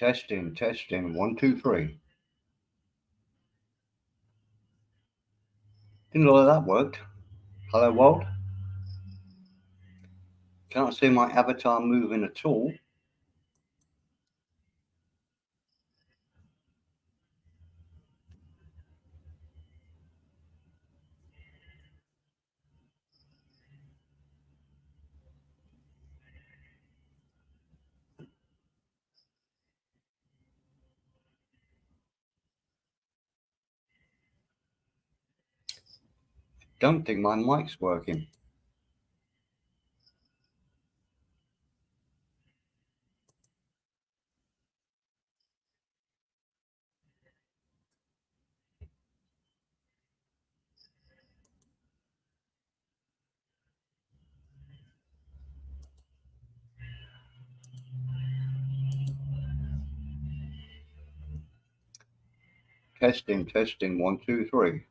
Testing, testing, 1, 2, 3. Didn't know that worked. Hello, world. Can't see my avatar moving at all. Don't think my mic's working. Testing, testing, 1, 2, 3.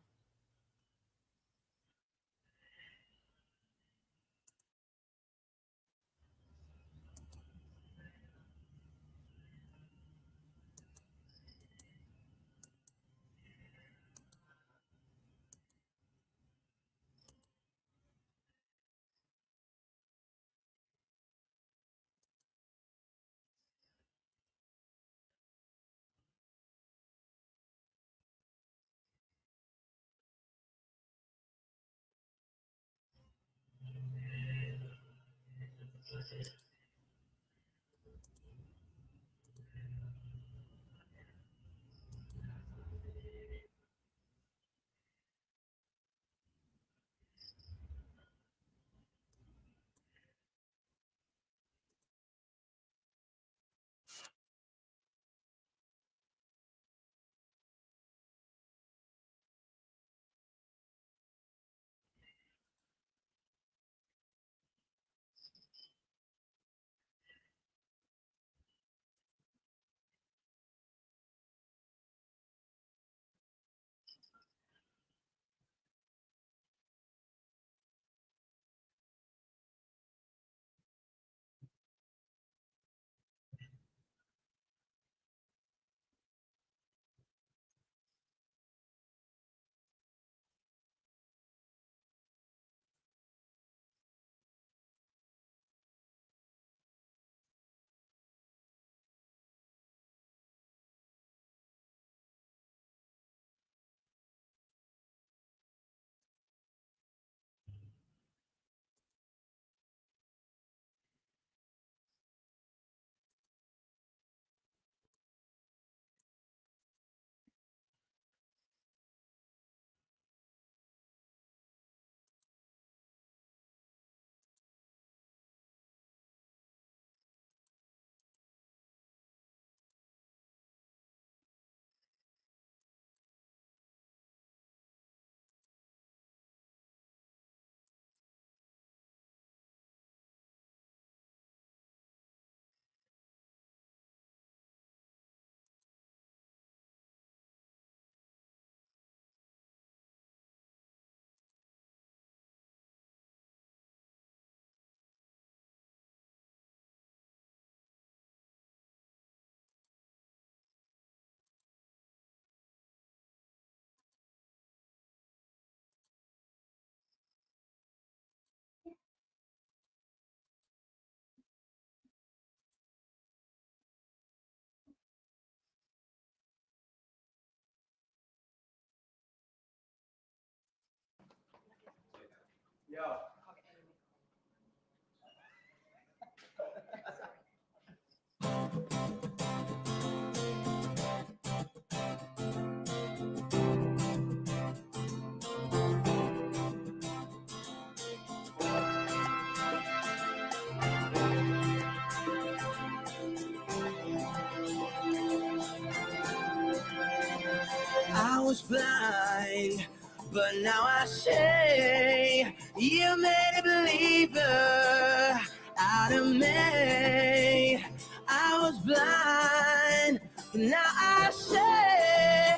I was blind, but now I say you made a believer out of me. I was blind, but now I say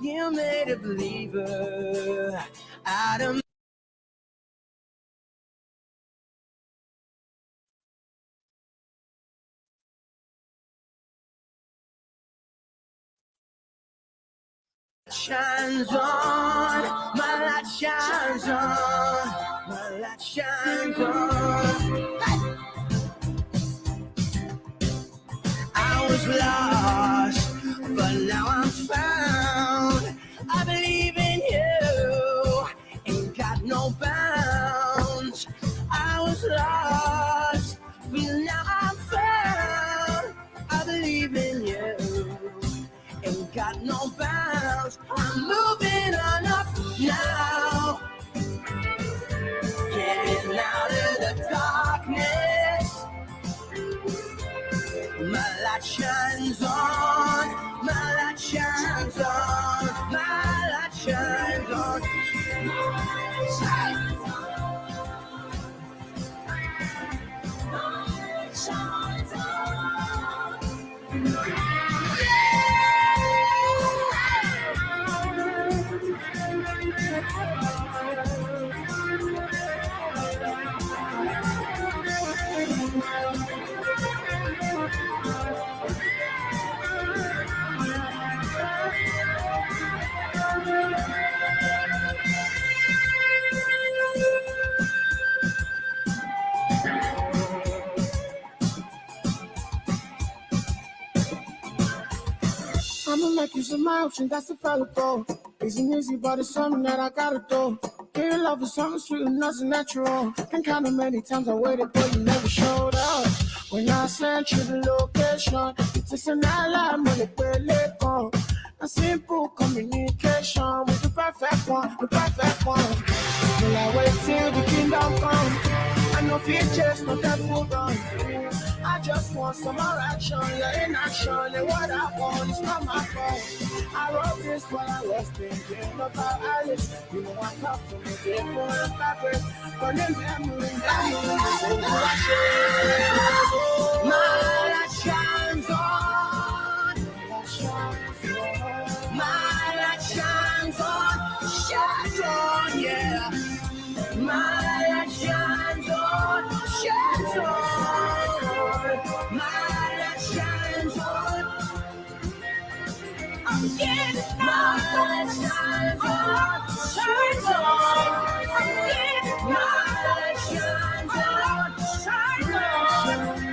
you made a believer out of me. shines on, my light shines on, my light shines on. I was lost, but now I'm found. I believe in you, ain't got no bounds. I was lost, but now I'm found. I believe in you, ain't got no bounds. I'm moving on up now, getting out of the darkness. My light shines on, my light shines on, my light shines on. Shines I'ma make use of my options, that's available. Easy, but it's something that I gotta do. Your love is something sweet and nothing natural. Can count how many times I waited, but you never showed up. When I sent you the location, it takes an alarm when it really gone. A simple communication with the perfect one, the perfect one. Will I wait till the kingdom come? I know fear just not that will run. I just want some more action, you're in action, and what I want is not my fault. I wrote this while I was thinking about Alice. You know I talk to me different and fabric, but the memory, my light shines on, my light shines on, yeah. My light shines on, shines on. My light shines on. I'm getting my light shines on, shines on. I'm getting my light shines on, shines on.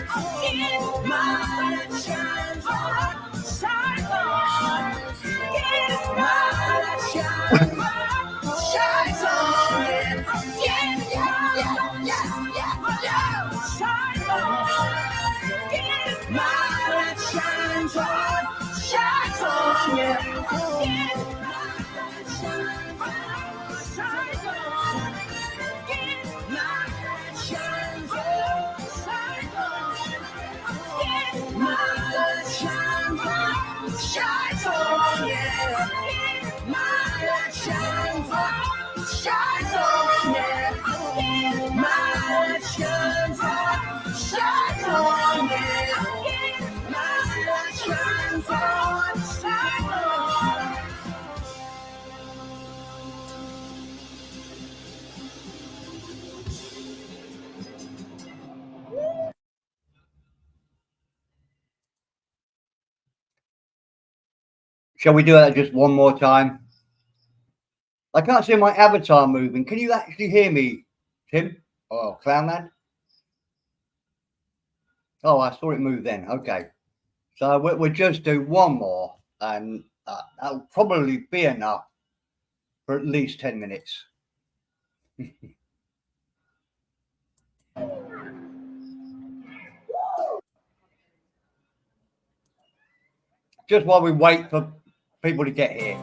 I'm getting my light shines on, shines on. Getting my light shines on, shines on. Shines on. My light shines on, shines on. Shines on, yeah. My light shines on, shines on, yeah. My light shines on, shines on, yeah. My light shines on, shines on. Shall we do that just one more time? I can't see my avatar moving. Can you actually hear me, Tim? Oh, Clownman? Oh, I saw it move then. Okay. So we'll just do one more, and that'll probably be enough for at least 10 minutes. Just while we wait for people to get here.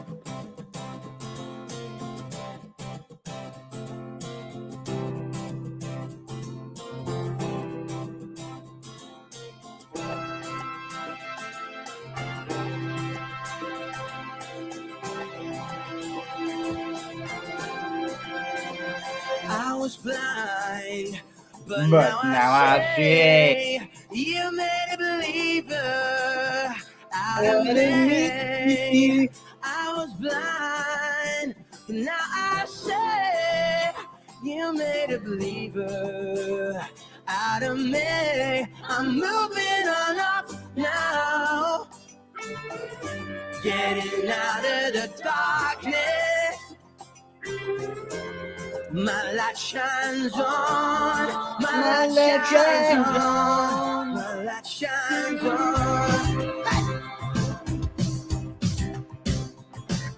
I was blind, but But now I see you made a believer out of me. I was blind, but now I say you made a believer out of me. I'm moving on up now. getting out of the darkness. My light shines on, my light shines on, my light shines on.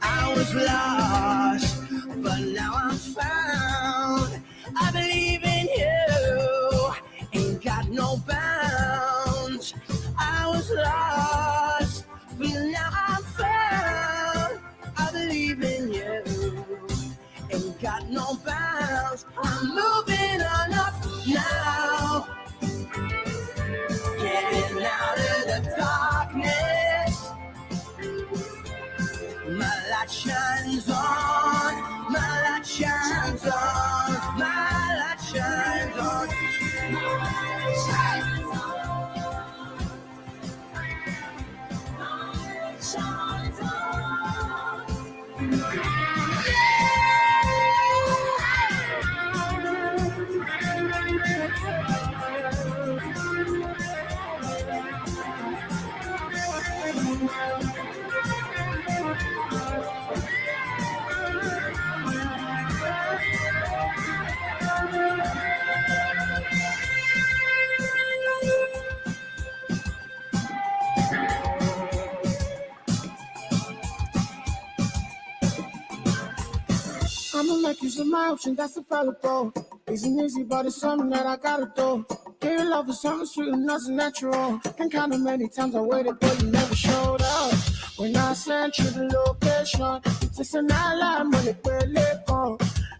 I was lost, but now I'm found. I believe in you, ain't got no bounds. I was lost, but now I'm found. I believe in you, ain't got no bounds. I'm moving on up now, getting out of the darkness. My light shines on, my light shines on, my light shines on. My light shines on, my light shines I'ma make use of my option, that's available. Easy, but it's something that I gotta do. Give your love is something sweet and nothing natural. And kinda many times I waited, but you never showed up. When I sent you the location, it's just an alarm when it really on.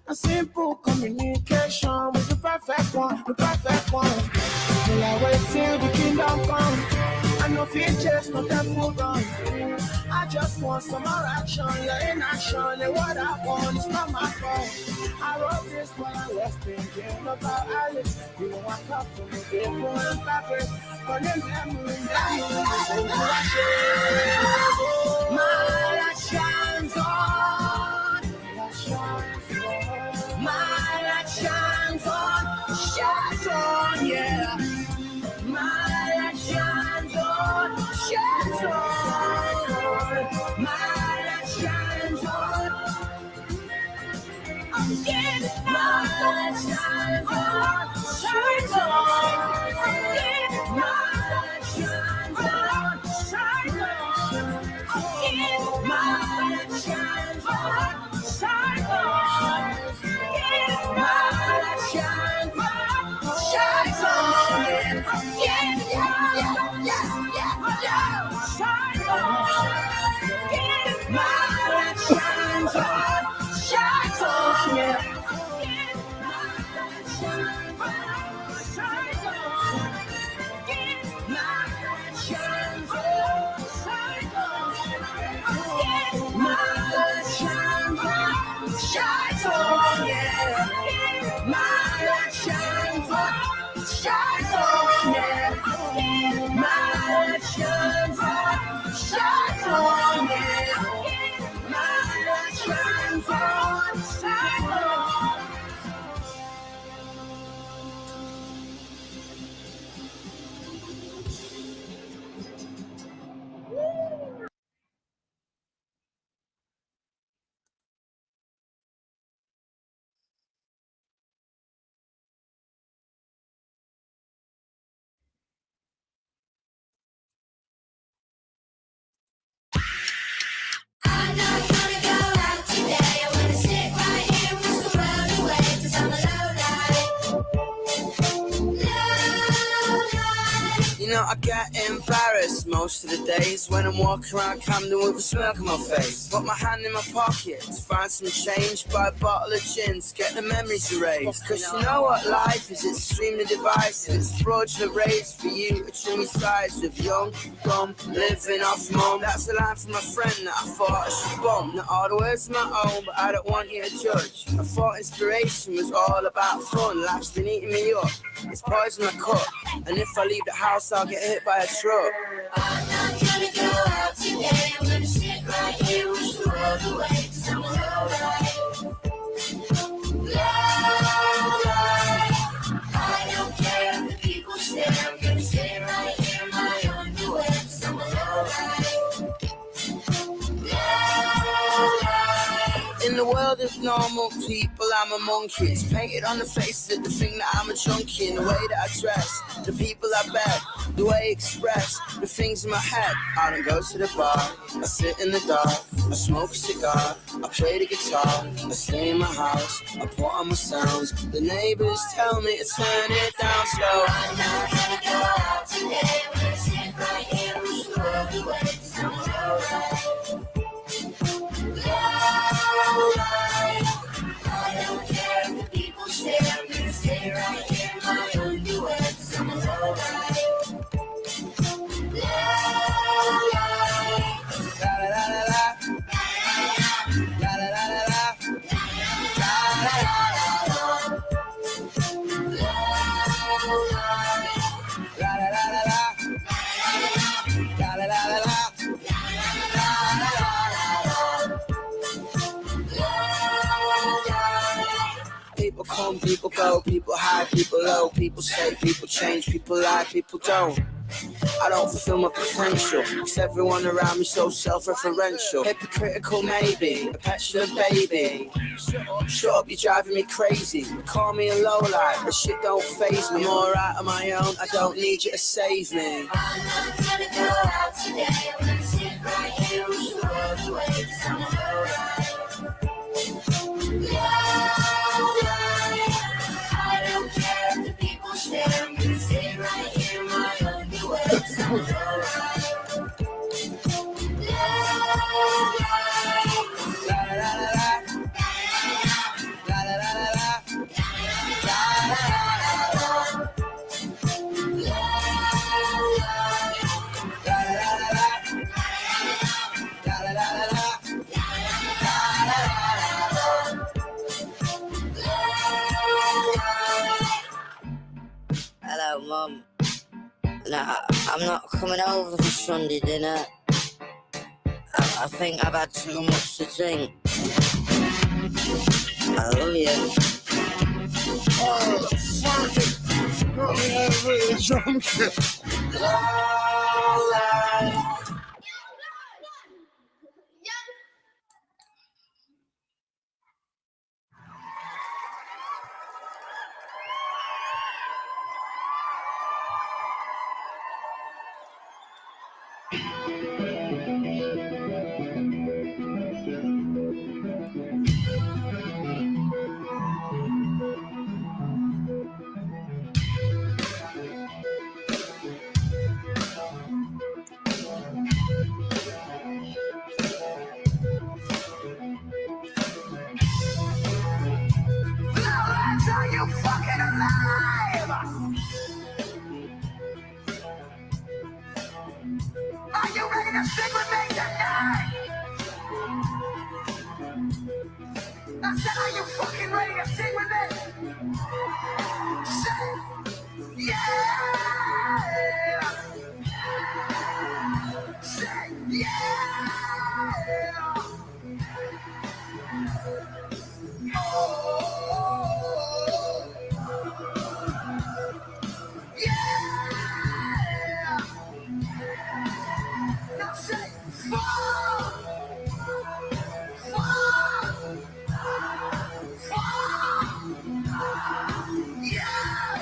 A simple communication with the perfect one, the perfect one. Will I wait till the kingdom come? I know features, no temple run. I just want some more action, you're in action, and what I want is not my fault. I wrote this while I was thinking about Alice. You know I come from a different fabric, but in memory, my light shines on, my light shines on, shines on, yeah. My light shines on, shines on, my light shines on. I'm getting my light shines on, shines on. I'm getting my light shines on, shines on. I'm getting my light shines on, shines on. Getting my light shines on, shines on. Yeah, shines on. Getting my light shines on, shines on. Yeah. Shines on, yeah. My light shines on, shines on, yeah. My light shines on, shines on, yeah. My light shines on, shines on. I'm not gonna go out today. I wanna sit right here and watch the world away. 'Cause I'm a lowlife. You know, I get embarrassed most of the days when I'm walking around Camden with a smirk on my face. Put my hand in my pocket to find some change, buy a bottle of gin to get the memories erased. 'Cause you know what life is, it's extremely divisive. It's fraudulent race for you to trim your sides with young, dumb, living off mum. That's a line from a friend that I thought I should bum. Not all the words of my own, but I don't want you to judge. I thought inspiration was all about fun. Life's been eating me up, it's poison I cut. And if I leave the house, I'll get hit by a truck. I'm not gonna go out today. I'm gonna sit right here and watch the world away. 'Cause I'm a lowlife. I don't care if the people stare. I'm gonna stay right here in my underwear. 'Cause I'm a lowlife. of normal people, I'm among kids. Painted on the faces of the thing that I'm a junkie. In the way that I dress, the people I bet, the way I express, the things in my head. I don't go to the bar, I sit in the dark, I smoke a cigar, I play the guitar, I stay in my house, I put on my sounds. The neighbors tell me to turn it down slow. I'm not gonna go out today. I'm gonna sit right here and wish the world away. 'Cause I'm alright. Alright. I don't care if the people stare. I'm gonna stay right here in my underwear. 'Cause I'm alright. People come, people go, people high, people low, people say, people change, people lie, people don't. I don't fulfill my potential, cause everyone around me so self-referential. Hypocritical maybe, a petulant baby. Shut up, you're driving me crazy. Call me a lowlife, that shit don't faze me. I'm alright on my own, I don't need you to save me. I'm not gonna go out today. I'm gonna sit right here and wish the world away. 'Cause I'm alright. I don't care if the people stare. I'm gonna stay right here in my underwear. 'Cause I'm alright. Hello, Mum. Nah, I'm not coming over for Sunday dinner. I think I've had too much to drink. I love you. Oh, fuck it. Got me really drunk. Are you fucking alive? Are you ready to sing with me tonight? I said, are you fucking ready to sing with me? Say, yeah! Say, yeah! Yeah! Now say, fall! Fall! Fall! Yeah!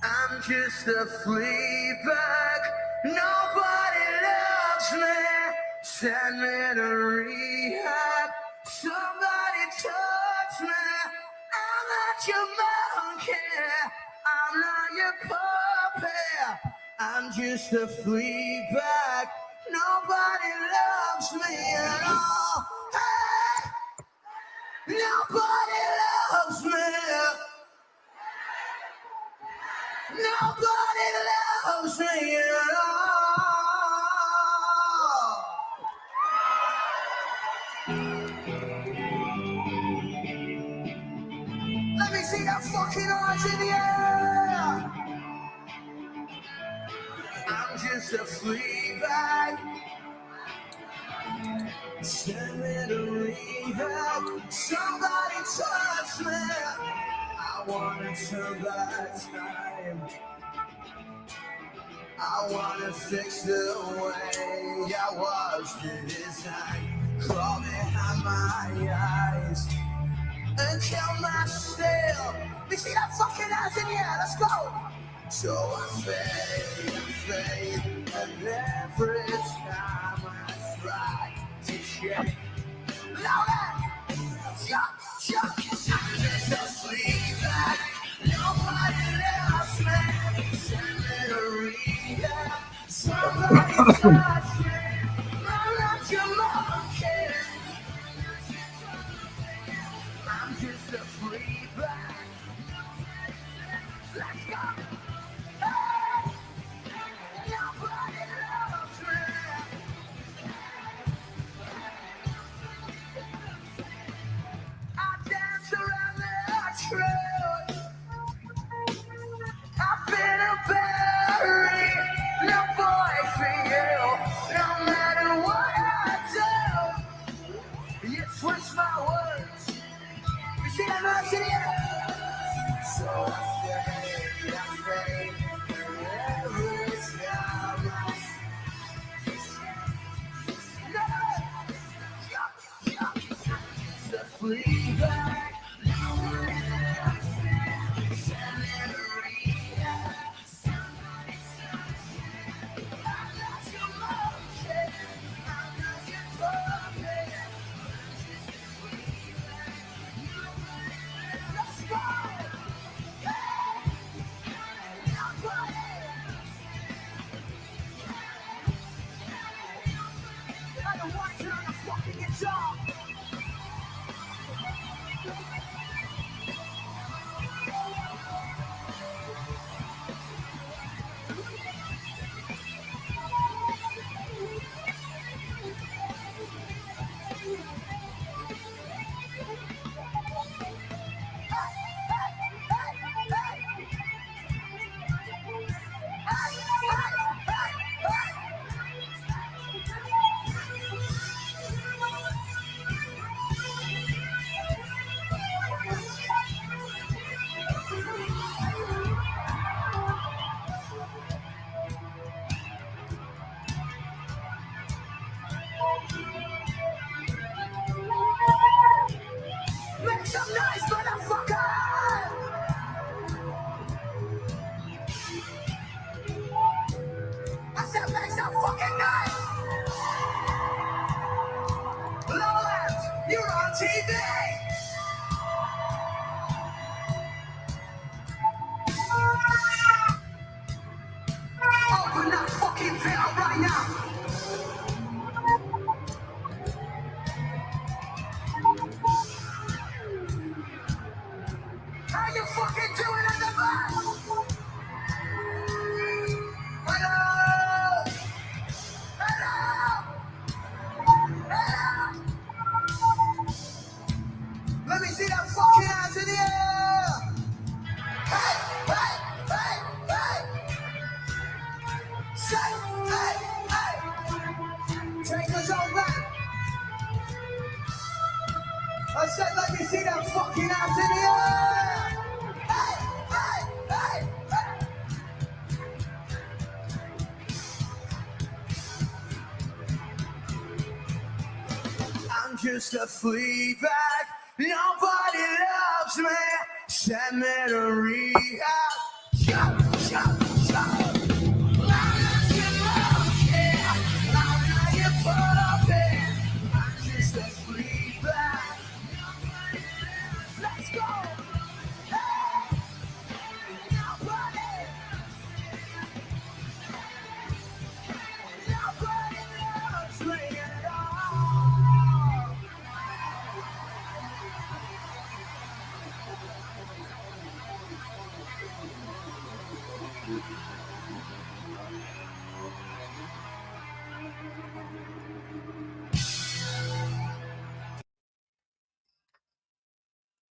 I'm just a flea bag. Nobody loves me. Send me to rehab. Somebody touch me. I'm not your monkey. I'm not your puppy. I'm just a flea bag. Nobody loves me at all. Hey! Nobody loves me. Nobody loves me at all. Let me see that fucking eyes in the air. I'm just a flea bag. Send me to rehab. Somebody touch me. I wanna turn back time. I wanna fix the way I was designed. Crawl behind my eyes and kill myself. You see that fucking ass in here? Let's go. So I fade, and every time I try to shake, louder, jump, I'm just a sleep back. Nobody loves me. Send me to rehab. Somebody touch me. I'm not your monkey. I'm just a free back. Let's go. Hey, nobody loves me. I dance around the truth. I've been a berry, no boy for you. No matter what I do, you twist my words. You see that noise in here? So I fade, every time I the free back. Make some noise, motherfucker! I said make some fucking noise! Lowlands, you're on TV! Open that fucking pit up right now! How you fucking doing in the back? Hello! Hello! Hello! Let me see that fucking hands in the air! Hey! Hey! Hey! Hey! Say! Hey! Hey! Take us all back! I said let me see that fucking hands in the air! Hey! Hey! Hey! Hey! I'm just a flea bag. Nobody loves me. Send me to rehab. Jump, jump, jump. I'm not your monkey. I'm not your puppy. I'm just a flea bag. Let's go. Hey, nobody loves me at all.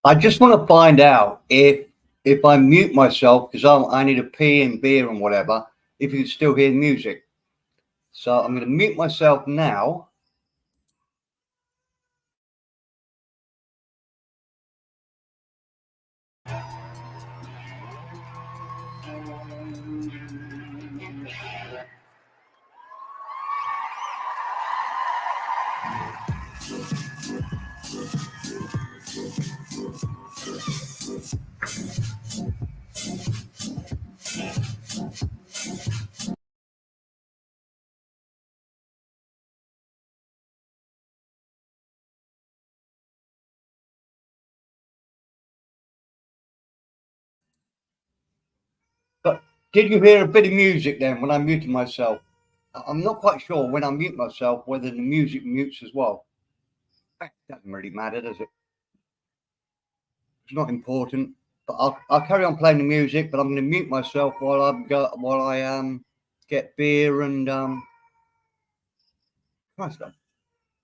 I just want to find out if I mute myself because I need a pee and beer and whatever, if you can still hear music. So I'm going to mute myself now. But did you hear a bit of music then when I muted myself? I'm not quite sure when I mute myself whether the music mutes as well. That doesn't really matter, does it? It's not important. But I'll carry on playing the music, but I'm going to mute myself while I get beer and Christ, the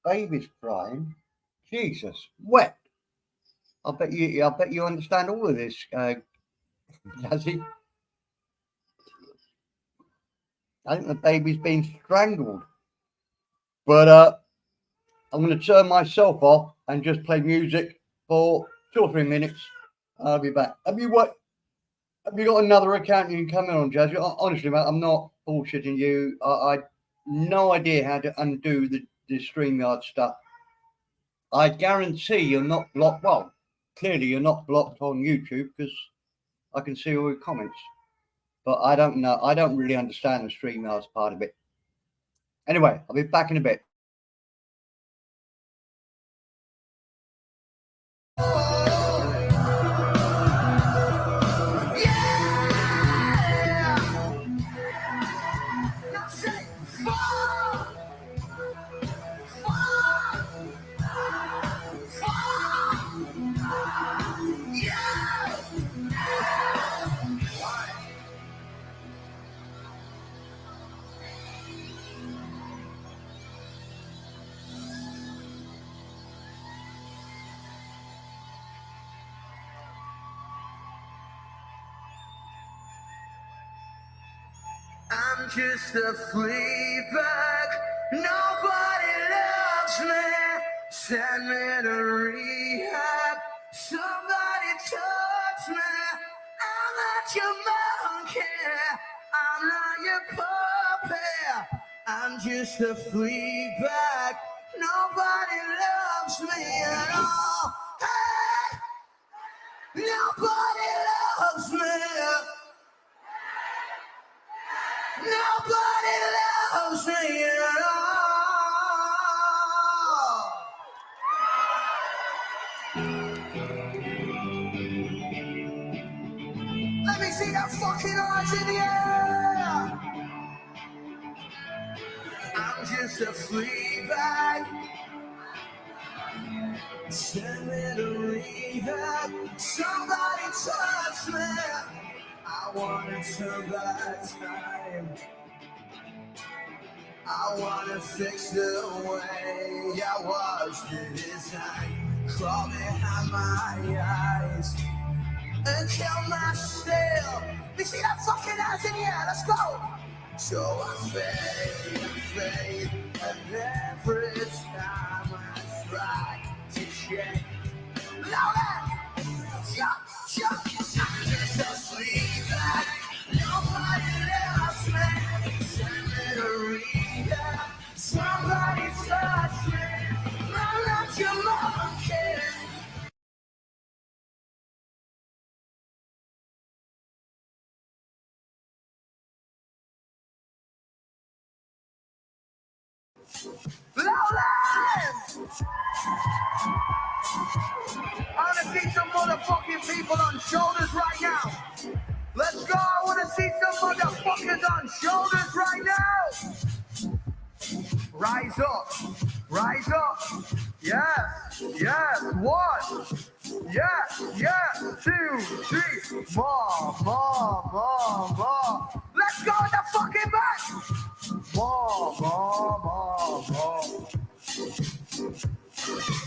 baby's crying. Jesus, wet. I bet you understand all of this, Jazzy. I think the baby's been strangled. But I'm going to turn myself off and just play music for 2 or 3 minutes. I'll be back. Have you got another account you can come in on, Jazzy? Honestly, mate, I'm not bullshitting you. I no idea how to undo the StreamYard stuff. I guarantee you're not blocked. Well, clearly you're not blocked on YouTube because I can see all your comments. But I don't know. I don't really understand the StreamYard's part of it. Anyway, I'll be back in a bit. I'm just a flea bag. Nobody loves me. Send me to rehab. Somebody touch me. I'm not your monkey. I'm not your puppy. I'm just a flea bag. Nobody loves me at all. Hey, nobody loves me. Nobody loves me at all. Let me see that fucking eyes in the air. I'm just a flea bag. Send me to rehab. Somebody touch me. I wanna turn back time. I wanna fix the way I was designed. Crawl behind my eyes and kill myself. You see that fucking eyes in the air? Let's go. So I fade, and every time I try to change. Louder! Jump! I'm just a flea bag. Nobody loves me. Send me to rehab. Somebody touch me. I'm not your monkey. Lowland! I wanna see some motherfucking people on shoulders right now. Let's go, I wanna see some motherfuckers on shoulders right now. Rise up, yes, 1, yes, 2, 3, more. Let's go in the fucking back. More.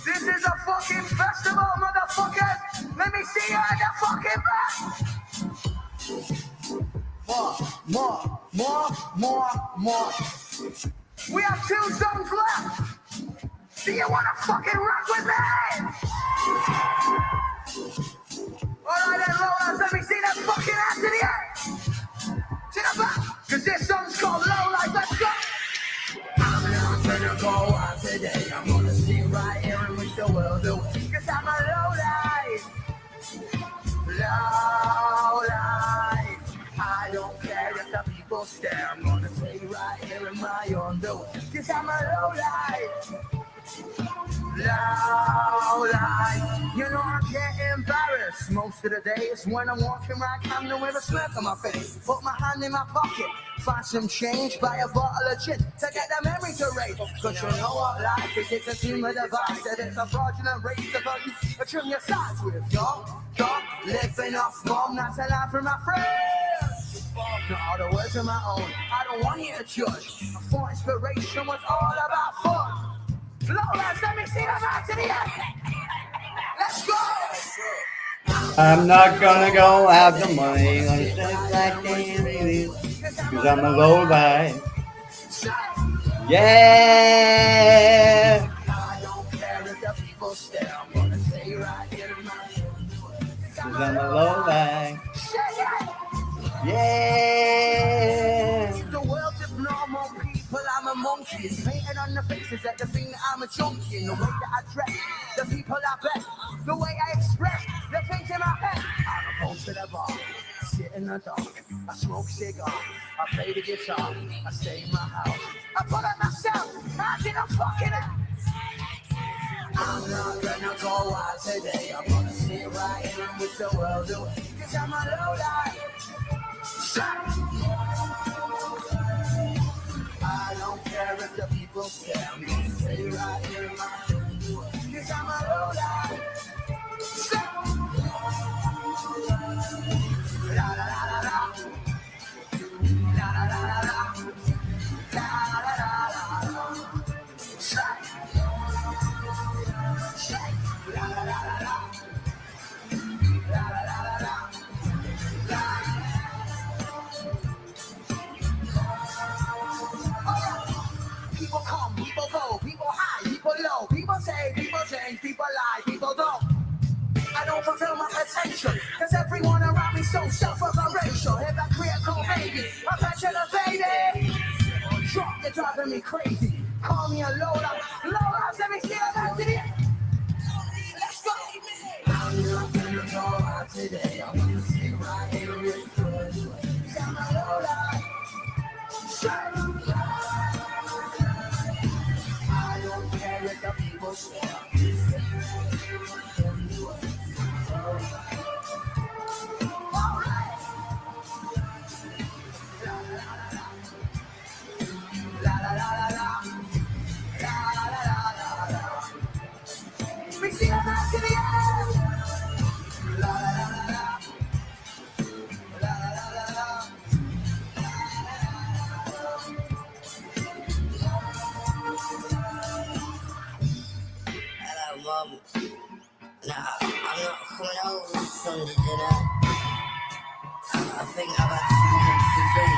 This is a fucking festival, motherfuckers. Let me see you in the fucking back. More. We have 2 songs left. Do you want to fucking rock with me? Alright then, Lowlands, let me see that fucking ass in the air. To the back, cause this song's called Low Life. Let's go. I'm not gonna go out today. I'm gonna stay right I'm a low life. Low life. You know I get embarrassed most of the days when I'm walking around Camden with a smirk on my face. Put my hand in my pocket, find some change, buy a bottle of gin to get the memory to rate. Cause you know what life is, it's a human device, and it's a fraudulent race of you trim your sides with, yo. Living off mom, that's a lie from my friends. Not all the words of my own, I don't want you to judge. I thought inspiration was all about fun. Lowlands, let me see the back to the end. Let's go. I'm not gonna go have the money on a stuff like that, cause I'm a low life. Yeah. I don't care if the people stare, I'm gonna stay right here in my Cause I'm a low life. Yeah. The world's of normal people, I'm a monkey. It's painted on the faces that the thing that I'm a junkie. In the way that I dress, the people I bet, the way I express, the things in my head. I'm a go to the bar, sit in the dark, I smoke cigar, I play the guitar, I stay in my house, I put on myself, I did a fucking it. I'm not gonna go out today, I'm gonna sit right here and wish the world away. Cause I'm a low life. I don't care if the people stare, I'm gonna stay right here in my room. Cause I'm a low life. La la la la la. La la la la la. La la la la la. Shake. Shake. La la la la la. La la la la la. People come, people go, people high, people low, people say, people change, people lie, people don't. I don't fulfill my potential, cause everyone around me so self-referential. If I critical baby, I bet you the baby. Drop, you're driving me crazy. Call me a loader, let me see a back to the end. Let's go. I'm not gonna go out today, I'm gonna sit right here with you. I'm a loader. I don't care if the people stare. La la la la la. La la la la la. We see them back to the end. La la la la la. La la la la la. Hello, Mum. No, I'm not coming over for Sunday dinner. I think I've had too much to drink.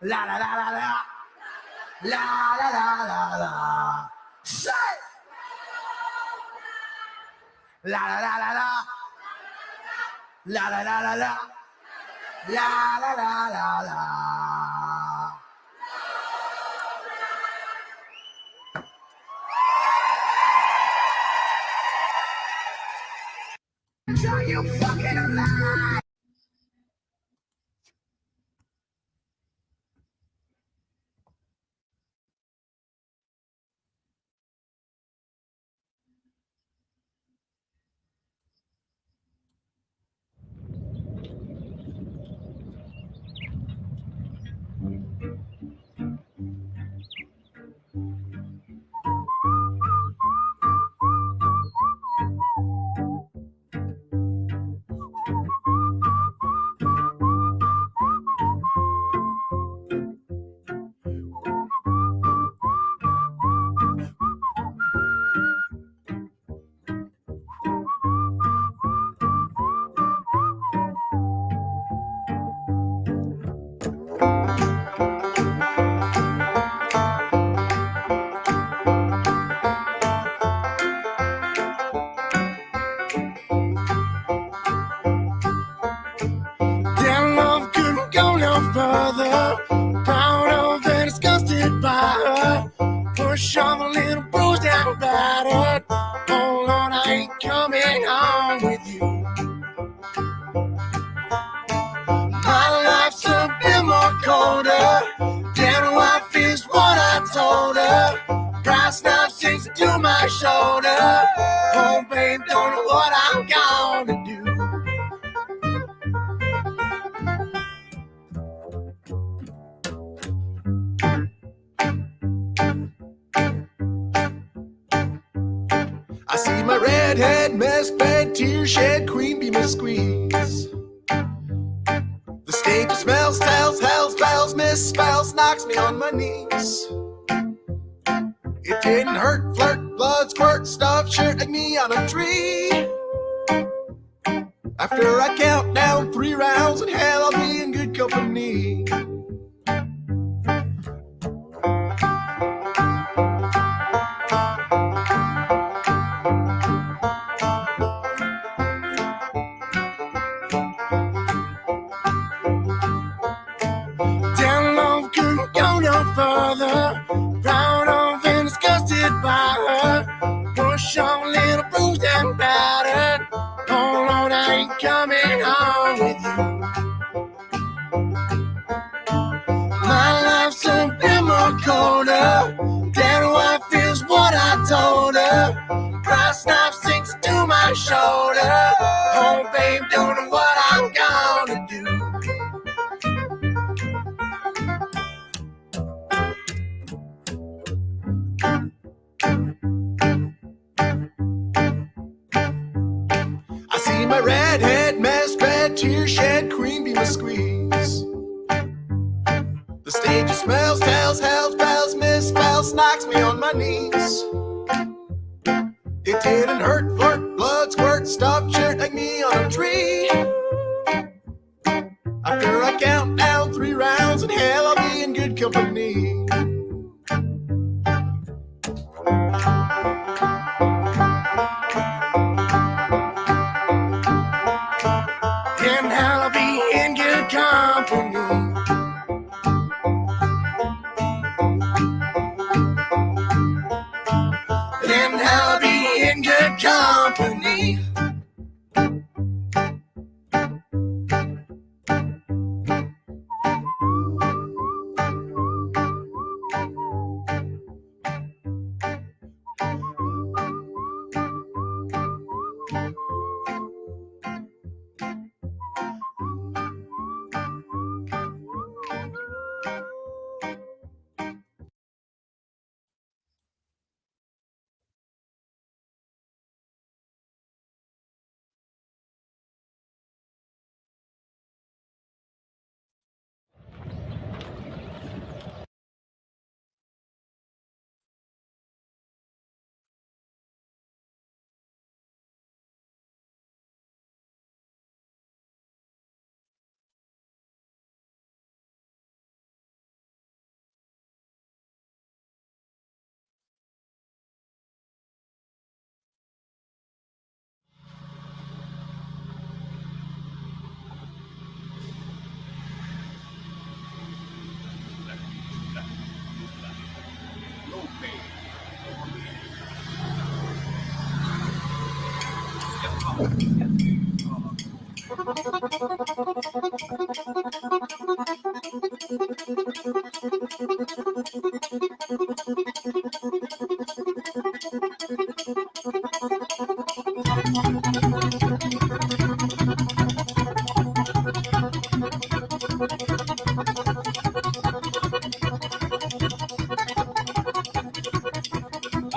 La la la la la. La la la la la. Say. La la la la la. La la la la la. La la la la la. Are you fucking alive? shoulder. Oh, babe, don't know what I'm gonna do. I see my redhead mess bed, tear shed, queen bee must squeeze. The stage smells, tells, hells, bells, misspells, knocks me on my knees. It didn't hurt, flirt, blood, squirt, stuff, shirt like me on a tree. After I count down 3 rounds, in hell I'll be in good company. Down low, couldn't go no further. Proud of and disgusted by her. Push on, little bruised and battered. Oh Lord, I ain't coming home with you. My life's so bit more colder. Dead wife feels what I told her. Brass knife sinks to my shoulder. Oh babe, don't know what I'm gonna do. I see my redhead mess bed, tear shed, queen bee must squeeze. The stage smells, tells, hells, bells, misspells, knocks me on my knees. It didn't hurt, flirt, blood, squirt, stuff, shirt like me on a tree. After I count down 3 rounds, in hell I'll be in good company. In hell I'll be in good company. In hell I'll be in good company.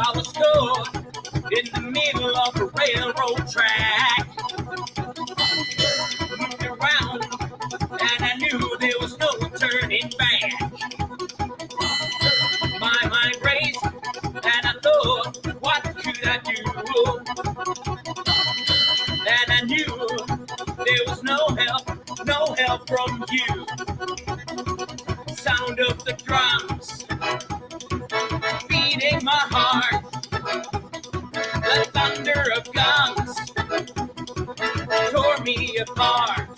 I was stuck in the middle of the railroad track. Looked around and I knew there was no turning back. My mind raced and I thought, what could I do? And I knew there was no help from you. Sound of the drums beating my heart, the thunder of guns tore me apart.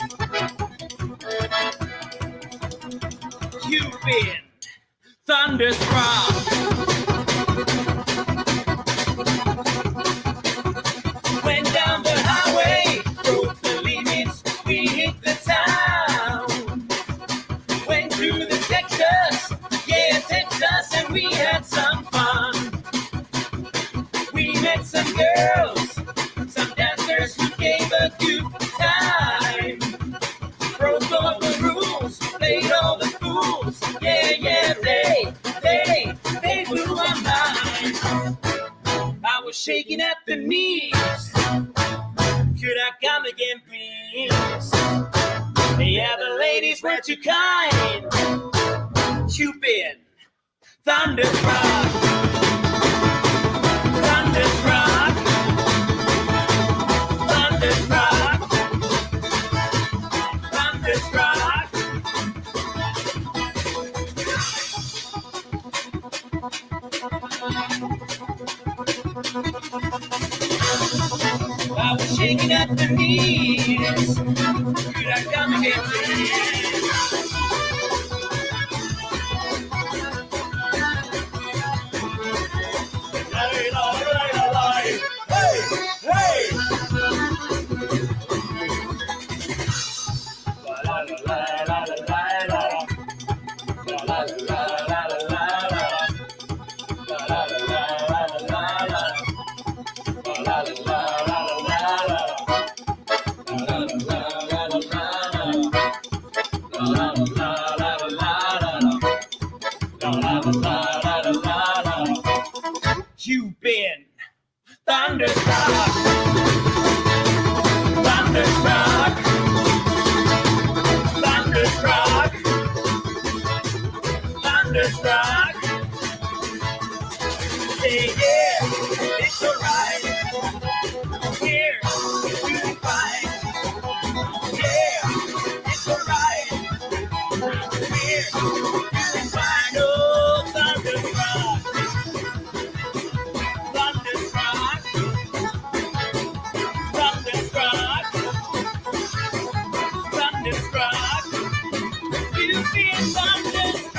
You've been thunderstruck. Went down the highway, broke the limits, we hit the town. Went through the Texas, and we had some fun. We again, please. Yeah, the ladies were too kind. You've been thunderstruck. Thunderstruck. Thunderstruck. Thunderstruck. I was shaking at the knees. Could I come again, please? You've been thunderstruck. Thunderstruck. Thunderstruck. Thunderstruck. Say yeah, it's alright. Here, it's doing fine. Yeah, it's alright. Here, doing fine. Oh, thunderstruck. Thunderstruck. Thunderstruck. Thunderstruck. You've been thunderstruck.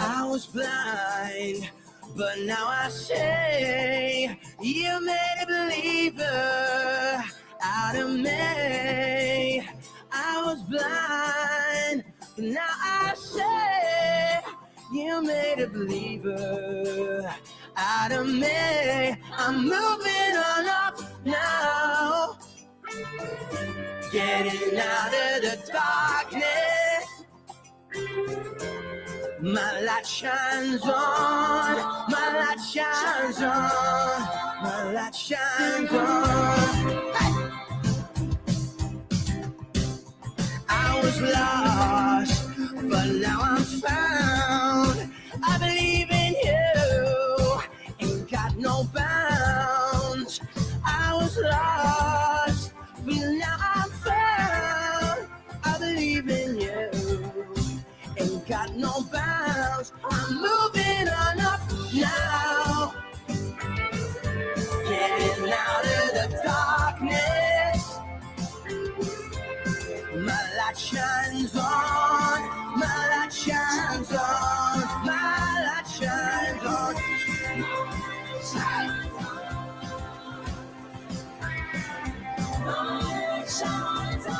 I was blind, but now I say you made a believer out of me. I was blind, but now I say you made a believer out of me. I'm moving on up now, getting out of the darkness. My light shines on, my light shines on, my light shines on. I was lost, but now I'm found. I believe in you, ain't got no bounds. I was lost, but now I'm found. I believe in you, ain't got no bounds. I'm moving on up now, getting out of the darkness. My light shines on, my light shines on, my light shines on. My light shines on.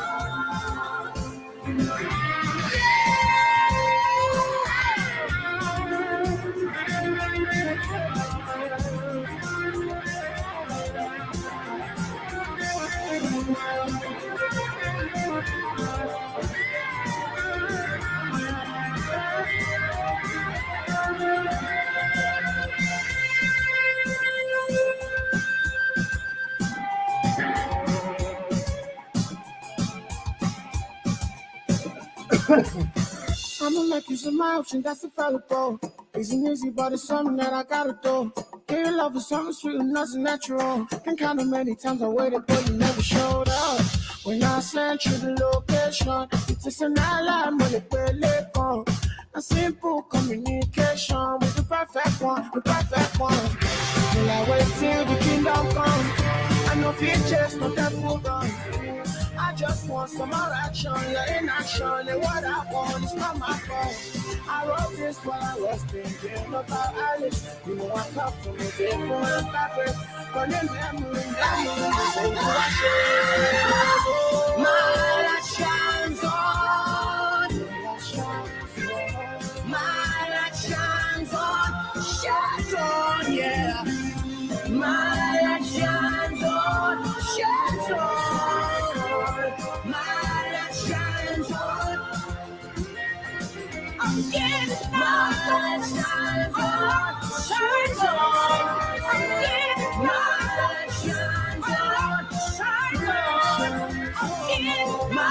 I'ma make you some my option, that's available. Easy, but it's something that I gotta do. Give your love is something sweet and nothing natural. Can count how many times I waited, but you never showed up. When I sent you the location, it's just an alarm when it really on. A simple communication with the perfect one, the perfect one. Till I wait till the kingdom come. I know no features, no temple gun. I just want some more action, your inaction, and what I want is not my fault. I wrote this while I was thinking about Alice. You know I come from a different fabric, but in memory, so do I share. My light shines on. My light shines on. Shines on, yeah. My light shines on. Shines on. My light shines on. I'm getting my light shines on. Shines on. I'm getting my light shines on. Shines on. I'm getting my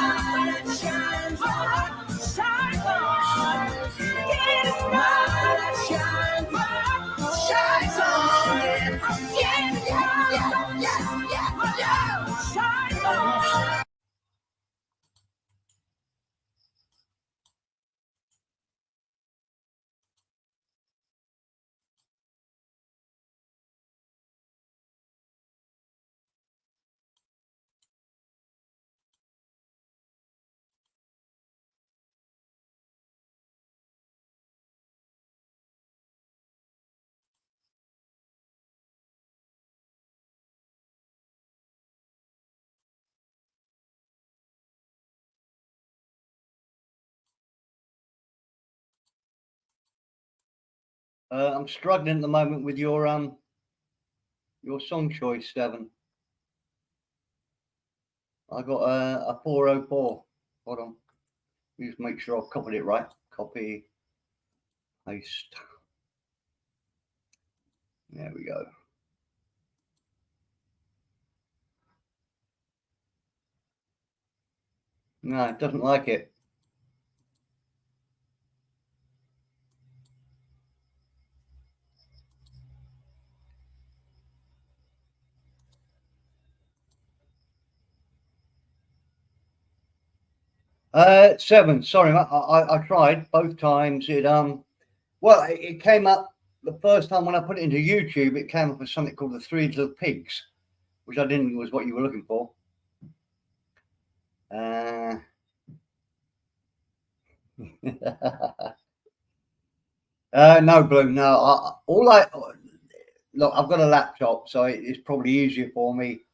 light shines on. Shines on. Getting my light shines on. Shines on. Yeah. I'm getting shines on. I'm struggling at the moment with your song choice, Devon. I got a 404. Hold on. Just make sure I've copied it right. Copy, paste. There we go. No, it doesn't like it. Seven. Sorry, I tried both times. Well, it came up the first time when I put it into YouTube. It came up with something called the Three Little Pigs, which I didn't think was what you were looking for. No, Blue. No, look. I've got a laptop, so it's probably easier for me.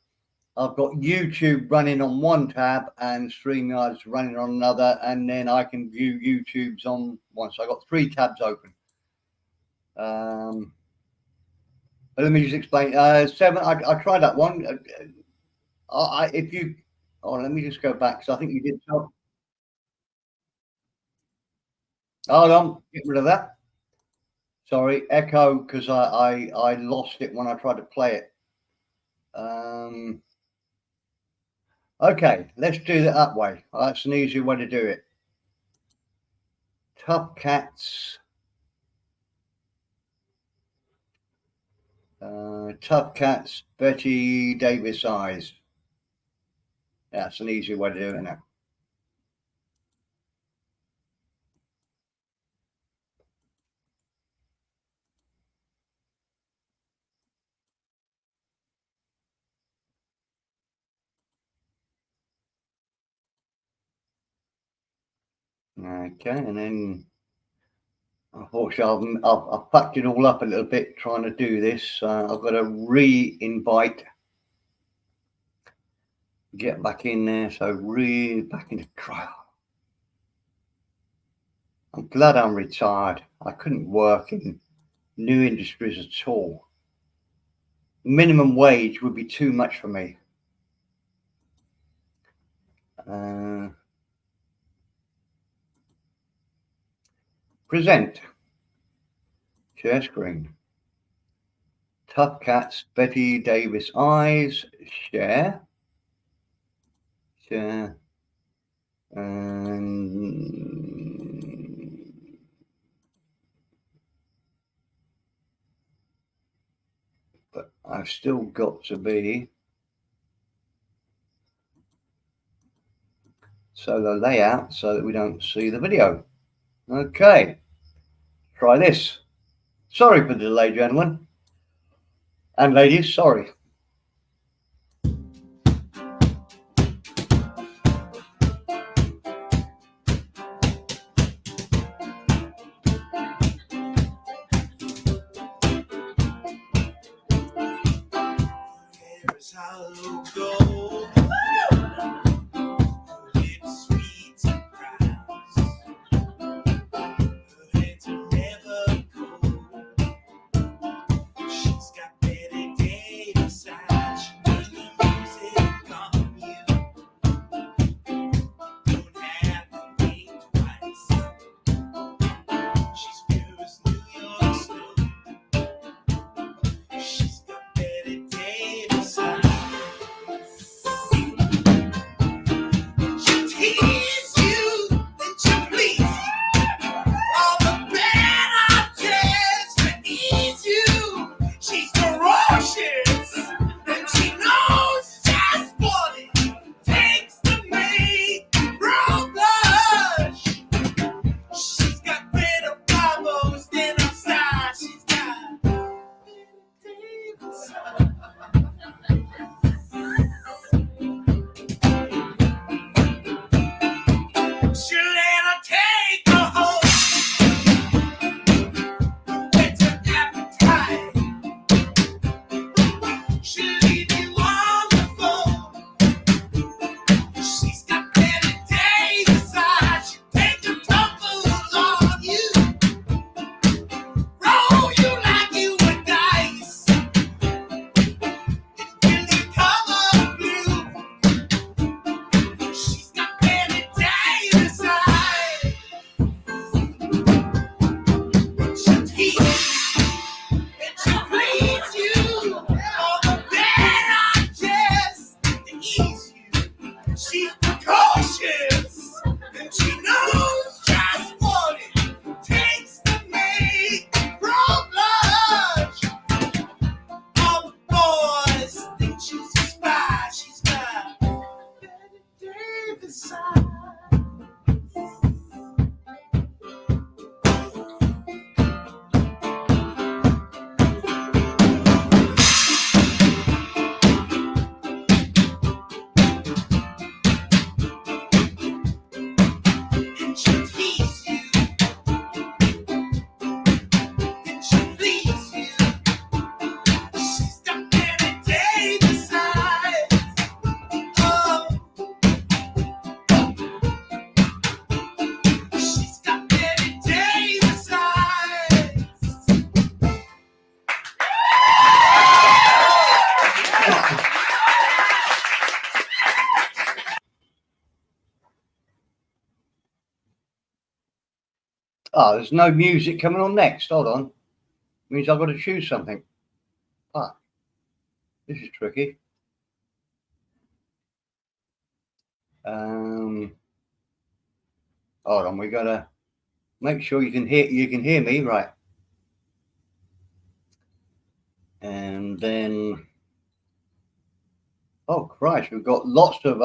I've got YouTube running on one tab and StreamYard's running on another, and then I can view YouTube's on one. So I've got three tabs open. But let me just explain. Seven. I tried that one. If you. Oh, let me just go back. So I think you did. Hold on. Get rid of that. Sorry, echo, because I lost it when I tried to play it. Okay, let's do it that way. That's an easier way to do it. Tough Cats. Tough Cats, Betty Davis Eyes. That's an easier way to do it now. Okay, and then unfortunately I've fucked it all up a little bit trying to do this. I've got to re-invite, get back in there. So back into trial. I'm glad I'm retired. I couldn't work in new industries at all. Minimum wage would be too much for me. Present. Share screen. Tough Cats, Betty Davis Eyes. Share. Share. But I've still got to be. So the layout so that we don't see the video. Okay. Try this. Sorry for the delay, gentlemen. And ladies, sorry. Oh, there's no music coming on next. Hold on. Means I've got to choose something. Ah, this is tricky. Um, Hold on. We gotta make sure you can hear me right. And then, oh Christ, we've got lots of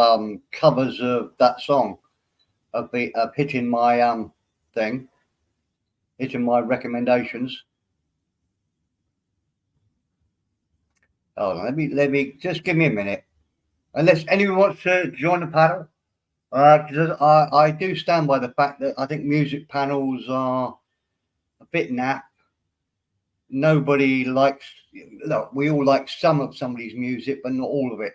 covers of that song of hitting my thing, hitting my recommendations. Hold on, let me just give me a minute. Unless anyone wants to join the panel, because I do stand by the fact that I think music panels are a bit naff. Nobody likes. Look, we all like some of somebody's music, but not all of it.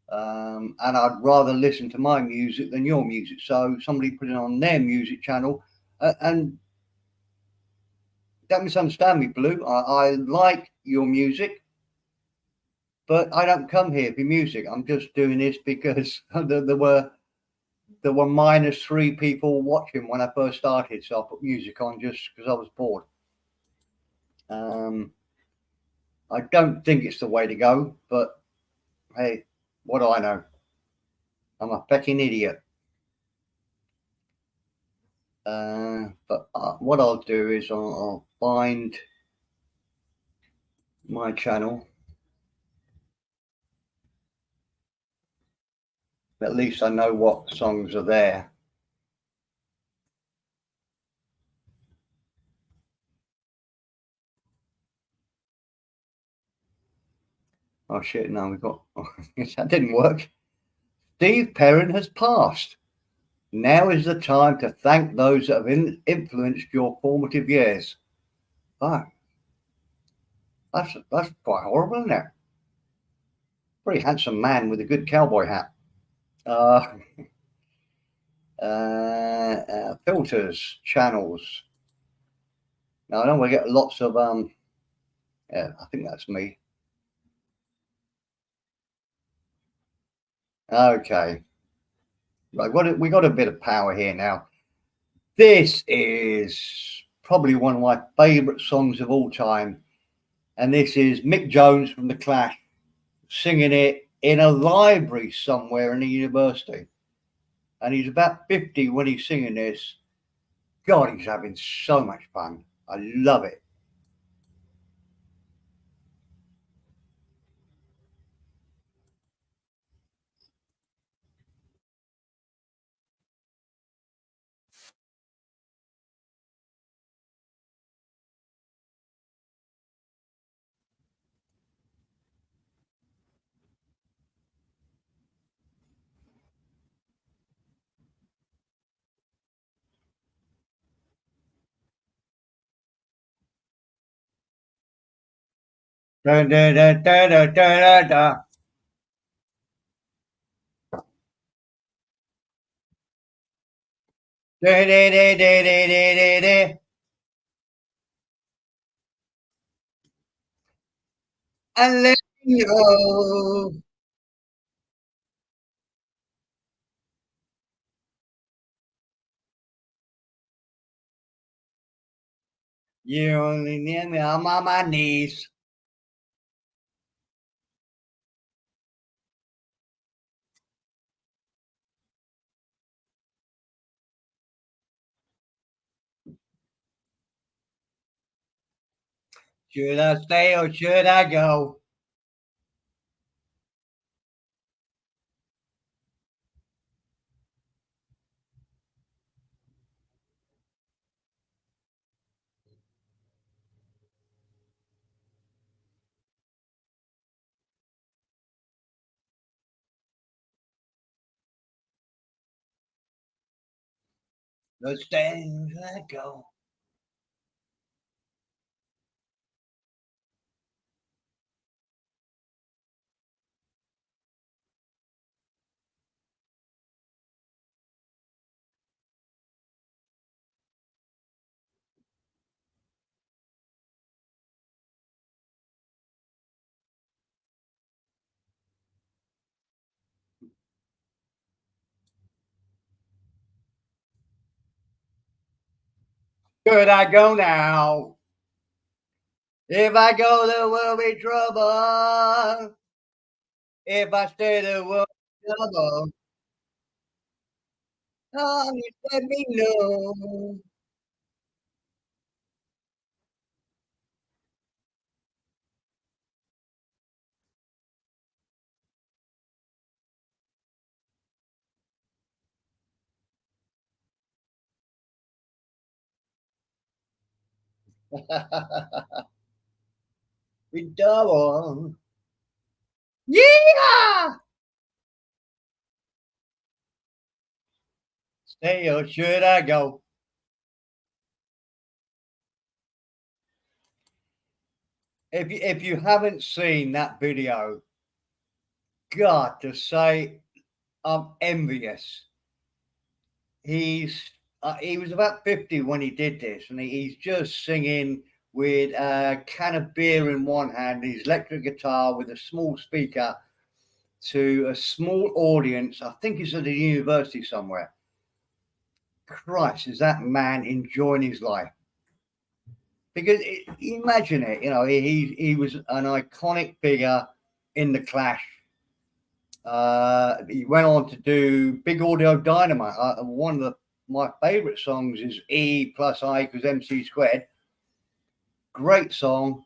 And I'd rather listen to my music than your music. So somebody put it on their music channel, and don't misunderstand me, Blue. I like your music, but I don't come here for music. I'm just doing this because there were minus three people watching when I first started, so I put music on just because I was bored. Um, I don't think it's the way to go, but hey, what do I know? I'm a fucking idiot. But what I'll do is I'll find my channel. At least I know what songs are there. Oh shit! No, we've got. That didn't work. Steve Perrin has passed. Now is the time to thank those that have influenced your formative years. Ah, that's quite horrible, isn't it? Pretty handsome man with a good cowboy hat. Uh, Filters, channels. Now I know we get lots of Yeah, I think that's me. Okay, right. We got a bit of power here now. This is probably one of my favourite songs of all time, and this is Mick Jones from the Clash singing it in a library somewhere in a university. And he's about 50 when he's singing this. God, he's having so much fun. I love it. Da, da, da, da, da, da, da. Da, da, da, da, da, da, da, da. And let me go. You only need me on my knees. Should I stay or should I go? Let's stay or should I go? Should I go now? If I go, there will be trouble. If I stay, there will be trouble. Oh, you let me know. We double. Yeah! Stay or should I go? If you haven't seen that video, God, to say I'm envious. He was about 50 when he did this, and he's just singing with a can of beer in one hand, his electric guitar with a small speaker to a small audience. I think he's at a university somewhere. Christ, is that man enjoying his life? Because imagine it, he was an iconic figure in the Clash. He went on to do Big Audio Dynamite. One of my favourite songs is E plus I equals MC squared. Great song,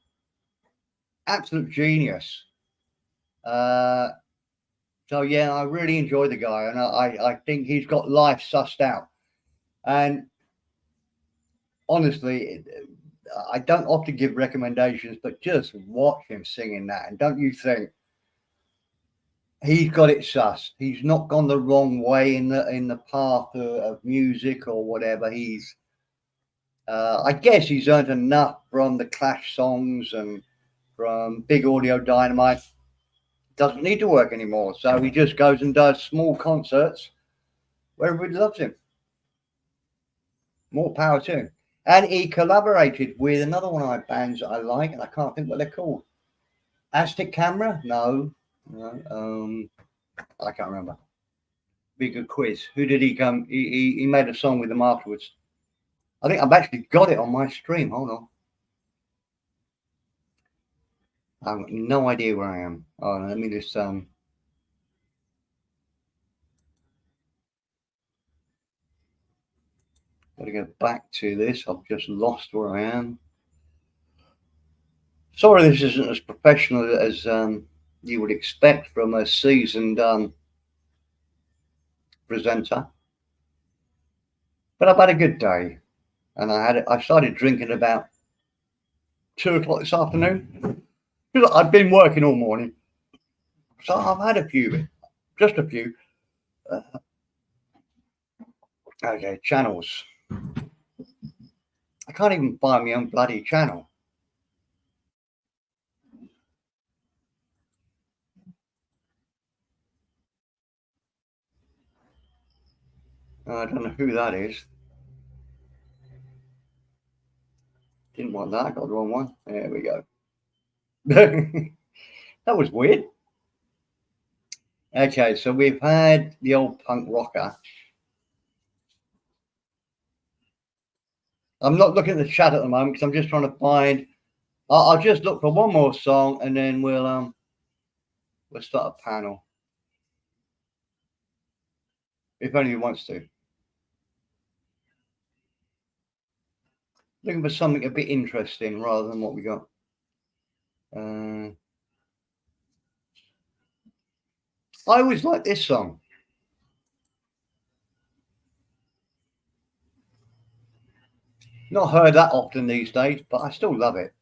absolute genius. Uh, so yeah, I really enjoy the guy, and I think he's got life sussed out. And honestly, I don't often give recommendations, but just watch him singing that, and don't you think he's got it sussed? He's not gone the wrong way in the path of music or whatever. I guess he's earned enough from the Clash songs and from Big Audio Dynamite. Doesn't need to work anymore, so he just goes and does small concerts where everybody loves him. More power to him. And he collaborated with another one of my bands that I like, and I can't think what they're called. Aztec Camera? No, no. I can't remember. Be a good quiz. Who did he come? He made a song with them afterwards. I think I've actually got it on my stream. Hold on. I've got no idea where I am. Oh, let me just got to go back to this. I've just lost where I am. Sorry, this isn't as professional as you would expect from a seasoned presenter, but I've had a good day, and I started drinking about 2 o'clock this afternoon. I've been working all morning, so I've had a few, just a few. Uh, okay, channels. I can't even find my own bloody channel. I don't know who that is. Didn't want that. Got the wrong one. There we go. That was weird. Okay, so we've had the old punk rocker. I'm not looking at the chat at the moment because I'm just trying to find. I'll just look for one more song and then we'll start a panel. If only he wants to. Looking for something a bit interesting rather than what we got. I always like this song. Not heard that often these days, but I still love it.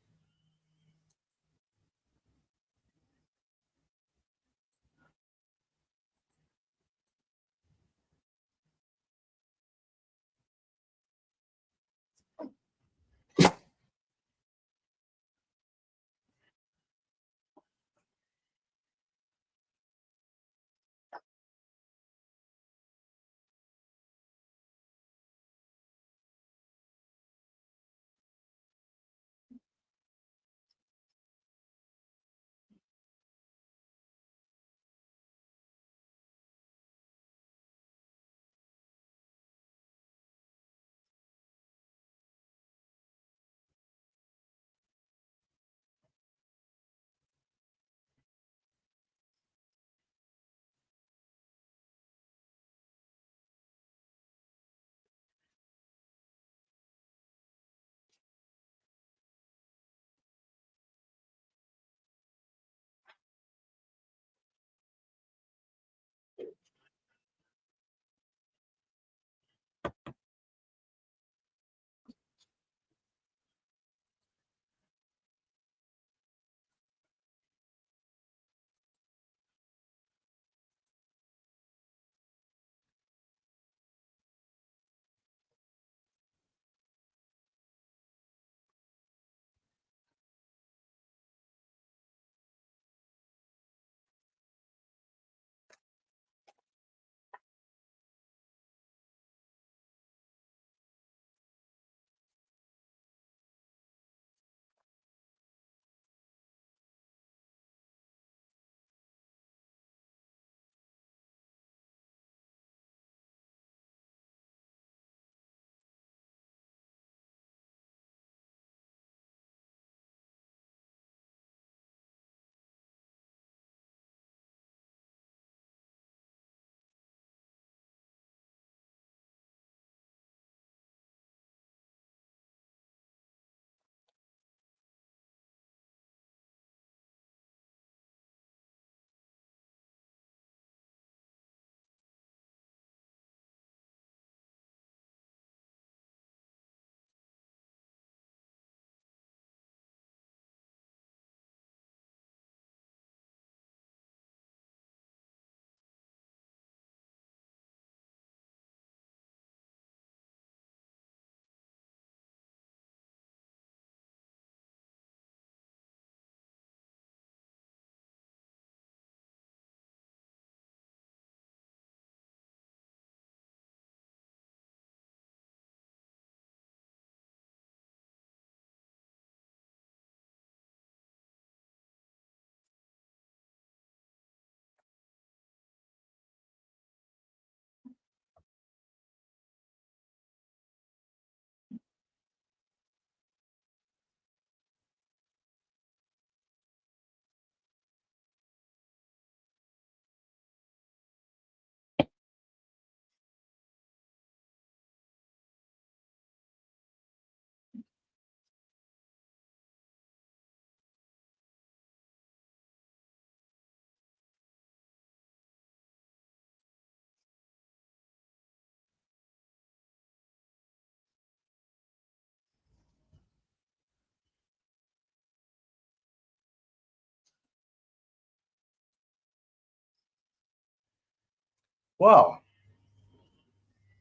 Well,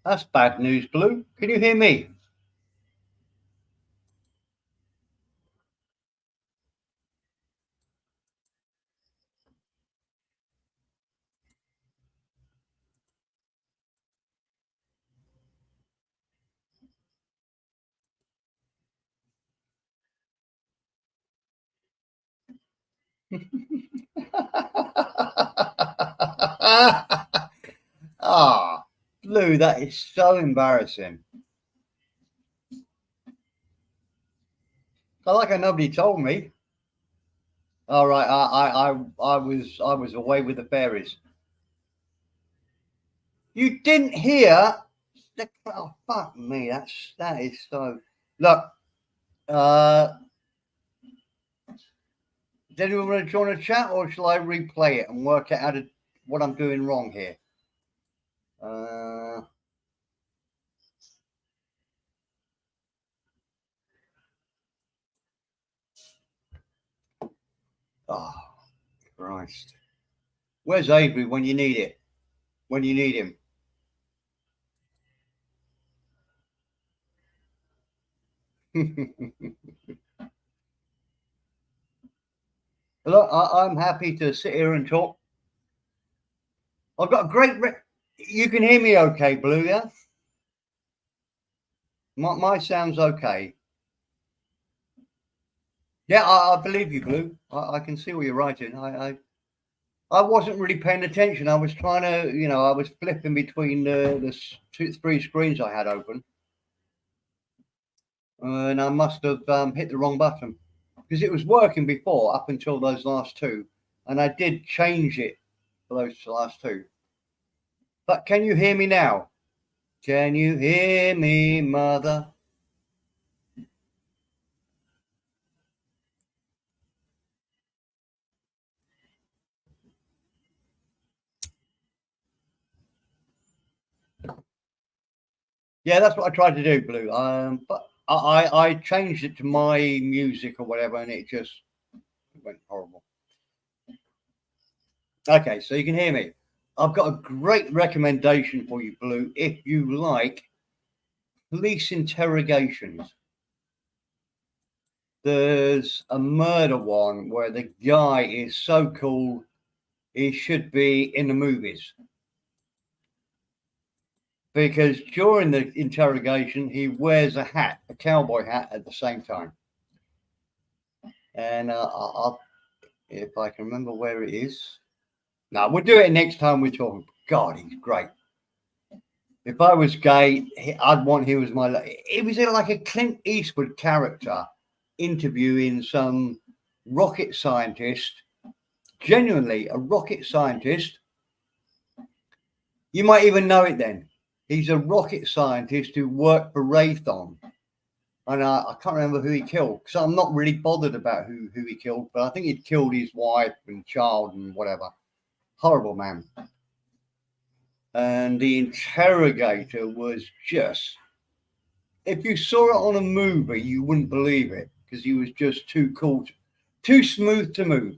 that's bad news, Blue. Can you hear me? Ah, Blue, that is so embarrassing. I like how nobody told me. All right, I was away with the fairies. You didn't hear? Oh, fuck me. That is so. Look, uh, does anyone want to join a chat, or shall I replay it and work out what I'm doing wrong here? Uh, oh, Christ. Where's Avery when you need it? When you need him? Look, I'm happy to sit here and talk. I've got a great. You can hear me okay, Blue, yeah? My sound's okay. Yeah, I believe you, Blue. I can see what you're writing. I wasn't really paying attention. I was trying to, I was flipping between the three screens I had open. And I must have hit the wrong button because it was working before up until those last two. And I did change it for those last two. But can you hear me now? Can you hear me, mother? Yeah, that's what I tried to do, Blue. But I changed it to my music or whatever, and it just went horrible. Okay, so you can hear me. I've got a great recommendation for you, Blue, if you like police interrogations. There's a murder one where the guy is so cool he should be in the movies. Because during the interrogation, he wears a hat, a cowboy hat at the same time. And if I can remember where it is. No, we'll do it next time we're talking. God, he's great. If I was gay, I'd want him as my. It was like a Clint Eastwood character interviewing some rocket scientist, genuinely a rocket scientist. You might even know it then. He's a rocket scientist who worked for Raytheon. And I can't remember who he killed because I'm not really bothered about who he killed, but I think he'd killed his wife and child and whatever. Horrible man. And the interrogator was just, if you saw it on a movie, you wouldn't believe it because he was just too cool, too smooth to move.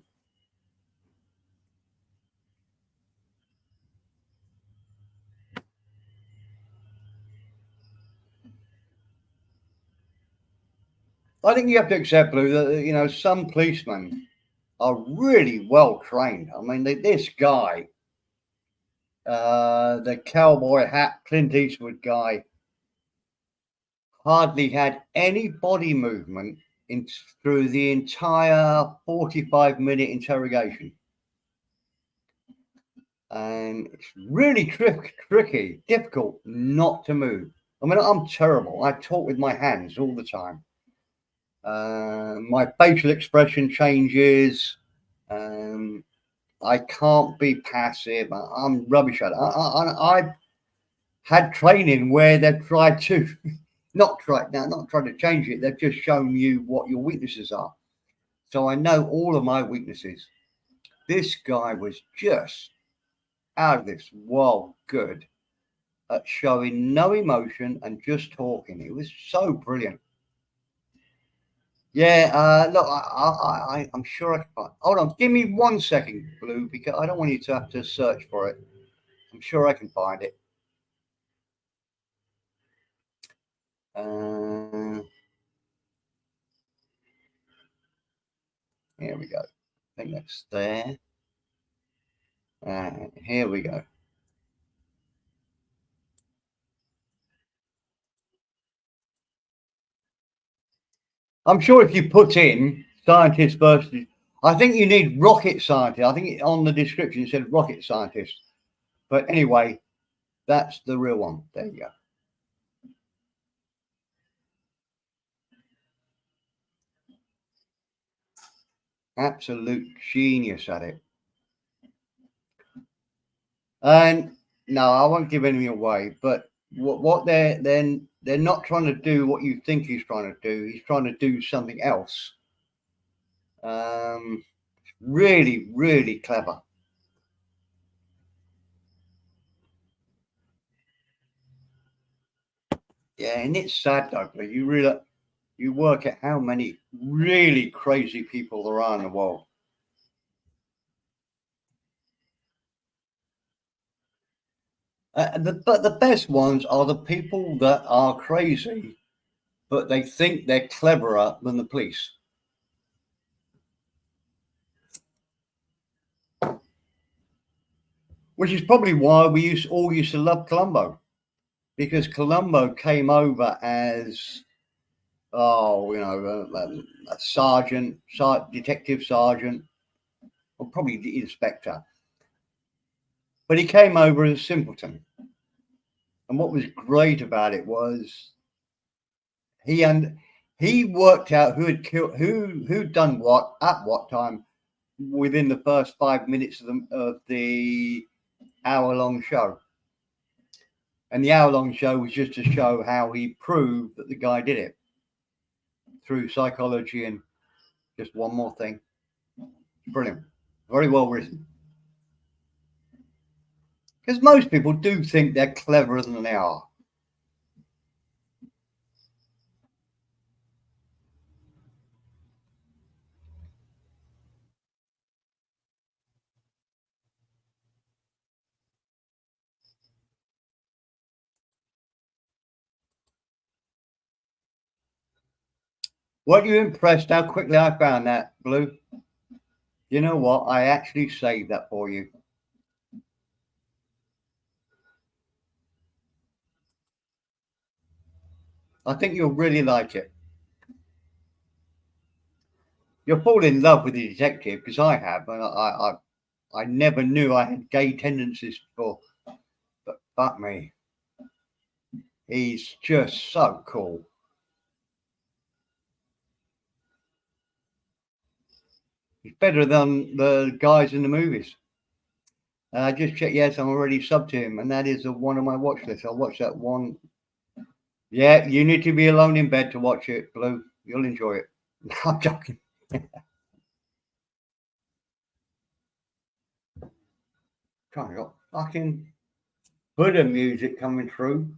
I think you have to accept, Blue, that some policemen are really well trained. I mean, this guy, the cowboy hat Clint Eastwood guy, hardly had any body movement through the entire 45-minute interrogation. And it's really tricky, difficult not to move. I mean, I'm terrible. I talk with my hands all the time. My facial expression changes. I can't be passive. I'm rubbish at it. I've had training where they've tried to not try to change it. They've just shown you what your weaknesses are. So I know all of my weaknesses. This guy was just out of this world good at showing no emotion and just talking. It was so brilliant. Yeah, look, I'm sure I can find. Hold on, give me 1 second, Blue, because I don't want you to have to search for it. I'm sure I can find it. Here we go. I think that's there. Here we go. I'm sure if you put in scientist versus, I think you need rocket scientist. I think on the description it said rocket scientist. But anyway, that's the real one. There you go. Absolute genius at it. And no, I won't give anything away. But what they're not trying to do what you think he's trying to do. He's trying to do something else. Really, really clever. Yeah, and it's sad though, but you work at how many really crazy people there are in the world. But the best ones are the people that are crazy, but they think they're cleverer than the police. Which is probably why we all used to love Columbo, because Columbo came over as, a sergeant, detective sergeant, or probably the inspector. But he came over as a simpleton. And what was great about it was he worked out who had killed who'd done what at what time within the first 5 minutes of the hour-long show. And the hour-long show was just to show how he proved that the guy did it through psychology and just one more thing. Brilliant. Very well written. Because most people do think they're cleverer than they are. Weren't you impressed how quickly I found that, Blue? You know what? I actually saved that for you. I think you'll really like it. You'll fall in love with the detective, because I have, and I never knew I had gay tendencies before. But fuck me, he's just so cool. He's better than the guys in the movies. I just checked. Yes, I'm already subbed to him, and that is one of my watch lists. I'll watch that one. Yeah, you need to be alone in bed to watch it, Blue. You'll enjoy it. I'm joking. Trying to got fucking Buddha music coming through.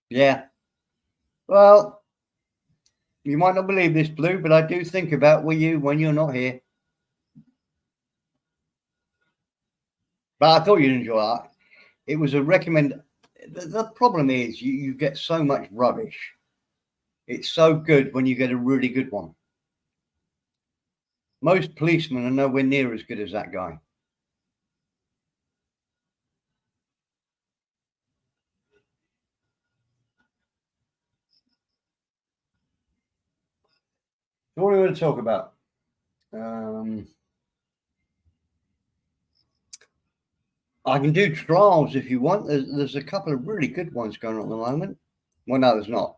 Yeah. Well, you might not believe this, Blue, but I do think about you when you're not here. But I thought you'd enjoy that. It was a recommend. The problem is you get so much rubbish. It's so good when you get a really good one. Most policemen are nowhere near as good as that guy. So what do we want to talk about? I can do trials if you want. There's a couple of really good ones going on at the moment. Well, no, there's not.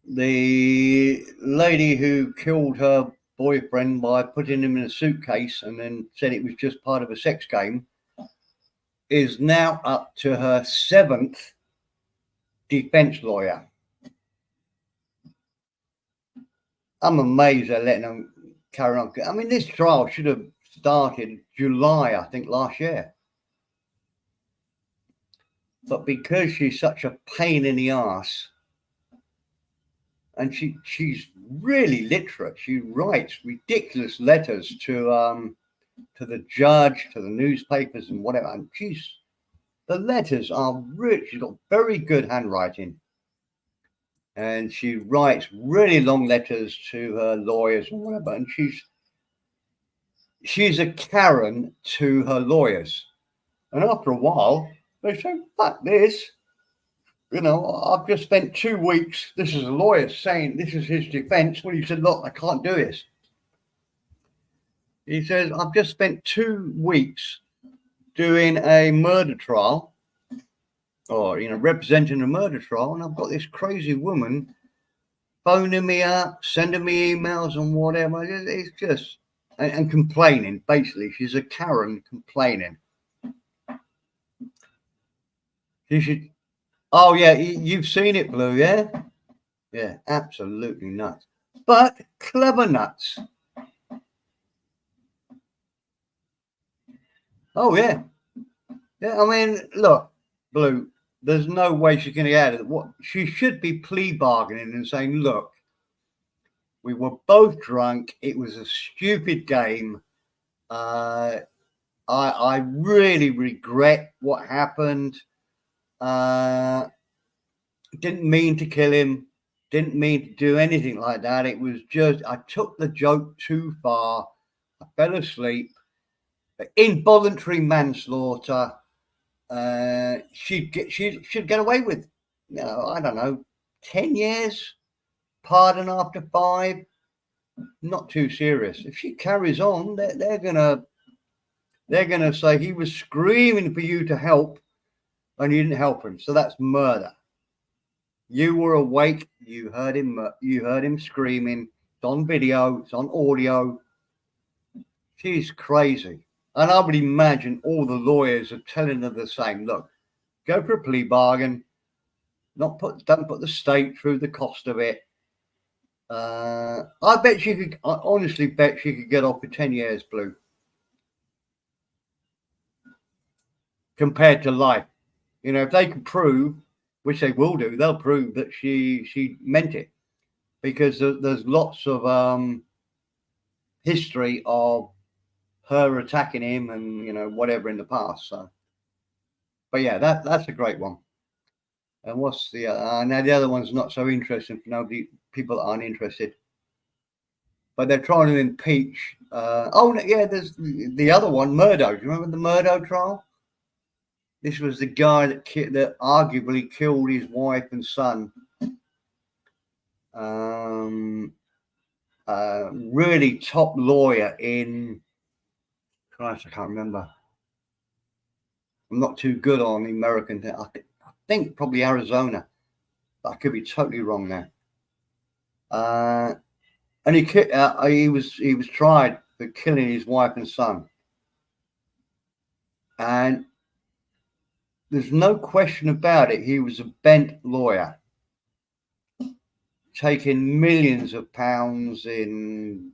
The lady who killed her boyfriend by putting him in a suitcase and then said it was just part of a sex game is now up to her 7th defense lawyer. I'm amazed they're letting them carry on. I mean, this trial should have started July, I think, last year. But because she's such a pain in the ass, and she's really literate. She writes ridiculous letters to the judge, to the newspapers, and whatever. And the letters are rich. She's got very good handwriting, and she writes really long letters to her lawyers and whatever. And she's a Karen to her lawyers. And after a while, they say, "Fuck this." You know, I've just spent 2 weeks. This is a lawyer saying this is his defense. Well, he said, "Look, I can't do this." He says, "I've just spent 2 weeks doing a murder trial, or, you know, representing a murder trial. And I've got this crazy woman phoning me up, sending me emails and whatever." It's just, and complaining. Basically, she's a Karen complaining. She should, oh yeah, you've seen it, Blue, yeah? Yeah, absolutely nuts. But clever nuts. Oh yeah. Yeah, I mean, look, Blue, there's no way she's going to get out of it. What she should be plea bargaining and saying, "Look, we were both drunk. It was a stupid game. I really regret what happened. Didn't mean to kill him. Didn't mean to do anything like that. It was just, I took the joke too far. I fell asleep. Involuntary manslaughter. She'd get away with, you know, I don't know, 10 years, pardon after 5. Not too serious. If she carries on, they're gonna say he was screaming for you to help and you didn't help him. So that's murder. You were awake. You heard him screaming. It's on video. It's on audio. She's crazy. And I would imagine all the lawyers are telling her the same. Look, go for a plea bargain. Don't put the state through the cost of it. I honestly bet she could get off with 10 years, Blue. Compared to life. You know, if they can prove, which they will do, they'll prove that she meant it. Because there's lots of history of her attacking him and, you know, whatever in the past. So, but yeah, that's a great one. And what's the now the other one's not so interesting for people that aren't interested. But they're trying to impeach. Oh yeah, there's the other one, Murdo. Do you remember the Murdo trial? This was the guy that arguably killed his wife and son. Really top lawyer in, Christ, I can't remember. I'm not too good on the American thing. I think probably Arizona, but I could be totally wrong there. And he was tried for killing his wife and son, and there's no question about it. He was a bent lawyer, taking millions of pounds in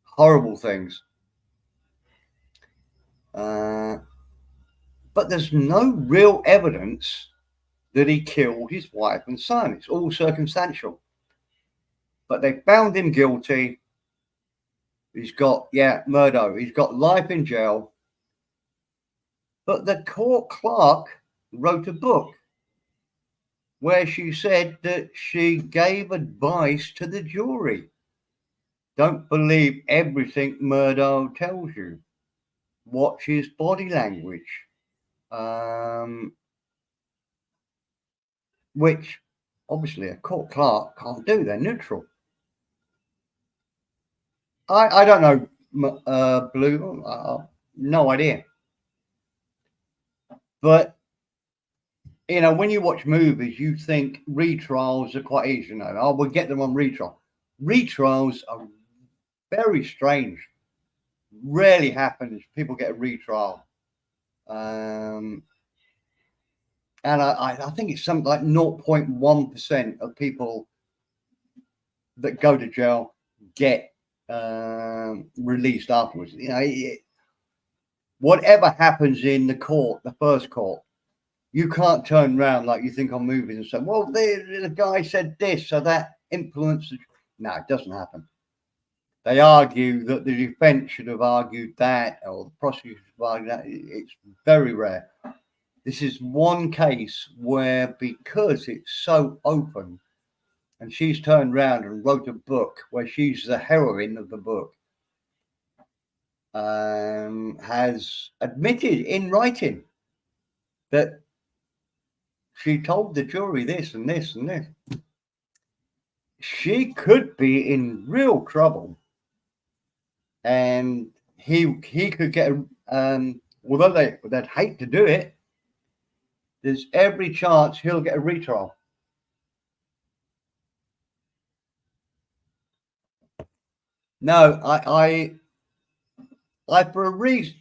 horrible things. But there's no real evidence that he killed his wife and son. It's all circumstantial. But they found him guilty. He's got, Murdo. He's got life in jail. But the court clerk wrote a book where she said that she gave advice to the jury. Don't believe everything Murdo tells you. Watch his body language. Which obviously a court clerk can't do. They're neutral. I don't know, Blue. No idea. But, you know, when you watch movies, you think retrials are quite easy. You know, we'll get them on retrial. Retrials are very strange. Rarely happens. People get a retrial. And I think it's something like 0.1% of people that go to jail get released afterwards. You know, whatever happens in the court, the first court, you can't turn around like you think on movies and say, well, the guy said this, so that influenced. No, it doesn't happen. They argue that the defense should have argued that, or the prosecution should have argued that. It's very rare. This is one case where, because it's so open, and she's turned around and wrote a book where she's the heroine of the book, has admitted in writing that she told the jury this and this and this. She could be in real trouble, and he could get although they'd hate to do it, there's every chance he'll get a retrial. No, I for a reason,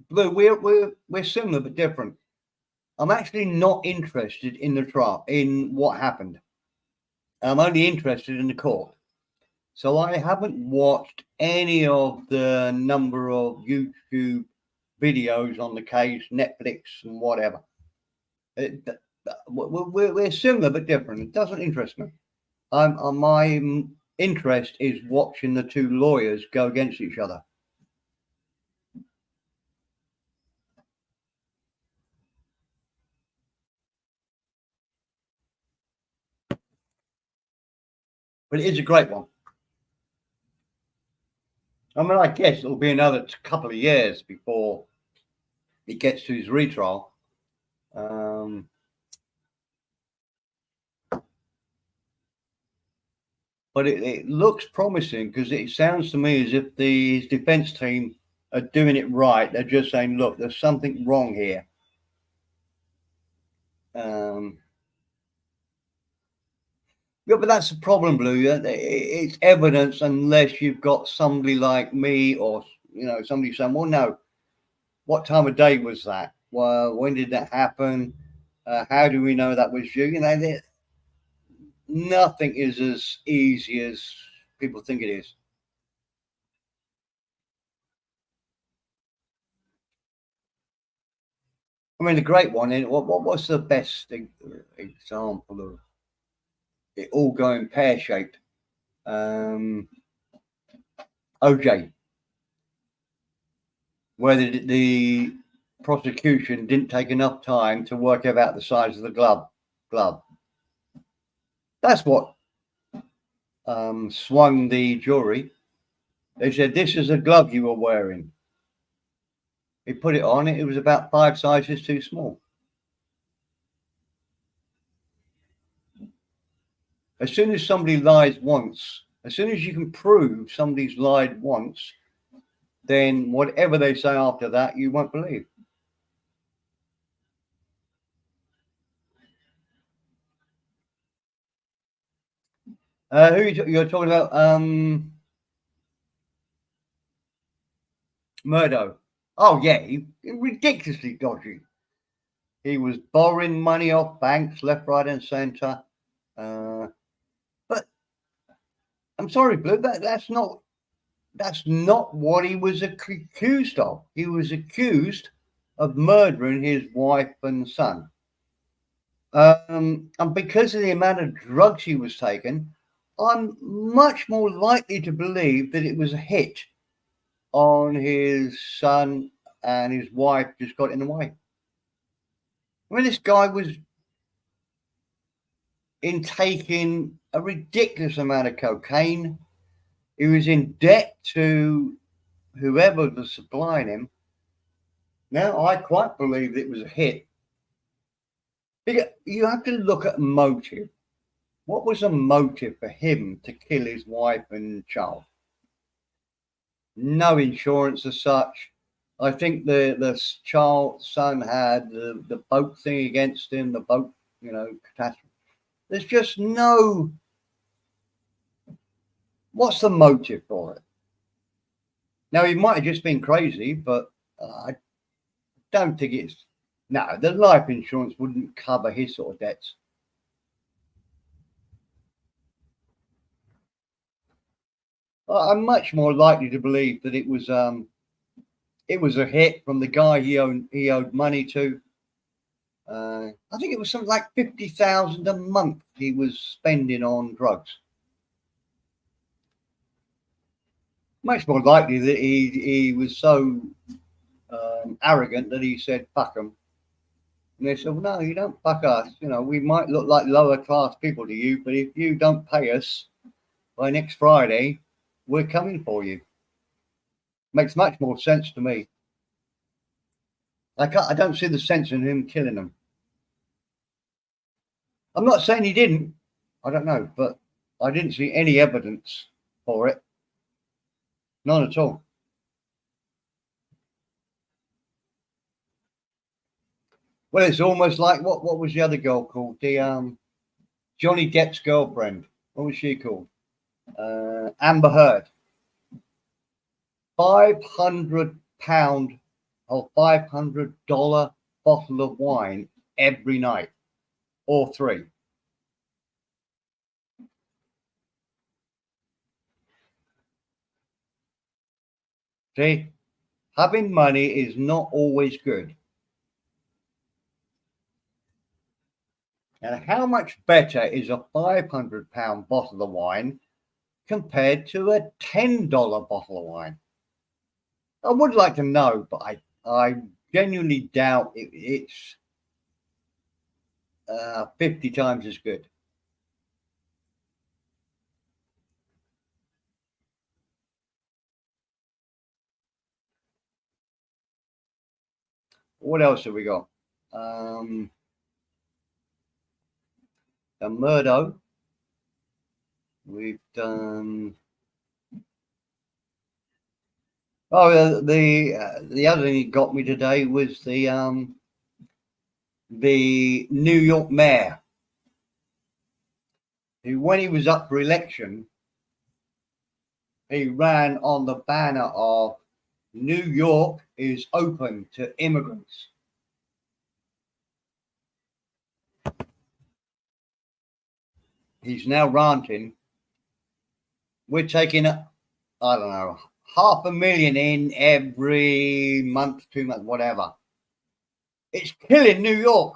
Blue, we're similar but different. I'm actually not interested in the trial, in what happened. I'm only interested in the court. So I haven't watched any of the number of YouTube videos on the case, Netflix and whatever. We're similar but different. It doesn't interest me. My interest is watching the two lawyers go against each other. But it is a great one. I mean, I guess it'll be another couple of years before it gets to his retrial. But it looks promising, because it sounds to me as if his defense team are doing it right. They're just saying, look, there's something wrong here. Yeah, but that's the problem, Blue. It's evidence unless you've got somebody like me, or somebody saying, well, no, what time of day was that? Well, when did that happen? How do we know that was you? Nothing is as easy as people think it is. I mean, the great one, what's the best example of it all going pear-shaped? OJ, where the prosecution didn't take enough time to work out the size of the glove. That's what swung the jury. They said, this is a glove you were wearing. He put it on, it was about 5 sizes too small. As soon as somebody lies once, as soon as you can prove somebody's lied once, then whatever they say after that, you won't believe. Who you're talking about? Murdo. Oh yeah, he ridiculously dodgy. He was borrowing money off banks left, right, and centre. But I'm sorry, Blue. That's not what he was accused of. He was accused of murdering his wife and son. And because of the amount of drugs he was taking, I'm much more likely to believe that it was a hit on his son, and his wife just got in the way. I mean, this guy was taking a ridiculous amount of cocaine. He was in debt to whoever was supplying him. Now, I quite believe it was a hit. You have to look at motive. What was the motive for him to kill his wife and child? No insurance as such. I think the son had the boat thing against him, the boat, catastrophe. There's just no. What's the motive for it? Now, he might have just been crazy, but I don't think it's. No, the life insurance wouldn't cover his sort of debts. I'm much more likely to believe that it was a hit from the guy he owed money to. I think it was something like 50,000 a month he was spending on drugs. Much more likely that he was so arrogant that he said, fuck them. And they said, well, no, you don't fuck us. You know, we might look like lower class people to you, but if you don't pay us by next Friday, we're coming for you. Makes much more sense to me. I don't see the sense in him killing them. I'm not saying he didn't. I don't know, but I didn't see any evidence for it. None at all. Well, it's almost like what was the other girl called? The Johnny Depp's girlfriend. What was she called? Amber Heard. £500 or $500 bottle of wine every night, or 3. See, having money is not always good. And how much better is a £500 bottle of wine compared to a $10 bottle of wine? I would like to know, but I genuinely doubt it's 50 times as good. What else have we got? The Murdo. We've done. Oh, the other thing that got me today was the New York mayor, who, when he was up for election, he ran on the banner of New York is open to immigrants. He's now ranting. We're taking, I don't know, 500,000 in every month, 2 months, whatever. It's killing New York.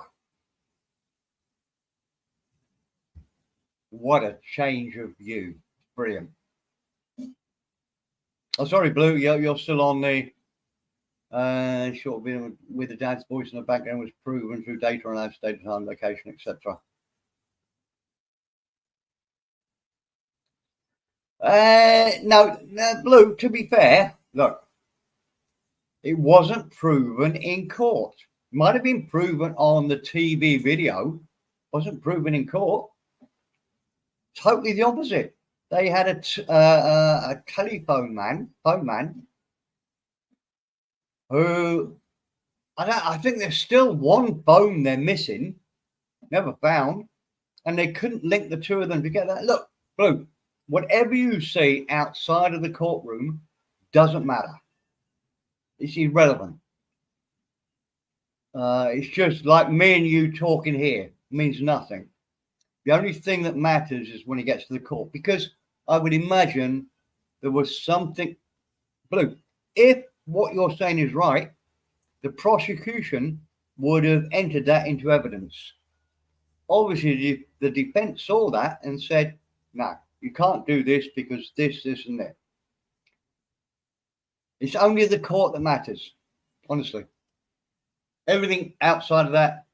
What a change of view. Brilliant. Oh, sorry, Blue, you're still on the short video with the dad's voice in the background was proven through data on our state of time, location, etc. No, Blue, to be fair, look, it wasn't proven in court. It might have been proven on the TV video, wasn't proven in court. Totally the opposite. They had a telephone man, who I think there's still one phone they're missing, never found, and they couldn't link the two of them together. Look, Blue, whatever you see outside of the courtroom doesn't matter. It's irrelevant. It's just like me and you talking here. It means nothing. The only thing that matters is when it gets to the court, because I would imagine there was something. Blue, if what you're saying is right, the prosecution would have entered that into evidence. Obviously, the defense saw that and said, no, you can't do this because this, and that. It's only the court that matters, honestly. Everything outside of that,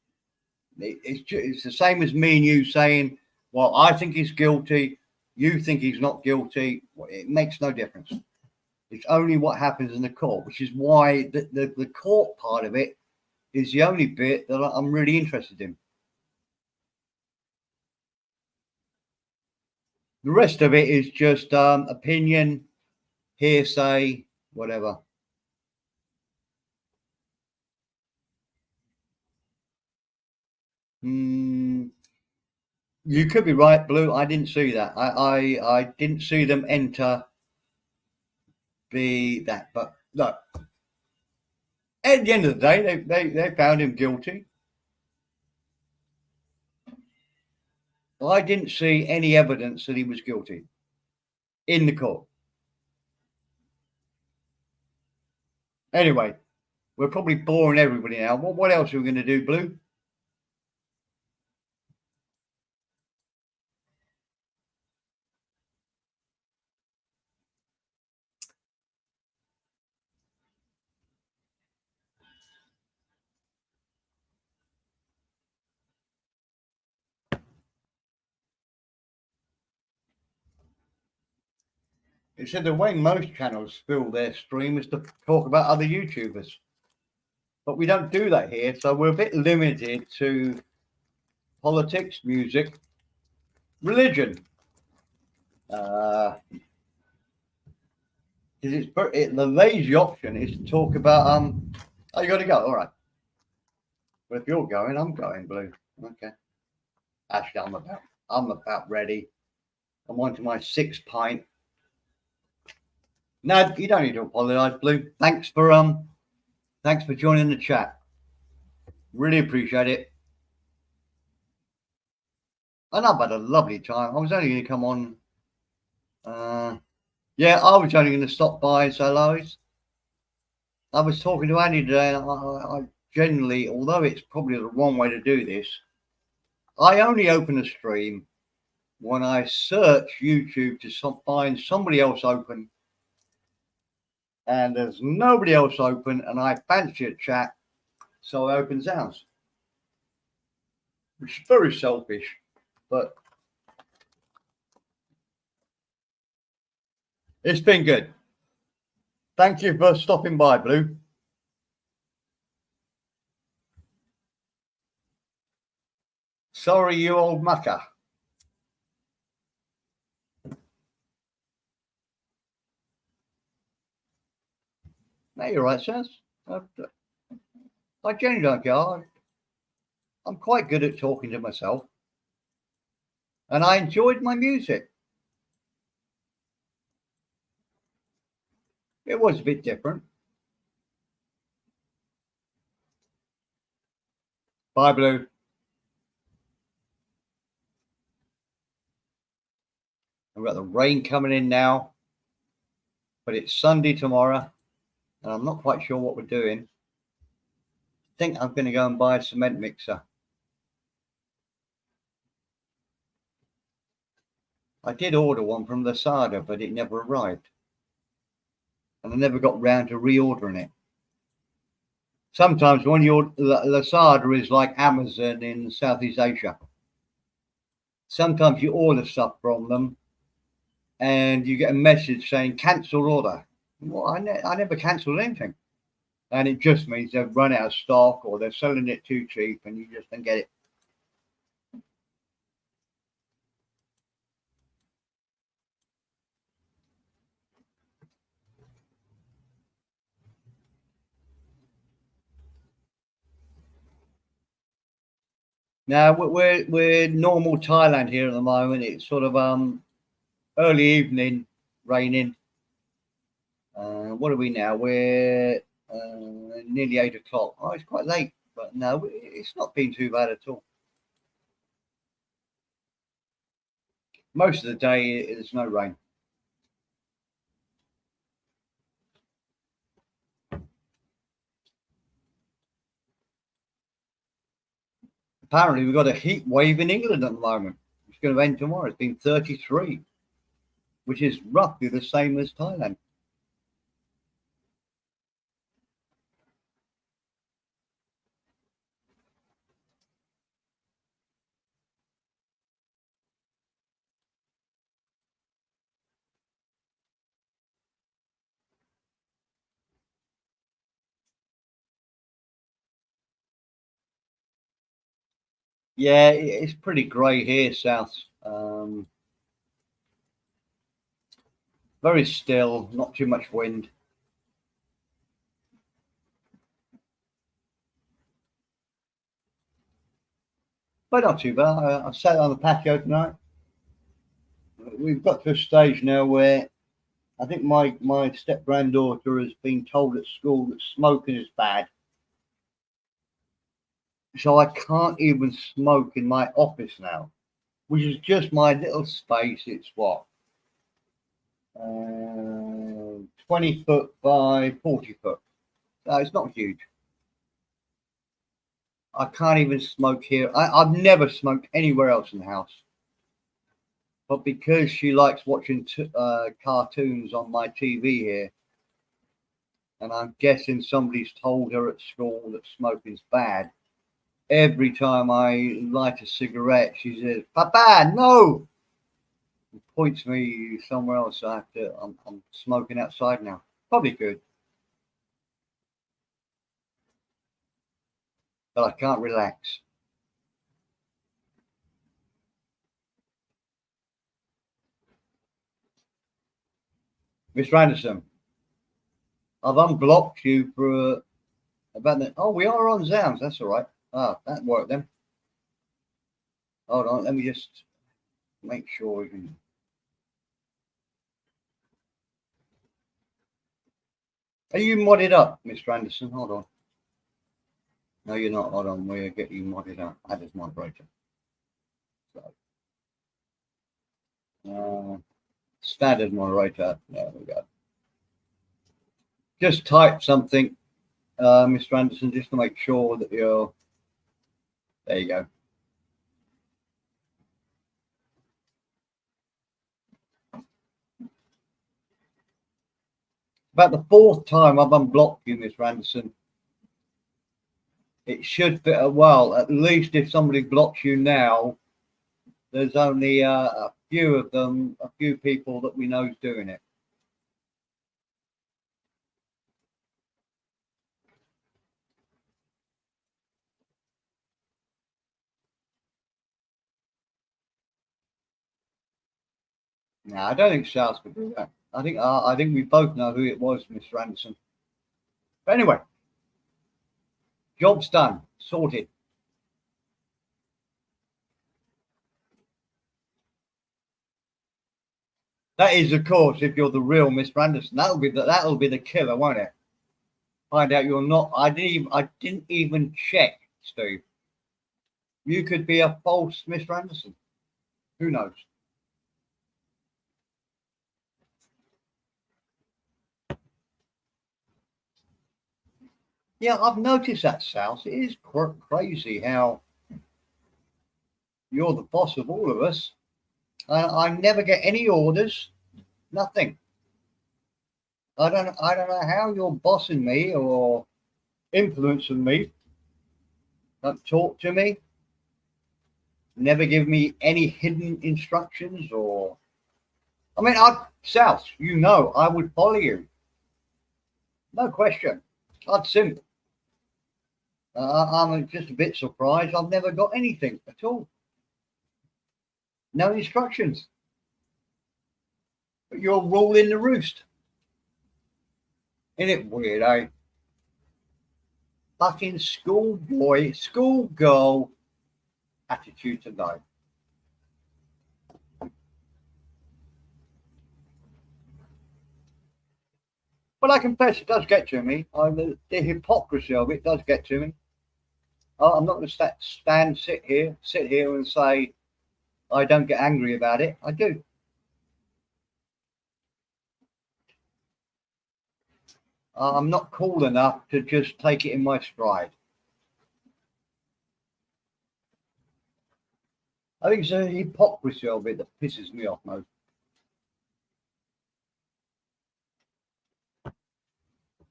it's the same as me and you saying, well, I think he's guilty, you think he's not guilty. It makes no difference. It's only what happens in the court, which is why the court part of it is the only bit that I'm really interested in. The rest of it is just opinion, hearsay, whatever. You could be right, Blue. I didn't see that. I didn't see them enter that. But look, at the end of the day, they found him guilty. I didn't see any evidence that he was guilty in the court. Anyway, we're probably boring everybody now. What else are we going to do, Blue? It said the way most channels fill their stream is to talk about other YouTubers. But we don't do that here, so we're a bit limited to politics, music, religion. The lazy option is to talk about oh, you got to go. All right. Well, if you're going, I'm going, Blue. Okay. Actually, I'm about ready. I'm on to my 6th pint. No, you don't need to apologise, Blue. Thanks for joining the chat. Really appreciate it. And I've had a lovely time. I was only going to come on. Yeah, I was only going to stop by and say hello. I was talking to Andy today, and I generally, although it's probably the wrong way to do this, I only open a stream when I search YouTube to find somebody else open, and there's nobody else open, and I fancy a chat, so I open sounds, which is very selfish, but it's been good. Thank you for stopping by, Blue. Sorry, you old mucker. No, you're right, Saz. I genuinely don't care. I'm quite good at talking to myself. And I enjoyed my music. It was a bit different. Bye, Blue. I've got the rain coming in now, but it's Sunday tomorrow, and I'm not quite sure what we're doing. I think I'm going to go and buy a cement mixer. I did order one from Lazada, but it never arrived. And I never got round to reordering it. Sometimes when you're Lazada is like Amazon in Southeast Asia. Sometimes you order stuff from them and you get a message saying cancel order. Well, I never cancelled anything. And it just means they've run out of stock or they're selling it too cheap and you just don't get it. Now we're normal Thailand here at the moment. It's sort of early evening, raining. What are we now? We're nearly 8 o'clock. Oh, it's quite late, but no, it's not been too bad at all. Most of the day, there's no rain. Apparently, we've got a heat wave in England at the moment. It's going to end tomorrow. It's been 33, which is roughly the same as Thailand. Yeah, it's pretty grey here, south. Very still, not too much wind. But not too bad. I sat on the patio tonight. We've got to a stage now where I think my step granddaughter has been told at school that smoking is bad. So I can't even smoke in my office now, which is just my little space. It's what? 20 foot by 40 foot. It's not huge. I can't even smoke here. I've never smoked anywhere else in the house. But because she likes watching cartoons on my TV here, and I'm guessing somebody's told her at school that smoking's bad, every time I light a cigarette, she says, "Papa, no!" It points me somewhere else. So I have to. I'm smoking outside now. Probably good, but I can't relax. Mr. Anderson, I've unblocked you for about the. Oh, we are on Zounds. That's all right. Ah, that worked then. Hold on. Let me just make sure we can. Are you modded up, Mr. Anderson? Hold on. No, you're not. Hold on. We'll get you modded up. Add as moderator. So, standard moderator. There we go. Just type something, Mr. Anderson, just to make sure that you're. There you go. About the fourth time I've unblocked you, Mr. Anderson. It should fit well. At least if somebody blocks you now, there's only a few of them, a few people that we know is doing it. No, I don't think South would do that. I think we both know who it was, Mr. Anderson. But anyway, job's done, sorted. That is, of course, if you're the real Mr. Anderson, that'll be the killer, won't it? Find out you're not. I didn't even check, Steve. You could be a false Mr. Anderson. Who knows? Yeah, I've noticed that, South. It is crazy how you're the boss of all of us. I never get any orders, nothing. I don't know how you're bossing me or influencing me. Don't talk to me. Never give me any hidden instructions or. I mean, South, you know, I would follow you. No question. I'd simp. I'm just a bit surprised. I've never got anything at all. No instructions. But you're ruling the roost. Isn't it weird, eh? Fucking schoolboy, schoolgirl attitude to life. But I confess, it does get to me. The hypocrisy of it does get to me. I'm not going to sit here and say I don't get angry about it. I do. I'm not cool enough to just take it in my stride. I think it's the hypocrisy of it that pisses me off most.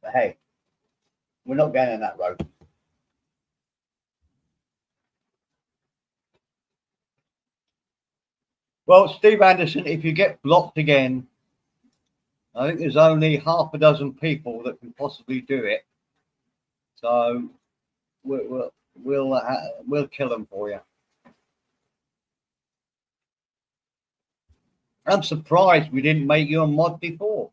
But hey, we're not going on that road. Well, Steve Anderson, if you get blocked again, I think there's only half a dozen people that can possibly do it. So we'll kill them for you. I'm surprised we didn't make you a mod before.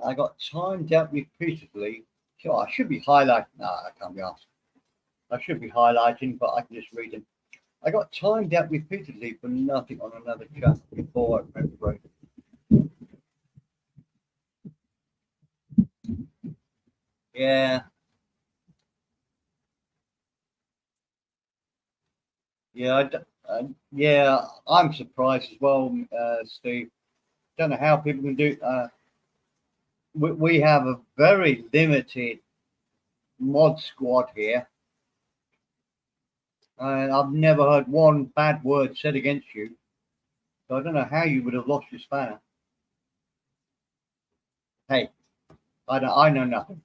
I got timed out repeatedly. Sure, I should be highlighting. No, I can't be asked. I should be highlighting, but I can just read them. I got timed out repeatedly for nothing on another chat before I remember. Yeah. Yeah, yeah, I'm surprised as well, Steve. Don't know how people can do. we have a very limited mod squad here, and I've never heard one bad word said against you. So I don't know how you would have lost your spanner. Hey, I know nothing.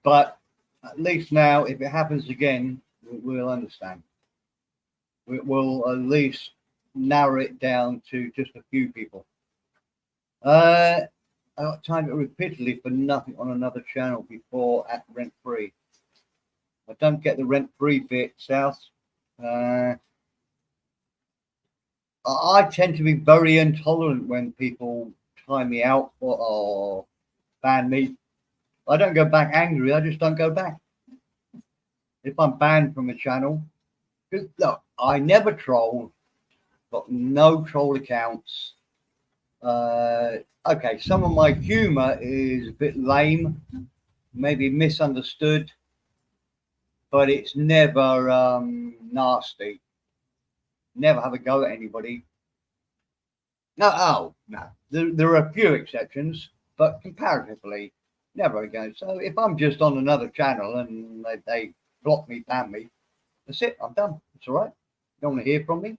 But at least now, if it happens again, we'll understand. We'll at least narrow it down to just a few people. I got timed it repeatedly for nothing on another channel before at rent free. I don't get the rent free bit, South. I tend to be very intolerant when people time me out or ban me. I don't go back angry. I just don't go back. If I'm banned from a channel, look, I never troll. Got no troll accounts. Okay, some of my humor is a bit lame, maybe misunderstood, but it's never nasty. Never have a go at anybody. No. There are a few exceptions, but comparatively, never again. So if I'm just on another channel and they block me, ban me, that's it. I'm done. It's all right. You don't want to hear from me?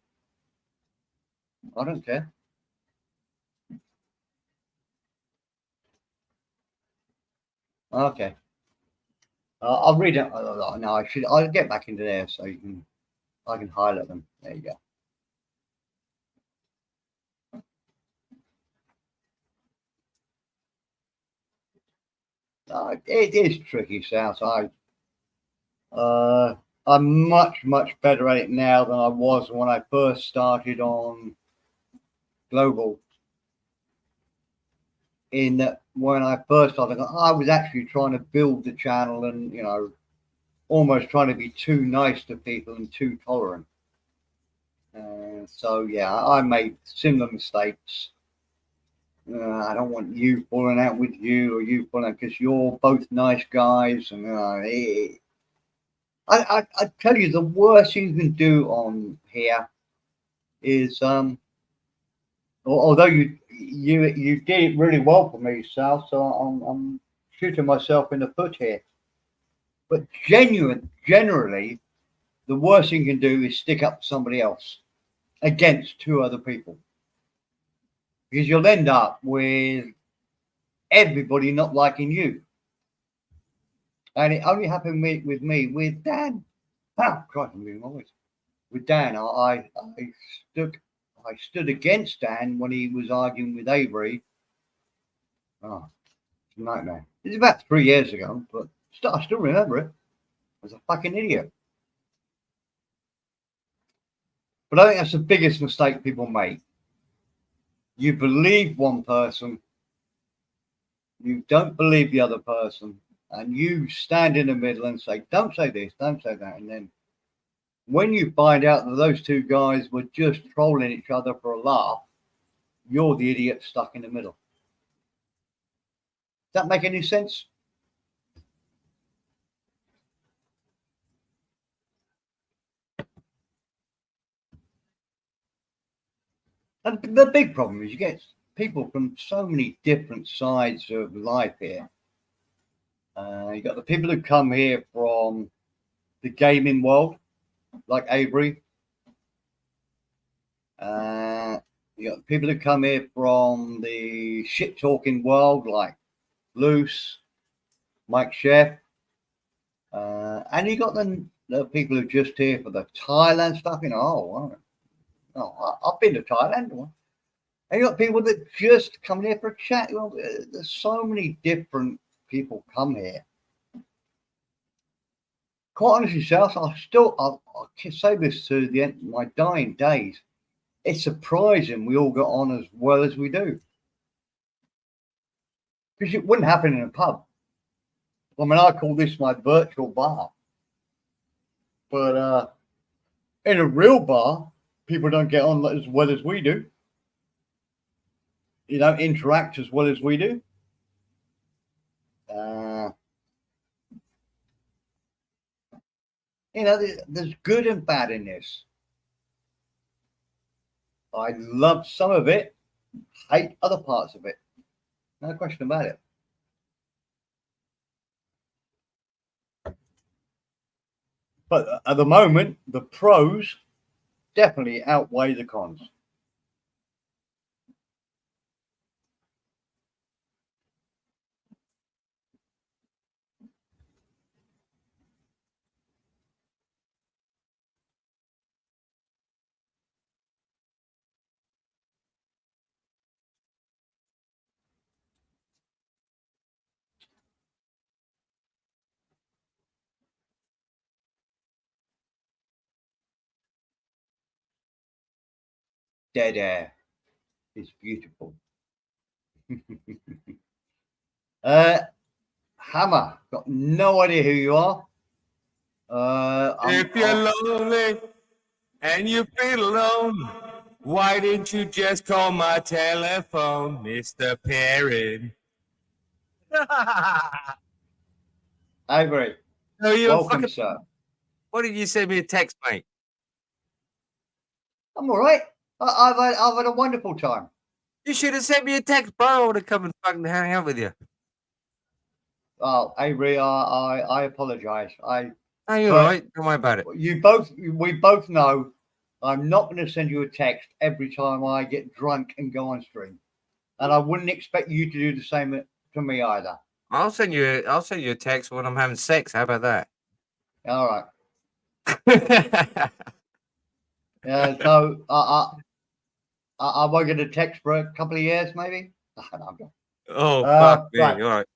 I don't care. Okay. I'll read it. No, I should. I'll get back into there so you can. I can highlight them. There you go. It is tricky, South. I'm much better at it now than I was when I first started on Global. In that, when I first started, I was actually trying to build the channel and, you know, almost trying to be too nice to people and too tolerant. So yeah, I made similar mistakes. I don't want you falling out with you or you falling out because you're both nice guys, and I tell you, the worst thing you can do on here is although you did it really well for me, Sal, so I'm shooting myself in the foot here. But generally, the worst thing you can do is stick up to somebody else against two other people, because you'll end up with everybody not liking you. And it only happened with me with Dan. Oh, God, I'm losing my voice. With Dan, I stood against Dan when he was arguing with Avery. Oh, it's a nightmare. It's about 3 years ago, but I still remember it. I was a fucking idiot. But I think that's the biggest mistake people make. You believe one person, you don't believe the other person, and you stand in the middle and say, don't say this, don't say that. And then when you find out that those two guys were just trolling each other for a laugh, you're the idiot stuck in the middle. Does that make any sense? And the big problem is you get people from so many different sides of life here. You got the people who come here from the gaming world, like Avery. You got people who come here from the shit talking world, like Loose, Mike Chef. And you got the people who are just here for the Thailand stuff, you know. I've been to Thailand. And you got people that just come here for a chat. Well, there's so many different people come here. Quite honestly, South, I'll say this to the end of my dying days. It's surprising we all got on as well as we do. Because it wouldn't happen in a pub. I mean, I call this my virtual bar. But in a real bar, people don't get on as well as we do. You don't interact as well as we do. You know, there's good and bad in this. I love some of it, hate other parts of it. No question about it. But at the moment, the pros definitely outweigh the cons. Dead air is beautiful. Hammer, got no idea who you are. If you're lonely and you feel alone, why didn't you just call my telephone, Mr. Perrin? Avery, No, you welcome, fucking. sir. What did you send me a text, mate? I'm all right. I've had a wonderful time. You should have sent me a text, bro. I would have come and fucking hang out with you. Oh, Avery, I apologize. Oh, you're But- all right. Don't worry about it. We both know I'm not going to send you a text every time I get drunk and go on stream, and I wouldn't expect you to do the same to me either. I'll send you a text when I'm having sex. How about that? All right. Yeah. So I won't get a text for a couple of years, maybe. Oh, fuck me. Right. All right.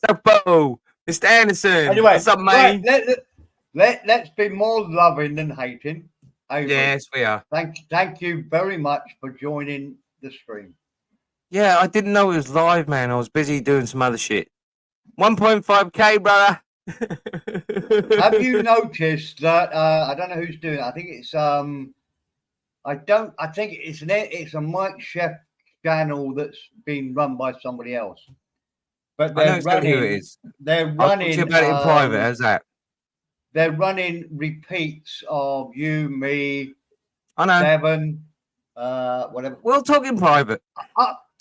Supo, Mr. Anderson. Anyway, What's up, right, mate? let's be more loving than hating. Avery, Yes, we are. Thank you very much for joining the stream. Yeah, I didn't know it was live, man. I was busy doing some other shit. 1.5K, brother. Have you noticed that? I don't know who's doing it. I think it's I think it's a Mike Chef channel that's been run by somebody else. But I know they're exactly who it running. is. They're I'll talk to running. you about it in private. How's that? They're running repeats of you, me, I know. Devon, whatever. We'll talk in private.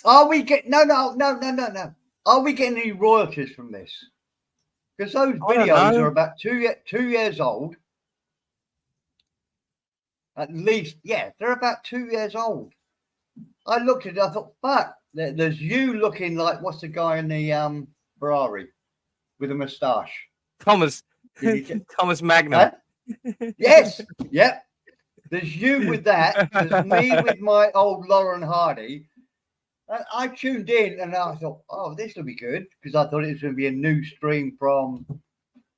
Are we getting no? Are we getting any royalties from this? Because those I don't videos know. are about 2 years old. At least, yeah, they're about 2 years old. I looked at it, I thought, fuck, there's you looking like, what's the guy in the Ferrari with a moustache? Thomas. Did you Thomas Magnum. Huh? Yes, yep. There's you with that. There's me with my old Lauren Hardy. And I tuned in and I thought, oh, this will be good because I thought it was going to be a new stream from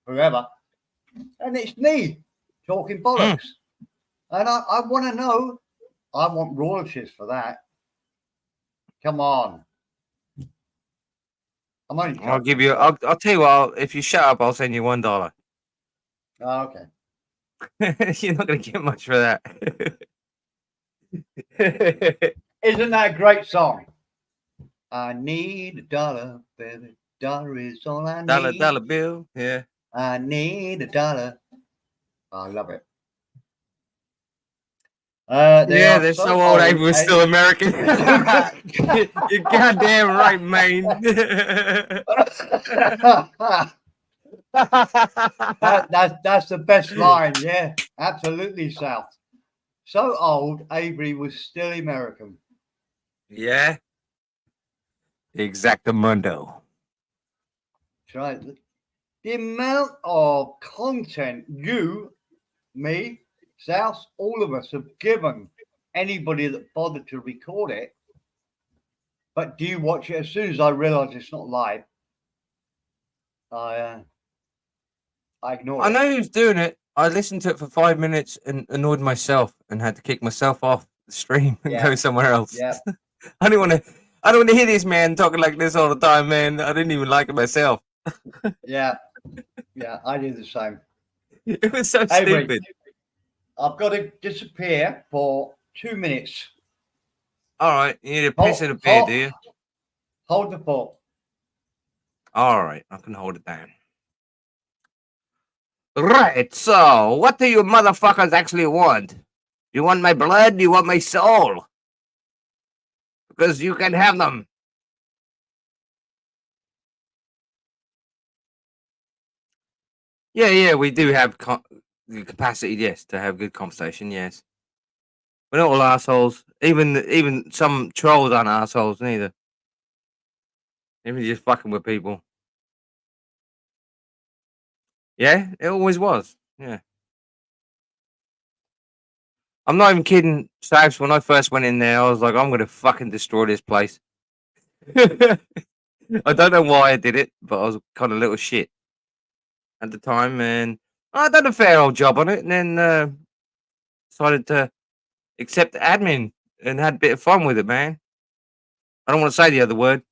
whoever. And it's me talking bollocks. And I want to know, I want royalties for that. Come on. I'm only I'll joking. give you. I'll tell you what. If you shut up, I'll send you $1. Oh, okay. You're not gonna get much for that. Isn't that a great song? I need a dollar, baby. Dollar is all I need. Dollar bill. Yeah. I need a dollar. I love it. Yeah, they're so old. I was still American. You're goddamn right, man. That's the best line. Yeah, absolutely, South. So old, Avery was still American. Yeah. Exactamundo. That's right. The amount of content you, me, South, all of us have given anybody that bothered to record it. But do you watch it? As soon as I realised it's not live, I ignored I it. know who's doing it. I listened to it for 5 minutes and annoyed myself and had to kick myself off the stream and Yeah. go somewhere else. Yeah. I don't want to hear this man talking like this all the time, man. I didn't even like it myself. Yeah. Yeah, I do the same. It was so Avery, stupid. I've got to disappear for 2 minutes. All right, you need a piss and a beer, do you? Hold the fort. All right, I can hold it down. Right, so what do you motherfuckers actually want? You want my blood? You want my soul? Because you can have them. Yeah, we do have the capacity, yes, to have good conversation. Yes, we're not all assholes. Even some trolls aren't assholes neither. Even just fucking with people. Yeah, it always was. Yeah, I'm not even kidding, Sabs. When I first went in there, I was like, I'm gonna fucking destroy this place. I don't know why I did it, but I was kind of little shit at the time, and I done a fair old job on it, and then decided to accept admin and had a bit of fun with it, man. I don't want to say the other word.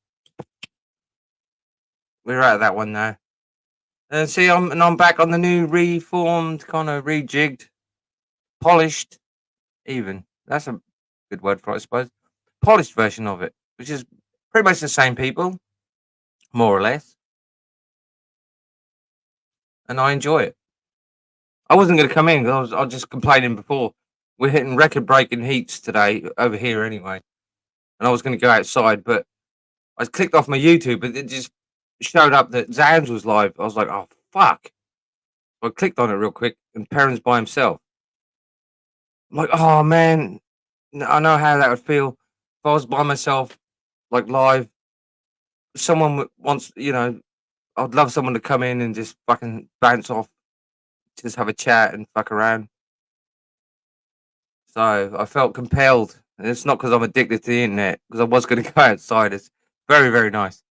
We're out of that one now. And see, I'm back on the new reformed, kind of rejigged, polished, even. That's a good word for it, I suppose. Polished version of it, which is pretty much the same people, more or less. And I enjoy it. I wasn't going to come in because I was just complaining before. We're hitting record breaking heats today over here anyway. And I was going to go outside, but I clicked off my YouTube, but it just showed up that Zans was live. I was like, oh, fuck. So I clicked on it real quick, and Perrin's by himself. I'm like, oh, man, I know how that would feel if I was by myself, like live. Someone wants, I'd love someone to come in and just fucking bounce off, just have a chat and fuck around. So I felt compelled. And it's not because I'm addicted to the internet, because I was going to go outside. It's very, very nice.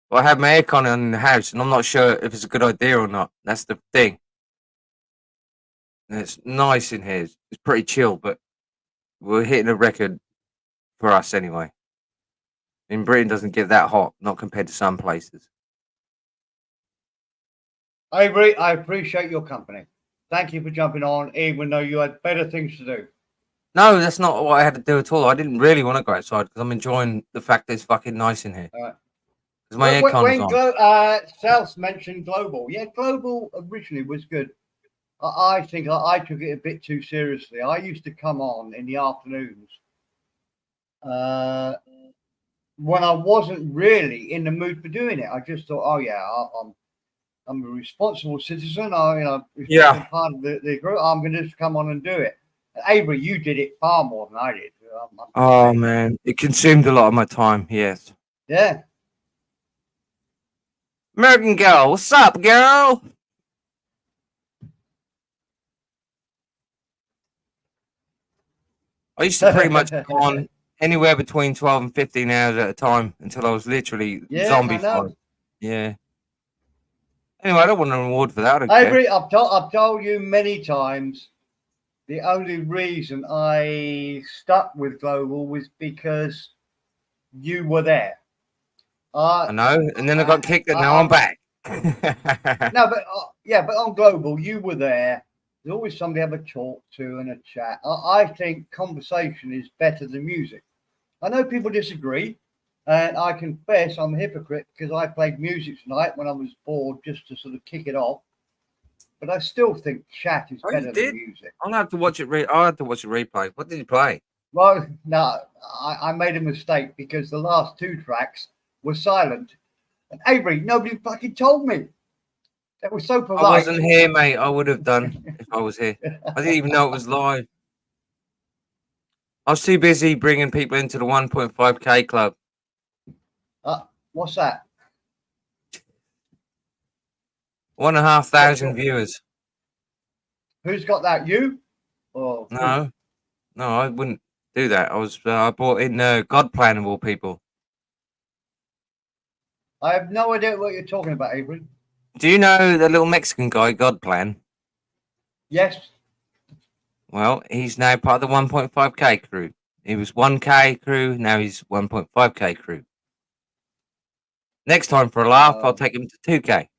But I have my aircon on in the house, and I'm not sure if it's a good idea or not. That's the thing. And it's nice in here. It's pretty chill, but we're hitting a record for us anyway. In Britain, doesn't get that hot, not compared to some places. Avery, I appreciate your company. Thank you for jumping on, even though you had better things to do. No, that's not what I had to do at all. I didn't really want to go outside because I'm enjoying the fact that it's fucking nice in here. Because my aircon's on. South mentioned Global. Yeah, Global originally was good. I think I took it a bit too seriously. I used to come on in the afternoons when I wasn't really in the mood for doing it. I just thought, oh yeah, I'm a responsible citizen. Responsible part of the group. I'm going to just come on and do it. Avery, you did it far more than I did. Oh man, it consumed a lot of my time. Yes. Yeah. American girl, what's up, girl? I used to pretty much go on anywhere between 12 and 15 hours at a time until I was literally zombified. Yeah. Anyway, I don't want a reward for that. Avery, I've told you many times. The only reason I stuck with Global was because you were there. I know, and then I got kicked, and now I'm back. No, but but on Global, you were there. There's always somebody to have a talk to and a chat. I think conversation is better than music. I know people disagree, and I confess I'm a hypocrite because I played music tonight when I was bored just to sort of kick it off. But I still think chat is better than music. I'll have to watch it. I'll have to watch the replay. What did you play? Well, no, I made a mistake because the last two tracks were silent. And Avery, nobody fucking told me. That was so polite. I wasn't here, mate. I would have done if I was here. I didn't even know it was live. I was too busy bringing people into the 1.5K club. What's that? 1,500 viewers. Who's got that? You? Or no, I wouldn't do that. I brought in God Plan of all people. I have no idea what you're talking about, Avery. Do you know the little Mexican guy, God Plan? Yes. Well, he's now part of the 1.5K crew. He was 1K crew, now he's 1.5K crew. Next time for a laugh, I'll take him to 2K.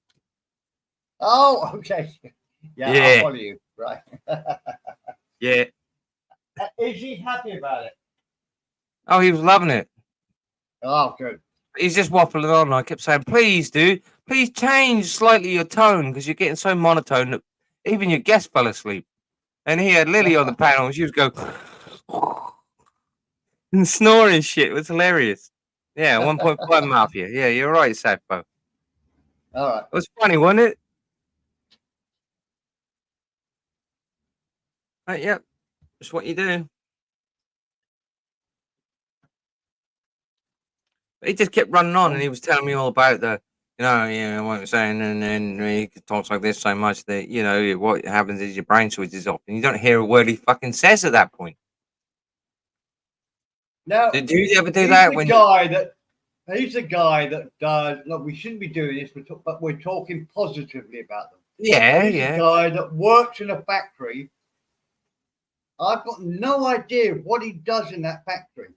Oh, okay. Yeah, I'll follow you. Right. Yeah. Is he happy about it? Oh, he was loving it. Oh, good. He's just waffling on. I kept saying, please, dude, please change slightly your tone because you're getting so monotone that even your guest fell asleep. And he had Lily on the panel and she was going and snoring shit. It was hilarious. Yeah, 1.5 Mafia. Yeah, you're right, Sapo. All right. It was funny, wasn't it? Yep, that's what you do. He just kept running on, and he was telling me all about what I'm saying, and then he talks like this so much that what happens is your brain switches off, and you don't hear a word he fucking says at that point. Now, Did you ever do he's that? He's the guy that does. Look, we shouldn't be doing this, but we're talking positively about them. Yeah, He's yeah. the guy that works in a factory. I've got no idea what he does in that factory.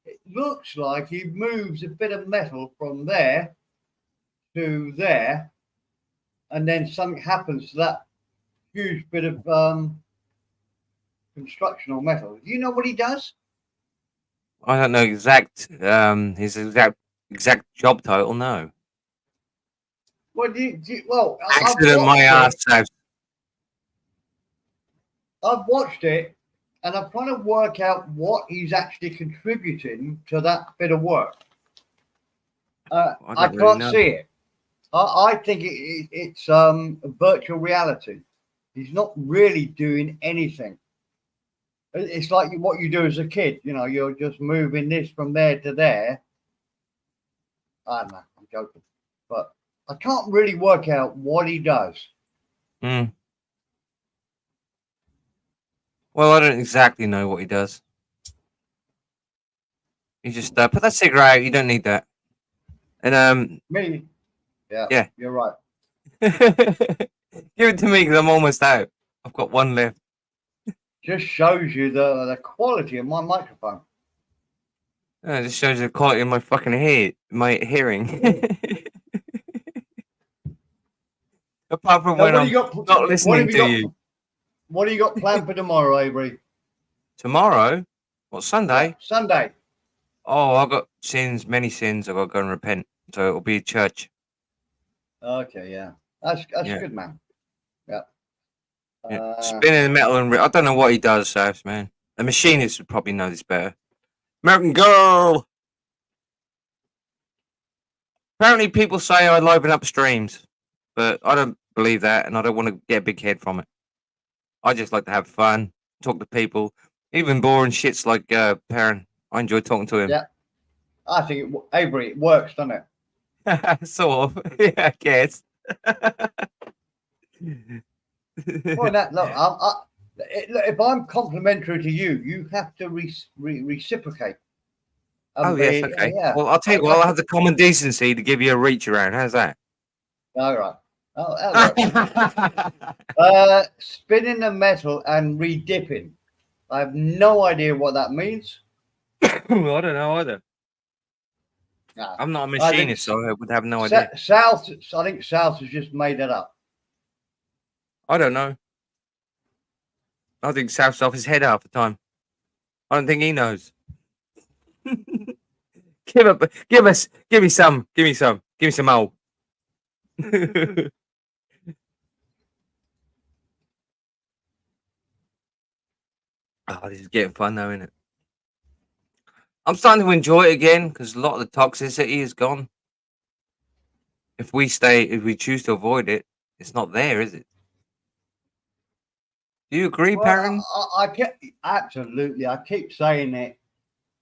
It looks like he moves a bit of metal from there to there, and then something happens to that huge bit of construction or metal. Do you know what he does? I don't know his exact job title. No. Well, I've Accident my ass watched it. out. I've watched it, and I'm trying to work out what he's actually contributing to that bit of work. I don't really can't know. see it. I think it's virtual reality. He's not really doing anything. It's like what you do as a kid. You're just moving this from there to there. I don't know. I'm joking, but I can't really work out what he does. Mm. Well, I don't exactly know what he does. You just put that cigarette out. You don't need that. And Me? Yeah. Yeah. You're right. Give it to me because I'm almost out. I've got one left. Just shows you the quality of my microphone. It just shows you the quality of my fucking my hearing. Apart from Now, when I'm not listening to you. What do you got planned for tomorrow, Avery? Tomorrow? What, Sunday? Yeah, Sunday. Oh, I've got many sins. I've got to go and repent. So it'll be church. Okay, yeah. That's Yeah. good, man. Yeah. Spinning the metal and I don't know what he does, South, man. The machinists would probably know this better. American Girl! Apparently people say I liven up streams, but I don't believe that, and I don't want to get a big head from it. I just like to have fun, talk to people, even boring shits like Perrin. I enjoy talking to him. Yeah. I think Avery, it works, doesn't it? Sort of. Yeah, I guess. Well, look, if I'm complimentary to you, you have to reciprocate. Oh, yes, okay. Yeah. Well, I'll tell you what, I'll have the common decency to give you a reach around. How's that? All right. Oh, that works. Spinning the metal and redipping. I have no idea what that means. Well, I don't know either. Nah. I'm not a machinist, so I would have no idea. South, I think South has just made that up. I don't know. I think South's off his head half the time. I don't think he knows. Give me some more. Oh, this is getting fun though, isn't it? I'm starting to enjoy it again because a lot of the toxicity is gone. If we choose to avoid it, it's not there, is it? Do you agree, Perrin? Absolutely. I keep saying it,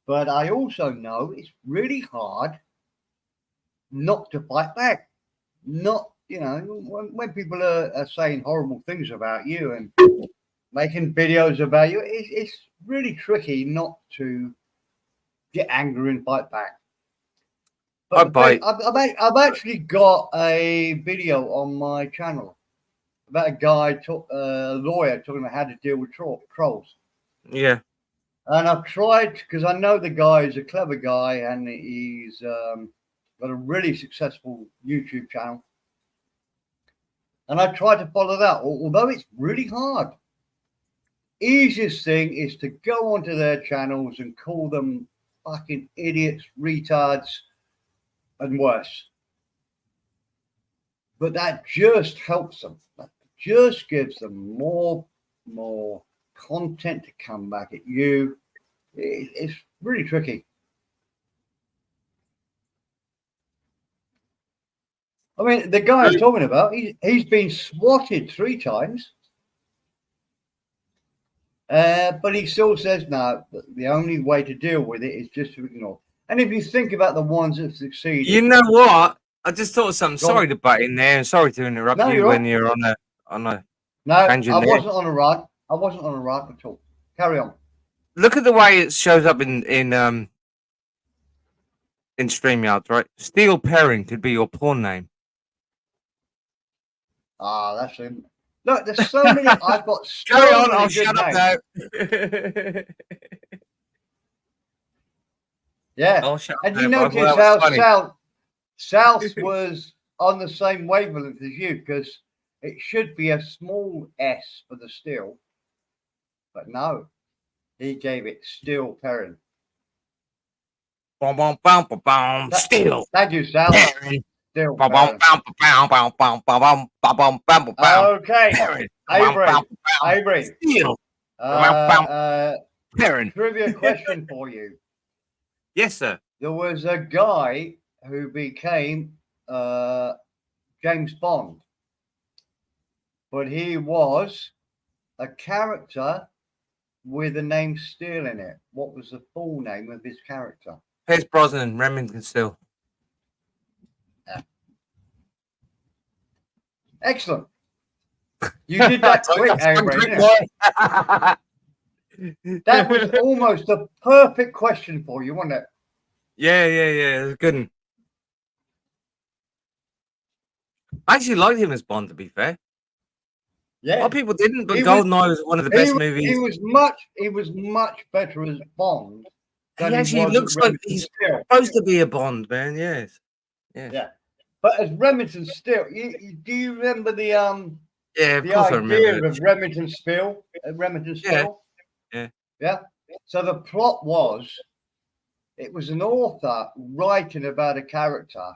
but I also know it's really hard not to fight back. Not, when people are saying horrible things about you and making videos about you, it's really tricky not to get angry and fight back. But I've actually got a video on my channel about a guy, a lawyer, talking about how to deal with trolls. Yeah. And I've tried, because I know the guy is a clever guy and he's got a really successful YouTube channel. And I tried to follow that, although it's really hard. Easiest thing is to go onto their channels and call them fucking idiots, retards, and worse. But that just helps them. That just gives them more content to come back at you. It's really tricky. I mean, the guy I'm talking about, he's been swatted 3 times. But he still says no. The only way to deal with it is just to ignore. And if you think about the ones that succeeded, You know what? I just thought of something. Go on. Sorry to butt in there, and sorry to interrupt No, you you're when right. you're on a No, I tangent there. wasn't on a rant. I wasn't on a rant at all. Carry on. Look at the way it shows up in StreamYard, right? Steel Perrin could be your porn name. Ah, that's him. Look, there's so many. I've got so Carry on, many I'll good shut up names. now. Yeah, I'll shut up and now, you but I thought notice that was how funny. South was on the same wavelength as you, because it should be a small S for the steel, but no, he gave it Steel Perrin. Bum, bum, bum, bum, bum. Steel Thank you, South. Perrin. Steel Bum, bum, Perrin. bum, bum, bum, bum, bum, bum, bum, bum, bum, bum. Okay, Perrin. Avery. Bum, bum, bum. Avery. Steel Perrin. Trivia question for you. Yes, sir. There was a guy who became James Bond, but he was a character with the name Steele in it. What was the full name of his character? Pierce Brosnan, Remington Steele. Excellent. You did that quick, Avery, didn't you? That was almost a perfect question for you, wasn't it? Yeah. It was a good one. I actually liked him as Bond, to be fair. A Yeah. lot of people didn't, but He was- GoldenEye was one of the best movies. He was much better as Bond. He than actually was looks as like Remington he's Steele. supposed to be a Bond, man. Yes. Yeah. But as Remington Steele, do you remember the Yeah, of the course I idea remember. of Remington Steele? Remington Steele? Yeah. So the plot was, it was an author writing about a character,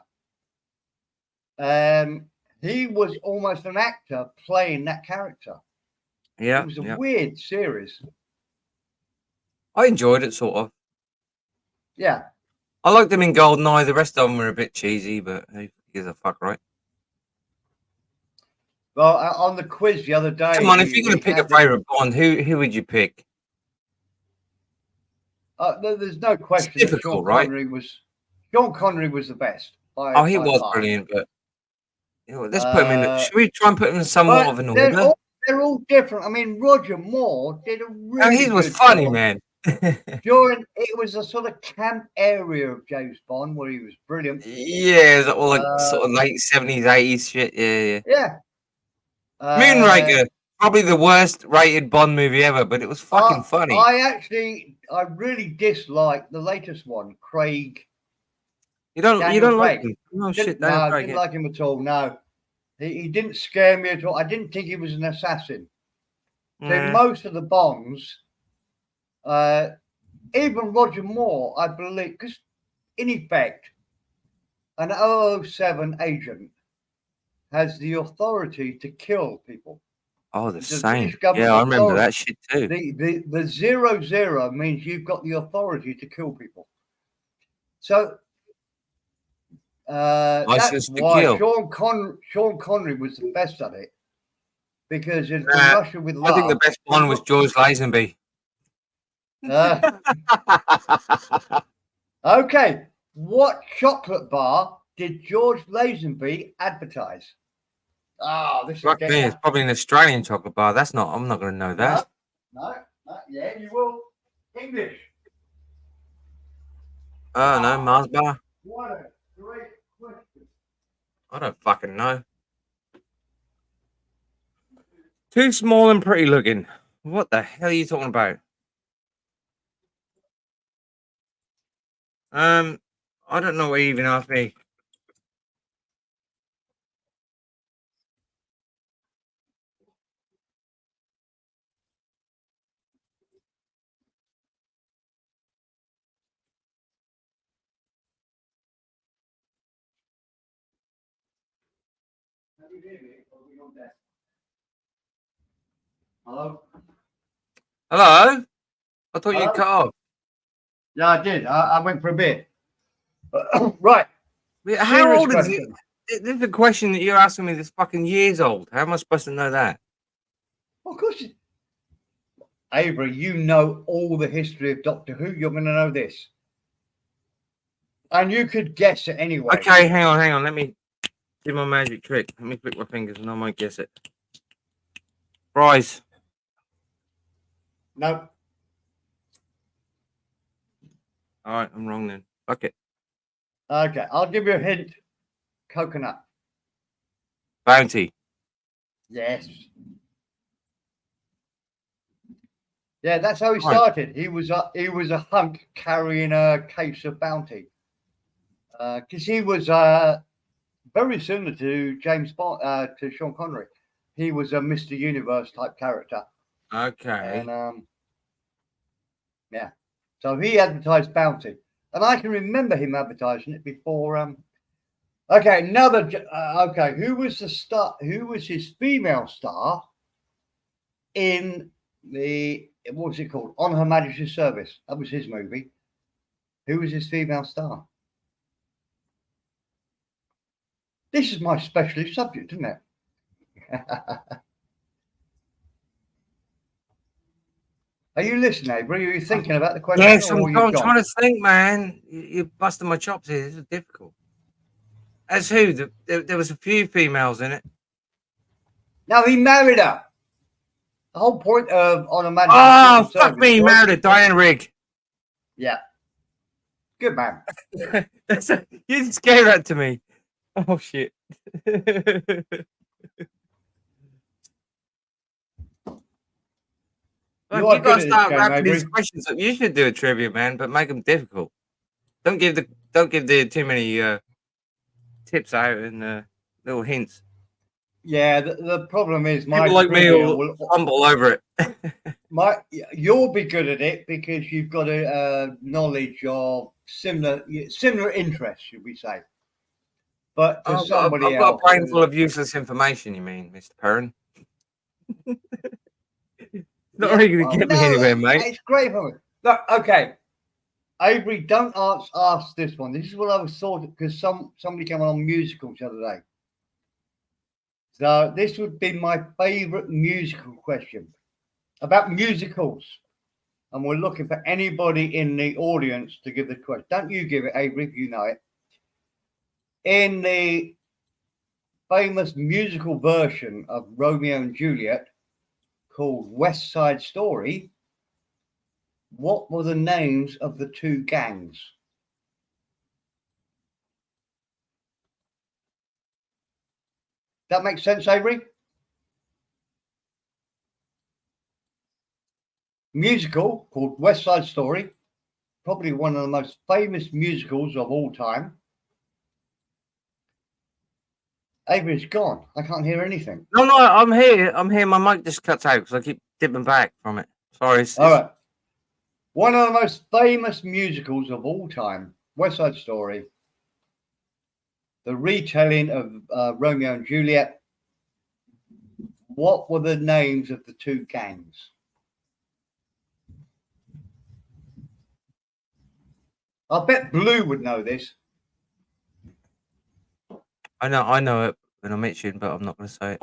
and he was almost an actor playing that character. Yeah. It was a weird series. I enjoyed it, sort of. Yeah. I liked him in GoldenEye. The rest of them were a bit cheesy, but who gives a fuck, right? Well, on the quiz the other day. Come on, if you're going to pick a favourite Bond, who would you pick? There's no question. It's difficult, right? Sean Connery was the best. He was brilliant, but let's put him in. Should we try and put him in somewhat of an order? They're all different. I mean, Roger Moore did a really. He was good funny, job. man. During it was a sort of camp area of James Bond where he was brilliant. Yeah, all like sort of late 70s, 80s shit. Yeah. Moonraker, probably the worst rated Bond movie ever, but it was fucking funny. I really dislike the latest one, Craig. You don't like Craig. him? No shit, No, I didn't like him at all. No, he didn't scare me at all. I didn't think he was an assassin. So most of the Bonds, even Roger Moore, I believe, because in effect, an 007 agent has the authority to kill people. Oh, the same. Yeah, I remember that shit too. The 00 means you've got the authority to kill people. So that's why Sean Connery was the best at it. Because in Russia with Love, I think the best one was George Lazenby. Okay, what chocolate bar did George Lazenby advertise? Oh, this is it's probably an Australian chocolate bar. I'm not going to know that. No, yeah, you will. English. Oh, no, Mars bar. What a great question. I don't fucking know. Too small and pretty looking. What the hell are you talking about? I don't know what you even asked me. Hello? Hello? I thought you cut off. Yeah, I did. I went for a bit. Right. How old is it? This is the question that you're asking me. This fucking years old. How am I supposed to know that? Of course. Avery, you know all the history of Doctor Who. You're going to know this. And you could guess it anyway. Okay, hang on. Let me do my magic trick. Let me click my fingers and I might guess it. Fries. No. All right, I'm wrong then. Fuck it. Okay, I'll give you a hint. Coconut. Bounty. Yes. Yeah, that's how he Right. started. He was a hunk carrying a case of Bounty. Because he was very similar to James Bond, to Sean Connery. He was a Mr. Universe type character. Okay. And yeah, so he advertised Bounty, and I can remember him advertising it before. Okay, okay, who was the star? Who was his female star in what was it called? On Her Majesty's Service. That was his movie. Who was his female star? This is my specialist subject, isn't it? Are you listening, Avery? Are you thinking about the question? Yes, or I'm you've trying gone? to think, man. You're busting my chops here. This is difficult. As who? There was a few females in it. Now he married her. The whole point of On Her Majesty's Oh, Secret fuck Service me. He was- married a Diane Rigg. Yeah. Good man. You just gave that to me. Oh, shit. You Well, are you good got at to this start game, wrapping these Avery. questions up. You should do a trivia, man, but make them difficult. Don't give the too many tips out and little hints. Yeah, the problem is my People like me trivia will fumble over it. you'll be good at it because you've got a knowledge of similar interests, should we say? But to somebody I've got a else, brain full of useless information. You mean, Mr. Perrin? Not yeah, really going to well, get me no, anywhere, mate. it's great for me. Look, okay, Avery, don't ask this one. This is what I was thought because somebody came on musicals the other day. So this would be my favourite musical question about musicals. And we're looking for anybody in the audience to give the question. Don't you give it, Avery, if you know it. In the famous musical version of Romeo and Juliet called West Side Story, what were the names of the two gangs? That makes sense, Avery? Musical called West Side Story, probably one of the most famous musicals of all time. Avery's gone. I can't hear anything. No, I'm here. I'm here. My mic just cuts out because I keep dipping back from it. Sorry. All right. One of the most famous musicals of all time, West Side Story. The retelling of Romeo and Juliet. What were the names of the two gangs? I bet Blue would know this. I know it when I meet you, but I'm not going to say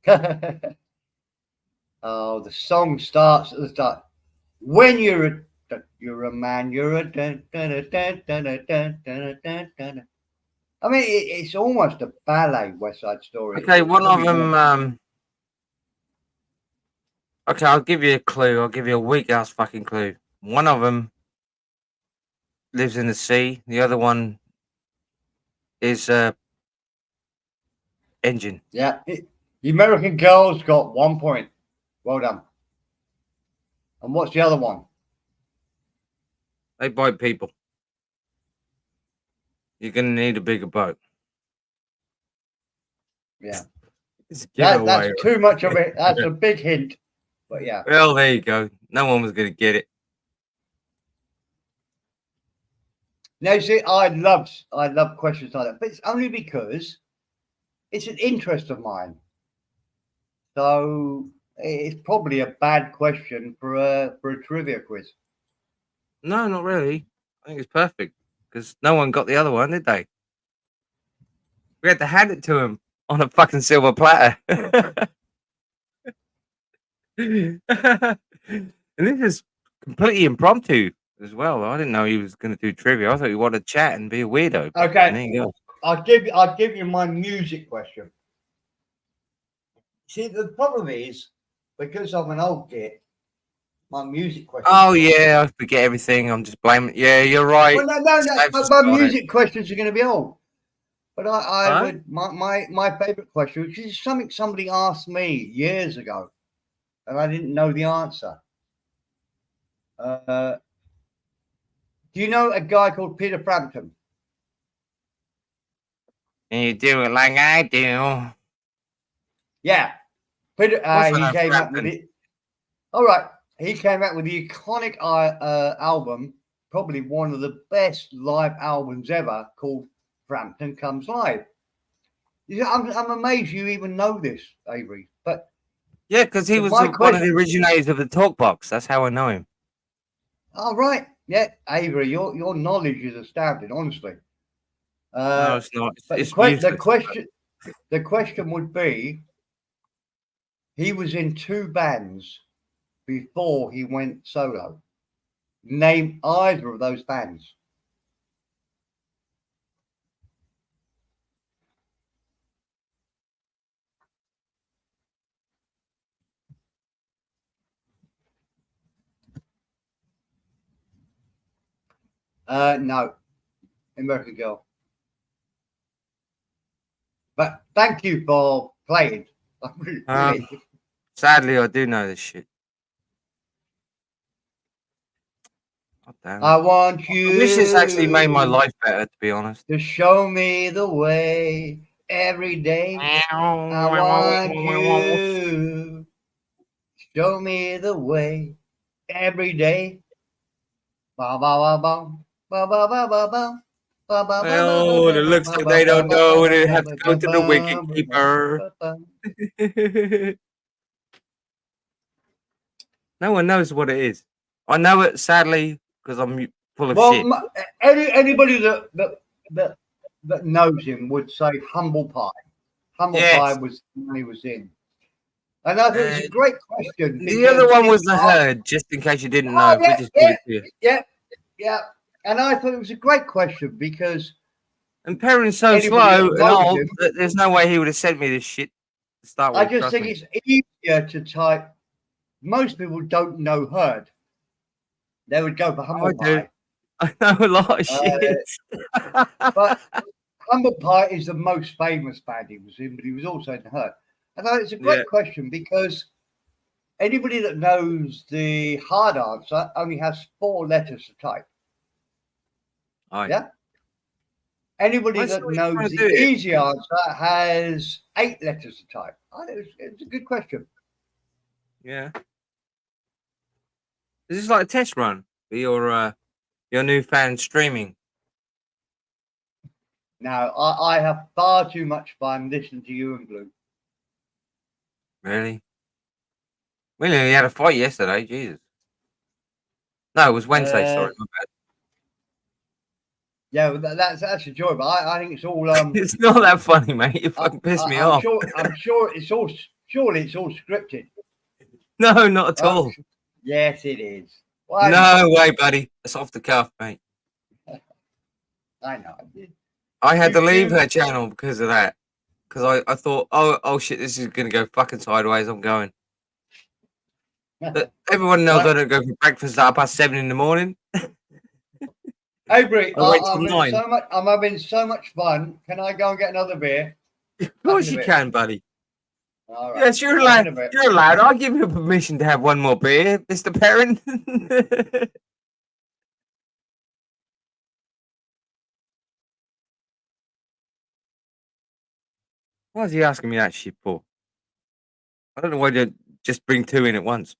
it. Oh, the song starts at the start. When you're a man, you're a dun, dun, dun, dun, dun, dun, dun, dun, dun, dun. I mean, it's almost a ballet, West Side Story. Okay, It's one of probably them. more- Okay, I'll give you a clue. I'll give you a weak ass fucking clue. One of them lives in the sea. The other one is engine. Yeah, the American Girl's got 1 point. Well done. And what's the other one? They bite people. You're going to need a bigger boat. Yeah, It's a that's giveaway. too much of it. That's a big hint. But yeah, Well, there you go. No one was going to get it. now you see, I love questions like that, but it's only because it's an interest of mine. So it's probably a bad question for a trivia quiz. No, not really. I think it's perfect because no one got the other one, did they? We had to hand it to him on a fucking silver platter. And this is completely impromptu as well. I didn't know he was going to do trivia. I thought he wanted to chat and be a weirdo. Okay. And there you go. I'll give you my music question. See, the problem is because I'm an old git, my music question. Oh yeah, I forget everything. I'm just blaming. Yeah, you're right. Well, no. Slave's But just my got it. music questions are going to be old. But I Huh? would my favorite question, which is something somebody asked me years ago, and I didn't know the answer. Do you know a guy called Peter Frampton? And you do it like I do. Yeah, Peter. What's He that, came out with Frampton? it. All right, he came out with the iconic album, probably one of the best live albums ever, called Frampton Comes Live. Yeah, I'm amazed you even know this, Avery. But Yeah, because he was my one of the question. originators of the talk box. That's how I know him. All right, yeah, Avery, your knowledge is astounding, honestly. No, it's not. But It's the question would be, he was in two bands before he went solo. Name either of those bands. No, American Girl. But thank you for playing. Really. Sadly, I do know this shit. God damn it. I want I wish this actually made my you life better, to be honest. to show me the way every day. I want you. Show me the way every day. Ba ba ba ba ba ba ba ba ba. Well, it looks like they don't know, and they have to go to the wicket keeper. No one knows what it is. I know it, sadly, because I'm full of shit. Well, anybody that knows him would say Humble Pie. Humble Pie Yes. was when he was in. And I thought it was a great question. The other one was the because- herd, just in case you didn't Oh, know. We just give it to you. Yeah. And I thought it was a great question because And Perrin's so Anybody slow that and knows old him- that there's no way he would have sent me this shit to start with. I just trust think me. it's easier to type. Most people don't know herd. They would go for Humble I do. Pie. I know a lot of shit. But Humble Pie is the most famous band he was in, but he was also in herd. And it's a great Yeah. question because anybody that knows the hard answer only has 4 letters to type. Aye. Yeah. Anybody I see that what you're knows trying to the do here. easy answer has 8 letters to type. It's a good question. Yeah. Is this like a test run for your new fan streaming? Now, I have far too much fun listening to you and Blue. Really? We nearly had a fight yesterday. Jesus. No, it was Wednesday. Sorry, my bad. Yeah, well, that's enjoyable. I think it's all. It's not that funny, mate. You fucking pissed me off. I'm sure it's all. Surely it's all scripted. No, not at all. Yes, it is. Why No not? way, buddy. It's off the cuff, mate. I know. I had to You- leave you- her channel because of that. Because I thought, oh shit, this is gonna go fucking sideways. I'm going. But everyone knows Right. I don't go for breakfast at 7:30 in the morning. Avery, I wait till 9. I'm having so much fun. Can I go and get another beer? Of course in a you bit. can, buddy. All right. Yes, you're Back in a allowed. bit. You're allowed. I'll give you permission to have one more beer, Mr. Perrin. Why is he asking me that shit for? I don't know why you just bring 2 in at once.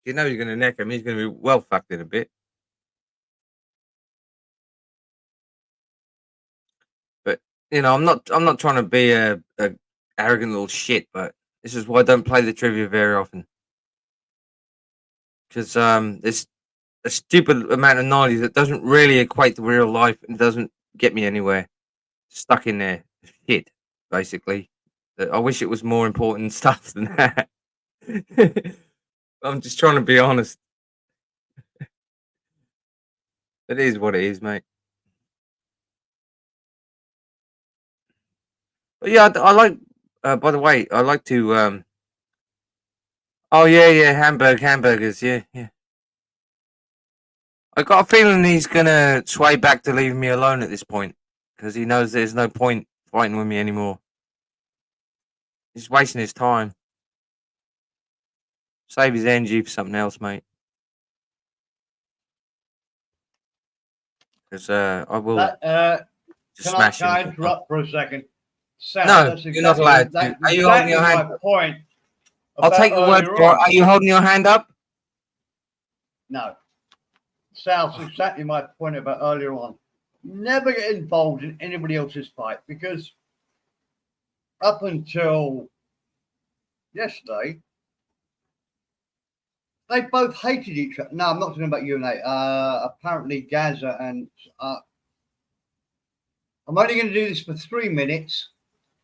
You know you're going to neck him. He's going to be well fucked in a bit. But I'm not trying to be a arrogant little shit. But this is why I don't play the trivia very often. Because there's a stupid amount of knowledge that doesn't really equate to real life and doesn't get me anywhere. stuck in there. Shit, basically. I wish it was more important stuff than that. I'm just trying to be honest. It is what it is, mate. But yeah, I like. By the way, I like to. Oh yeah, hamburgers. Yeah. I got a feeling he's gonna sway back to leaving me alone at this point because he knows there's no point fighting with me anymore. He's wasting his time. Save his energy for something else, mate. Because I will just smash Can I him. interrupt for a second? Sal, No, that's you're not exactly, allowed to. that's Are you holding exactly your my hand? point. I'll take your word earlier for it. on. Are you holding your hand up? No. Sal, that's exactly my point about earlier on. Never get involved in anybody else's fight because up until yesterday, they both hated each other. No, I'm not talking about you and Nate. Apparently, Gaza and I'm only going to do this for 3 minutes,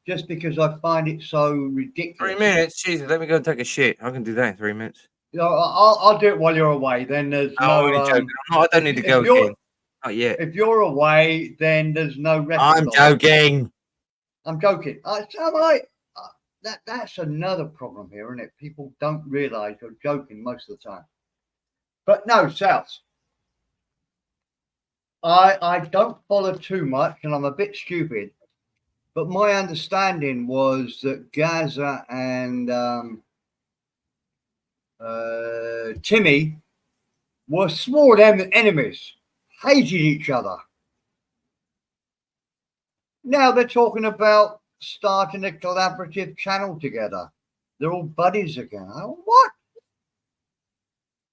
just because I find it so ridiculous. 3 minutes, Jesus. Let me go and take a shit. I can do that in 3 minutes. You know, I'll do it while you're away. Then there's I'm no. only joking. I don't need to go again. Not yet. If you're away, then there's no record. I'm joking. I'm joking. So like that's another problem here, isn't it? People don't realise you're joking most of the time. But no, South. I don't follow too much, and I'm a bit stupid. But my understanding was that Gaza and Timmy were sworn enemies, hated each other. Now they're talking about starting a collaborative channel together. They're all buddies again. What?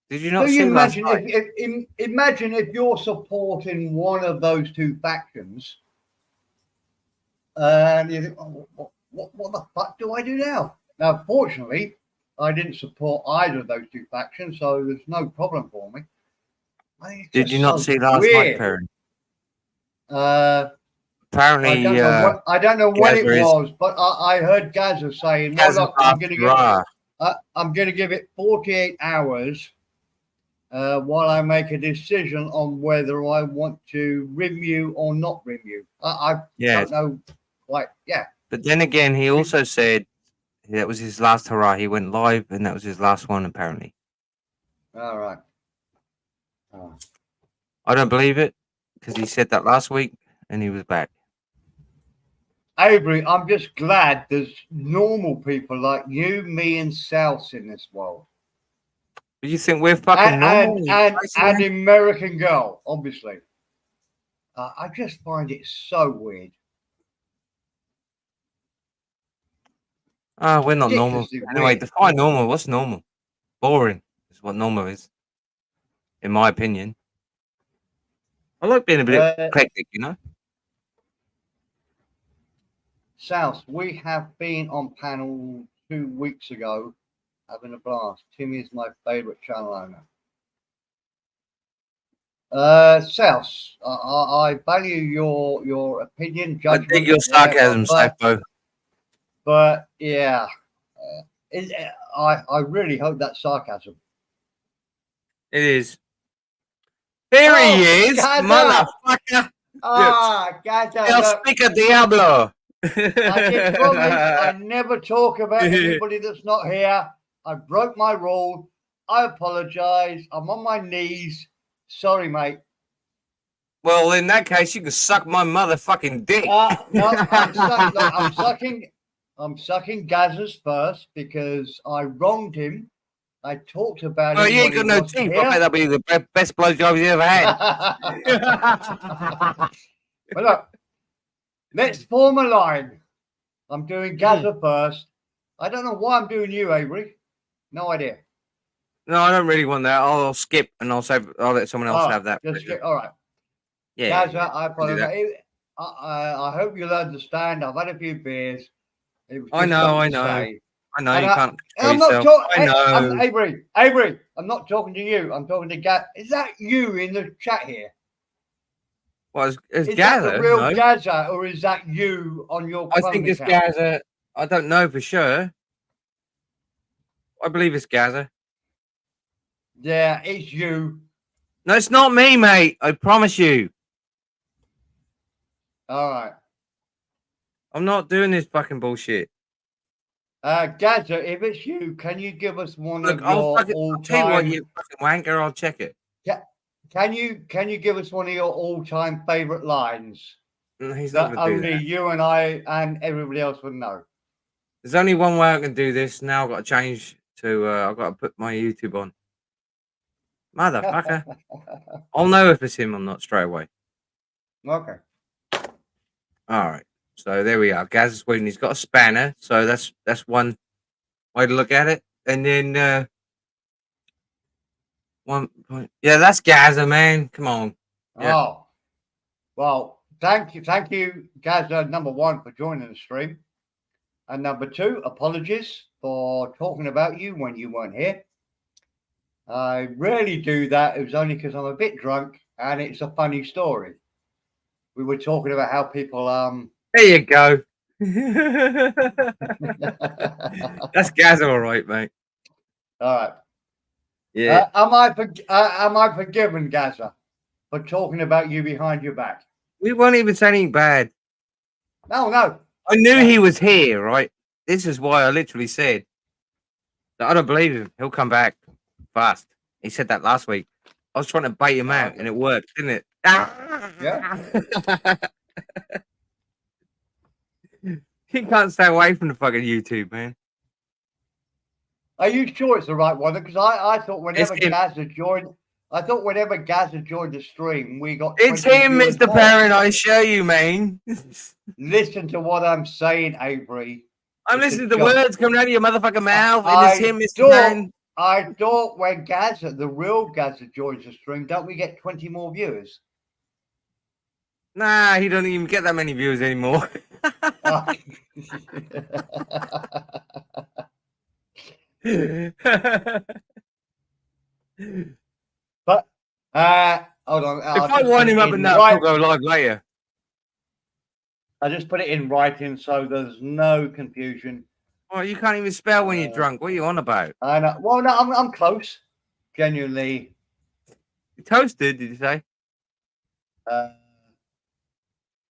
Did you not Do see you last imagine night? imagine if you're supporting one of those two factions, and you think, oh, what the fuck do I do now? Now, fortunately, I didn't support either of those two factions, so there's no problem for me. Did you not see last night, Perry? Apparently, I don't know what it Gaza was, but I heard Gaza saying, "Well, look, I'm going to give it 48 hours while I make a decision on whether I want to review or not review." I don't know, yeah. But then again, he also said that was his last hurrah. He went live, and that was his last one, apparently. All right. Oh. I don't believe it because he said that last week, and he was back. Avery, I'm just glad there's normal people like you, me, and South in this world. But you think we're fucking normal? And American Girl, obviously. I just find it so weird. We're not normal. Anyway, define normal. What's normal? Boring is what normal is, in my opinion. I like being a bit eclectic, you know? South, we have been on panel 2 weeks ago, having a blast. Timmy is my favourite channel owner. South, I value your opinion, judgment. I dig your sarcasm, Safo. But yeah, I really hope that's sarcasm. It is. Here he is, Gaza. motherfucker. Gaza. El Speaker Diablo. I just promise I never talk about anybody that's not here. I broke my rule. I apologise. I'm on my knees. Sorry, mate. Well, in that case, you can suck my motherfucking dick. No, I'm sucking Gaza's first because I wronged him. I talked about it. Oh, you ain't got no teeth. I bet that'll be the best blowjob you ever had. But look, let's form a line. I'm doing Gaza first. I don't know why I'm doing you, Avery. No idea. No, I don't really want that. I'll skip and I'll let someone else have that. All right. Yeah. Gaza, I hope you'll understand. I've had a few beers. I know. You can't. I'm not talking. Avery, I'm not talking to you. I'm talking to Gaza. Is that you in the chat here? Well, it's Is that the Gaza, real no? Gaza, or is that you on your I clone think it's account? Gaza. I don't know for sure. I believe it's Gaza. Yeah, it's you. No, it's not me, mate. I promise you. All right. I'm not doing this fucking bullshit. Gaza, if it's you, can you give us one Look, of your I'll tell you what, all-time? you fucking wanker. I'll check it. Can you give us one of your all-time favorite lines No, he's not that gonna do only that. you and I and everybody else would know? There's only one way I can do this. Now I've got to change to. I've got to put my YouTube on. Motherfucker. I'll know if it's him or not straight away. Okay. All right. So there we are. Gaz Sweden. He's got a spanner. So that's one way to look at it. And then 1 point. Yeah, that's Gaza, man. Come on. Yeah. Oh, well, thank you, Gaza, number one, for joining the stream. And number two, apologies for talking about you when you weren't here. I rarely do that. It was only because I'm a bit drunk and it's a funny story. We were talking about how people There you go. That's Gaza, all right, mate. all right. Yeah. Am I forgiven, Gaza, for talking about you behind your back? We won't even say anything bad. No. I knew Yeah. he was here, right? This is why I literally said that I don't believe him. He'll come back fast. He said that last week. I was trying to bait him out, and it worked, didn't it? Yeah. He can't stay away from the fucking YouTube, man. Are you sure it's the right one? Because I thought whenever It's him. Gaza joined, the stream, we got. It's 20 him, viewers Mr. more. Parent. I show you, man. Listen to what I'm saying, Avery. I'm It's a listening to joke. words coming out of your motherfucking mouth, and it's him, Mr. Parent. I thought when Gaza, the real Gaza, joins the stream, don't we get 20 more viewers? Nah, he doesn't even get that many views anymore. Ah. But hold on. If I wind him up enough, he'll go live later. I just put it in writing so there's no confusion. Oh, you can't even spell when you're drunk. What are you on about? I know. Well, no, I'm close. Genuinely. You toasted, did you say?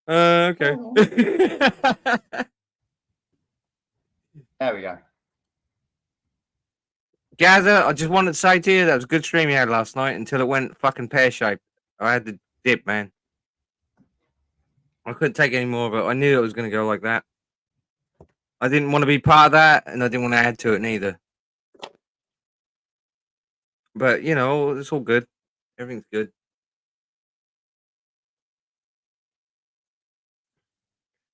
Okay. There we go. Gaza, I just wanted to say to you that was a good stream you had last night until it went fucking pear-shaped. I had to dip, man. I couldn't take any more of it. I knew it was going to go like that. I didn't want to be part of that, and I didn't want to add to it neither. But, you know, it's all good. Everything's good.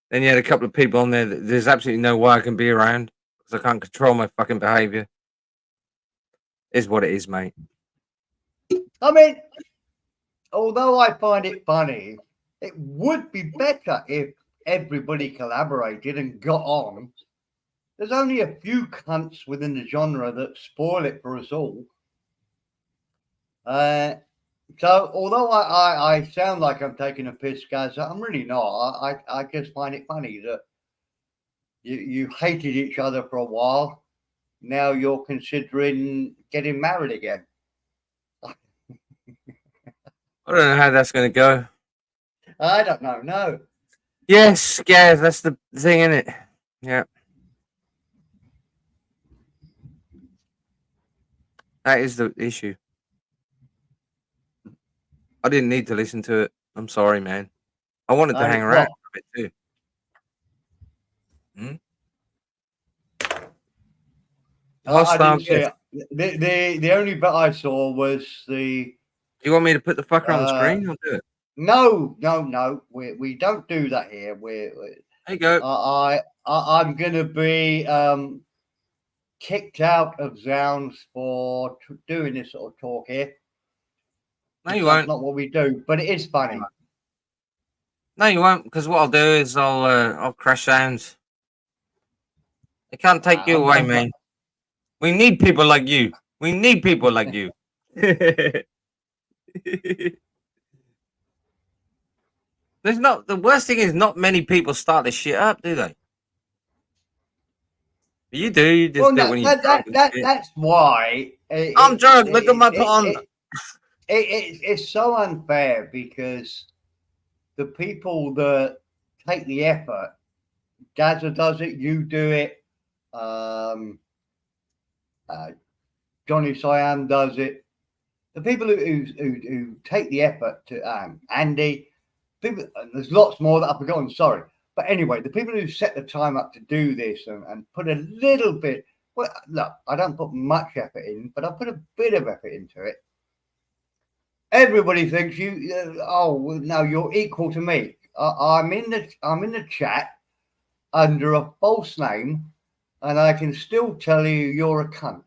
Then you had a couple of people on there that there's absolutely no way I can be around because I can't control my fucking behaviour. Is what it is, mate. I mean, although I find it funny, it would be better if everybody collaborated and got on. There's only a few cunts within the genre that spoil it for us all. So although I sound like I'm taking a piss, guys, I'm really not. I just find it funny that you hated each other for a while. Now you're considering getting married again. I don't know how that's going to go. I don't know. No. Yes, Gav, that's the thing, isn't it? Yeah. That is the issue. I didn't need to listen to it. I'm sorry, man. I wanted to hang around for a bit too. I didn't see it. The only bit I saw was the. You want me to put the fucker on the screen? I'll do it. No. We don't do that here. There you go. I'm gonna be kicked out of Zounds for doing this sort of talk here. No, you won't. That's not what we do, but it is funny. No, you won't, because what I'll do is I'll crash Zounds. They can't take you away, man. We need people like you. We need people like you. There's not. The worst thing is not many people start this shit up, do they? You do. You just Well, do it no, when you're drunk and shit. that's why I'm drunk. Look at my put on. it's so unfair because the people that take the effort, Gaza does it, you do it, Johnny Siam does it. The people who take the effort to Andy, people, there's lots more that I've forgotten. Sorry, but anyway, the people who set the time up to do this and put a little bit. Well, look, I don't put much effort in, but I put a bit of effort into it. Everybody thinks you. Oh no, you're equal to me. I'm in the chat under a false name, and I can still tell you you're a cunt.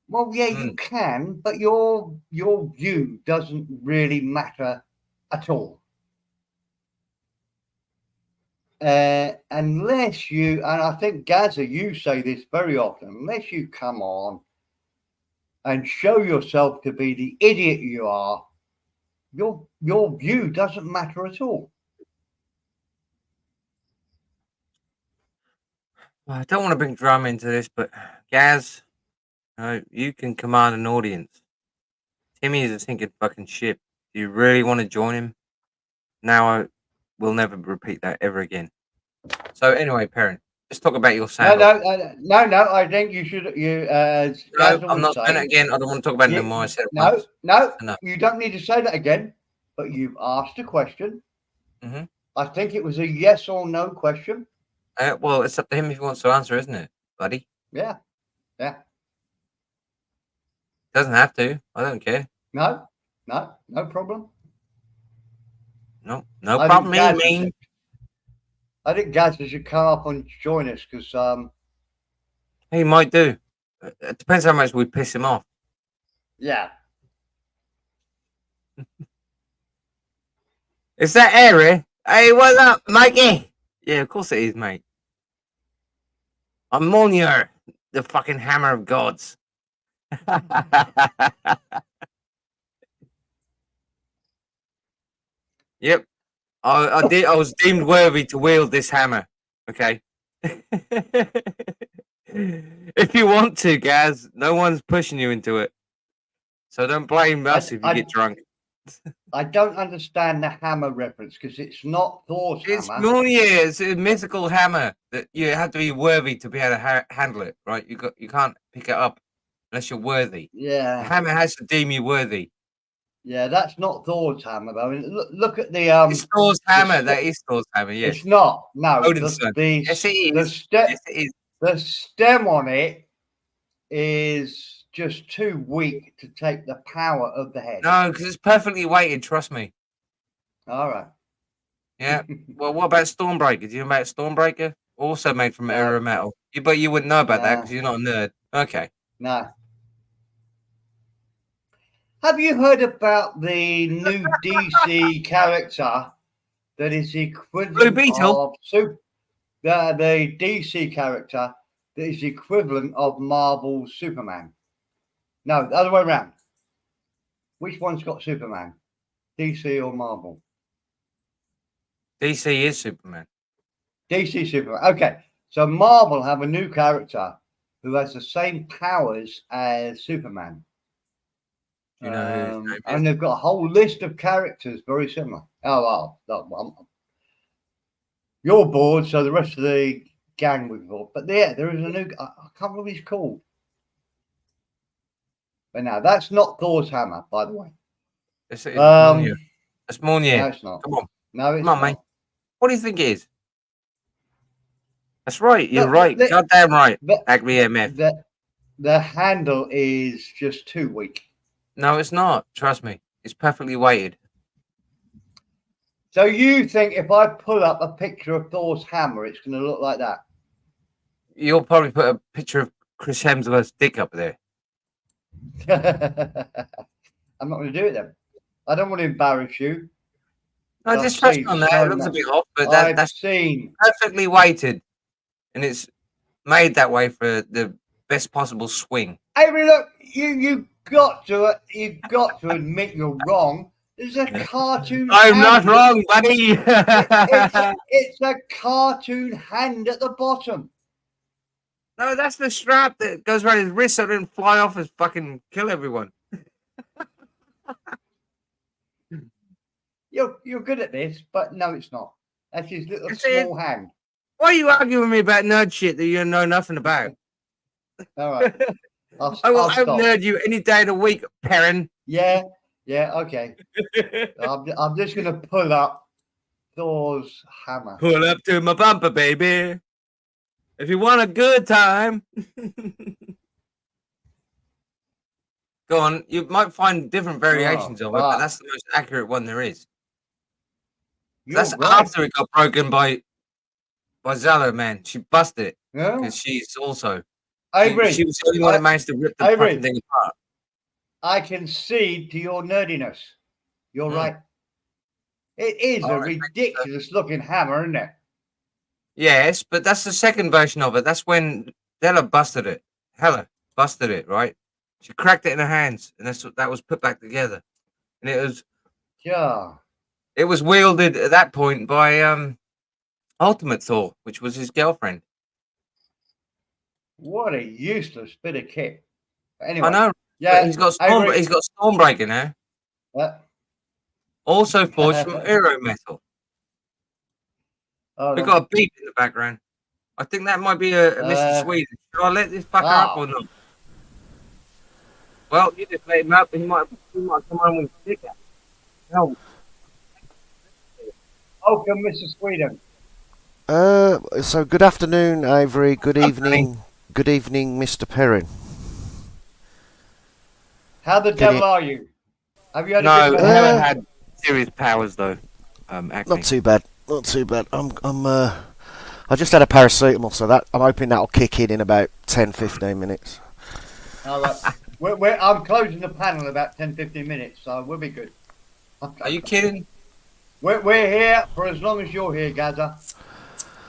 Well, yeah, you can, but your view doesn't really matter at all. Unless you, and I think Gaza, you say this very often, unless you come on and show yourself to be the idiot you are, your view doesn't matter at all. I don't want to bring drama into this, but Gaz, you can command an audience. Timmy is a sinking fucking ship. Do you really want to join him? Now I will never repeat that ever again. So anyway, parent, let's talk about your sandal. No. I think you should. No, I'm not saying it again. I don't want to talk about it anymore. I said it once. No, Enough. you don't need to say that again. But you've asked a question. Mm-hmm. I think it was a yes or no question. Well, it's up to him if he wants to answer, isn't it, buddy? Yeah. Doesn't have to. I don't care. No problem. No problem. I think Gaza should come up and join us because he might do. It depends how much we piss him off. Yeah. Is that Harry? Hey, what's up, Mikey? Yeah, of course it is, mate. I'm Mjolnir, the fucking hammer of gods. Yep. I was deemed worthy to wield this hammer. Okay. If you want to, Gaz, no one's pushing you into it. So don't blame us if you get drunk. I don't understand the hammer reference because it's not Thor's It's hammer. Mjolnir. It's a mythical hammer that you have to be worthy to be able to handle it, right? You can't pick it up unless you're worthy. Yeah. The hammer has to deem you worthy. Yeah, that's not Thor's hammer though. I mean, look at the It's Thor's hammer. That is Thor's hammer. Yes. It's not. No. Odin's son. Yes, it is. Yes, it is. The stem on it is just too weak to take the power of the head. No, because it's perfectly weighted. Trust me. All right. Yeah. Well, what about Stormbreaker? Do you know about Stormbreaker? Also made from Aero Metal. But you wouldn't know about that because you're not a nerd. Okay. No. Have you heard about the new DC character that is equivalent of the DC character that is equivalent of Marvel's Superman? No, the other way around. Which one's got Superman? DC or Marvel? DC is Superman. DC Superman. Okay. So Marvel have a new character who has the same powers as Superman. Do you know who his name is? And they've got a whole list of characters very similar. Oh, well, you're bored, so the rest of the gang was bored. But yeah, there is a new. I can't remember what he's called. But now that's not Thor's hammer, by the way. It's Mjolnir. It's Mjolnir. No, it's not. Come on. No, it's Come on, not. mate. What do you think it is? That's right. You're right. Goddamn right. Agri MF. The handle is just too weak. No, it's not. Trust me. It's perfectly weighted. So you think if I pull up a picture of Thor's hammer, it's going to look like that? You'll probably put a picture of Chris Hemsworth's dick up there. I'm not going to do it then. I don't want to embarrass you. No, just trust me on that. It looks a bit off, but that's perfectly weighted. And it's made that way for the best possible swing. Hey, look, you've got to admit you're wrong. There's a cartoon. I'm not hand. wrong, buddy. It's a cartoon hand at the bottom. No, that's the strap that goes around his wrist so it doesn't fly off and fucking kill everyone. You're good at this, but no, it's not. That's his little That's it. small hand. Why are you arguing with me about nerd shit that you know nothing about? All right. I will I'll stop. out-nerd you any day of the week, Perrin. Yeah, okay. I'm just gonna pull up Thor's hammer. Pull up to my bumper, baby. If you want a good time. Go on. You might find different variations of it, but that's the most accurate one there is. That's right. after it got broken by Zella, man. She busted it. Yeah. Because she's also. Avery, She was the only one that managed to rip the fucking thing apart. I concede to your nerdiness. You're right. It is a ridiculous looking hammer, isn't it? Yes, but that's the second version of it. That's when Della busted it. Hella busted it, right? She cracked it in her hands, and that was put back together. And it was wielded at that point by Ultimate Thor, which was his girlfriend. What a useless bit of kit. Anyway, I know. Yeah, he's got Stormbreaker now. Also forged from Aero Metal. We've got a beep in the background. I think that might be a Mr. Sweden. Should I let this fucker up or not? Well, you just let him up. He might come on with a sticker. No. Welcome, Mr. Sweden. So good afternoon, Avery. Good evening. Good evening, Mr. Perrin. How the devil are you? Have you had I haven't had serious powers though. Acne. Not too bad. Not too bad. I just had a paracetamol, so that I'm hoping that'll kick in about 10-15 minutes. All right. I'm closing the panel in about 10-15 minutes, so we'll be good. Are you kidding? We're here for as long as you're here, Gaza.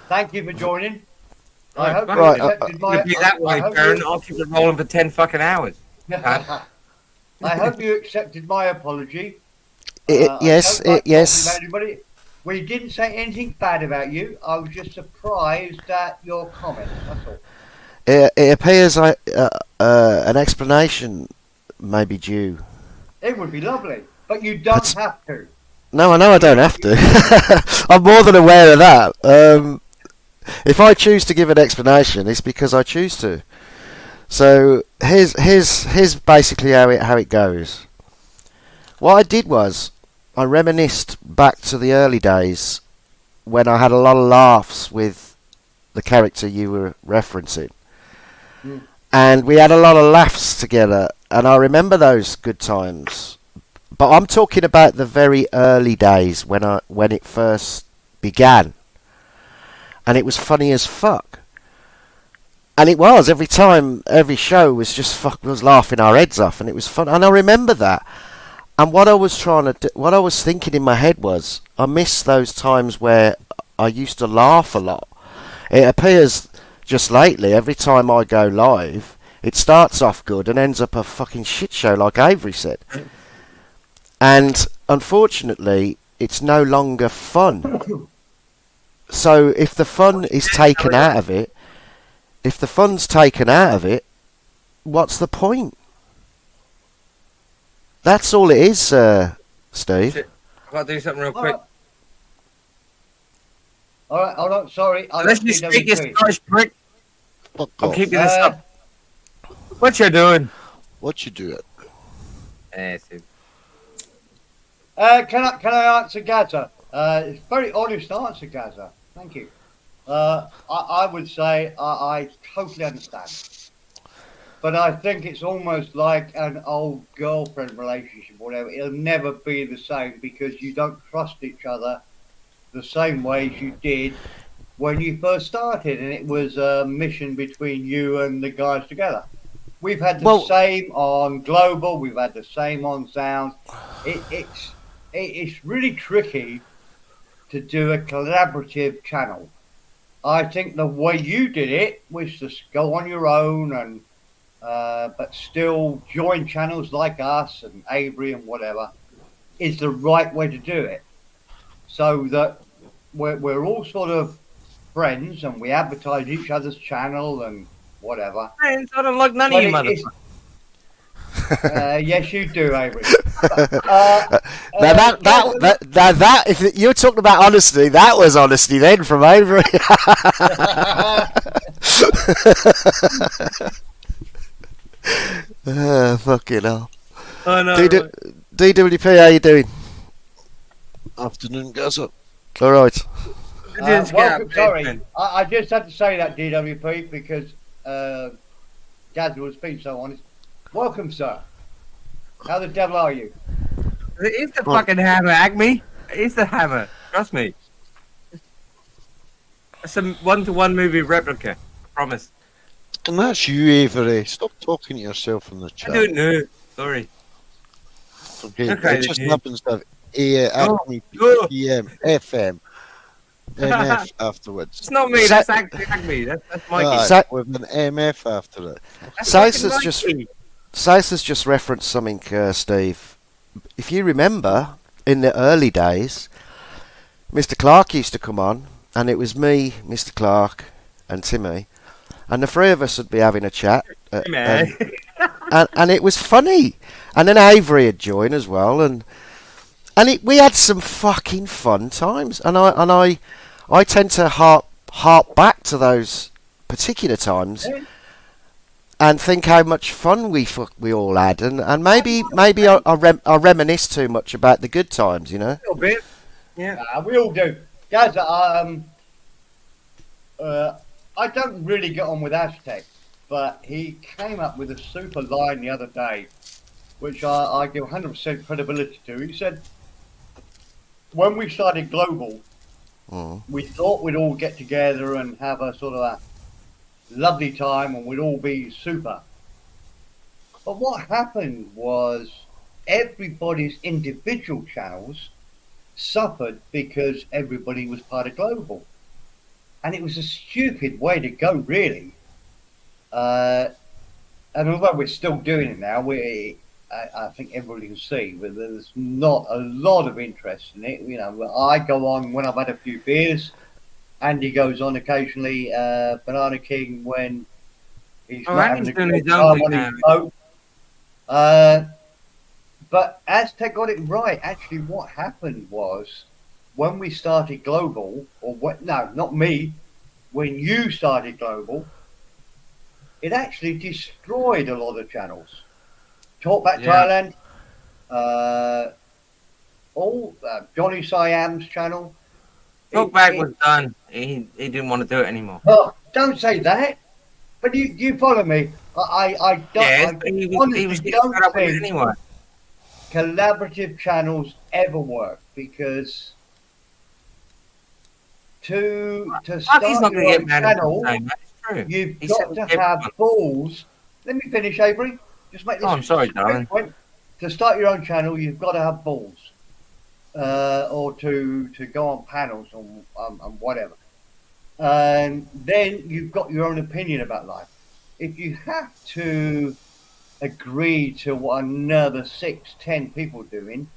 Thank you for joining. I hope you accepted my. Be that way, Baron. I'll keep it rolling for 10 fucking hours. I hope you accepted my apology. Yes. Anybody. We didn't say anything bad about you. I was just surprised at your comments. That's all. It appears an explanation may be due. It would be lovely, but you don't have to. No, I know I don't have to. I'm more than aware of that. If I choose to give an explanation, it's because I choose to. So here's basically how it goes. What I did was I reminisced back to the early days when I had a lot of laughs with the character you were referencing. And we had a lot of laughs together, and I remember those good times. But I'm talking about the very early days when it first began. And it was funny as fuck. And it was, every time, every show was just was laughing our heads off, and it was fun. And I remember that. And what I was what I was thinking in my head was, I miss those times where I used to laugh a lot. It appears just lately, every time I go live, it starts off good and ends up a fucking shit show, like Avery said. And unfortunately, it's no longer fun. So if the fun is taken out of it, if the fun's taken out of it, what's the point? That's all it is, Steve. I've got to do something real quick. All right, hold on. Sorry. Let's just speak, you Scottish prick. I'm keeping this up. What you doing? What you doing? Can I answer Gaza? It's a very honest answer, Gaza. Thank you. I would say I totally understand. But I think it's almost like an old girlfriend relationship or whatever. It'll never be the same because you don't trust each other the same way as you did when you first started. And it was a mission between you and the guys together. We've had the same on Global. We've had the same on Sound. It's really tricky to do a collaborative channel. I think the way you did it was just go on your own and but still join channels like us and Avery and whatever. is the right way to do it, so that we're all sort of friends and we advertise each other's channel and whatever. Friends, I don't like none of But you it's, motherfuckers. yes, you do, Avery. Uh, Now that if you're talking about honesty, that was honesty then from Avery. Fucking hell. I know. DWP, how you doing? Afternoon, Gaza. All right. welcome, sorry, I just had to say that, DWP, because Gaz was being so honest. Welcome, sir. How the devil are you? It's the fucking hammer, Acme. It's the hammer. Trust me. It's a one-to-one movie replica. I promise. And that's you, Avery. Stop talking to yourself in the I chat. don't know. Sorry. Okay, Okay, it just then you- happens to have Acme, No. PM, FM, MF afterwards. It's not me. That's actually Acme. That's Mikey. Aye, Sa- with an MF after it. That's South fucking has just Mikey. South has just referenced something, Steve. If you remember, in the early days, Mr. Clark used to come on, and it was me, Mr. Clark, and Timmy, and the three of us would be having a chat, Man. and it was funny. And then Avery had joined as well, and we had some fucking fun times. And I tend to harp back to those particular times. And think how much fun we all had, and maybe I reminisce too much about the good times, you know. A little bit. Yeah. We all do. Guys, I don't really get on with Aztec, but he came up with a super line the other day, which I give 100% credibility to. He said, when we started Global, we thought we'd all get together and have a sort of a lovely time and we'd all be super. But what happened was everybody's individual channels suffered because everybody was part of Global. And it was a stupid way to go, really. And although we're still doing it now, I think everybody can see that there's not a lot of interest in it. You know, I go on when I've had a few beers. Andy goes on occasionally. Banana King when he's not having a Andy's doing good his own time on thing his boat. But Aztec got it right. Actually, what happened was when we started Global, no, not me. When you started Global, it actually destroyed a lot of channels. Talkback Thailand, Johnny Siam's channel. Talkback was done. He didn't want to do it anymore. Oh, don't say that. But you follow me. I don't. Yes, I he honestly was getting don't fed up with it think anyway. collaborative channels ever work, because to start He's not your going to get own mad at channel, me. That's true. you've He got said to everyone. have balls. Let me finish, Avery. Just make this. Oh, I'm sorry, straight darling. point. To start your own channel, you've got to have balls, or to go on panels and whatever. And then you've got your own opinion about life. If you have to agree to what another 6-10 people are doing,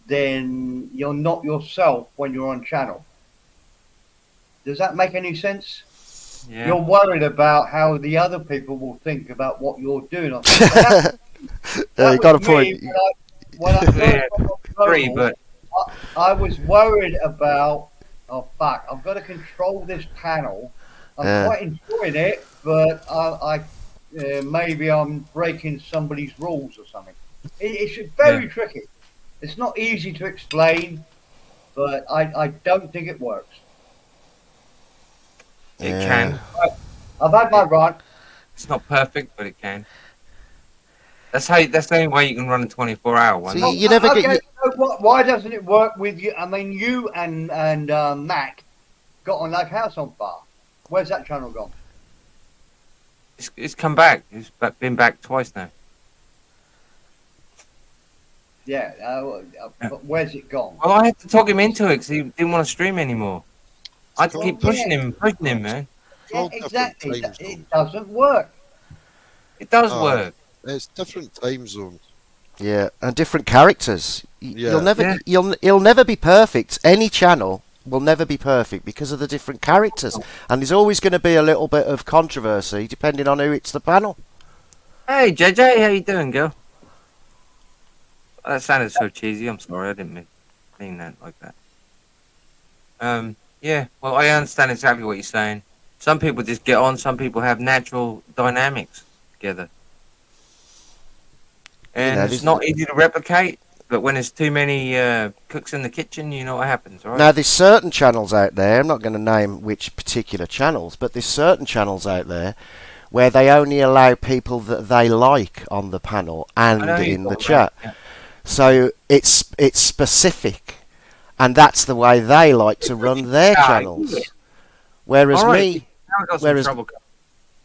then you're not yourself when you're on channel. Does that make any sense? Yeah. You're worried about how the other people will think about what you're doing. You got a point. When I first Yeah, went on Agree, Global, but I was worried about, oh fuck, I've got to control this panel. I'm quite enjoying it, but I maybe I'm breaking somebody's rules or something. It's very tricky. It's not easy to explain, but I don't think it works. it can. I've had my run. It's not perfect, but it can. That's the only way you can run a 24-hour one. See, you never Okay, get. so why doesn't it work with you? I mean, you and Mac got on like House on Fire. Where's that channel gone? It's come back. It's been back twice now. Yeah, but where's it gone? Well, I had to talk him into it because he didn't want to stream anymore. I had to keep pushing him, man. Yeah, all different exactly. time zones. It doesn't work. It does Oh. work. It's different time zones. Yeah, and different characters. Yeah. You'll never, Yeah. you'll never be perfect. Any channel will never be perfect because of the different characters, and there's always going to be a little bit of controversy depending on who hits the panel. Hey, JJ, how you doing, girl? That sounded so cheesy. I'm sorry, I didn't mean that like that. Yeah. Well, I understand exactly what you're saying. Some people just get on. Some people have natural dynamics together, and know, it's this- not easy to replicate. But when there's too many cooks in the kitchen, you know what happens, right? Now, there's certain channels out there. I'm not going to name which particular channels, but there's certain channels out there where they only allow people that they like on the panel and I know in you're the talking chat. about, So it's specific, and that's the way they like to run their Ah, channels. yeah. Whereas All right. me, Now I got some whereas- trouble.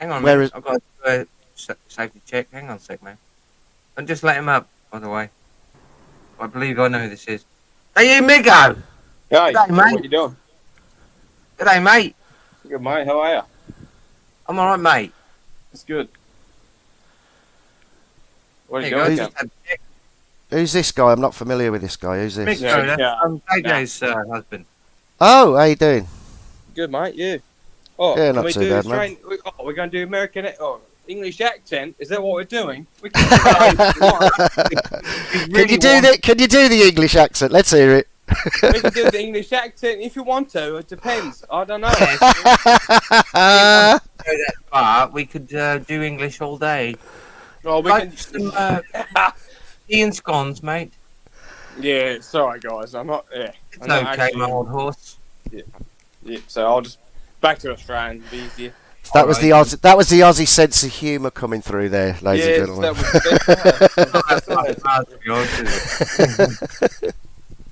Hang on a whereas- minute. I've got a safety check. Hang on a sec, man. And just let him up, by the way. I believe I know who this is. Hey, you, Migo! Hey, G'day, mate. what you doing? G'day, mate. Good, mate. How are you? I'm alright, mate. It's good. What are There you you go. doing? Just had a check. who's this guy? I'm not familiar with this guy. Who's this? Migo, Yeah, that's yeah. JJ's husband. Oh, how you doing? Good, mate. You? Oh, Yeah, can not we too do bad, man. we're going to do American English accent. Is that what we're doing? We can do that. Can you do the Can you do the English accent? Let's hear it. We can do the English accent if you want to. It depends. I don't know. Go that far, we could do English all day. Well, we Like can. some tea and scones, mate. Yeah, sorry guys. I'm not. Yeah, It's I'm not okay, actually- my old horse. Yeah, so I'll just back to Australian. It'll be easier. That was the Aussie. That was the Aussie sense of humour coming through there, ladies Yes, and gentlemen. that was.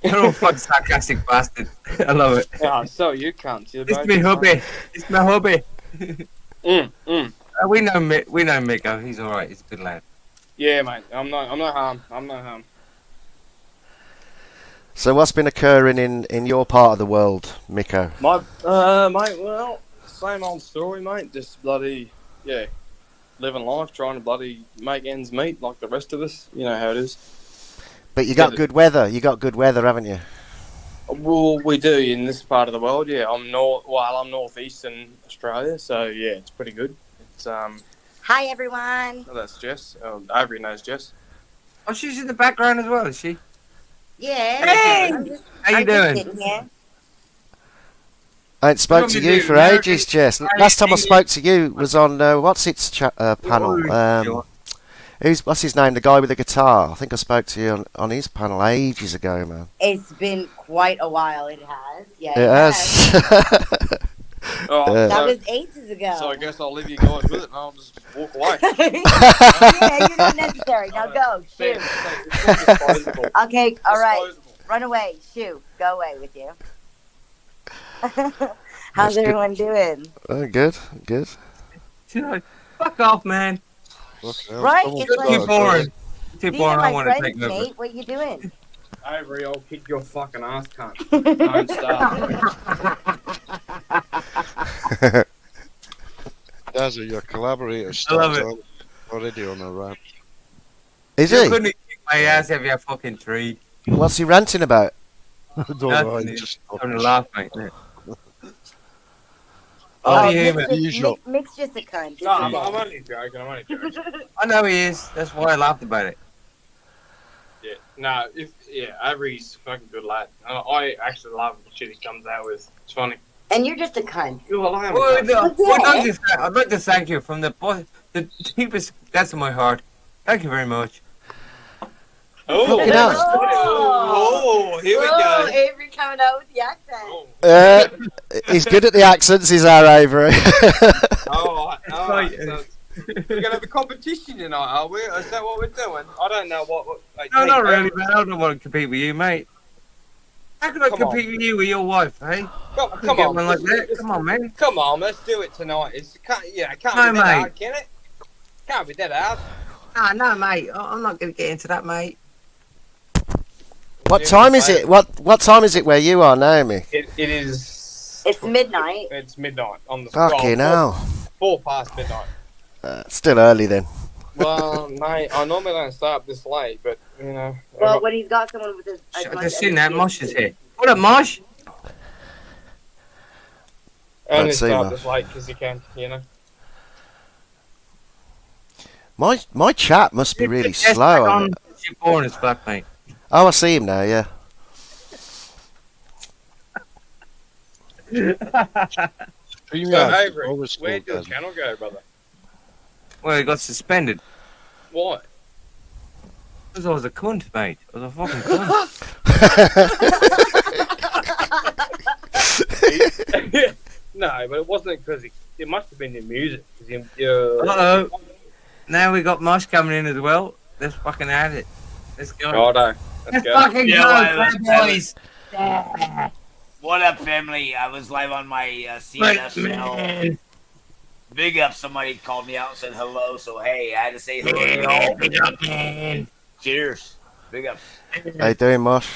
You're all fun, sarcastic bastard. I love it. Yeah, so you can't. You're It's both my fine. hobby. It's my hobby. Mm. We know Migo. He's all right. He's a good lad. Yeah, mate. I'm not harm. So, what's been occurring in your part of the world, Miko? Mate, well, same old story, mate. Just bloody, yeah, living life, trying to bloody make ends meet like the rest of us. You know how it is. But you got good weather. You got good weather, haven't you? Well, we do in this part of the world, yeah. I'm northeastern Australia, so yeah, it's pretty good. It's Hi, everyone. oh, that's Jess. Avery knows Jess. Oh, she's in the background as well, is she? Yeah. Hey! I'm just, How you I'm just doing? sitting here. I ain't spoke want to me to you do for American- ages, Jess. Last time I spoke to you was on what's its panel? What's his name? The guy with the guitar. I think I spoke to you on his panel ages ago, man. It's been quite a while. It has. Yeah. It has. Oh, Yeah. That was ages ago. so I guess I'll leave you guys with it and I'll just walk away. Yeah, you're not necessary. Now go. Fair, Shoot. it's disposable. Okay. All right. Disposable. Run away. Shoo. Go away with you. That's How's good. everyone doing? Oh, good. She's like, fuck off, man. Right? It's You're too like, boring. Too these boring. are I my want to friends, take over. mate. What you doing? Avery, I'll kick your fucking ass, cunt. Don't start. Dazzy, your collaborator I love starts already on a rant. Is You he? couldn't kick my ass if you fucking tree. What's he ranting about? I don't know, Nothing. I just Having a laugh, mate. Oh, Oh, yeah, man. Mick's just a cunt. No, I'm only joking. I know he is. That's why I laughed about it. Yeah, no, Avery's a fucking good lad. I actually love the shit he comes out with. It's funny. And you're just a cunt. Well, I am. Well, a cunt. I'd like to thank you from the deepest depths of my heart. Thank you very much. Fucking hell. Oh, here we Whoa, go. Avery coming out with the accent. Oh, He's good at the accents, is our Avery. oh, like- so we're gonna have a competition tonight, are we? Is that what we're doing? I don't know what. No, not really, man. I don't want to compete with you, mate. How could I Come compete with you with your wife, hey? Come Get on, one like that. Come on, man. Come on, let's do it tonight. It can't No, be that mate. hard, can it? Can't be that hard. No, mate. I'm not going to get into that, mate. What Yeah, time is mate. it? What time is it where you are, Naomi? It is. It's midnight. It's midnight on the Fucking hell. 4 past midnight. Still early then. Well, mate, I normally don't stay up this late, but you know. Well, when he's got someone with as I've much just seen that. energy as Mosh is you. here. What up, Mosh? I only Let's see, stay up man. this late because you can, you know. My chat must be really slow on it. You're boring as fuck, mate. Oh, I see him now. Yeah. Stream So, ads, Avery, always where'd your orgasm. channel go, brother? Well, he got suspended. Why? Because I was a cunt, mate. I was a fucking cunt. No, but it wasn't because it must have been your music. Cause you're, Uh-oh. Now we got Mosh coming in as well. Let's fucking add it. Let's go. Righto. Let's go. fucking Yeah, go, well, bad boys. What up, family? I was live on my seance channel. Man. Big up, somebody called me out and said hello, so hey, I had to say hello to y'all. Big up, man. Cheers. Big up. How you doing, Mosh?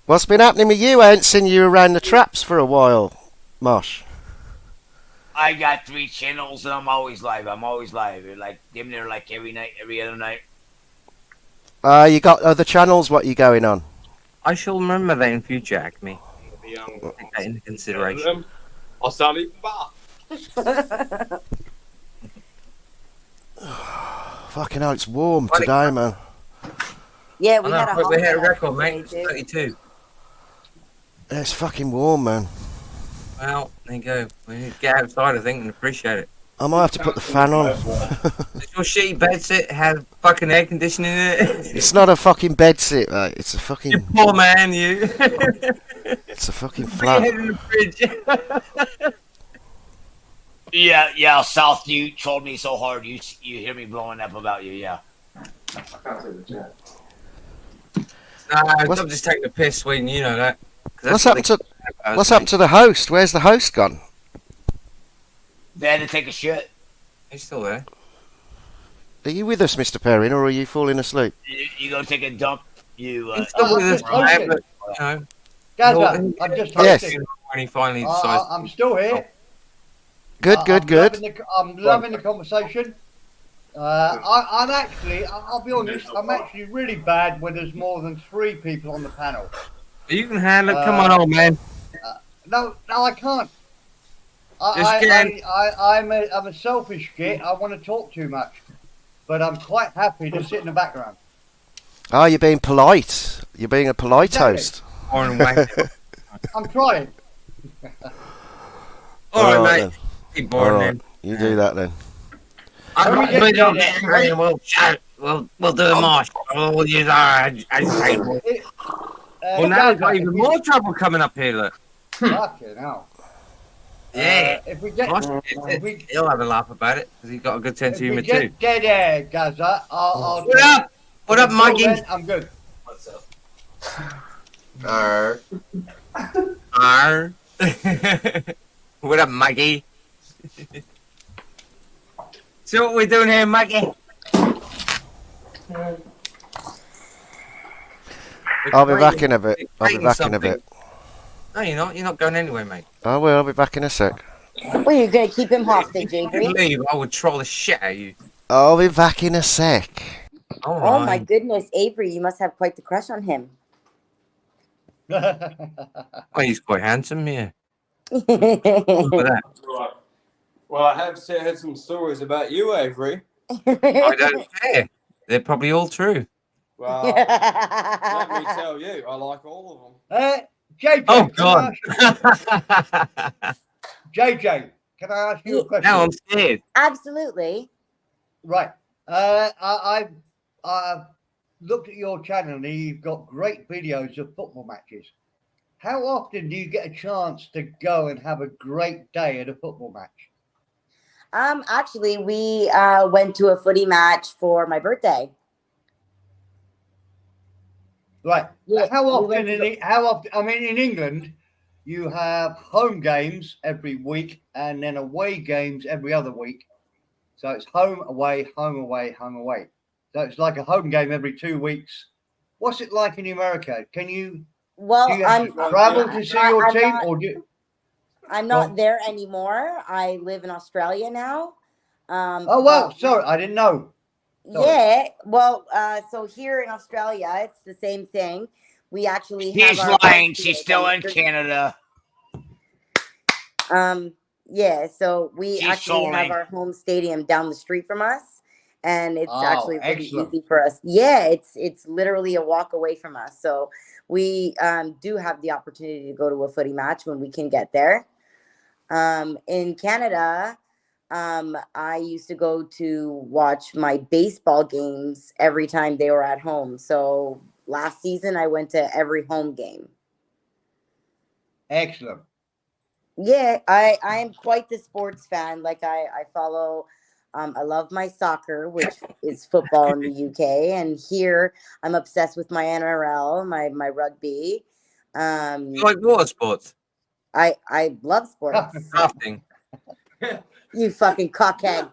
What's been happening with you? I ain't seen you around the traps for a while, Mosh. I got 3 channels and I'm always live. Like damn near like every night, every other night. You got other channels? What you going on? I shall remember that in future, Acme. The, Take that into consideration. I'll start eating bar. Fucking hell, it's warm Buddy. today, man. Yeah, I we had a know, hot we hit a one record, mate. today, It's too. 32. It's fucking warm, man. Well, there you go. We need to get outside, I think, and appreciate it. I might have to put the fan on. Does your shitty bed sit have fucking air conditioning in it? It's not a fucking bed sit, mate. It's a fucking. You poor man, you. It's a fucking Put your flat. head in the fridge. Yeah, South, you trolled me so hard. You hear me blowing up about you, yeah. I'm just taking a piss, Sweden. You know that. 'Cause that's What's what happened to they care about, What's mate. happened to the host? Where's the host gone? They had to take a shit. He's still there. Are you with us, Mr. Perrin, or are you falling asleep? You go take a dump. You He's still with us, just hosting. man, but, you know. Gaza, I'm just Yes. hosting. When he finally decides. I'm still here. Good, good, I'm good. loving the conversation. I'm actually, I'll be honest, I'm actually really bad when there's more than 3 people on the panel. You can handle it. Come on, old man. No, I can't. Just kidding. I'm a selfish git. I want to talk too much. But I'm quite happy to sit in the background. Oh, you're being polite. You're being a polite Exactly. host. Boring wank. I'm trying. All right, Alright, mate. Keep boring, Alright, man. you do that then. I'm Let me not get on to the that. angry. We'll do a march. We'll use our agitator. Well, now we've got Gaza, even more trouble coming up here, look. Fucking hell. Yeah. If we get, Mosh, if we, he'll have a laugh about it because he's got a good sense if of we humour too. get dead air, Gaza, I'll What up? What up, Until Mikey? then, I'm good. What's up? Arr. What up, Mikey? So what we doing here, Mikey? I'll be back in a bit. I'll be back in a bit. No, you're not. You're not going anywhere, mate. I will. I'll be back in a sec. Well, you're gonna keep him hostage, If you Avery. leave, I would troll the shit out of you. I'll be back in a sec. All Oh my right. goodness, Avery, you must have quite the crush on him. Well, he's quite handsome, yeah. That's Look at that. Right. Well, I have heard some stories about you, Avery. I don't care. They're probably all true. Well, let me tell you, I like all of them. JJ, Oh can I God! ask- JJ, can I ask you a question? Now I'm scared. Absolutely. Right. I've looked at your channel and you've got great videos of football matches. How often do you get a chance to go and have a great day at a football match? Actually, we went to a footy match for my birthday. Right. Yeah, How we often? went to How often? I mean, in England, you have home games every week and then away games every other week. So it's home, away, home, away, home, away. So it's like a home game every 2 weeks. What's it like in America? Can you Well, do you have to travel to see your team, or do? I'm not there anymore. I live in Australia now. Oh well, sorry, I didn't know. Sorry. Yeah, well, so here in Australia, it's the same thing. We actually have She's our lying. home She's field still down in the street. Canada. Yeah, so we She's actually have trolling. our home stadium down the street from us, and it's Oh, actually really excellent. easy for us. Yeah, it's literally a walk away from us. So we do have the opportunity to go to a footy match when we can get there. In Canada, I used to go to watch my baseball games every time they were at home. So last season, I went to every home game. Excellent. Yeah, I am quite the sports fan. Like I follow. I love my soccer, which is football in the UK, and here I'm obsessed with my NRL, my rugby. You like water sports? I love sports. Rafting. You fucking cockhead.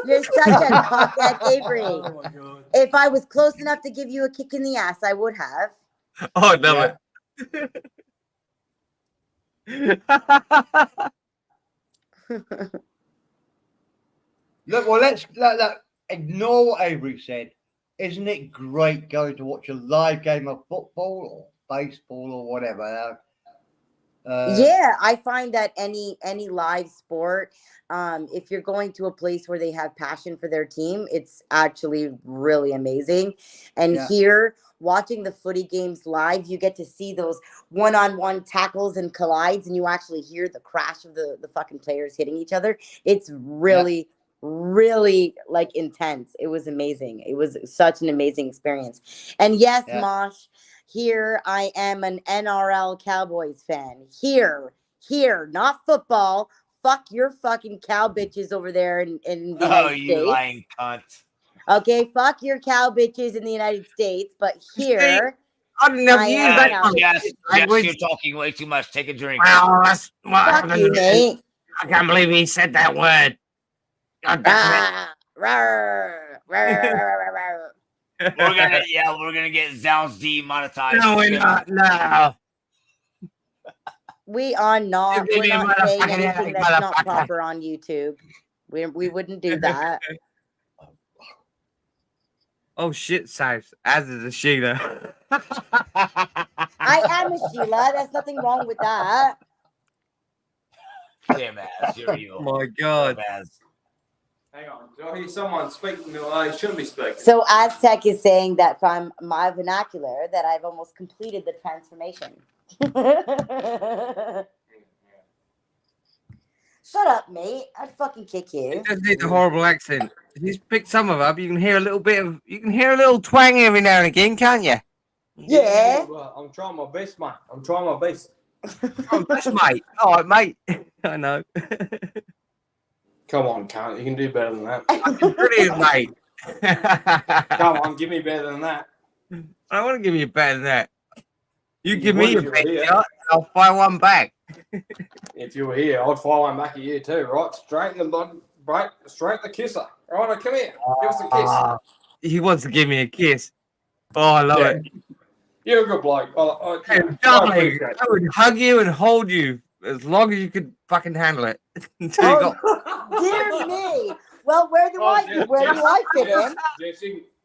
You're such a cockhead, Avery. Oh my god. If I was close enough to give you a kick in the ass, I would have. Oh, no. Look, well, let's ignore what Avery said. Isn't it great going to watch a live game of football or baseball or whatever? Yeah, I find that any live sport, if you're going to a place where they have passion for their team, it's actually really amazing. And Yeah. here, watching the footy games live, you get to see those one-on-one tackles and collides, and you actually hear the crash of the fucking players hitting each other. It's really, really like intense. It was amazing. It was such an amazing experience. And yes, Yeah. Mosh, here I am an NRL Cowboys fan. Here, not football. Fuck your fucking cow bitches over there in the Oh, United you States. lying cunt. Okay, fuck your cow bitches in the United States, but here I didn't have I to use am that cow kind of Jess, language. you're talking way too much. Take a drink. Well, that's what Fuck happened. you, mate. I can't believe he said that word. God damn it. Ah, rawr, rawr, rawr, rawr. We're gonna get Zounds demonetized. No, we're not. No. We are not. You We're give me not saying motherfucking anything headache, that's not motherfucker. proper on YouTube. We wouldn't do that. Oh shit, South. As is a Sheila. I am a Sheila. There's nothing wrong with that. Damn ass, you're evil. Oh my god. Damn ass. Hang on. Do I hear someone speaking the way they shouldn't be speaking? So Aztec is saying that from my vernacular that I've almost completed the transformation. Shut up, mate. I'd fucking kick you. It does need a horrible accent. If you pick some of up, you can hear a little twang every now and again, can't you? Yeah. Well, I'm trying my best, mate. I'm trying my best. Oh, that's mate. All right, mate. I know. Come on, cunt. You can do better than that. Brilliant, mate. Come on, give me better than that. I don't want to give you better than that. You You give would me if a you were best here. shot, I'll fire one back. If you were here, I'd fire one back at you too, right? Straight in the blood, right? Straight in the kisser. All right, come here. Give us a kiss. He wants to give me a kiss. Oh, I love it. You're a good bloke. Hey, I darling, appreciate it. I would hug you and hold you as long as you could fucking handle it. Until you got Dear me. Well, where do Oh, I Jess, where do I fit in?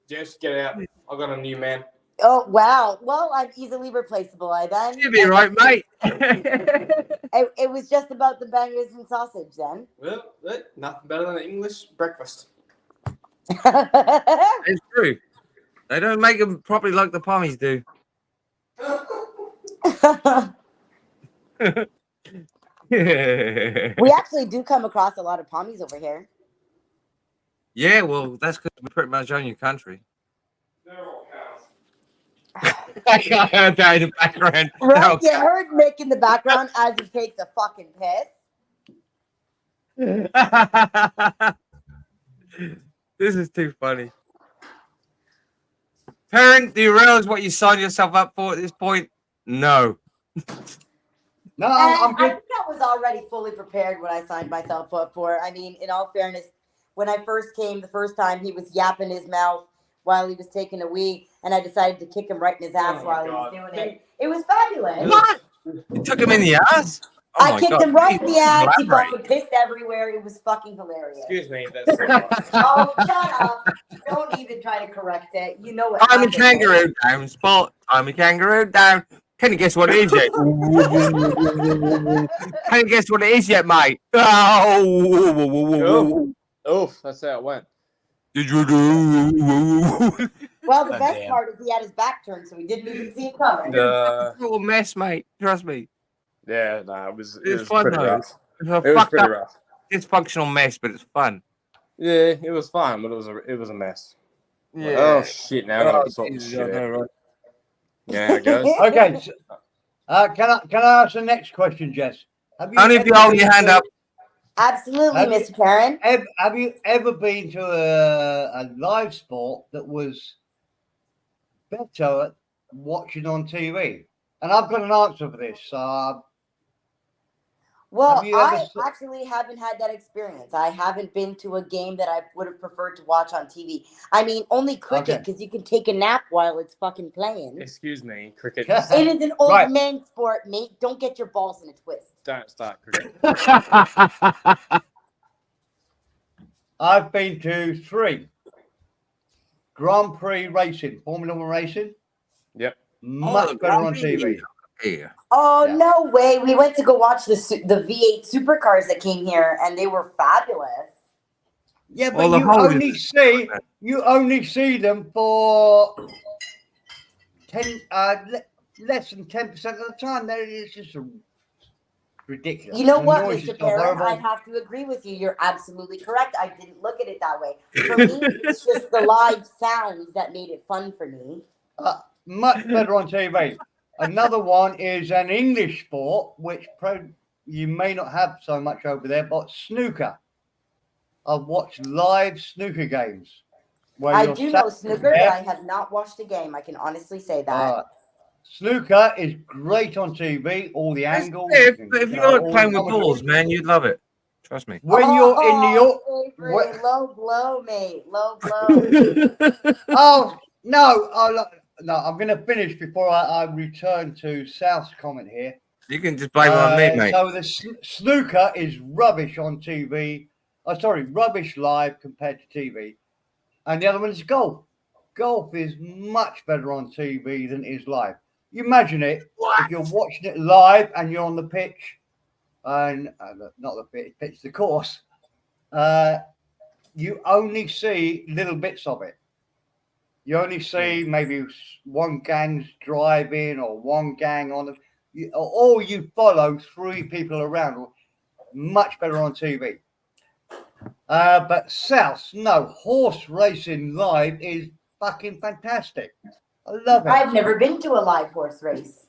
Jess, get out. I got a new man. Oh wow. Well, I'm easily replaceable. I then. you'll be right, mate. It was just about the bangers and sausage then. Well, nothing better than an English breakfast. It's true. They don't make them properly like the pommies do. We actually do come across a lot of pommies over here. Yeah, well, that's because we pretty much own your country. I heard that in the background. Right, you heard Nick in the background as he takes a fucking piss. This is too funny. Parent, do you realize what you signed yourself up for at this point? No. No, I I'm good. think I was already fully prepared when I signed myself up for. I mean, in all fairness, when I first came the first time, he was yapping his mouth while he was taking a wee, and I decided to kick him right in his ass Oh my while God. he was doing it. It was fabulous. What? You took him in the ass? Oh I my kicked God, him right in the ass. He elaborate. fucking pissed everywhere. It was fucking hilarious. Excuse me, that's Oh, shut up. Don't even try to correct it. You know what I'm a happened. right? kangaroo down, Spot. I'm a kangaroo down. Can you guess what it is yet? Can you guess what it is yet, mate? Oh. Oof, that's how it went. Well, the God best damn. part is he had his back turned, so he didn't even see it coming. It's a little mess, mate. Trust me. Yeah, no, it was It's fun, pretty though. rough. It's a It was fucked pretty up, rough. dysfunctional mess, but it's fun. Yeah, it was fine, but it was a mess. Yeah. Oh shit! Now I gotta sort this Jesus, I shit know, out. right? Yeah, guys. Okay. So, can I ask the next question, Jess? Have you Only if you ever hold been your hand to- up. Absolutely, Have you- Mr. Karen. Have you ever been to a live sport that was better at watching on TV? And I've got an answer for this. Well, Have you ever I s- actually haven't had that experience. I haven't been to a game that I would have preferred to watch on TV. I mean, only cricket, Okay. because you can take a nap while it's fucking playing. Excuse me, cricket. It is an old Right. man sport, mate. Don't get your balls in a twist. Don't start cricket. I've been to 3 Grand Prix racing, Formula One racing. Yep. Much better on TV. Yeah. Oh, Yeah. no way. We went to go watch the V8 supercars that came here, and they were fabulous. Yeah, but Well, the you whole only see them for 10 less than 10% of the time. That is just ridiculous. You know The what, noise Mr. is so Perrin? horrible. I have to agree with you. You're absolutely correct. I didn't look at it that way. For me, it's just the live sounds that made it fun for me. Much better on TV. Another one is an English sport, which you may not have so much over there, but snooker. I've watched live snooker games. Where I you're do sat know snooker, there. but I have not watched a game. I can honestly say that. Snooker is great on TV. All the angles. But if you know, like all playing the with balls, commentary. man, you'd love it. Trust me. When you're in New York. Avery, low blow, mate. Low blow. Oh no! No, I'm going to finish before I return to South's comment here. You can just blame it on me, mate. So the snooker is rubbish on TV. Oh, sorry, rubbish live compared to TV. And the other one is golf. Golf is much better on TV than it is live. You imagine it if you're watching it live and you're on the pitch, and not the pitch, the course. You only see little bits of it. You only see maybe one gang's driving or one gang on the, or you follow 3 people around. Much better on TV. But South, no, horse racing live is fucking fantastic. I love it. I've never been to a live horse race.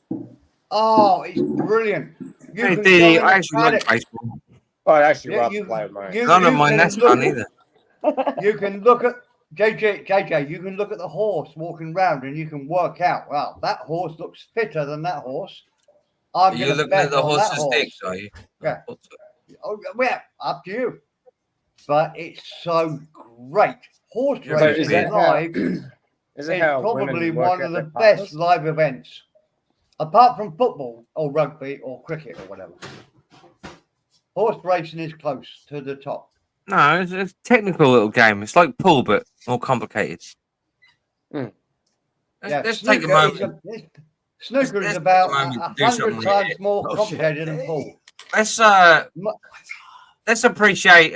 Oh, it's brilliant. You Hey, can Dee, go in I the actually like paddock. baseball. I'd actually Yeah, rather you- play with mine. you- None of you mine can that's look- fun either. You can look at JJ. You can look at the horse walking around, and you can work out. Wow, that horse looks fitter than that horse. I'm You're going to looking bet at the on that horse's horse. dicks, are you? Yeah. Oh, yeah, up to you. But it's so great. Horse Yeah, So but racing is that how, live is is it how probably women work one out of the their best partners? live events, apart from football or rugby or cricket or whatever. Horse racing is close to the top. No, it's a technical little game. It's like pool, but more complicated. Mm. Let's take a moment. Snooker Let's is take about a moment to do 100 something times here. more Oh, complicated than pool. Let's appreciate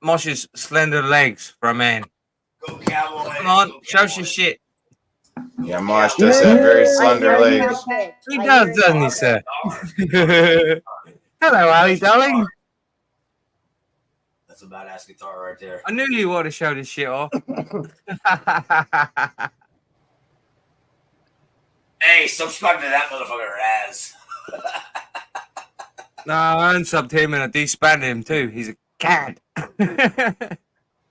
Mosh's slender legs for a man. Go Cowboys. Come on, Go show us your Cowboys. shit. Yeah, Marsh does have very I slender hear you legs. now, Pitch. He I does, hear you doesn't now. he, sir? Hello, Ali, darling. That's a badass guitar right there. I knew you wanted to show this shit off. Hey, subscribe to that motherfucker ass. No, I unsubbed him and I disbanded him too. He's a cat.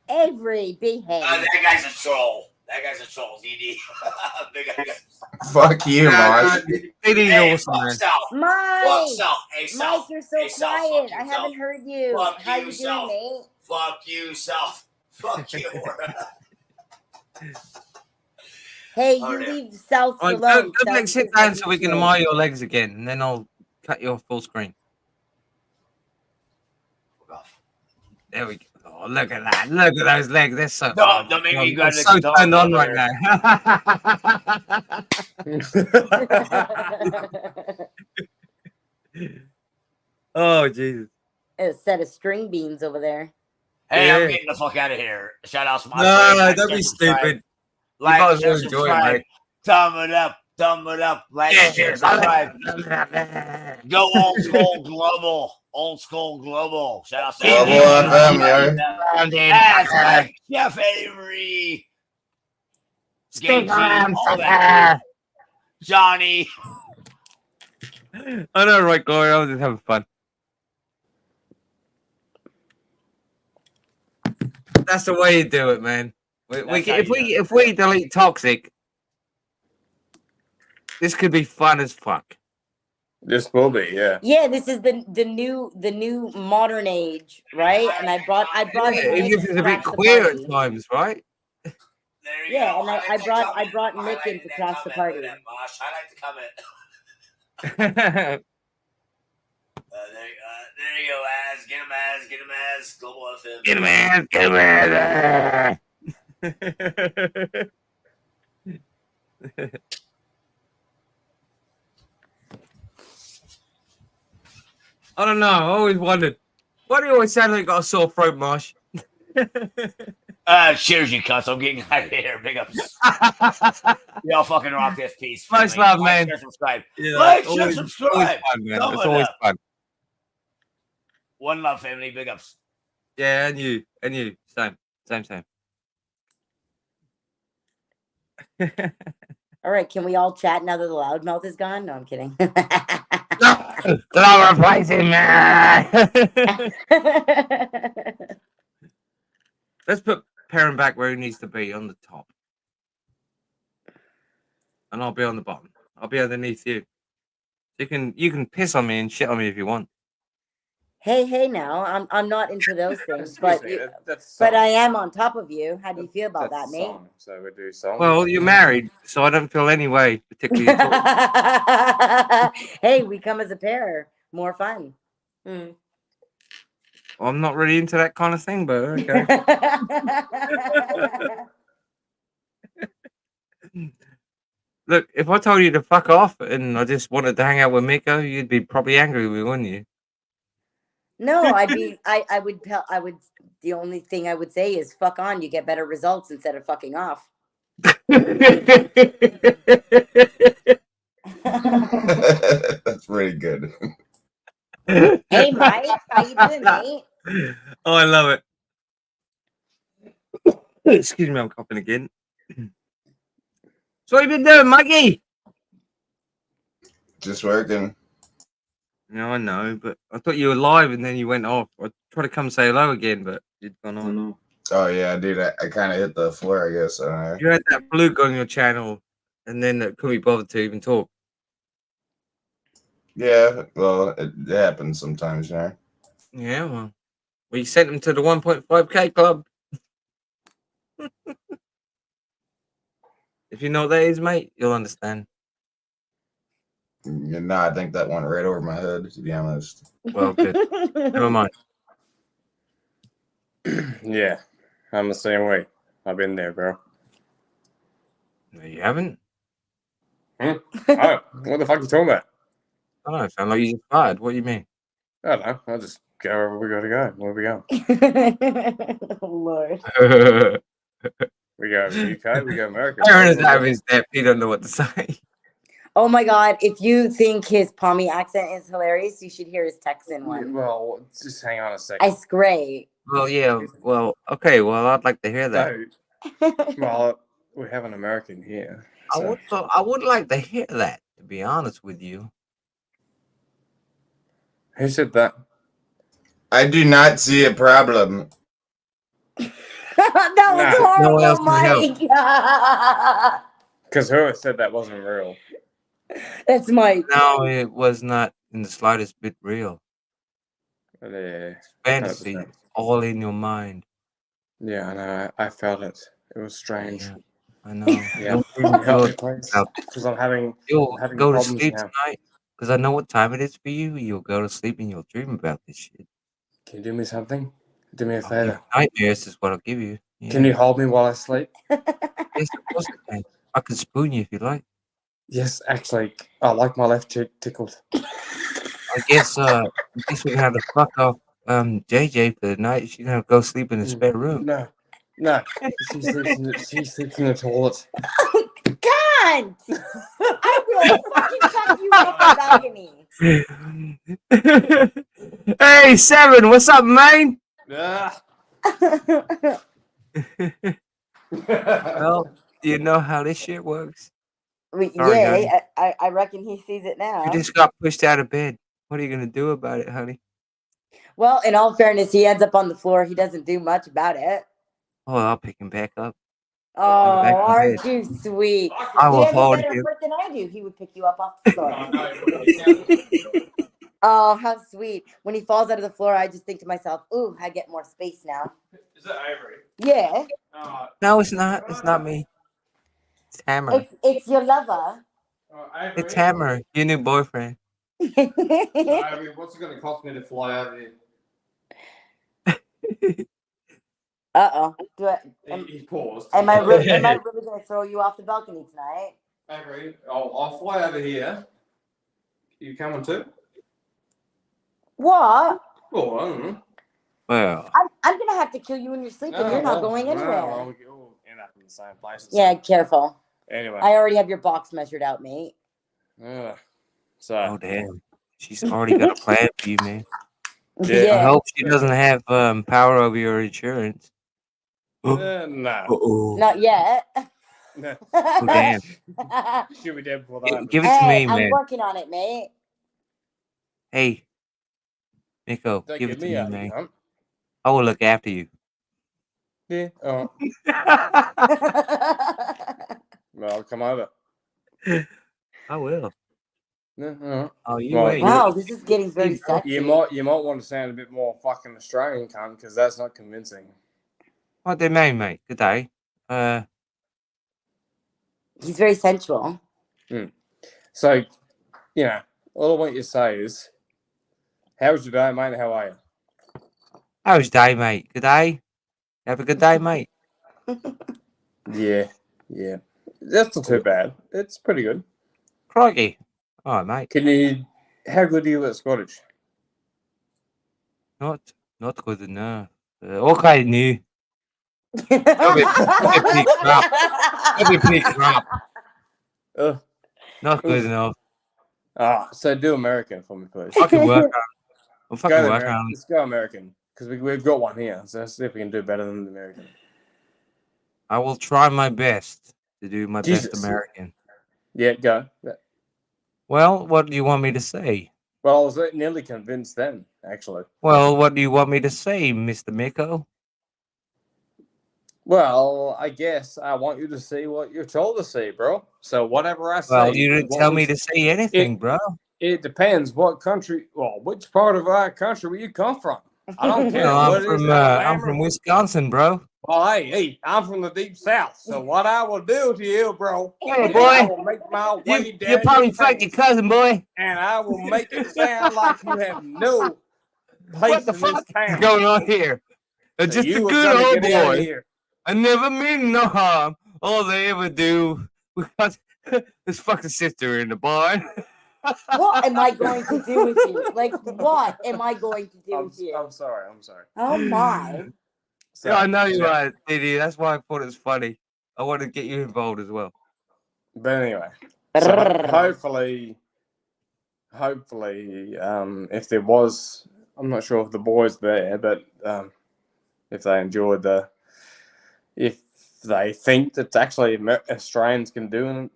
Avery, behave. That guy's a troll. That guy's a troll, DD. Big guy. Fuck you, Marsh. DD's Hey, awesome, fuck man. South. Fuck Mike! South. Hey, South. Mike, you're so Hey, South, quiet. fuck I you, haven't South. heard you. Fuck How you, you South. doing, mate? Fuck you, South. Fuck you. Hey, Oh, you dear. leave South Right, alone. go back, South sit is down like so we can usual. admire your legs again, and then I'll cut you off full screen. There we go. Oh, look at that. Look at those legs. They're so. Don't make me I'm go so to turned on over right now. Oh, Jesus. A set of string beans over there. Hey, Yeah. I'm getting the fuck out of here. Shout out to my No, friends. don't be stupid. You Like, might as well share, enjoy it, subscribe. mate. Thumb it up. Thumb it up. Like, share, subscribe. Go old school global. Old school global. Shout out to Global FM, yeah. That's right. Chef Avery. Gay G, all that crew. Johnny. I know, right, Glory. I was just having fun. That's the way you do it, man. If we delete toxic, this could be fun as fuck. This will be, yeah. Yeah, this is the new modern age, right? And I brought Yeah, in it Nick gives to us a bit crash the queer party. at times, right? There you Yeah, go. and I brought Nick in to crash the party. Mosh. I like to comment. There you go, Az. Get him, Az. Get him, Az. Global FM. Get him, man. Get him, man. I don't know. I always wondered. Why do you always sound like you got a sore throat, Marsh? Cheers, you cunts. I'm getting out of here. Big ups. Y'all fucking rock this piece. Much family. love, Like, man. share, subscribe. Yeah, Like, share, always subscribe. fun, man. Thumb It's it always up. fun. One love, family. Big ups. Yeah, and you. Same. All right, can we all chat now that the loudmouth is gone? No, I'm kidding. Don't replace him, man. Let's put Perrin back where he needs to be, on the top. And I'll be on the bottom. I'll be underneath you. You can piss on me and shit on me if you want. Hey, now I'm not into those things, Excuse but me, that's but song. I am on top of you. How do you feel about That's that, mate? song. So we do song. Well, you're married, so I don't feel any way particularly at all. Hey, we come as a pair. More fun. Well, I'm not really into that kind of thing, but okay. Look, if I told you to fuck off and I just wanted to hang out with Miko, you'd be probably angry with me, wouldn't you? No, I would. The only thing I would say is fuck on. You get better results instead of fucking off. That's pretty good. Hey, Mike, how you doing, mate? Oh, I love it. Excuse me, I'm coughing again. So what have you been doing, Mikey? Just working. No, I know, but I thought you were live and then you went off. I tried to come say hello again, but you'd gone on. Oh yeah, dude, I kind of hit the floor, I guess. You had that fluke on your channel, and then couldn't be bothered to even talk. Yeah, well, it happens sometimes, you know. Yeah, well, you sent him to the 1.5K club. If you know what that is, mate, you'll understand. You know, I think that went right over my head, to be honest. Well, good. Never mind. Yeah, I'm the same way. I've been there, bro. No, you haven't? Oh, what the fuck are you talking about? I don't know. It sounds like you just fired. What do you mean? I don't know. I'll just go wherever we gotta go. Where we go? Lord. We go UK, we go America. Aaron is out of his depth. He don't know what to say. Oh my God! If you think his Pommy accent is hilarious, you should hear his Texan one. Well, just hang on a second. It's great. Well, yeah. Well, okay. Well, I'd like to hear that. Well, we have an American here. So. I would like to hear that, to be honest with you. Who said that? I do not see a problem. That was No one else horrible, can Mike. Because whoever said that wasn't real. That's Mike. No, it was not in the slightest bit real. Yeah, Fantasy, 100%. all in your mind. Yeah, I know. I felt it. It was strange. Yeah, I know. Yeah, because I'm having You'll having go to problems sleep now. tonight because I know what time it is for you. You'll go to sleep and you'll dream about this shit. Can you do me something? Do me a I'll give you favor. nightmares is what I'll give you. Yeah. Can you hold me while I sleep? Yes, of course I can. I can spoon you if you like. Yes, actually, I like my left cheek tickled. I guess we can have to fuck off JJ for the night. She can have to go sleep in the spare room. No. She sleeps in the toilet. Can't! I will fucking cut you off the balcony. Hey, Seven, what's up, man? Ah. Well, you know how this shit works. Sorry, Yeah, honey. I reckon he sees it You now. just got pushed out of bed. What are you gonna do about it, honey? Well, in all fairness, he ends up on the floor. He doesn't do much about it. Oh, I'll pick him back up. Oh, back in aren't bed. you sweet? I He will has a hold better you. foot than I do. He would pick you up off the floor. Oh, how sweet. When he falls out of the floor, I just think to myself, ooh, I get more space now. Is that Avery? Yeah. No, it's not. It's not me. It's Hammer. It's your lover. It's Hammer, your new boyfriend. Avery, what's it going to cost me to fly over here? Uh-oh. He paused. Am I really going to throw you off the balcony tonight? Avery, I'll fly over here. You coming too? What? Oh, I don't know. Well, I'm going to have to kill you when you're sleeping. You're not going anywhere. Well, we'll end up in the same place. Yeah, careful. Anyway. I already have your box measured out, mate. oh damn, she's already got a plan for you, man. Yeah. I hope she doesn't have power over your insurance. No. Not yet. No. Oh damn. She'll be dead before that. Give it to me, I'm man. working on it, mate. Hey, Nico, Don't give get it to me me, out, man. you cunt. I will look after you. Yeah. Oh. Well, I'll come over. I will. Yeah, Oh, you well, wait. Wow, this is getting very sexy. You might want to sound a bit more fucking Australian, cunt, because that's not convincing. What do you mean, mate? Good day. He's very sensual. So, you know, all I want you to say is, how was your day, mate? How are you? How was your day, mate? Good day. Have a good day, mate. Yeah. That's not too bad. It's pretty good. Crikey. All right, mate. How good are you at Scottish? Not good enough. Okay, new. That'll be pretty crap. Not good enough. So do American for me, please. I can work on. I'll fucking work on. Let's go American, because we've got one here. So let's see if we can do better than the American. I will try my best to do my best American. Yeah, go. Yeah. Well, what do you want me to say? Well, I was nearly convinced then, actually. Well, what do you want me to say, Mr. Miko? Well, I guess I want you to see what you're told to see, bro. So whatever I say. Well, you didn't tell me to say anything, bro. It depends what country. Well, which part of our country where you come from. I don't care. I'm from Wisconsin, bro. Well, hey, I'm from the deep south. So what I will do to you, bro? Hey, is boy. I will make my way down. You probably fucked your cousin, boy. And I will make it sound like you have no place What the in fuck this town. is going on here? So Just a you were good gonna old get out of boy. here. I never mean no harm. All they ever do was his fucking sister in the barn. What am I going to do with you? Like, what am I going to do with you? I'm sorry. Oh my. So, Yeah, I know you are, Diddy. That's why I thought it was funny. I want to get you involved as well. But anyway, so hopefully, if there was, I'm not sure if the boys there, but if they enjoyed if they think that actually Australians can do an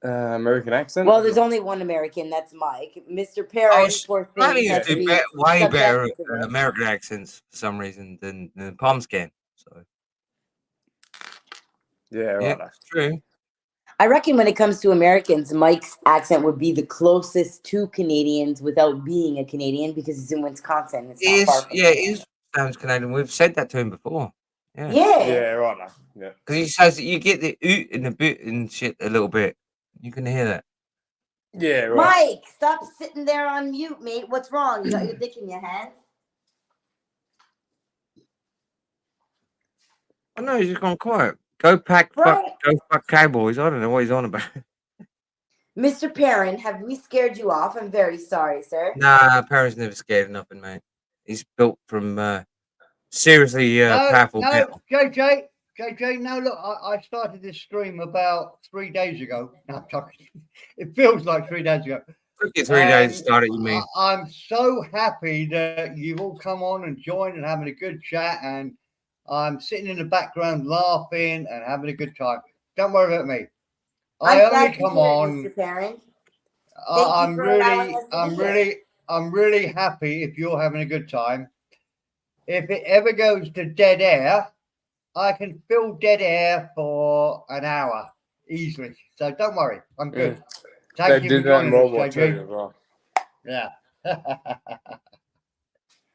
American accent. Well, there's only one American. That's Mike. Mr. Perry, poor thing, Australians has to do be way better subjected to this. American accents for some reason than Palms can. So yeah, right. Yeah, true. I reckon when it comes to Americans, Mike's accent would be the closest to Canadians without being a Canadian because he's in Wisconsin. It's not far from He sounds Canadian. We've said that to him before. Yeah. Yeah, right. Yeah. Because he says that you get the oot and the boot and shit a little bit. You can hear that. Yeah, right. Mike, stop sitting there on mute, mate. What's wrong? You got your dick in your hand? I know he's just gone quiet. Go pack, Right. go fuck Cowboys. I don't know what he's on about. Mr. Perrin, have we scared you off? I'm very sorry, sir. Nah, Perrin's never scared of nothing, mate. He's built from seriously No, powerful no, metal. JJ, no, look, I started this stream about 3 days ago. No, I'm talking. It feels like 3 days ago. Took you 3 days to And start it, you mean? I'm so happy that you've all come on and joined and having a good chat. And I'm sitting in the background laughing and having a good time. Don't worry about me. I I'm glad only to come hear it, on. Mr. Perrin. Thank you I'm for allowing really, us to be here. I'm really happy if you're having a good time. If it ever goes to dead air, I can fill dead air for an hour easily. So don't worry, I'm good. They Thank you did for that in joining us, World War II JJ. as well. Yeah.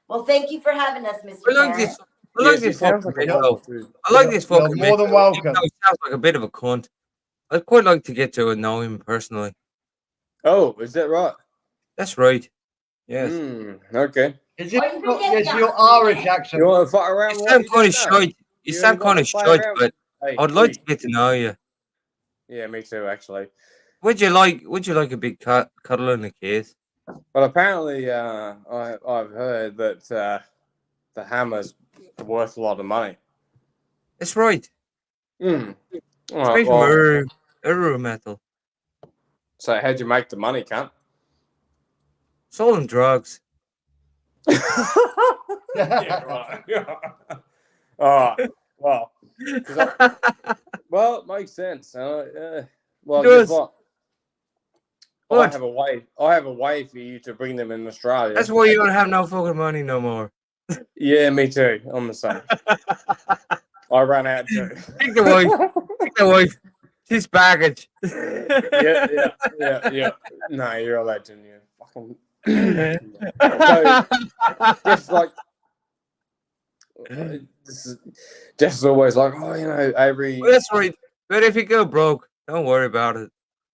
Well, thank you for having us, Mr. I like Perrin. this. I like Yes, he this sounds fucking like a Mitchell. World War II. I like this You're fucking more than Mitchell. welcome. Even though he sounds like a bit of a cunt. I'd quite like to get to know him personally. Oh, is that right? That's right. Yes. Okay. Is Oh, it you can get it's down your to me, Irish man. accent? You want to fuck You around with what sound you kind of don't know? shy. You You sound want kind to of play shy, around? but Hey, I'd like to oi. get to know you. Yeah, me too, actually. Would you like a big cuddle in the kiss? Well, apparently, I've heard that the hammer's worth a lot of money. That's right. Mm. It's All right, made from well, Uru metal. so how'd you make the money, cunt? Sold drugs. Yeah, right. All right. Well, well, it makes sense. Well, It guess does. what? I What? have a way. I have a way for you to bring them in Australia. That's why you don't have no fucking money no more. Yeah, me too. I'm the same. I ran out too. Take the wife. Take the wife. She's baggage. Yeah. No, you're a legend. You fucking. So, just like this is just always like, oh, you know, Avery. Well, that's right. But if you go broke, don't worry about it.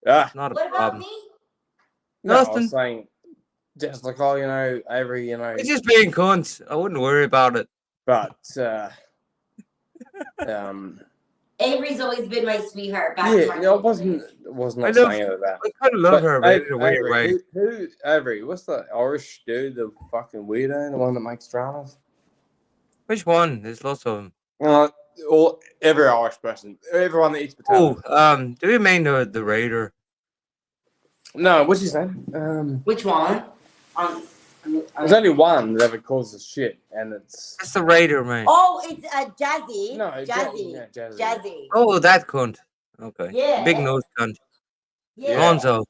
Ah, Not a What about problem. me? no, I Nothing. was saying, just like, oh, you know, Avery, you know, It's just being cunts. I wouldn't worry about it. but Avery's always been my sweetheart. Back yeah, to my you know, I old wasn't I not love. saying it of that. I kind of love But her, but in a weird Avery, way. who Avery? What's the Irish dude, the fucking weirdo, the one that makes dramas? Which one? There's lots of them. Or every Irish person, everyone that eats potatoes. Oh, do you mean the Raider? No, what's his name? Which one? There's only one that ever causes shit, and it's That's the Raider, man. Oh, it's Jazzy. no, Jazzy. yeah, Jazzy. Jazzy. Oh, that cunt. Okay. Yeah. Big nose cunt. Yeah. Gonzo.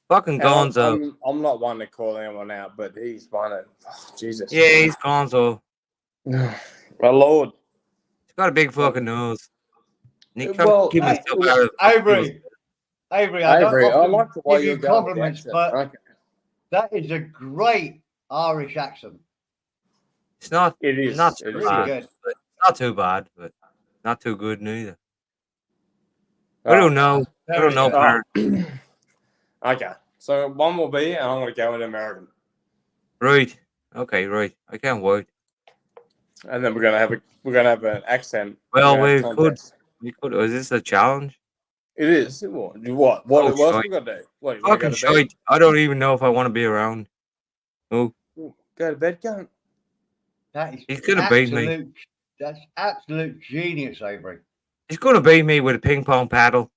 Fucking And Gonzo. I'm not one to call anyone out, but he's one of Jesus. Yeah, he's Gonzo. My lord. He's got a big fucking nose. And he can't Well, keep himself out of Avery, I don't Avery, I often like the way give you're you going with the compliments, accent. but Okay. that is a great Irish accent. It's not. It is. Not It too is bad. good. But not too bad, but not too good neither. I Oh, don't know. I don't know, Very Parent. okay. So one will be, and I'm going to go in American, Right. Okay, right. I can't wait. and then we're going to have an accent. Well, We're gonna we have contest. could. Is this a challenge? It is. What? Oh, What else shite. we got to do? What? You want to Fucking go to bed? shite. I don't even know if I want to be around. Oh, Go to bed, cunt. That is he's gonna beat me. absolute. That's absolute genius, Avery. He's gonna beat me with a ping pong paddle.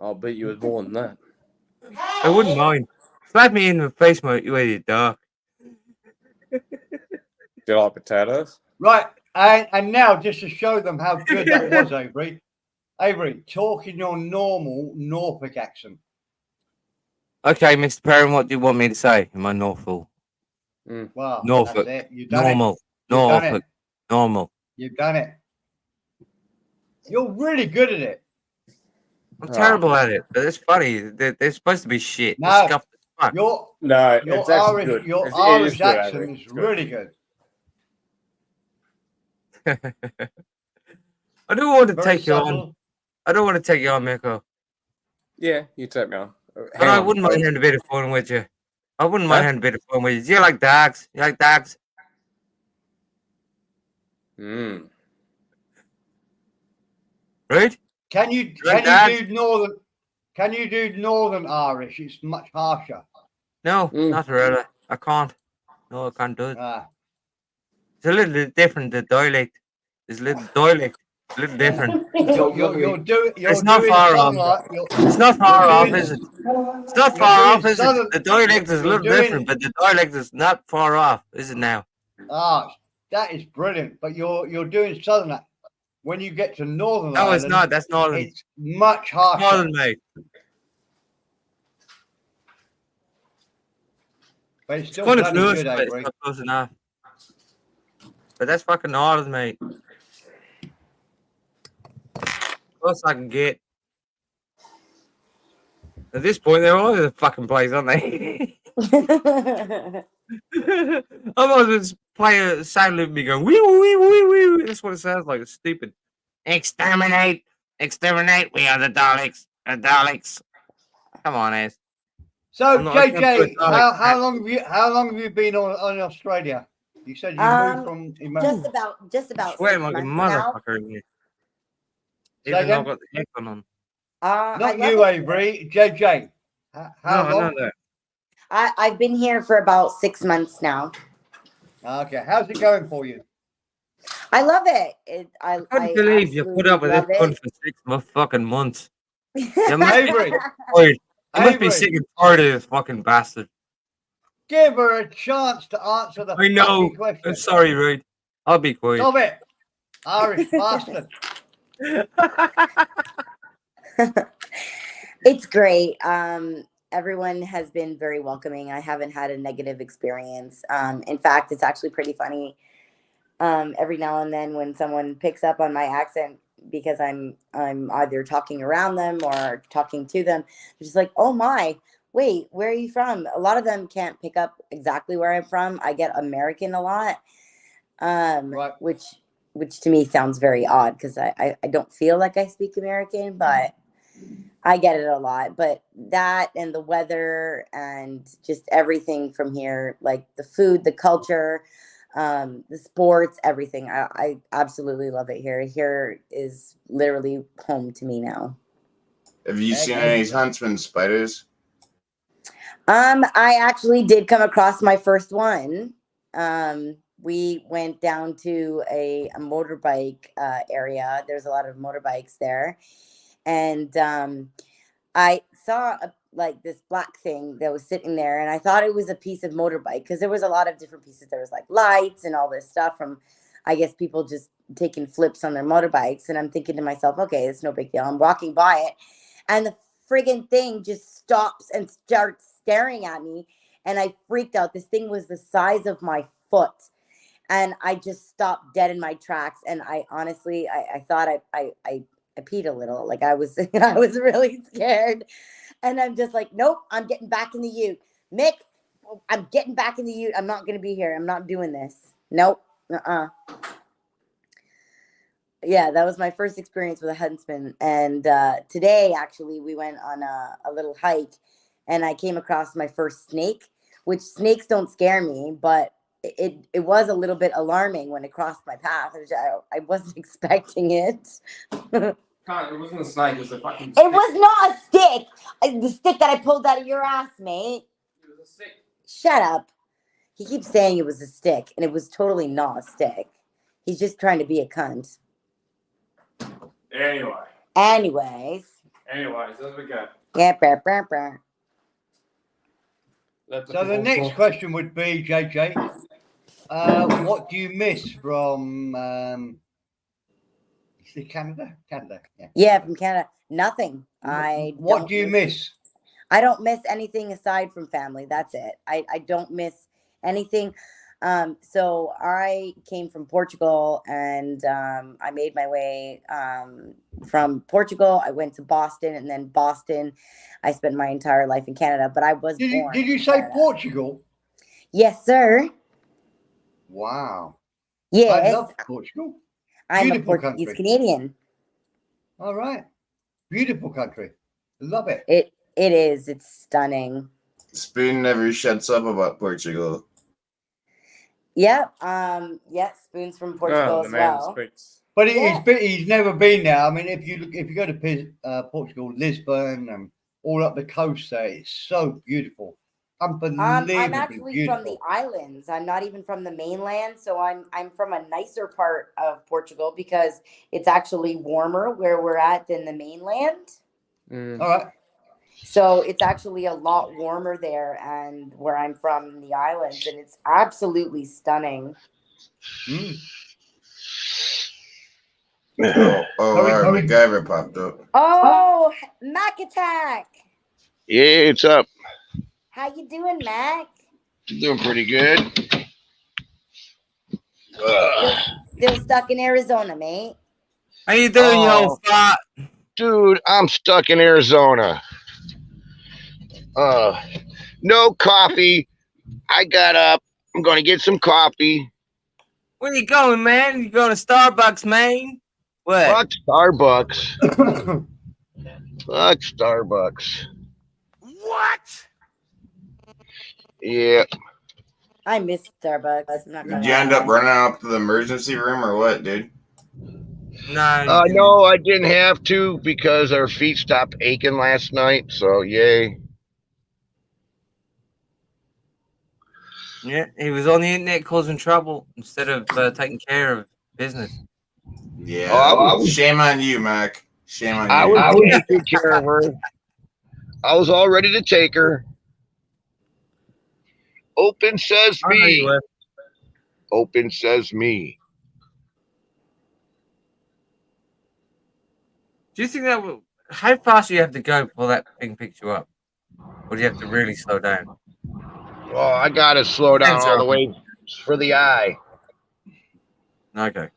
I'll beat you with more than that. I wouldn't mind. Slap me in the face, mate, you dog. Do you like potatoes? Right, and now just to show them how good that was, Avery. Avery, talk in your normal Norfolk accent. Okay, Mr. Perrin, what do you want me to say? Am I Norfolk? Well, Norfolk. that's it. You've done Normal. it. You've done Norfolk. it. Normal. You've done it. You're really good at it. I'm terrible at it, but it's funny. They're supposed to be shit. No, They're scuffed as fuck. Your No, it's actually good. Your It is Irish good, accent Avery. is It's good. really good. I don't want to Very take you on. subtle. I don't want to take you on, Miko. Yeah, you take me on. But I wouldn't mind having a bit of fun with you. I wouldn't mind Huh? having a bit of fun with you. Do you like dogs? You like dogs? right? Can you do northern? Can you do Northern Irish? It's much harsher. No, Mm. not really. I can't. No, I can't do it. Ah. It's a little bit different. The dialect is a little different. You're It's not doing far Southern. off. It's not far off, is it? It's not You're far doing off, is it? Southern. The dialect is a You're little doing. different, but the dialect is not far off, is it now? Ah, that is brilliant. But you're doing Southern. When you get to Northern No, Ireland, it's not. That's Northern. it's much harsher. Northern, mate. But it's It's still kind of bloody close, good, but it's Avery. not close enough. But that's fucking Northern, mate. Close I can get. At this point, they're all over the fucking place, aren't they? I might as well play a sound loop and be going, wee, wee, wee, wee, wee. That's what it sounds like. It's stupid. Exterminate. Exterminate. We are the Daleks. The Daleks. Come on, Ace. So I can't do a JJ, Dalek how long have you been on Australia? You said you moved from just about sweating 6 like a months now. motherfucker in here. Say Even though I've again? got the headphone on. I Not love you, it. Avery. JJ. No, How I know long? that. I've been here for about 6 months now. Okay, how's it going for you? I love it. I couldn't believe you put up with this absolutely cunt love for 6 fucking months. it. You must be Avery, tired. You must be Avery, sick and tired of this fucking bastard. give her a chance to answer the I know. fucking question. I'm sorry, Reid. I'll be quiet. Stop it, Irish bastard. It's great. Everyone has been very welcoming. I haven't had a negative experience. In fact, it's actually pretty funny. Every now and then when someone picks up on my accent because I'm either talking around them or talking to them, they're just like, oh my, wait, where are you from? A lot of them can't pick up exactly where I'm from. I get American a lot. Right. Which to me sounds very odd because I don't feel like I speak American, but I get it a lot. But that and the weather and just everything from here, like the food, the culture, the sports, everything. I absolutely love it here. Here is literally home to me now. Have you seen any huntsman spiders? I actually did come across my first one. We went down to a motorbike area. There's a lot of motorbikes there. And I saw like this black thing that was sitting there, and I thought it was a piece of motorbike because there was a lot of different pieces. There was like lights and all this stuff from, I guess, people just taking flips on their motorbikes. And I'm thinking to myself, okay, it's no big deal. I'm walking by it, and the friggin' thing just stops and starts staring at me, and I freaked out. This thing was the size of my foot. And I just stopped dead in my tracks. And I honestly, I thought I peed a little. Like I was, I was really scared. And I'm just like, nope, I'm getting back in the ute. Mick, I'm getting back in the ute. I'm not going to be here. I'm not doing this. Nope. Yeah, that was my first experience with a huntsman. And today, actually, we went on a little hike, and I came across my first snake, which snakes don't scare me, but it was a little bit alarming when it crossed my path. I wasn't expecting it. It wasn't a snake, it was a fucking It was not a stick. The stick that I pulled out of your ass, mate. It was a stick. Shut up. He keeps saying it was a stick, and it was totally not a stick. He's just trying to be a cunt. Anyways, as we go. Yeah, brr, brr, brr. So the next question would be, JJ, what do you miss from Canada? Canada, yeah. Yeah, from Canada. Nothing. What do you miss? I don't miss anything aside from family. That's it. I don't miss anything. So I came from Portugal, and I made my way from Portugal. I went to Boston, and then Boston. I spent my entire life in Canada, but I was born. Did you in say Canada. Portugal? Yes, sir. Wow. Yes. I love Portugal. I'm Beautiful a Portuguese country. Canadian. All right. Beautiful country. Love it. It is. It's stunning. Spoon never shuts up about Portugal. Yep. Yeah. Spoon's from Portugal the as man well. speaks But Yeah. he's never been there. I mean, if you go to Portugal, Lisbon, and all up the coast there, it's so beautiful, I'm unbelievably actually from the beautiful. islands. I'm not even from the mainland, so I'm from a nicer part of Portugal because it's actually warmer where we're at than the mainland. All right. So it's actually a lot warmer there, and where I'm from in the islands, and it's absolutely stunning. Mm. Oh, all right, MacGyver popped up. Oh, Mac Attack! Yeah, it's up. How you doing, Mac? Doing pretty good. Still, still stuck in Arizona, mate. How you doing, you old Oh, fart? dude, I'm stuck in Arizona. No coffee. I got up. I'm going to get some coffee. Where you going, man? You going to Starbucks, man? What? Fuck Starbucks. Fuck Starbucks. What? Yeah. I miss Starbucks. I'm not gonna Did you end up lie. running up to the emergency room or what, dude? No, you didn't. No, I didn't have to because our feet stopped aching last night. So, yay. Yeah, he was on the internet causing trouble instead of taking care of business. Yeah. Oh, I was, Shame on you, Mac. Shame on I you. was going to take care of her. I was all ready to take her. Open says I know you me. were. Open says me. Do you think that will? How fast do you have to go before that thing picks you up, or do you have to really slow down? Oh, I got to slow down Sensor all the on. way for the eye. Okay.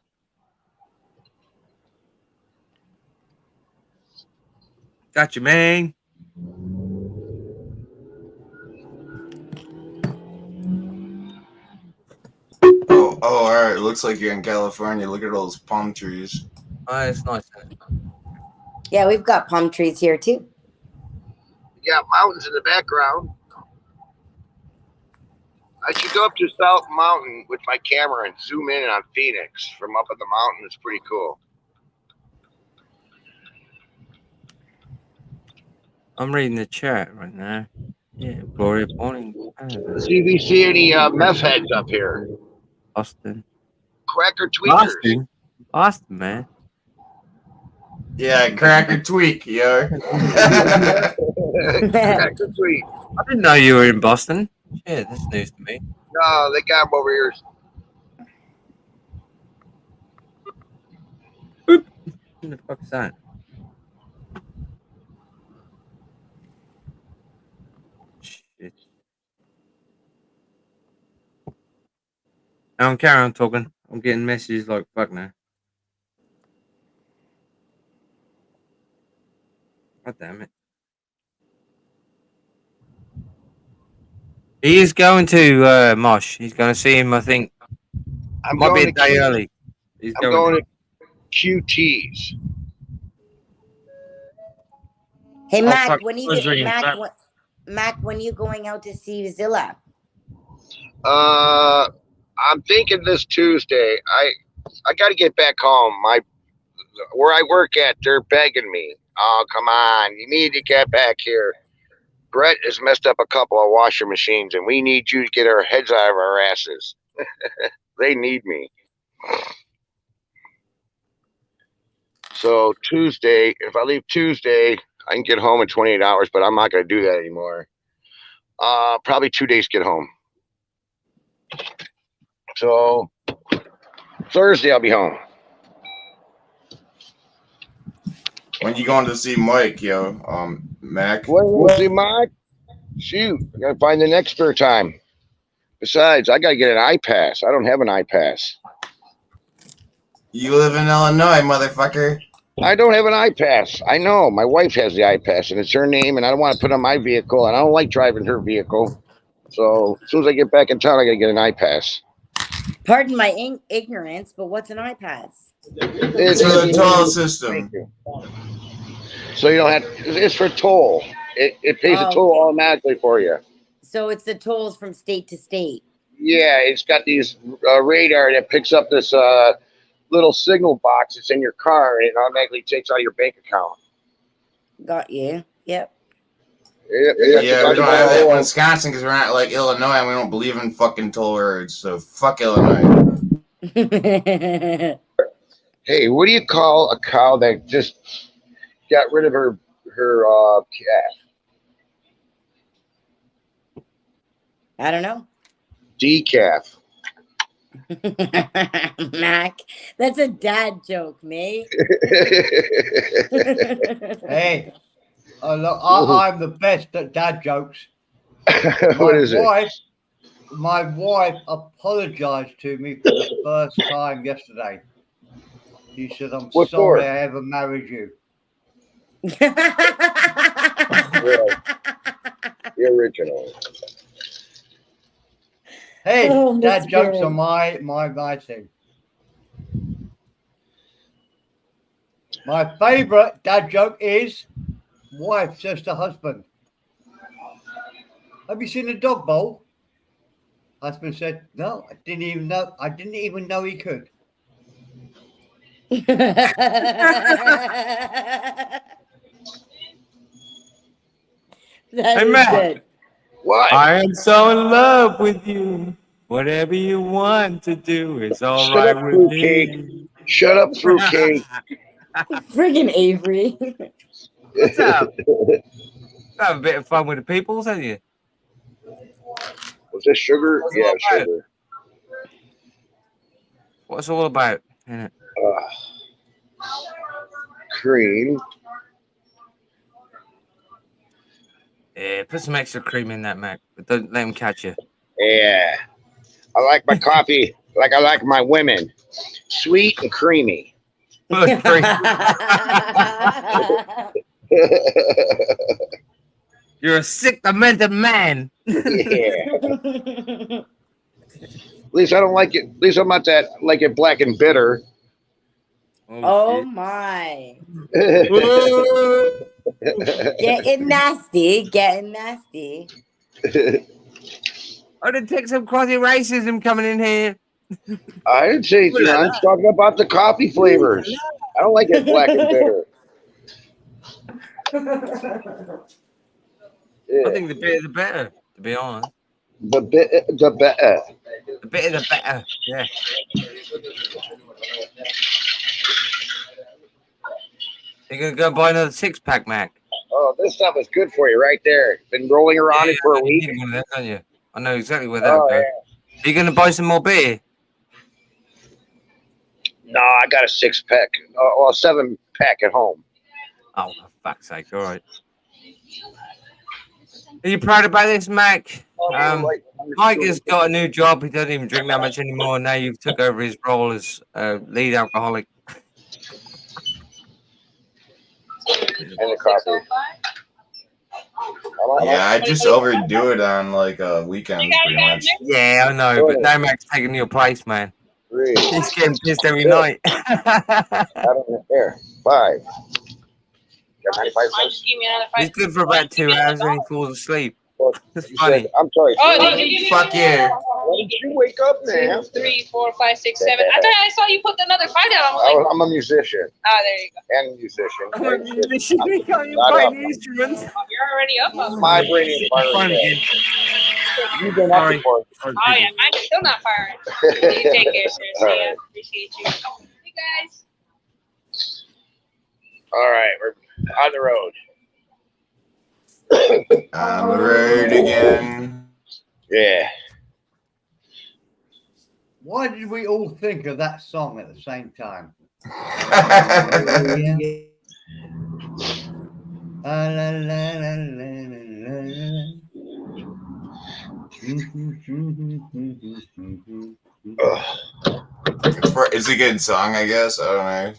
Got you, man. Oh, all right. Looks like you're in California. Look at all those palm trees. Oh, it's nice. Isn't it? Yeah, we've got palm trees here too. You got mountains in the background. I should go up to South Mountain with my camera and zoom in on Phoenix from up at the mountain. It's pretty cool. I'm reading the chat right now. Yeah, Gloria Morning. See if you see any meth heads up here. Austin. Cracker tweakers. Austin, man. Yeah, cracker tweak, yo. Cracker tweak. I didn't know you were in Boston. Yeah, that's news to me. No, they got them over here. Who the fuck is that? Shit. I don't care. I'm talking. I'm getting messages like fuck now. God damn it. He is going to Mosh. He's going to see him, I think. I'm Might be going a day to early. He's I'm going to QT's. Hey Oh, Mac, fuck. when you I was get reading Mac, that. Mac, when you going out to see Zilla? I'm thinking this Tuesday. I got to get back home. Where I work at, they're begging me. Oh, come on, you need to get back here. Brett has messed up a couple of washer machines, and we need you to get our heads out of our asses. They need me. So Tuesday, if I leave Tuesday, I can get home in 28 hours, but I'm not going to do that anymore. Probably 2 days to get home. So Thursday, I'll be home. When you going to see Mike, yo? Mac? When you see Mike? Shoot, I got to find the next spare time. Besides, I got to get an iPass. I don't have an iPass. You live in Illinois, motherfucker. I don't have an iPass. I know. My wife has the iPass, and it's her name, and I don't want to put it on my vehicle, and I don't like driving her vehicle. So as soon as I get back in town, I got to get an iPass. Pardon my ignorance, but what's an iPass? It's for the toll system. So you don't have. It's for toll. It pays a toll automatically for you. So it's the tolls from state to state. Yeah, it's got these radar that picks up this little signal box that's in your car, and it automatically takes out your bank account. Got you. Yep. Yeah, we don't have that in Wisconsin because we're not like Illinois and we don't believe in fucking toll roads. So fuck Illinois. Hey, what do you call a cow that just got rid of her calf? I don't know. Decaf. Mac, that's a dad joke, mate. Hey, look, I'm the best at dad jokes. What is it? My wife apologized to me for the first time yesterday. She said, "I'm What sorry for? I ever married you." Yeah, the original. Hey, Oh, dad Mr. jokes are Good. my thing. My favorite dad joke is wife says to husband, "Have you seen a dog bowl?" Husband said, "No, I didn't even know he could." That Hey, is Matt. good. What? I am so in love with you. Whatever you want to do is all Shut right up, with fruitcake. me. Shut up, fruitcake. Friggin' Avery. What's up? Have a bit of fun with the peoples, haven't you? Was this sugar? What's it Yeah, all about? sugar. What's it all about? Innit? Cream. Yeah, put some extra cream in that, Mac. But don't let him catch you. Yeah. I like my coffee like I like my women. Sweet and creamy. Full of cream. You're a sick, demented man. Yeah. At least I don't like it. At least I'm not that like it black and bitter. Oh my. Whoa. Getting nasty. Getting nasty. I detect some quasi racism coming in here. I didn't say, Ooh la I'm la. talking about the coffee flavors. I don't like it black and bitter. I Yeah. think the bitter the better, to be honest. The better. The bitter the better. Yeah. You're gonna go buy another 6-pack, Mac. Oh, this stuff is good for you right there. Been rolling Yeah, around it for I a know you week. need one of them, don't you? I know exactly where that'll Oh go. yeah. Are you gonna buy some more beer? No, I got a 6-pack. Well, a 7-pack at home. Oh, for fuck's sake! All right. Are you proud about this, Mac? Mike has got a new job. He doesn't even drink that much anymore. Now you've took over his role as lead alcoholic. And the coffee. Yeah, I just overdo it on like weekends pretty much. Yeah, I know, but now Mac's taking your place, man. He's getting pissed every night. I don't know. There. 5. Got 95 cents? He's good for about 2 hours, then he falls asleep. Well, It's you funny. said, I'm sorry. Oh, did you give me Fuck yeah. Why didn't you wake up, man? 2, 3, 4, 5, 6, 7. I thought I saw you put another 5 down. I was like, I'm a musician oh, there you go. and a musician. I'm a musician. You can't even Shut play up. the instruments. Oh, you're already up on My brain is Fun firing. again. You've been up Sorry. before. Oh, yeah, mine's still not firing. You take care, seriously. I appreciate you. Hey, guys. All right, we're on the road. On the road again. Yeah. Why did we all think of that song at the same time? It's a good song, I guess. I don't know.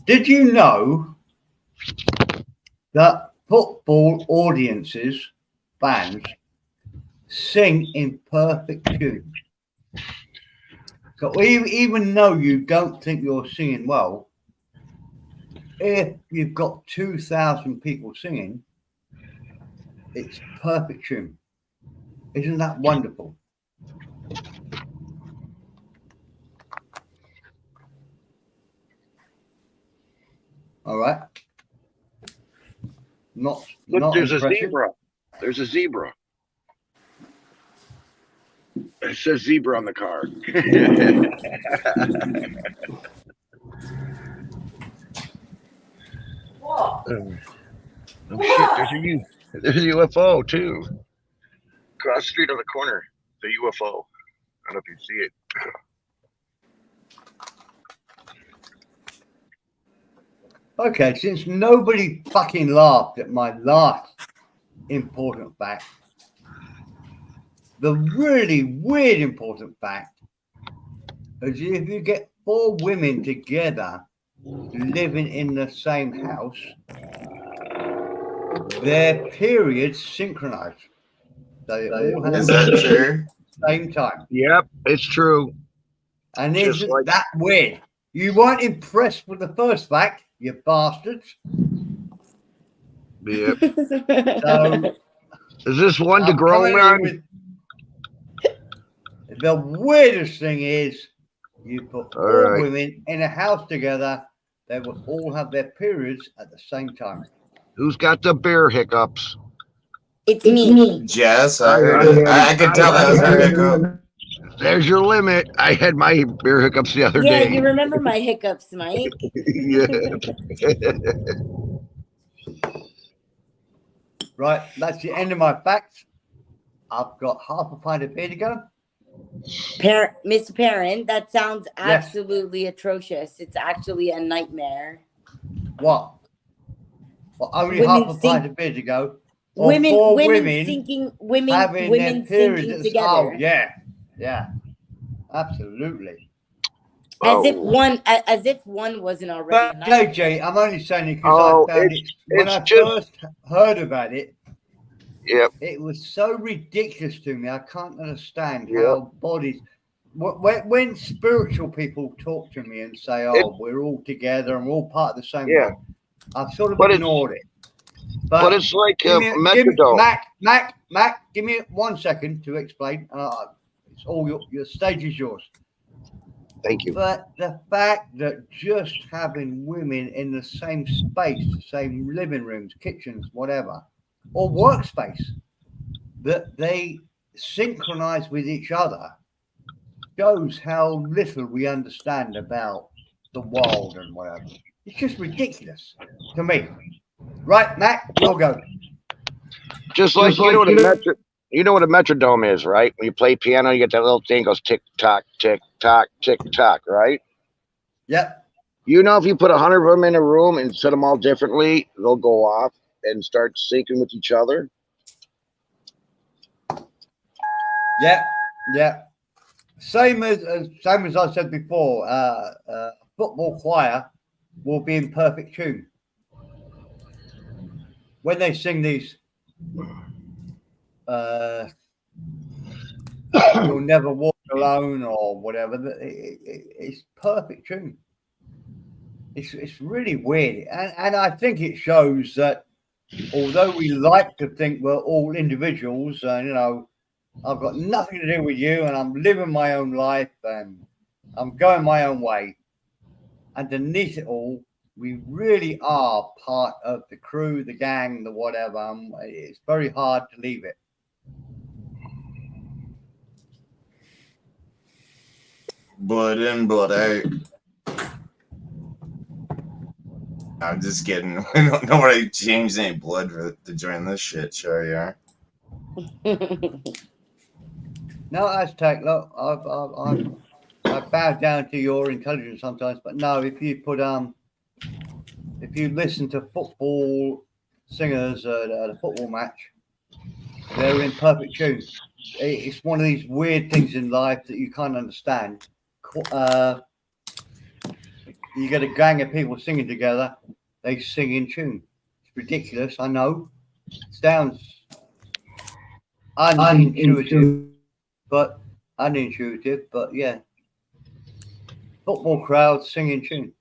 Did you know that football audiences, fans, sing in perfect tune? So even though you don't think you're singing well, if you've got 2,000 people singing, it's perfect tune. Isn't that wonderful? All right. Not Look, there's impressive. a zebra. There's a zebra. It says zebra on the car. Oh shit! There's a UFO too. Across the street on the corner, the UFO. I don't know if you see it. Okay, since nobody fucking laughed at my last important fact, the really weird important fact is if you get 4 women together living in the same house, their periods synchronize. They all have Is that true? same time. Yep, it's true. And Just isn't like- that weird? You weren't impressed with the first fact, you bastards. Yep. So Is this one to I'm grow coming in on? with- the weirdest thing is you put 4 right. women in a house together, they will all have their periods at the same time. Who's got the bear hiccups? It's me. Jess, I heard it. I could tell that was her hiccup. There's your limit. I had my bear hiccups the other Yeah, day. you remember my hiccups, Mike? Yeah. Right, that's the end of my facts. I've got half a pint of beer to go. Mr. Parent, that sounds Yes. absolutely atrocious. It's actually a nightmare. What? Well, only Women half a pint of beer to go. Or Women, 4 women women syncing, women, having women their periods syncing at the together. Oh, yeah. Yeah. Absolutely. As if Oh. one wasn't already. But a nightmare. JJ, I'm only saying it because Oh, I found it when it's I just- first heard about it. Yep. It was so ridiculous to me. I can't understand Yep. how bodies. When spiritual people talk to me and say, "Oh, we're all together and we're all part of the same Yeah. world," I've sort of But it's- ignored it. But it's like give me, metrodome. Mac, give me 1 second to explain. It's all your stage is yours. Thank you. But the fact that just having women in the same space, the same living rooms, kitchens, whatever, or workspace, that they synchronize with each other shows how little we understand about the world and whatever. It's just ridiculous to me. Right, Mac, you'll go. Just like you know what a metrodome is, right? When you play piano, you get that little thing goes tick tock, tick tock, right? Yep. You know, if you put 100 of them in a room and set them all differently, they'll go off and start syncing with each other. Yeah. Same as I said before. Football choir will be in perfect tune when they sing these. You'll never walk alone or whatever. It's perfect tune. It's really weird, and I think it shows that although we like to think we're all individuals, and I've got nothing to do with you, and I'm living my own life, and I'm going my own way. Underneath it all, we really are part of the crew, the gang, the whatever. It's very hard to leave it. Blood in, blood out. I'm just kidding. We don't know what I changed any blood to join this shit show, yeah. No, Aztec, look, I bow down to your intelligence sometimes, but no, if you listen to football singers at a football match, they're in perfect tune. It's one of these weird things in life that you can't understand. You get a gang of people singing together, they sing in tune. It's ridiculous, I know. It sounds unintuitive, but yeah. Football crowds sing in tune.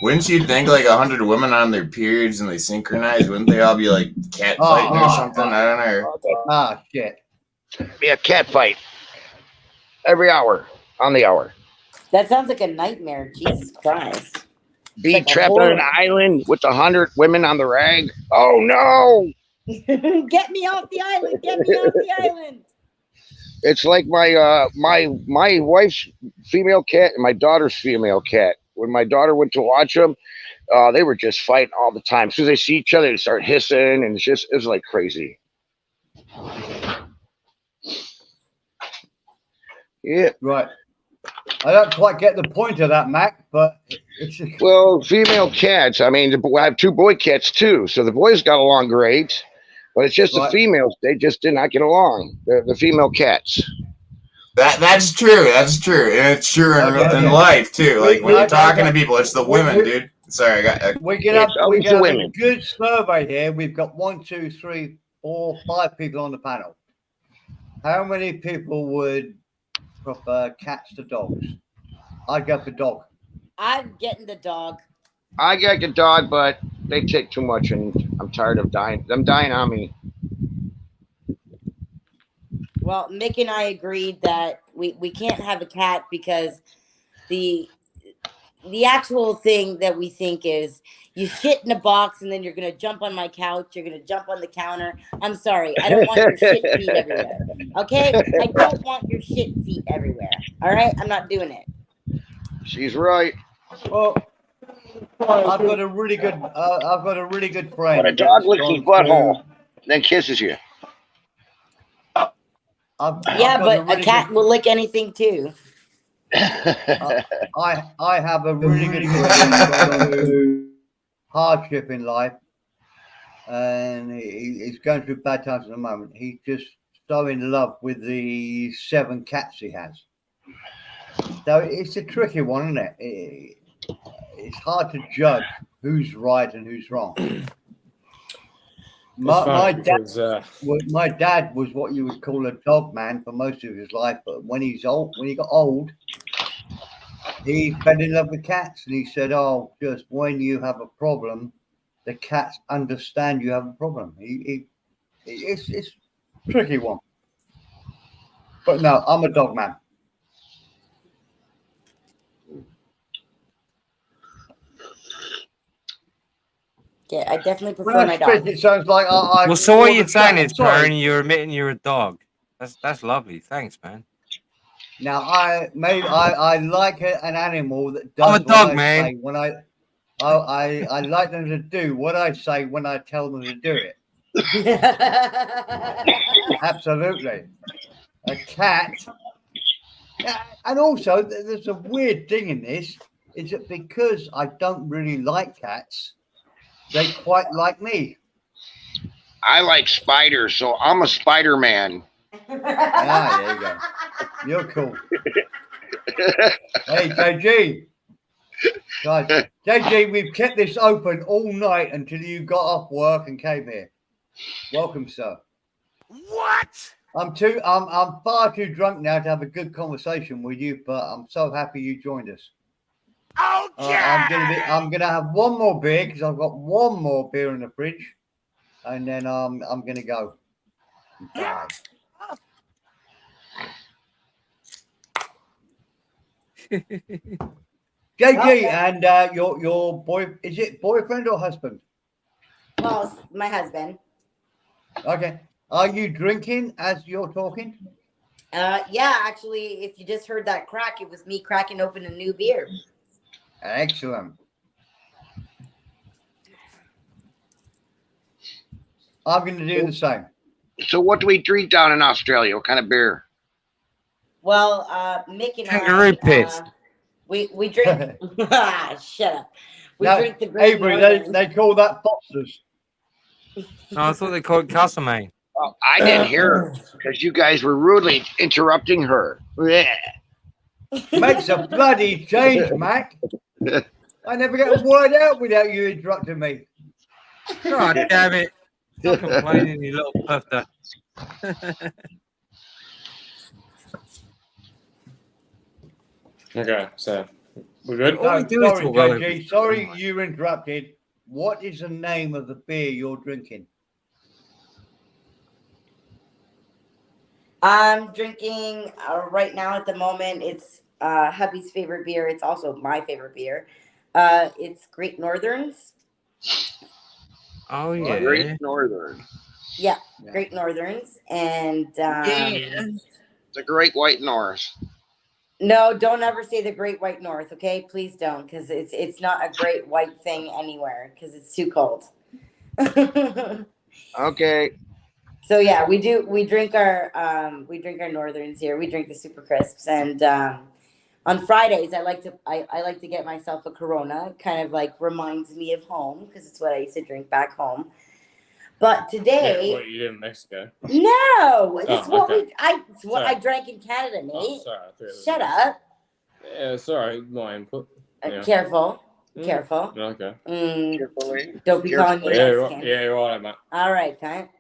Wouldn't you think like 100 women on their periods and they synchronize? Wouldn't they all be like cat fighting or something? I don't know. Shit. Be a cat fight every hour on the hour. That sounds like a nightmare. Jesus Christ. be like a trapped on an horror. island with 100 women on the rag. Oh no! Get me off the island! Get me off the island! It's like my wife's female cat and my daughter's female cat. When my daughter went to watch them, they were just fighting all the time. As soon as they see each other, they start hissing, and it's like crazy. Yeah. Right. I don't quite get the point of that, Mac, but it's Well, female cats. I mean, I have 2 boy cats too, so the boys got along great. But it's just the right. females; they just did not get along. The female cats. That's true. That's true, and it's true in life too. Like when you're talking to people, it's the women, dude. Sorry, we It's always can the have a women. good survey here. We've got 1, 2, 3, 4, 5 people on the panel. How many people would prefer cats to dogs? I'd go for dog. I'm getting the dog. I got a dog, but they take too much, and I'm tired of dying. Them dying on me. Well, Mick and I agreed that we can't have a cat because the actual thing that we think is you shit in a box and then you're gonna jump on my couch, you're gonna jump on the counter. I'm sorry, I don't want your shit feet everywhere. Okay? I don't want your shit feet everywhere. All right? I'm not doing it. She's right. Well, I've got a really good friend. When a dog that's licks his gone butthole, then kisses you. Yeah, but a cat will lick anything too. I have a really good friend that's gone through hardship in life, and he's going through bad times at the moment. He's just so in love with the 7 cats he has. So it's a tricky one, isn't it? It's hard to judge who's right and who's wrong. My dad was what you would call a dog man for most of his life, but when he got old, he fell in love with cats, and he said, "Oh, just when you have a problem, the cats understand you have a problem." It's a tricky one, but no, I'm a dog man. Yeah, I definitely prefer my dog. It sounds like I Well, so what you're saying is, sorry. Perrin, you're admitting you're a dog. That's lovely. Thanks, man. Now I like an animal that does I'm a dog, what I man. say when I like them to do what I say when I tell them to do it. Absolutely. A cat. And also, there's a weird thing in this, is that because I don't really like cats, they quite like me. I like spiders, so I'm a Spider Man. Ah, there you go. You're cool. Hey, JG. Guys, JG, we've kept this open all night until you got off work and came here. Welcome, sir. What? I'm far too drunk now to have a good conversation with you, but I'm so happy you joined us. Okay. I'm gonna have one more beer because I've got one more beer in the fridge, and then I'm gonna go. Bye. JG, and your is it boyfriend or husband? Well, my husband. Okay. Are you drinking as you're talking? Yeah, actually, if you just heard that crack, it was me cracking open a new beer. Excellent. I'm going to do the same. So what do we drink down in Australia? What kind of beer? Well, Mick and Kangaroo piss. We drink. Shut up. We drink the Great Avery, Northern. they call that Foster's. No, I thought they called it Castlemaine. Oh, I didn't hear her because you guys were rudely interrupting her. Makes a bloody change, Mac. I never get a word out without you interrupting me. God damn it. Stop complaining, you little puffer. Okay, so we're good? No, we do is sorry, talk over JG. Sorry you interrupted. What is the name of the beer you're drinking? I'm drinking right now at the moment. It's hubby's favorite beer. It's also my favorite beer. It's Great Northerns. Oh yeah. Great Northern. Yeah, Great Northerns, and The Great White North. no, don't ever say the Great White North, okay? Please don't, because it's not a great white thing anywhere, because it's too cold. Okay. So yeah, we drink our Northerns here. We drink the Super Crisps, and on Fridays I like to get myself a Corona. Kind of like reminds me of home because it's what I used to drink back home. But today, what you did in Mexico? no, it's what okay. it's what I drank in Canada, Nate. Oh, sorry. Shut up. Yeah, sorry, my input. Yeah. Careful. Okay. Don't be calling me Mexican. Yeah, you're right, mate. All right, cunt.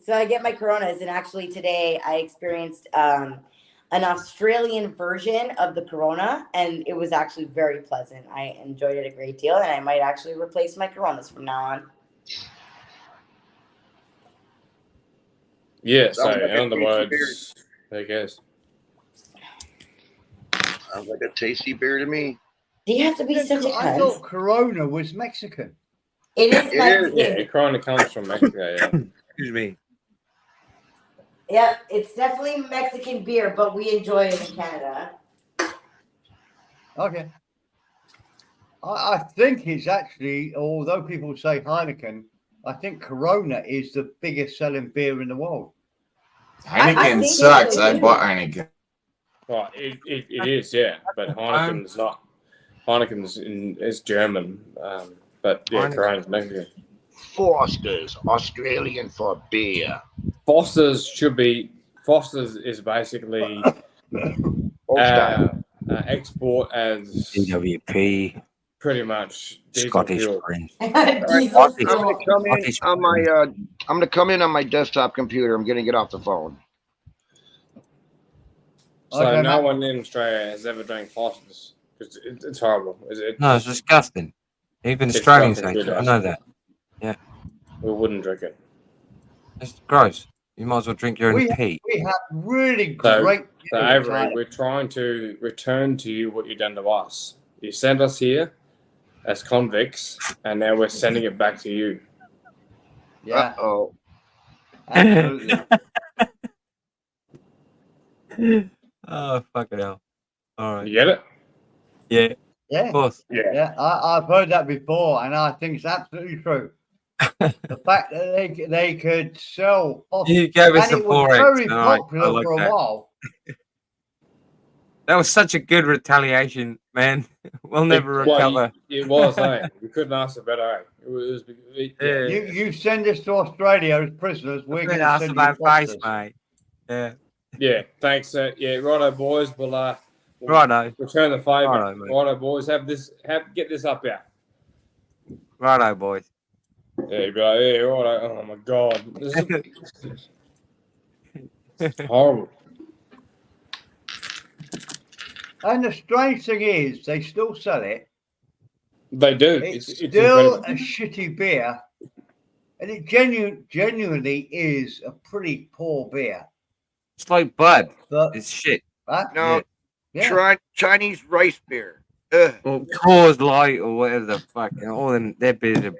So I get my Coronas, and actually today I experienced an Australian version of the Corona, and it was actually very pleasant. I enjoyed it a great deal, and I might actually replace my Coronas from now on. Yeah, so Sounds like in a other tasty words, I guess. Sounds like a tasty beer to me. Do you have to be such a cunt? I thought Corona was Mexican. It is Mexican. Yeah, Corona comes from Mexico, yeah. Excuse me. Yeah, it's definitely Mexican beer, but we enjoy it in Canada. Okay. I think it's actually, although people say Heineken, I think Corona is the biggest selling beer in the world. Heineken sucks. I bought Heineken. Well, it is, yeah, but Heineken's not. Heineken's is German, but yeah, Corona's Mexican. Foster's, Australian for beer. Foster's is basically export as DWP. Pretty much Scottish fuel. Spring. I'm gonna come in on my desktop computer. I'm gonna get off the phone. So Okay, no Matt. one in Australia has ever drank Foster's. It's horrible. No, it's disgusting. Even It's Australians fucking say good, so. I know that. Yeah. We wouldn't drink it. It's gross. You might as well drink your own pee. We have really So, great. so Avery, we're trying to return to you what you've done to us. You sent us here as convicts, and now we're sending it back to you. Yeah. Oh. Absolutely. Oh, fucking hell. All right. You get it? Yeah. Yeah. Of course. Yeah. I've heard that before, and I think it's absolutely true. The fact that they could sell. You gave us and a it was 4X. very All right, popular I like for a that. while. That was such a good retaliation, man. We'll never recover. It was, eh? We couldn't ask for better, eh? It was, Yeah. You send us to Australia as prisoners. We're going to ask send you about face, Fosters. mate. Yeah. Yeah, thanks. Yeah, righto, boys. We'll Righto. return the favour. Righto, mate. Righto, boys. Get this up here. Righto, boys. Yeah, you'd be like, yeah, righto. Oh my god, this is horrible. And the strange thing is, they still sell it. They do. It's It's still incredible. a shitty beer, and it genuinely is a pretty poor beer. It's like Bud. But It's shit. No, Yeah. try Chinese rice beer. Ugh. Or Coors Light or whatever the fuck. All them, their beers are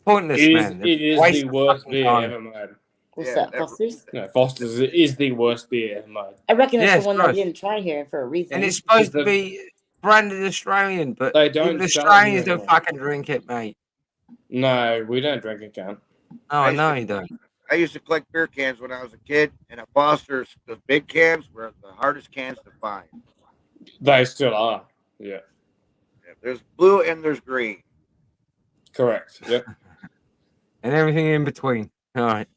pointless, man. It is Waste the of worst fucking beer time. ever made. What's Yeah, that, Foster's? No, Foster's is the worst beer ever made. I reckon Yeah, that's it's the one gross. that we didn't try here for a reason. And it's supposed to the- be branded Australian, but They don't even sell it Australians here don't anymore. fucking drink it, mate. No, we don't drink it, can. Oh, I know you don't. I used to collect beer cans when I was a kid, and at Foster's, the big cans were the hardest cans to find. They still are. Yeah, Yeah, there's blue and there's green. correct. Yep. And everything in between. All right.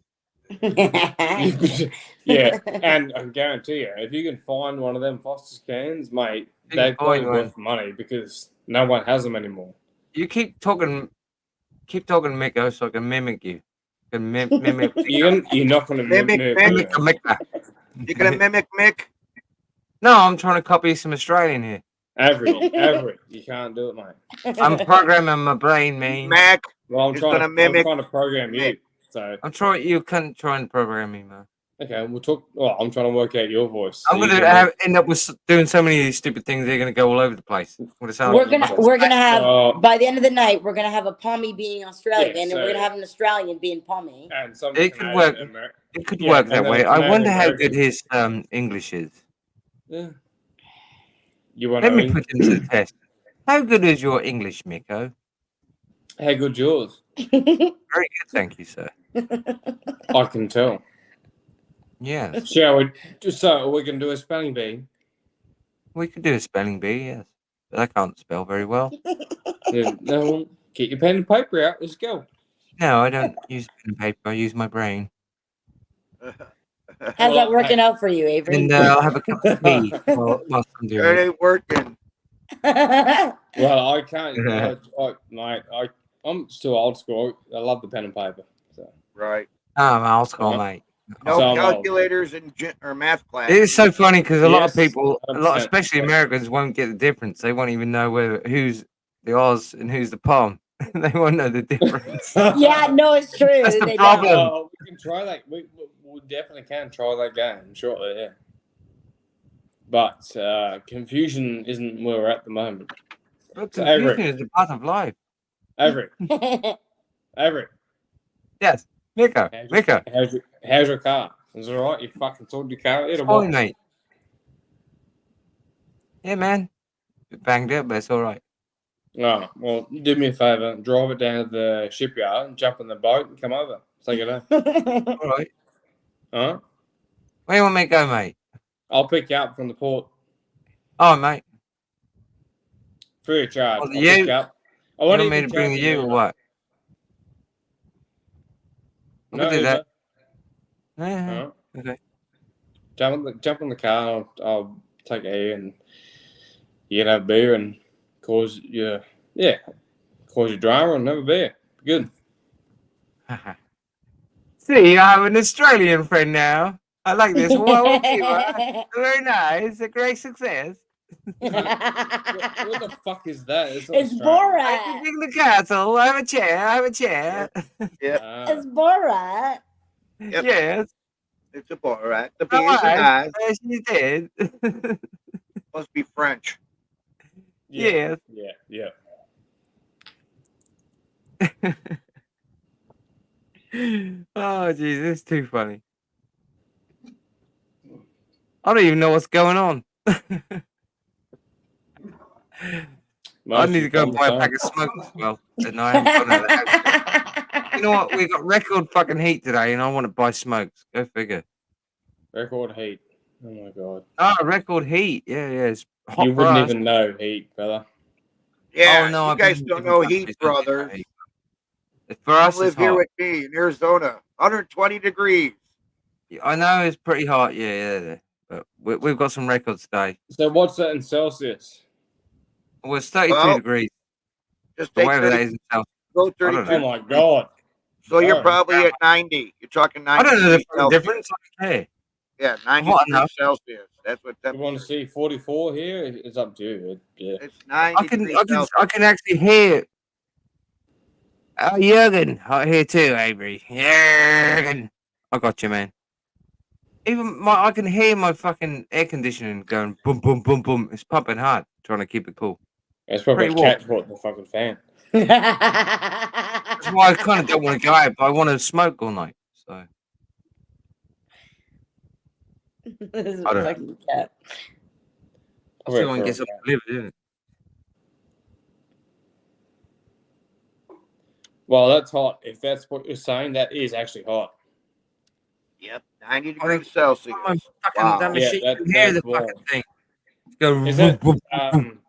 Yeah, and I guarantee you, if you can find one of them Foster's cans, mate, You they're can probably find worth money because no one has them anymore. You keep talking Miko, so I can mimic you. I can mimic. You're not going to Mimic, mimic a Mika. You gonna mimic Mick? No, I'm trying to copy some Australian here. Avery, you can't do it, mate. I'm programming my brain, man. Mac Well, I'm is trying gonna to mimic program you. Mick. So I'm trying. You can't try and program me, man. Okay, we'll talk. Well, I'm trying to work out your voice. I'm So going to end up with doing so many of these stupid things. They're going to go all over the place. We're gonna have by the end of the night. We're gonna have a Pommy being Australian, and we're so- gonna have an Australian being Pommy. And some It could work. It could work that way. I wonder how good his English is. Yeah. You want Let me put him to the test. How good is your English, Miko? How good yours? Very good, thank you, sir. I can tell. Yes. Shall we? Just so we can do a spelling bee. We could do a spelling bee, yes. But I can't spell very well. No, get your pen and paper out. Let's go. No, I don't use pen and paper. I use my brain. How's that working out for you, Avery? And I'll have a cup of tea whilst I'm doing It it. ain't working. Well, I can't. I'm still old school. I love the pen and paper. So. Right. I'm old school, mate. No So, calculators in or math class. It's so funny because a lot of Yes, people, 100%. especially Americans, won't get the difference. They won't even know who's the Oz and who's the Pom. They won't know the difference. Yeah, no, it's true. That's the They problem. don't. We can try that. We definitely can try that game shortly. Yeah. But confusion isn't where we're at the moment. But So, confusion Avery. is a part of life. Avery. Yes, Miko. How's your car? Is it alright? You fucking sold your car? It's fine, mate. Yeah, man. Bit banged up, but it's all right. Oh, well, do me a favour. Drive it down to the shipyard and jump in the boat and come over. Take it out. All right. Huh? Where you want me to go, mate? I'll pick you up from the port. Oh, mate. Free of charge. Oh, I'll the pick you? you up. I You won't want me even to bring charge the you or Uber. what? I No can do that. Uber. Yeah, Huh? okay. Jump in the car. I'll take it here and you can have a beer and cause your drama and have a beer. Good. See, I have an Australian friend now. I like this. Well, very nice. A great success. What the fuck is that? It's Australian. Borat. In the castle. I have a chair. I have a chair. Yeah. It's Borat. Yep. Yes. It's a bar, right? The All beers are right. nice. Yes, you did. Must be French. Yes. Yeah. Oh, jeez, it's too funny. I don't even know what's going on. I need to go and buy a pack of smokes as well. And I haven't gone out of the house yet. You know what? We got record fucking heat today, and I want to buy smokes. Go figure. Record heat. Oh my god. Ah, record heat. Yeah, it's hot You for wouldn't us. even know heat, fella. Yeah, Oh, no, you I've guys been in don't different know countries, heat, I don't know brothers. heat. For us, Come it's live here hot. with me in Arizona. 120 degrees. I know it's pretty hot. Yeah. But we've got some records today. So what's that in Celsius? Well, it's 32 Well, degrees. Just Or take whatever that 30, is in Celsius. go I don't 32. know. Oh my god. So you're Oh, probably at 90. You're talking 90 I don't know the degrees fucking Celsius. difference. Okay. Yeah, 90 Hot degrees enough. Celsius. That's what You want temperature to see 44 here? It's up to you. Yeah. is. It's 90 degrees Celsius. I can actually hear. Oh, Jurgen, I hear too, Avery. Jurgen, I got you, man. Even I can hear my fucking air conditioning going boom, boom, boom, boom. It's pumping hard, trying to keep it cool. It's probably a Pretty warm. cat brought the fucking fan. That's why I kind of don't want to go out, but I want to smoke all night. So This is I don't know. fucking cat. I still want to get something to live, isn't it? Well, that's hot. If that's what you're saying, that is actually hot. Yep, 90 degrees Celsius. My fucking Wow. that machine Yeah, can hear the that's warm. fucking thing. It's going Is boom, that boom, boom.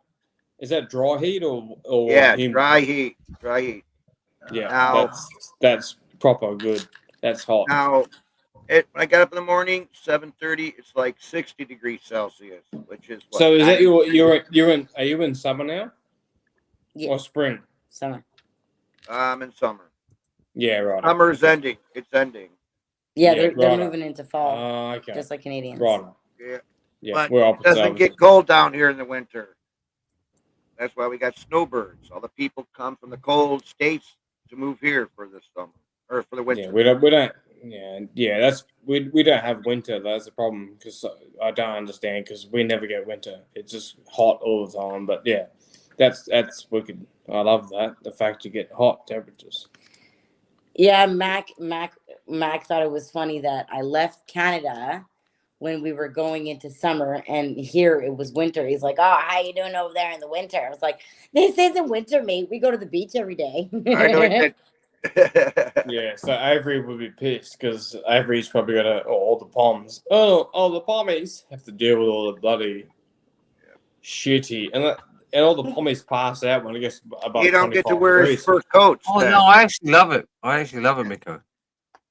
is that dry heat or Yeah, humid? dry heat. Dry heat. Yeah, Now- that's proper good. That's hot. Now, when I got up in the morning, 7:30, it's like 60 degrees Celsius, which is what, So is that 90 are you in summer now Yeah, or spring? summer. I'm in summer. Yeah, right. Summer's ending. It's ending. Yeah, Yeah, they're right. moving into fall, Okay. just like Canadians. Right. Yeah. Yeah, But we're it opposite. doesn't get cold down here in the winter. That's why we got snowbirds. All the people come from the cold states to move here for the summer or for the winter. Yeah, we don't Yeah. That's we don't have winter. That's the problem because I don't understand because we never get winter. It's just hot all the time. But yeah, that's wicked. I love that the fact you get hot temperatures. Yeah, Mac thought it was funny that I left Canada when we were going into summer, and here it was winter. He's like, "Oh, how you doing over there in the winter?" I was like, "This isn't winter, mate. We go to the beach every day." I know it. Yeah, so Avery would be pissed because Avery's probably got all the palms. Oh, the pommies have to deal with all the bloody shitty and all the pommies pass out when it gets above You don't get to 25 wear his degrees. fur coats. Oh then. no, I actually love it. I actually love it, Miko.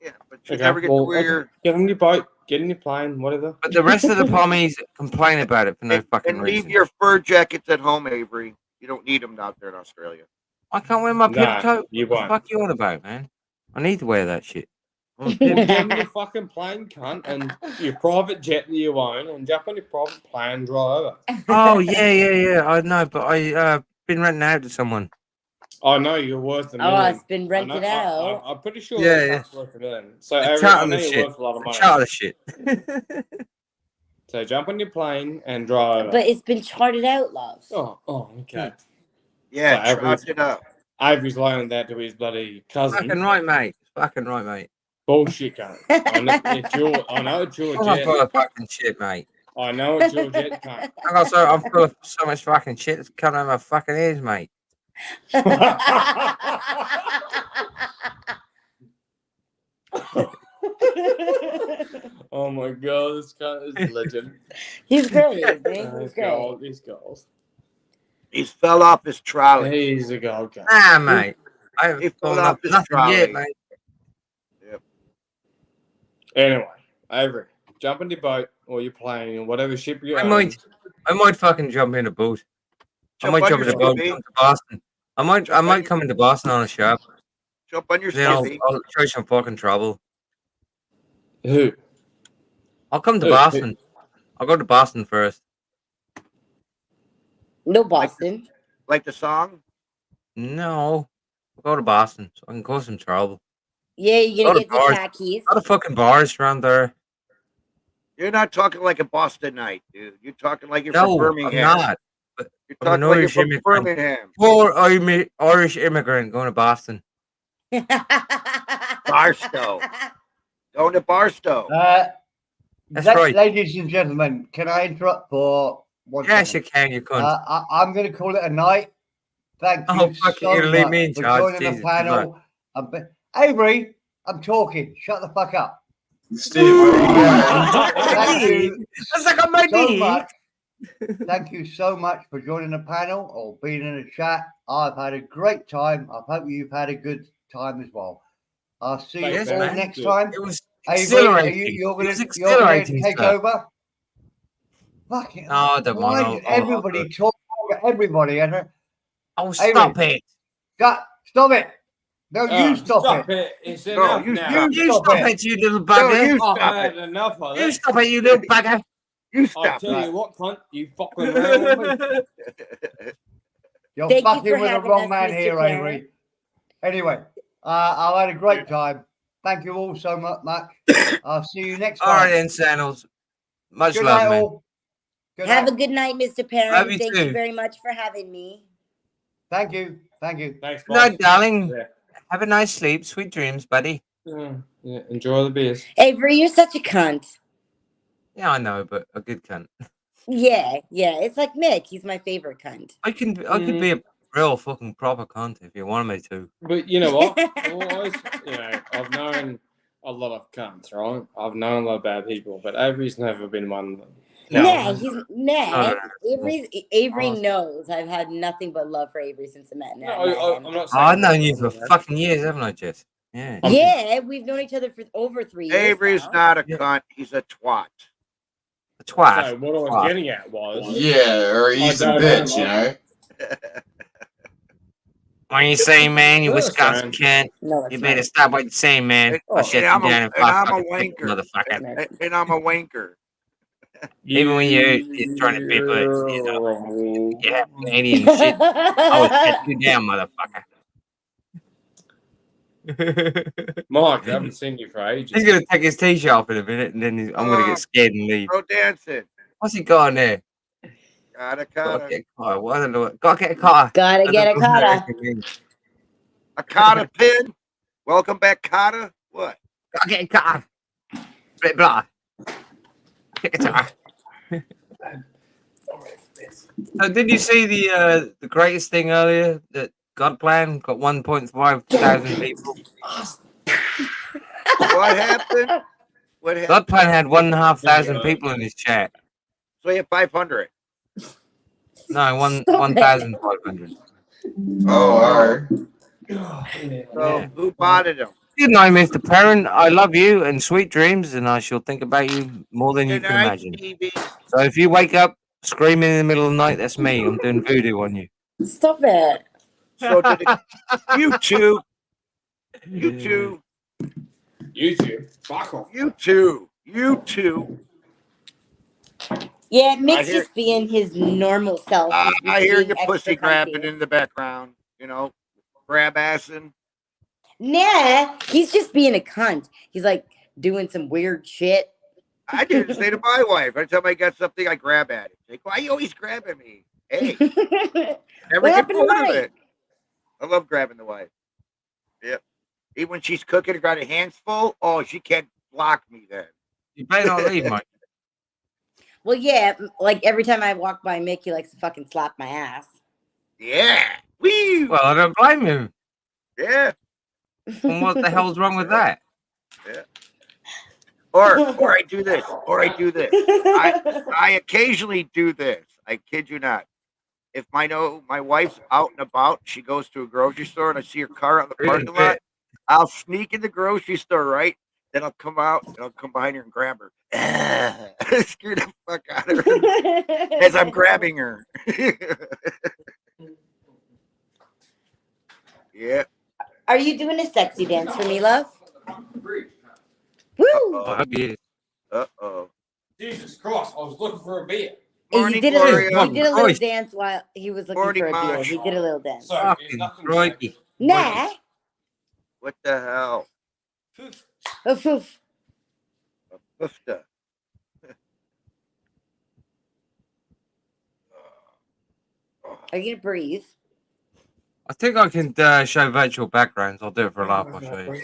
Yeah, but you Okay, never get to well, wear your. get on your boat, get in your plane, whatever. But the rest of the pommies complain about it for no fucking And leave reason. your fur jackets at home, Avery. You don't need them out there in Australia. I can't wear my Nah, pimp coat. you What the won't. fuck you on about, man? I need to wear that shit. I'm a Well, pimp. get in your fucking plane, cunt, and your private jet that you own, and jump on your private plane and drive over. Oh yeah. I know, but I been renting out to someone. I know you're worth $1 Oh, million. it's been I rented know, out. I'm pretty sure Yeah, that yeah. cunt's worth $1 million. So The Avery, I charter know the you're shit. worth a lot of The money. charter shit. So jump on your plane and drive over. But it's been charted out, love. Oh, okay. Yeah, So trot it up. Avery's loaning that to his bloody cousin. Fucking right, mate. Fucking right, mate. Bullshit, cunt. I know it's your I'm jet. full of fucking shit, mate. I know it's your jet, cunt. I'm full of so much fucking shit that's coming out of my fucking ears, mate. Oh my god, this cunt is a legend. He's great, man. He's great. Gold. He's gold. He's fell off his trolley. He's a gold cunt. Nah, mate. I He haven't fell fallen off off his nothing trolley. yet, mate. Anyway, Avery, jump in your boat or your plane or whatever ship you I own. might fucking jump in a boat. I Jump might on jump in your a boat and skivvy. come to Boston. I might come into Boston on a shop. Jump on your Then skivvy. I'll try some fucking trouble. Who? I'll come to Who? Boston. I'll go to Boston first. No Boston. Like the song? No. I'll go to Boston so I can cause some trouble. Yeah, you're Go gonna to get your bars. khakis. A lot of fucking bars around there. You're not talking like a Boston night, dude. You're talking like you're No, from Birmingham. I'm not. You're I'm an talking like you're Irish from immigrant. Birmingham. Poor Irish immigrant going to Boston. Barstow. Going to Barstow. That's right. Ladies and gentlemen, can I interrupt for one Yes, second? you can, you cunt. I'm going to call it a night. Thank Oh, you fuck it, so you're gonna leave much me in for charge. joining Jesus, the good panel. Avery, I'm talking. Shut the fuck up. Steve, what are you Thank you That's like on my so knee. much. Thank you so much for joining the panel or being in the chat. I've had a great time. I hope you've had a good time as well. I'll see Yes, you all man. next time. It was Avery, are exhilarating. you're It was gonna exhilarating take stuff. over? Fucking No, I don't why want does everybody talk over everybody? Oh, stop it. Stop it. No, you stop Stop it. it. It's No, enough you now. You stop it, you little bugger. you I've stop had it. enough of You it. stop it, you little bugger. You I'll stop tell it. you what, cunt, you fucking around with me. You're Thank you fucking for with the having wrong us, man Mr. here, Parent. Avery. Anyway, I've had a great time. Thank you all so much. I'll see you next time. All right, then, Sandals. Much Good love, night, man. all. Good Have night. a good night, Mr. Love Parent. you Thank too. you very much for having me. Thank you. Thank you. Thanks, Good night, boss. darling. Yeah. Have a nice sleep. Sweet dreams, buddy. Yeah, enjoy the beers. Avery, you're such a cunt. Yeah, I know, but a good cunt. Yeah. It's like Mick. He's my favorite cunt. I could be a real fucking proper cunt if you wanted me to. But you know what? Always, I've known a lot of cunts, right? I've known a lot of bad people, but Avery's never been one of them. No. Avery knows I've had nothing but love for Avery since I met him. I'm not Oh, saying I've known that. you for fucking years, haven't I, Jess? Yeah. Yeah, we've known each other for over 3 years. Avery's now. not a cunt. He's a twat. A twat. So what I was getting at was, Yeah, or he's a don't bitch, you know. know? When you say, man, you No, Wisconsin it's cunt, No, you it's better not. stop what you're saying, man. I'll shut you I'm down and a fucking wanker. motherfucker. And I'm a wanker. Even when you're trying to people, you have Canadian shit. I will shut you down, motherfucker. Mark, I haven't seen you for ages. He's gonna take his t-shirt off in a minute, and then I'm gonna get scared and leave. Go dancing. What's he got on there? Gotta Get a car. What? I don't know. Gotta get a car. Gotta get a kata. A kata pin. Welcome back, kata. What? Gotta get a car. Blah blah. Get a guitar. So did you see the greatest thing earlier that God Plan got 1.5 thousand people? What happened? What happened? God Plan had 1,500 people in his chat. So you have 500. No, 1,500. Oh, alright. So who botted him? Good night, Mr. Parent. I love you and sweet dreams, and I shall think about you more than you Good can night, imagine. Stevie. So if you wake up screaming in the middle of the night, that's me. I'm doing voodoo on you. Stop it. So did it, you two. Fuck off. You two. Yeah, Mick's I hear- just being his normal self. He's just I hear being you extra pussy cunty. grabbing in the background. You know, grab assing. Nah, he's just being a cunt. He's like doing some weird shit. I did the same to my wife. Every time I got something, I grab at it. Like, why are you always grabbing me? Hey, never What get happened to bored of Mike? it. I love grabbing the wife. Yep. Even when she's cooking and got her hands full, oh, she can't block me then. You better not leave, Mike. Well, yeah, like every time I walk by Mick, he likes to fucking slap my ass. Yeah. Woo. Well, I don't blame him. Yeah. And what the hell's wrong with that? Yeah. Or I do this. I occasionally do this. I kid you not. If I know my wife's out and about, she goes to a grocery store and I see her car out in the parking lot, I'll sneak in the grocery store, right? Then I'll come out and I'll come behind her and grab her. Scare the fuck out of her as I'm grabbing her. Yeah. Are you doing a sexy dance for me, love? Woo! I hope he is. Uh-oh. Jesus Christ, I was looking for a beer. Morning, He did Gloria. a little Christ. dance while he was looking Morning, for a beer. Mosh. He did a little dance. So, Fucking crikey. Nah. What the hell? Oof, oof. A poofta. Are you gonna breathe? I think I can show virtual backgrounds. I'll do it for a laugh. I'll show you.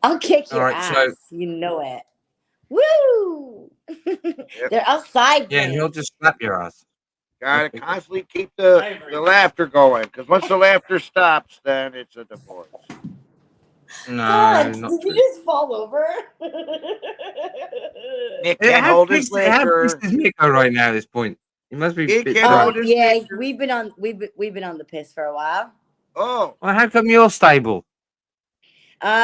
I'll kick All your right, ass. so- You know it. Woo! They're outside. Yeah, playing. he'll just slap your ass. Gotta constantly keep the laughter going, because once the laughter stops, then it's a divorce. No, God, not did true. you just fall over? Nick can't hold his How liquor. pissed is Nico right now at this point? He must be He a bit can't drunk. hold his Yeah, liquor. we've been on the piss for a while. Oh, Well, how come you're stable?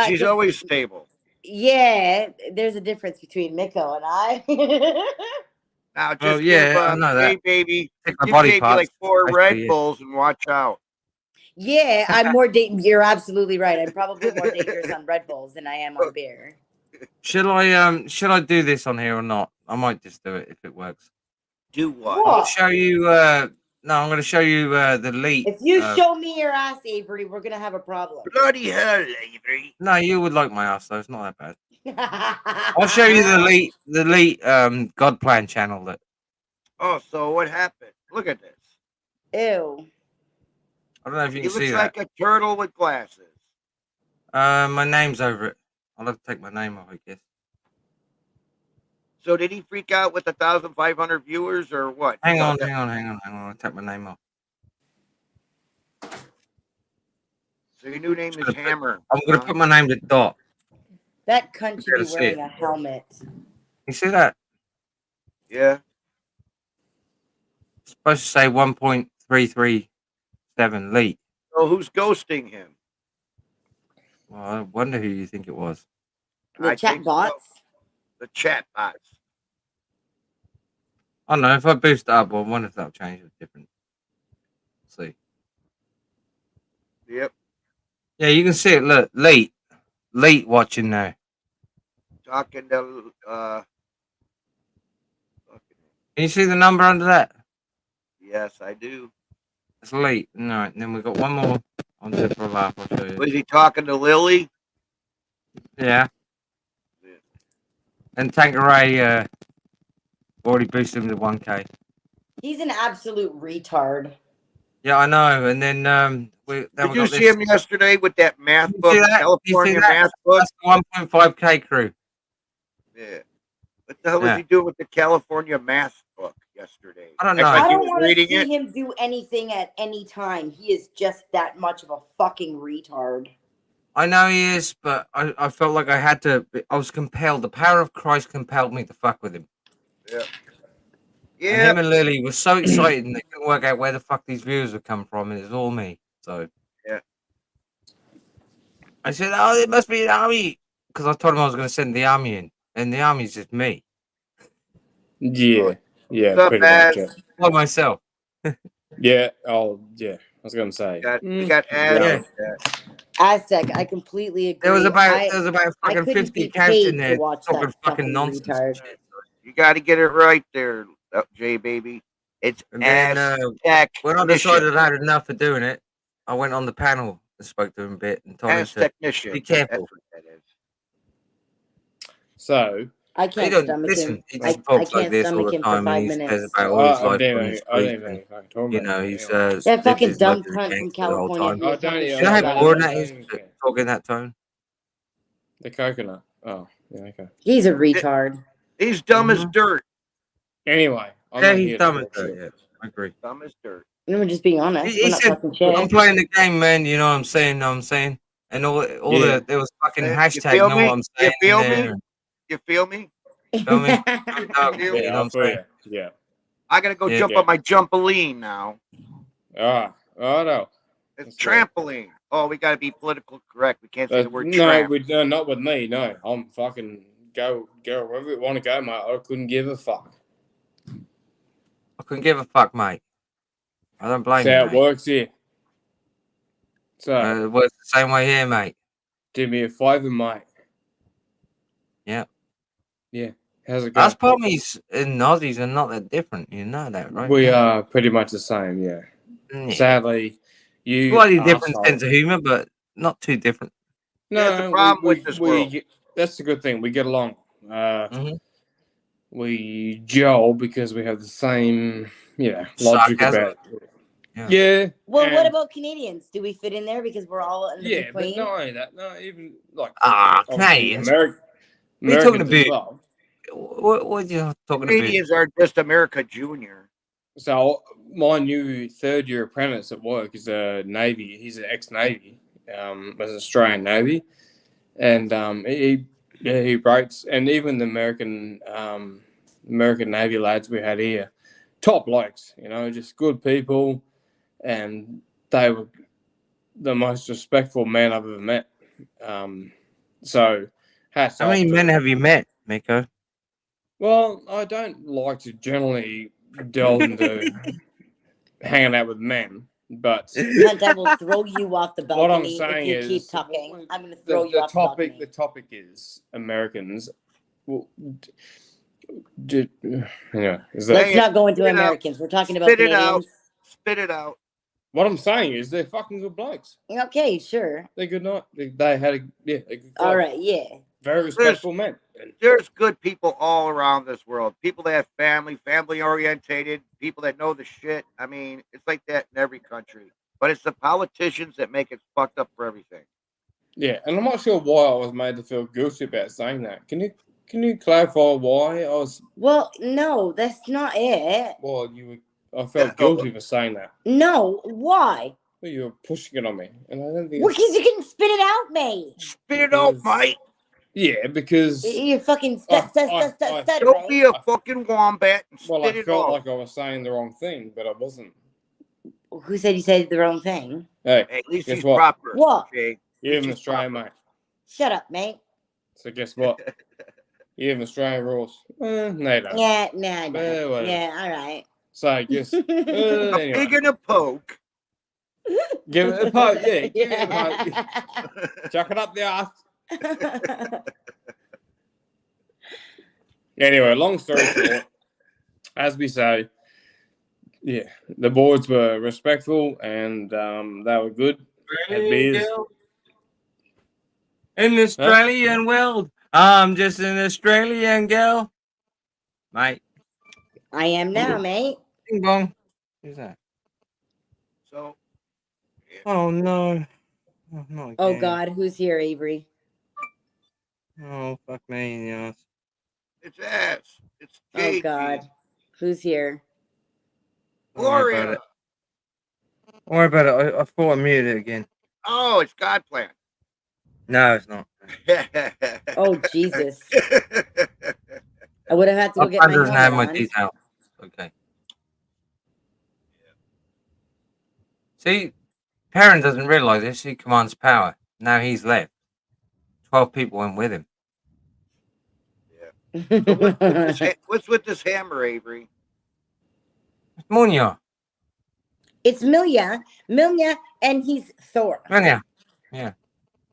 she's 'Cause- always stable. Yeah, there's a difference between Miko and I. Now just Oh, yeah, give I know that. J Baby, Take my give body baby parts. like 4 Basically, Red yeah. Bulls and watch out. Yeah, I'm more you're absolutely right. I'm probably more dangerous on Red Bulls than I am on beer. Should I do this on here or not? I might just do it if it works. Do what? I'll show you. No, I'm going to show you the lead. If you show me your ass, Avery, we're gonna have a problem. Bloody hell, Avery. No, you would like my ass though. It's not that bad. I'll show you the elite God Plan channel. That Oh, so what happened? Look at this. Ew. I don't know if you He can see looks that. like a turtle with glasses. My name's over it. I'll have to take my name off, I guess. So did he freak out with 1,500 viewers or what? Hang on. I'll take my name off. So your new name is Hammer. I'm going to put my name to Dot. That cunt should be Gotta see wearing it. a helmet. You see that? Yeah. It's supposed to say 1.337 lead. So who's ghosting him? Well, I wonder who you think it was. The I chat think so. bots. The chat bots. I don't know. If I boost it up, I wonder if that'll change it different. Let's see. Yep. Yeah, you can see it. Look, late watching now. Talking to Can you see the number under that? yes, I do. It's late. No, and then we got one more. I'll do it for a laugh. I'll show you. Was he talking to Lily? Yeah. And Tanqueray already boosted him to 1K. He's an absolute retard. Yeah, I know. And then Did you see him yesterday with that math You book, see that? California math book? That's the 1.5K crew. Yeah. What the hell was Yeah. he doing with the California math book yesterday? I don't know. Like I he don't was want to reading see it. him do anything at any time. He is just that much of a fucking retard. I know he is, but I felt like I had to. I was compelled. The power of Christ compelled me to fuck with him. Yeah. And him and Lily were so excited, and they couldn't work out where the fuck these views would come from, and it's all me. So yeah, I said, "Oh, it must be the army," because I told him I was going to send the army in, and the army's just me. Yeah, yeah, What's up, pretty Az? much. By myself. Yeah. Oh, yeah. I was gonna say. We got Az. Yeah. Aztec, I completely agree. There was about I fucking couldn't 50 be accounts paid in there to watch talking that fucking nonsense. retard. You got to get it right there, J baby. It's And then Aztec. when I decided I had enough of doing it, I went on the panel and spoke to him a bit and told him to technician. be careful. That's what that is. So I can't don't stomach listen. him. He I just talks can't like this all stomach the him for time, 5 and he says minutes. about all his I life don't on the even street. fucking talk You about know, it. he's That lived fucking his life dumb as a cunt from gangster the whole California. time. He Oh, was don't talking you- You shit know how about boring him. that is? Talking that tone. The coconut. Oh, yeah, okay. He's a retard. He's dumb as dirt. Anyway, I'm Yeah, not he's here dumb to as talk dirt. shit. Yeah, I agree. Dumb as dirt. We're just being honest. We're He not said, talking shit. "I'm playing the game, man. You know what I'm saying? Know what I'm saying?" And all Yeah. there was fucking You hashtag. feel Know me? what I'm saying? You feel in me? there. You feel me? Feel me? Dog, Yeah, you Yeah, know I what I'm feel saying? you. Yeah. I gotta go Yeah. jump Yeah. on my jumpoline now. Oh no. It's That's right. trampoline. Oh, we gotta be political correct. We can't say the word No, tramp. not with me. No, I'm fucking go wherever you want to go, mate. I couldn't give a fuck. I couldn't give a fuck, mate. I don't blame See you, how it mate. works here. So It works the same way here, mate. do me a favour, mate. Yeah. Yeah. How's it going? Us Pommies and Aussies are not that different. You know that, right? We are pretty much the same. Yeah. Yeah. Sadly, you Slightly different arsehole. sense of humour, but not too different. Yeah, that's No, the problem with this world. that's the good thing. We get along. Mhm. We gel because we have the same, logic Sarcasm. about. Yeah. Yeah. Well, what and- about Canadians? Do we fit in there because we're all in the Yeah, but between? not only that. No, even like obviously Canadians. Americans talking as about? well. What are you talking about? Canadians are just America Junior. So my new third year apprentice at work is a Navy. He's an ex-Navy, was Australian Navy, and he rates, and even the American Navy lads we had here, top blokes, just good people, and they were the most respectful men I've ever met. So hats How off many to men them. have you met, Miko? Well, I don't like to generally delve into hanging out with men, but Cunt, I will throw you off the what I'm balcony saying if you is keep talking. I'm going to throw you off the topic. balcony. The topic is Americans. Well, is that Let's not go into Spit it out. Americans. We're talking about Spit it out. Canadians. Spit it out. what I'm saying is they're fucking good blokes. Okay, sure. They're good night. They had they're good All blokes. right, yeah. Very respectful men. There's good people all around this world. People that have family orientated, people that know the shit. I mean, it's like that in every country. But it's the politicians that make it fucked up for everything. Yeah, and I'm not sure why I was made to feel guilty about saying that. Can you clarify why I was? Well, no, that's not it. Well, I felt guilty for saying that. No, why? Well, you were pushing it on me, and I don't think. Well, because you can spit it out, mate. Spit it out, mate. Yeah, because You fucking I- stutter, Don't be a right? fucking wombat and well, spit I it felt out. like I was saying the wrong thing, but I wasn't. Who said you said the wrong thing? Hey, At least guess he's what? proper. What? Jay. You're an She's Australian, proper. mate. Shut up, mate. So guess what? You have Australian rules. No, you don't. Yeah, nah, I don't. Whatever. Yeah, all right. So I guess. A Anyway, pig and a poke. give it a poke. Yeah, give it a poke. Chuck it up the ass. Anyway, long story short, as we say, Yeah, the boys were respectful and they were good. Had beers. In the Australian world, I'm just an Australian girl, mate. I am now, mate. Ding bong. Who's that? So, Oh no. Oh, not again. Oh God, who's here, Avery? Oh fuck me in the ass. it's ass. It's Oh Gigi. God, who's here? Don't worry about Gloria. it. Don't worry about it. I thought I muted it again. Oh, it's God Plan. No, it's not. Oh Jesus! I would have had to go get my doesn't have helmet my on. details. Okay. See, Perrin doesn't realize this. He commands power. Now he's left. 12 people went with him. So what's with this hammer, Avery? It's Munya. It's Milya, and he's Thor. Munya. Yeah.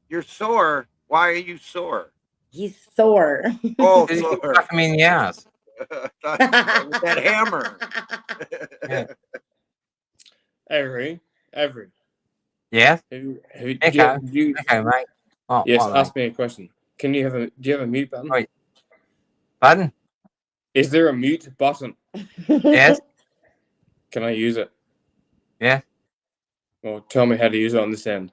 You're sore. Why are you sore? He's Thor. Oh, Because he keeps sore. fucking me in the ass. With that hammer. Yeah. Avery. Yes? Echo, Echo, mate. Oh, yes, what, ask mate? me a question. Do you have a mute button? Wait. Pardon? Is there a mute button? Yes? Can I use it? Yeah? Well, tell me how to use it on this end.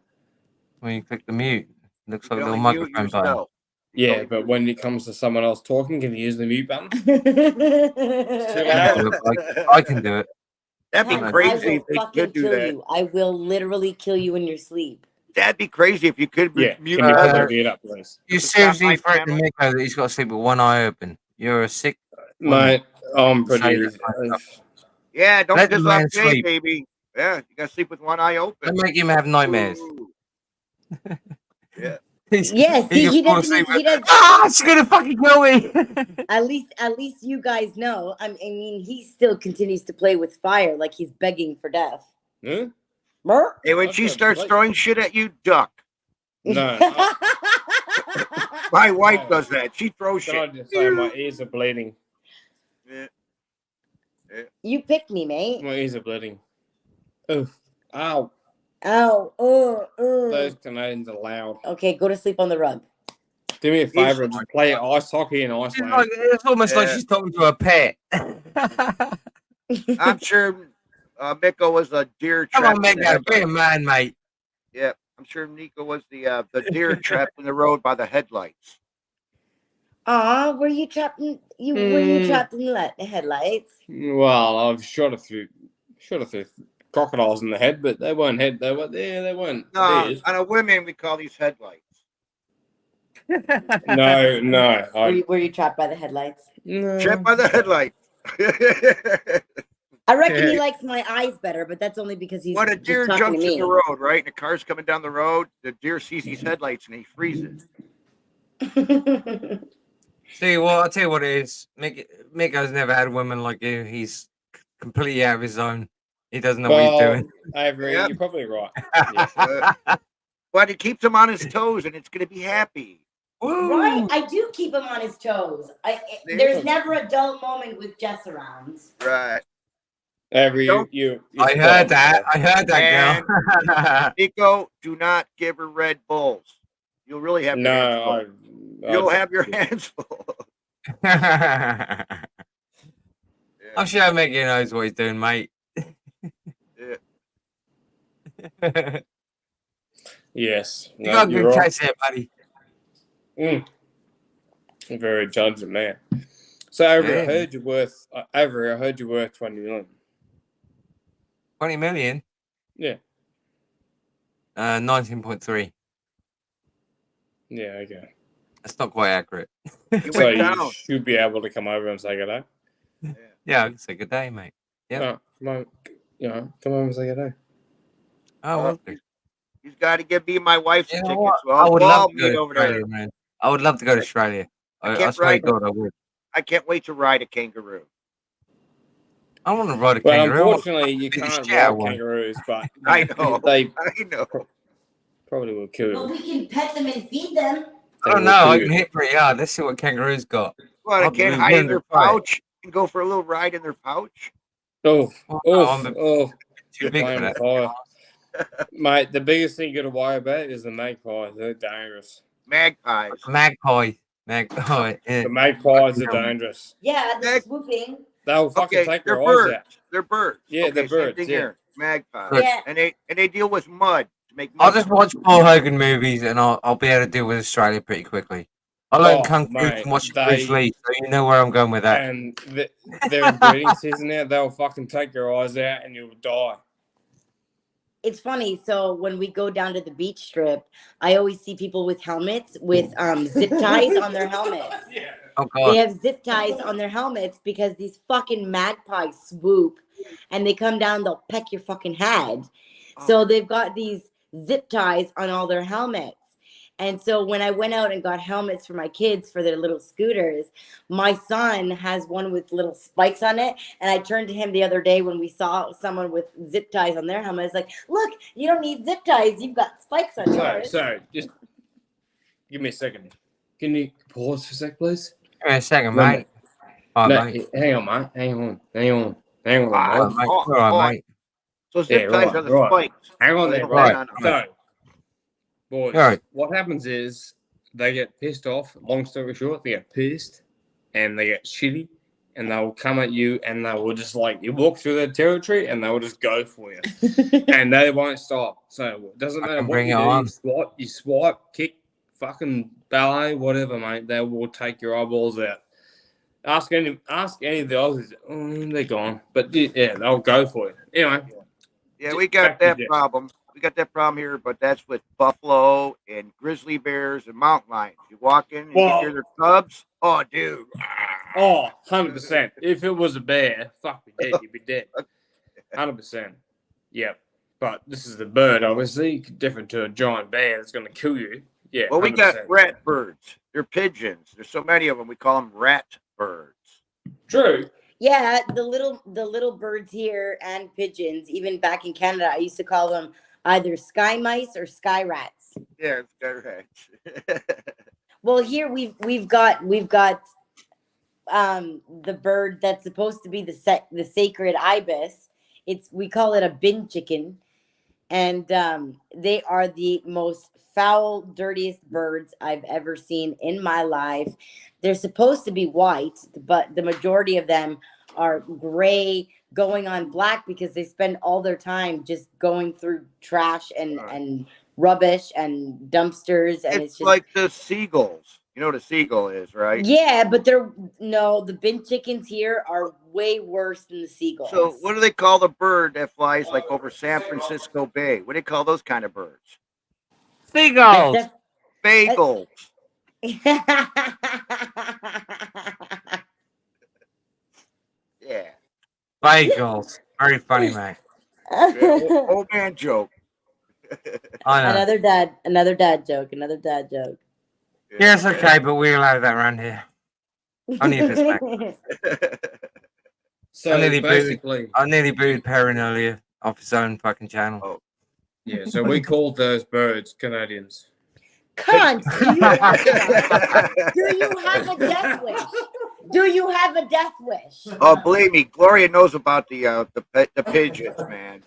When you click the mute, it looks like a You little only mute microphone button. yourself. Yeah, but when it comes to someone else talking, can you use the mute button? It's too I can loud. do it. I can do it. That'd be I crazy will if they fucking could do kill that. you. I will literally kill you in your sleep. That'd be crazy if you could Yeah, mute can you put others. the mute up, please? You It's not seriously my threaten family. Miko that he's got to sleep with one eye open. You're a sick Mate, I'm Say pretty that easy. kind of stuff. Yeah, don't Let the piss man off Jay, sleep. baby. Yeah, you gotta sleep with one eye open. Don't make him have nightmares. Ooh. Yeah. Yeah, see, he fall doesn't. asleep He with, does. ah, she's gonna fucking kill me. At least you guys know. I mean, he still continues to play with fire, like he's begging for death. Huh? Mer? Hey, when I've she got starts light. throwing shit at you, duck. No. My wife No. does that. She throws Can I shit. just say my ears are bleeding? Yeah. You picked me, mate. My ears are bleeding. Oof. Ow. Ow. Those Canadians are loud. Okay, go to sleep on the rug. Do me a favour and just play ice hockey in She's Iceland. like, it's almost like Yeah. she's talking to a pet. I'm sure Miko was a deer Come trapped on, in the Miko, be a headlights. man, mate. Yeah, I'm sure Nico was the deer trapped in the road by the headlights. Aw, were you trapped in the headlights? Well, I've shot a few crocodiles in the head, but they weren't they weren't No, theirs. on a women we call these headlights. No. Were you trapped by the headlights? No. Trapped by the headlights. I reckon he likes my eyes better, but that's only because he's When a deer just talking to jumps in me. the road, right, and a car's coming down the road, the deer sees these headlights and he freezes. See, well, I'll tell you what it is. Miko's never had a woman like you. He's completely out of his zone. He doesn't know what he's doing. Avery, Yep. you're probably right. But it keeps him on his toes and it's going to be happy. Right? I do keep him on his toes. There's never a dull moment with Jess around. Right. Avery, you I heard that, girl. Nico, do not give her Red Bulls. You'll really have your hands full. You'll have your hands full. I'm sure Mickey knows what he's doing, mate. Yeah. Yes. You got you're good right. taste there, buddy. Very intelligent man. So Avery, Yeah. I heard you're worth 20 million. 20 million? Yeah. 19.3. Yeah, okay. That's not quite accurate. So you should be able to come over and say good day. Yeah, I can say good day, mate. Yeah. Come on, come over and say good day. Oh, well, He's got to give me my wife some you know tickets. what? So I would we'll love all to go meet to over there. Australia, man. I would love to go to Australia. I can't swear to ride God, I would. I can't wait to ride a kangaroo. I want to ride a Well, kangaroo. unfortunately, you can't ride kangaroos, but I know. They I know. probably will kill But you. we can pet them and feed them. I don't know. I can hit pretty hard. Let's see what kangaroos got. What, I can't hide in their pouch and go for a little ride in their pouch? Oh, I'm a oh, too you're big for playing with that. fire. Mate, the biggest thing you got to worry about is the magpies. They're dangerous. Magpies. Magpie. Yeah. The magpies are dangerous. Yeah, the swooping. They'll fucking Okay, take they're your eyes birds. out. They're birds. Yeah, okay, they're same birds. thing Yeah. here. Magpies. Look. Yeah. And they deal with mud to make I'll mud. just watch Paul Hogan movies and I'll be able to deal with Australia pretty quickly. I learned Kung Fu mate, from watching Bruce Lee, so you know where I'm going with that. And they're in breeding season now. They'll fucking take your eyes out and you'll die. It's funny. So when we go down to the beach strip, I always see people with helmets with zip ties on their helmets. Yeah. Oh God. They have zip ties on their helmets because these fucking magpies swoop and they come down, they'll peck your fucking head. So they've got these zip ties on all their helmets. And so when I went out and got helmets for my kids for their little scooters, my son has one with little spikes on it. And I turned to him the other day when we saw someone with zip ties on their helmet. It's like, look, you don't need zip ties. You've got spikes on yours. So just give me a second. Can you pause for a sec, please? Give me a second, No, mate. All No, right, mate. hang on, mate. Hang on, All mate. right, mate. All right, mate. So zip ties are the spikes. Hang on So they there, don't right. hang on So, boys, Right. what happens is they get pissed off. Long story short, they get pissed and they get shitty and they'll come at you and they will just like, you walk through their territory and they will just go for you. And they won't stop. So it doesn't matter what bring you it do. on. You swipe, kick, fucking ballet, whatever, mate. They will take your eyeballs out. Ask any of the Aussies, they're gone. But yeah, they'll go for you. Anyway. Yeah, we got back to that problem. We got that problem here, but that's with buffalo and grizzly bears and mountain lions. You walk in and you Well- hear their cubs. Oh, dude. Oh, 100%. If it was a bear, fuck me dead, you'd be dead. 100%. Yep. But this is the bird, obviously, different to a giant bear that's going to kill you. Yeah. Well, we got 100%. rat birds. They're pigeons. There's so many of them. We call them rat birds. True. Yeah, the little birds here and pigeons, even back in Canada, I used to call them either sky mice or sky rats. Yeah, it's got rats. Well, here we've got the bird that's supposed to be the sacred ibis. We call it a bin chicken, and they are the most foul, dirtiest birds I've ever seen in my life. They're supposed to be white, but the majority of them are gray, going on black because they spend all their time just going through trash and rubbish and dumpsters, and it's just like the seagulls. You know what a seagull is, right? Yeah, but the bin chickens here are way worse than the seagulls. So what do they call the bird that flies like over San Francisco Bay? What do they call those kind of birds? Seagulls. Bagels. Yeah. Bagels. Very funny, mate. Old man joke. I know. Another dad joke. Yeah, it's okay, but we allow that around here. I need this back. So I nearly basically, booed Perrin earlier off his own fucking channel. Oh. Yeah, so we called those birds Canadians. Cunt! Do you have a death wish? Do you have a death wish? Oh, believe me, Gloria knows about the pigeons, man.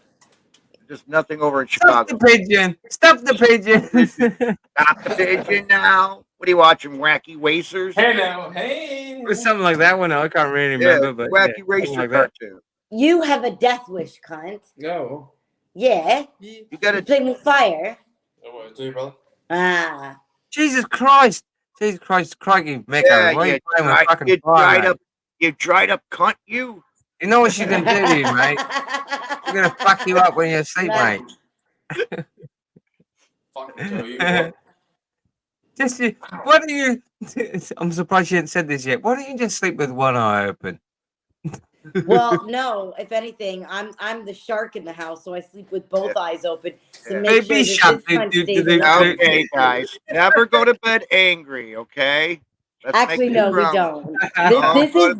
There's nothing over in Chicago. Stop the pigeon! Stop the pigeon! Stop the pigeon now. What are you watching? Wacky Racers? Hey now, hey. Or something like that one. I can't really remember. But Wacky yeah, Racer like that. cartoon. You have a death wish, cunt. No. Yeah. You gotta You play with fire. Oh, what do, brother? Ah. Jesus Christ! Jesus Christ, crikey, Mick! Yeah, Why are you playing with fucking you fire, dried mate? up. You dried up cunt. You. You know what she's gonna do to you, mate? She's gonna fuck you up when you're asleep, mate. Fucking tell you what. Why don't you? I'm surprised you hadn't said this yet. Why don't you just sleep with one eye open? Well, no. If anything, I'm the shark in the house, so I sleep with both eyes open to make Maybe sure shut that this cunt stays alive. Okay, guys. Never go to bed angry. Okay. Let's Actually, make no, it we drama. don't.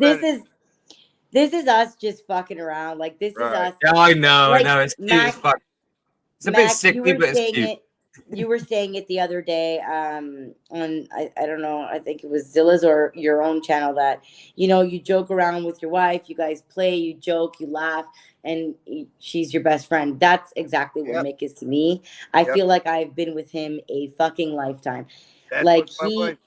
This is us just fucking around. Like this is us. Yeah, I know. Like, I know. It's cute Mac- as fuck. It's a Mac, bit sickly, you were but it's saying cute. you were saying it the other day on I don't know, I think it was Zilla's or your own channel, that you joke around with your wife, you guys play, you joke, you laugh, and she's your best friend. That's exactly what Yep. Mick is to me. I Yep. feel like I've been with him a fucking lifetime. That's Like what's my wife.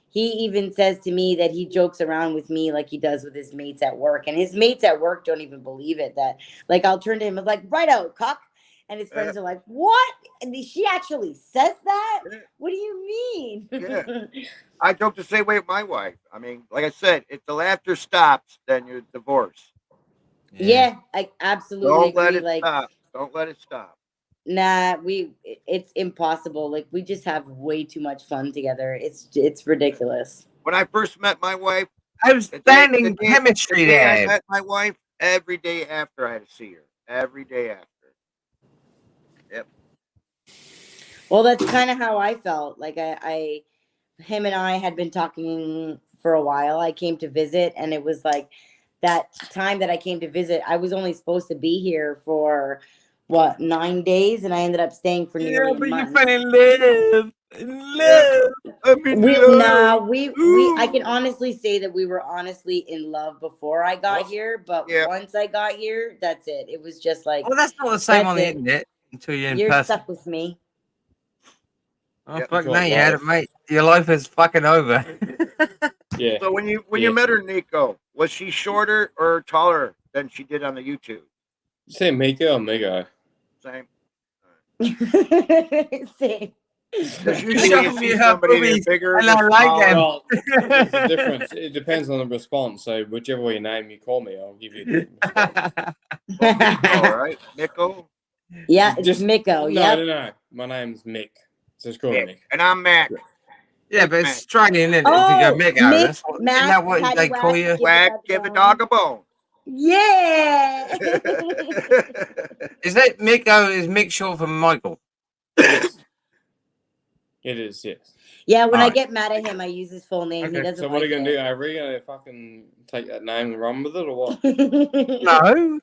he even says to me that he jokes around with me like he does with his mates at work, and his mates at work don't even believe it. That like I'll turn to him and like, right out, cock. And his friends are like, what? And she actually says that? Yeah. What do you mean? Yeah. I joke the same way with my wife. I mean, like I said, if the laughter stops, then you're divorced. Yeah, I absolutely Don't let agree. it Like, stop. Don't let it stop. nah, it's impossible. Like, we just have way too much fun together. It's ridiculous. When I first met my wife, Outstanding chemistry the day I there. met my wife, every day after I had to see her. Every day after. Yep. Well, that's kind of how I felt. Like him and I had been talking for a while. I came to visit, and it was like that time that I came to visit, I was only supposed to be here for what, 9 days, and I ended up staying for nearly a but you month. fell in love. I'm in love. I can honestly say that we were honestly in love before I got here, but once I got here, that's it. It was just like, Well, that's not the same on the that's it. internet until you're in You're person. stuck with me. Oh, Yep. fuck Got no, you had it, life. mate. Your life is fucking over. Yeah. So when you Yeah. met her, Nico, was she shorter or taller than she did on the YouTube? You say Miko or Migo? Same. Same. Because usually you see somebody that's bigger, and I that's like taller. them. Well, there's a difference. It depends on the response. So whichever way name you call me, I'll give you a different response. Well, Nico, right? Nico? Yeah, it's Just Miko. Yep. No. My name's Mick. Just call me Mick. And I'm Mac. Yeah, but it's Australian, isn't it? Oh, If you go Mego, Mick, that's what, isn't Mac, that what they Paddywhack, call you? Whack, give a dog a bone. Yeah. Is that Miko? Is Mick short for Michael? Yes. It is, yes. Yeah, when I Alright. get mad at him, I use his full name. He Okay, doesn't so what are like you going to it. do? Are we going to fucking take that name and run with it or what? No.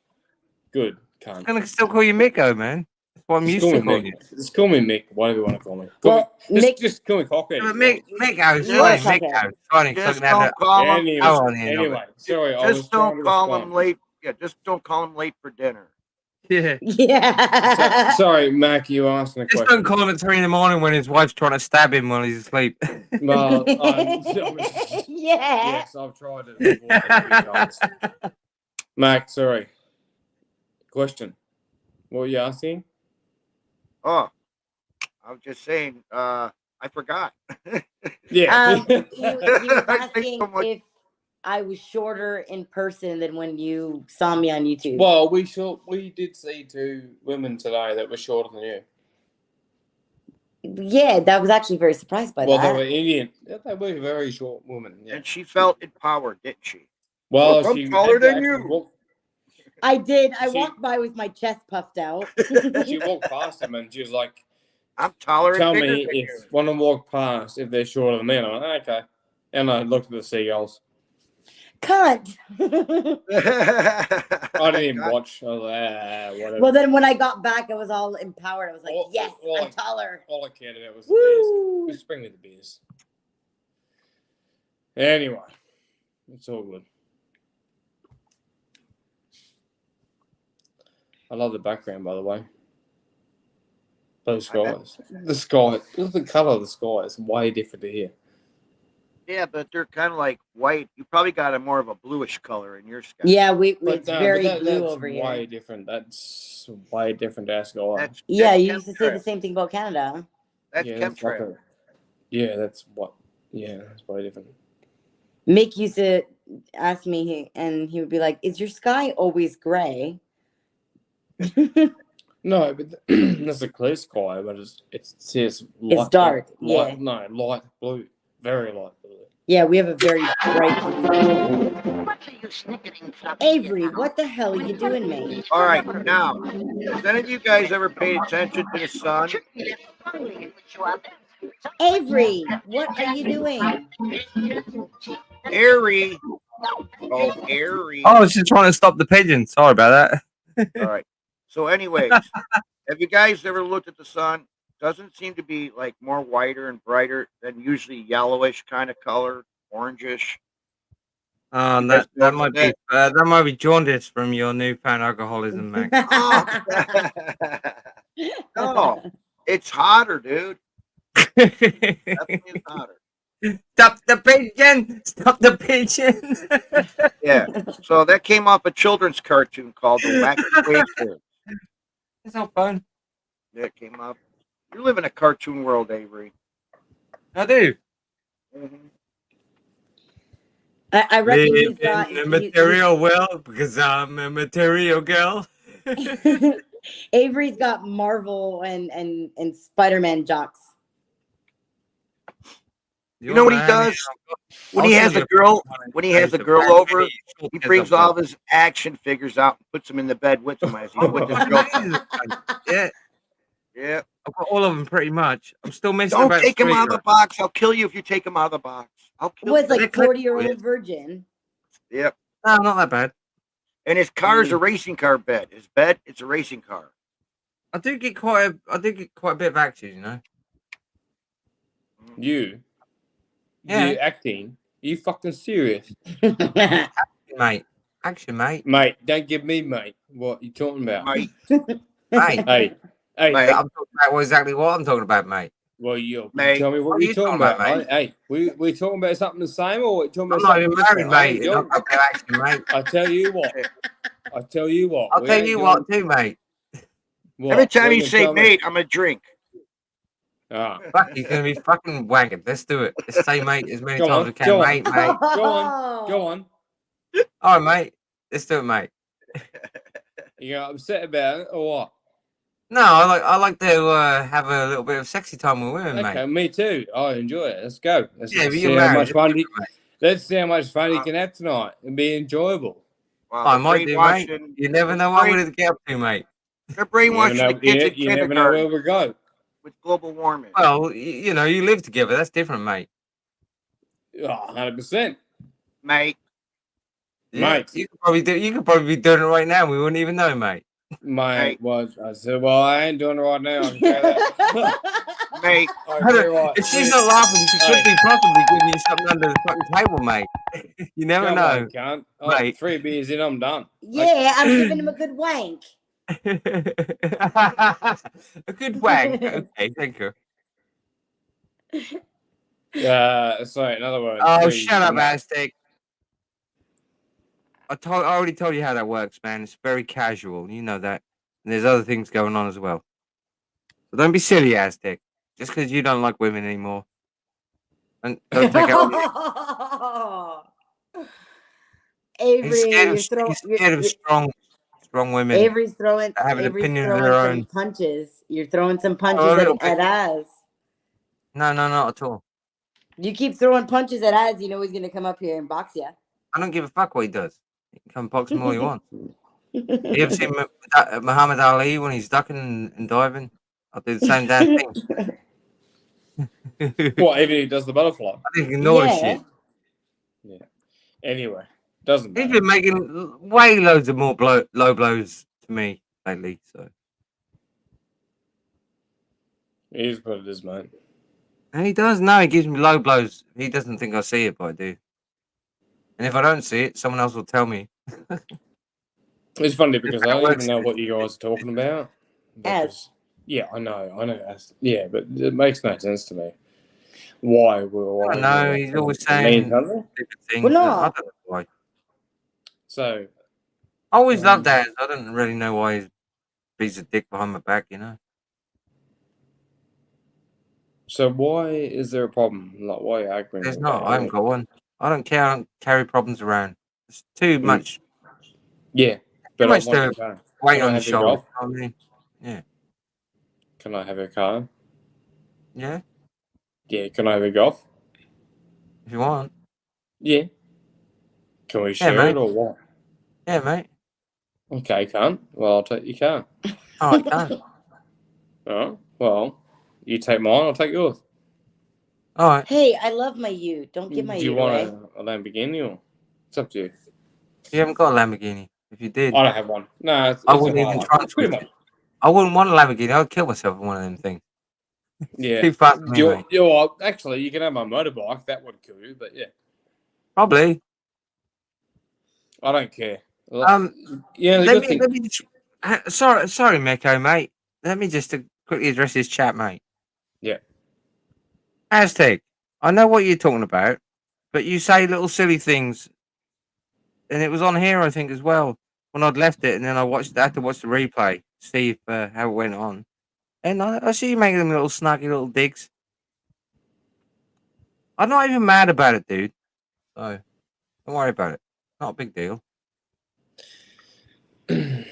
Good, I'm can't. going to still call you Miko, man. That's what I'm Just used call to me calling Mick. you. Just call me Mick, whatever you want to call me. Well, Just call me Cockhead. But Miko's You are funny. Cockhead. Miko's funny. Just Fucking don't call him. Anyway, sorry, I was Just trying don't to call respond. him late. Yeah, just don't call him late for dinner. Yeah. Yeah. Sorry, Mac, you asked a Just question. don't call him at 3 a.m. when his wife's trying to stab him while he's asleep. Well, Yeah. yes, I've tried it before a few times. Mac, sorry. Question. What were you asking? Oh, I was just saying, I forgot. Yeah. He was I think asking so much. if I was shorter in person than when you saw me on YouTube. Well, we did see two women today that were shorter than you. Yeah, that was actually very surprised by Well, that. they were Indian. They were very short women. Yeah. And she felt empowered, didn't she? Well, Look, I'm she taller had to than actually you. walk. I did. I She- walked by with my chest puffed out. She walked past them and she was like, I'm taller "Tell and bigger me than if you." when I walk past if they're shorter than me." And I went, "Okay." And I looked at the seagulls. Cunt. I didn't even watch. I was like, whatever. Well, then when I got back, I was all empowered. I was like, yes, all I'm taller. All I cared about was the beers. Just bring me the beers. Anyway, it's all good. I love the background, by the way. Those skies. The sky. Look at the colour of the sky. It's way different to here. Yeah, but they're kind of like white. You probably got a more of a bluish color in your sky. Yeah, But, it's very blue that's over way here. different. That's way different to our sky. Yeah, you used to say the same thing about Canada. That's that's like chemtrail. that's what. Yeah, that's way different. Mick used to ask me, and he would be like, "Is your sky always gray?" No, but that's a clear sky, but it's light. It's dark. Blue. Yeah. No, light blue. Very light blue. Yeah, we have a very bright blue. What are you snickering from? Avery, what the hell are you doing, mate? All right, now, has any of you guys ever paid attention to the sun? Avery, what are you doing? Airy. Oh, airy. I was just trying to stop the pigeon. Sorry about that. All right. So, anyways, have you guys ever looked at the sun doesn't seem to be like more whiter and brighter than usually yellowish kind of color, orangish. You guys That notice might be that? that might be jaundice from your newfound alcoholism, Mac. Oh, no, it's hotter, dude. Definitely is hotter. Stop the pigeon! Stop the pigeon! Yeah. So that came off a children's cartoon called The Wacky Waster. It's not fun. That came up. You live in a cartoon world, Avery. I do. Mhm. I reckon Live he's got in the material world because I'm a material girl. Avery's got Marvel and Spider-Man jocks. You know what he does when he has a girl? When he has a girl over, he brings all of his action figures out and puts them in the bed with him as he's with his girlfriend. Yeah, Yeah. I've got all of them pretty much. I'm still missing Don't about take him three. out of the box. I'll kill you if you take him out of the box. I'll kill Was you. like 40-year-old virgin. Yep. No, not that bad. And his car is a racing car bed. His bed, it's a racing car. I do get quite a bit of action, you know. You Yeah. acting? Are you fucking serious? Mate. Action, mate. Mate, don't give me mate. What you talking about? Mate. Mate. Hey. Mate. I'm talking about exactly what I'm talking about, mate. Well, you Mate. tell me what you're talking about, mate. Hey, we talking about something the same, or we talking about I'm not something even married, different? mate. You're not about action, mate. I tell you what. I'll tell you what too, mate. What? Every time What you gonna say tell me? mate, I'm gonna drink. Ah. Fuck, he's gonna be fucking wanking. Let's do it. Let's say mate as many Go times on, as we can. go on. Mate, mate. Go on. All right, mate. Let's do it, mate. You got upset about it, or what? No, I like to have a little bit of sexy time with women, Okay, mate. me too. I enjoy it. Let's go. Let's Yeah, but see you're how married. much fun. Let's see how much fun you can have tonight and be enjoyable. I might do, mate. You never know what I'm going to get up to, mate. They're brainwashing the kids in You never know where we go. with global warming. Well, you know, you live together. That's different, mate. 100%. Mate. Yeah, Mate. You could probably be doing it right now. We wouldn't even know, mate. Mate, I said, well, I ain't doing it right now. I can tell you that. Mate. If she's not laughing, she could be possibly giving you something under the fucking table, mate. You never Come know. on, cunt. Mate. 3 beers in, I'm done. Yeah, I'm giving him a good wank. A good wank. Okay, thank you. Sorry, in other words. Oh, shut up, Aztec. I already told you how that works, man. It's very casual. You know that. And there's other things going on as well. So don't be silly, Aztec. Just because you don't like women anymore. And don't take it on you. Avery, He's you're scared of strong women. Avery's throwing have an Avery's opinion of throwing their some own. punches. You're throwing some a punches little at bit. Az. No, not at all. You keep throwing punches at Az, you know he's gonna come up here and box you. I don't give a fuck what he does. He can come box him all he wants. You ever seen Muhammad Ali when he's ducking and diving? I'll do the same damn thing. What, even he does the butterfly? I think ignore the shit. Yeah. Anyway, doesn't matter. He's been making way loads of more low blows to me lately. So It is what it is, mate. and he does. No, he gives me low blows. He doesn't think I see it, but I do. And if I don't see it, someone else will tell me. It's funny because I don't even know what you guys are talking about. Az. Yeah, I know. Yeah, but it makes no sense to me. Why? I know, he's always saying different things. Well, no. I don't know why. So I always loved that. I don't really know why he's a dick behind my back, you know. So why is there a problem? Like, why are you arguing? There's about not. I haven't it? got one. I don't care. I don't carry problems around. It's too much. Yeah, Too but much I want to your car. weight Can I on the have your shoulder. golf? You know what I mean? Yeah. Can I have your car? Yeah. Yeah, can I have your golf? If you want. Yeah. Can we share mate. it or what? Yeah, mate. Okay, can't. Well, I'll take your car. Oh, I can't. Oh, well, you take mine, I'll take yours. All right. Hey, I love my Ute. Don't give my Do you Ute want away. a Lamborghini or? It's up to you. You haven't got a Lamborghini. If you did, I don't have one. No, it's I a wouldn't even highlight. try to Pretty switch much. it. I wouldn't want a Lamborghini. I'd kill myself with one of them things. Yeah. Too fast for me, mate. Actually, you can have my motorbike. That would kill you, but yeah. Probably. I don't care. Yeah, let me just, sorry, Miko, mate. Let me just quickly address this chat, mate. Yeah. Aztec, I know what you're talking about, but you say little silly things, and it was on here, I think, as well. When I'd left it, and then I had to watch the replay, see if, how it went on, and I see you making them little snuggy little digs. I'm not even mad about it, dude. So don't worry about it. Not a big deal. I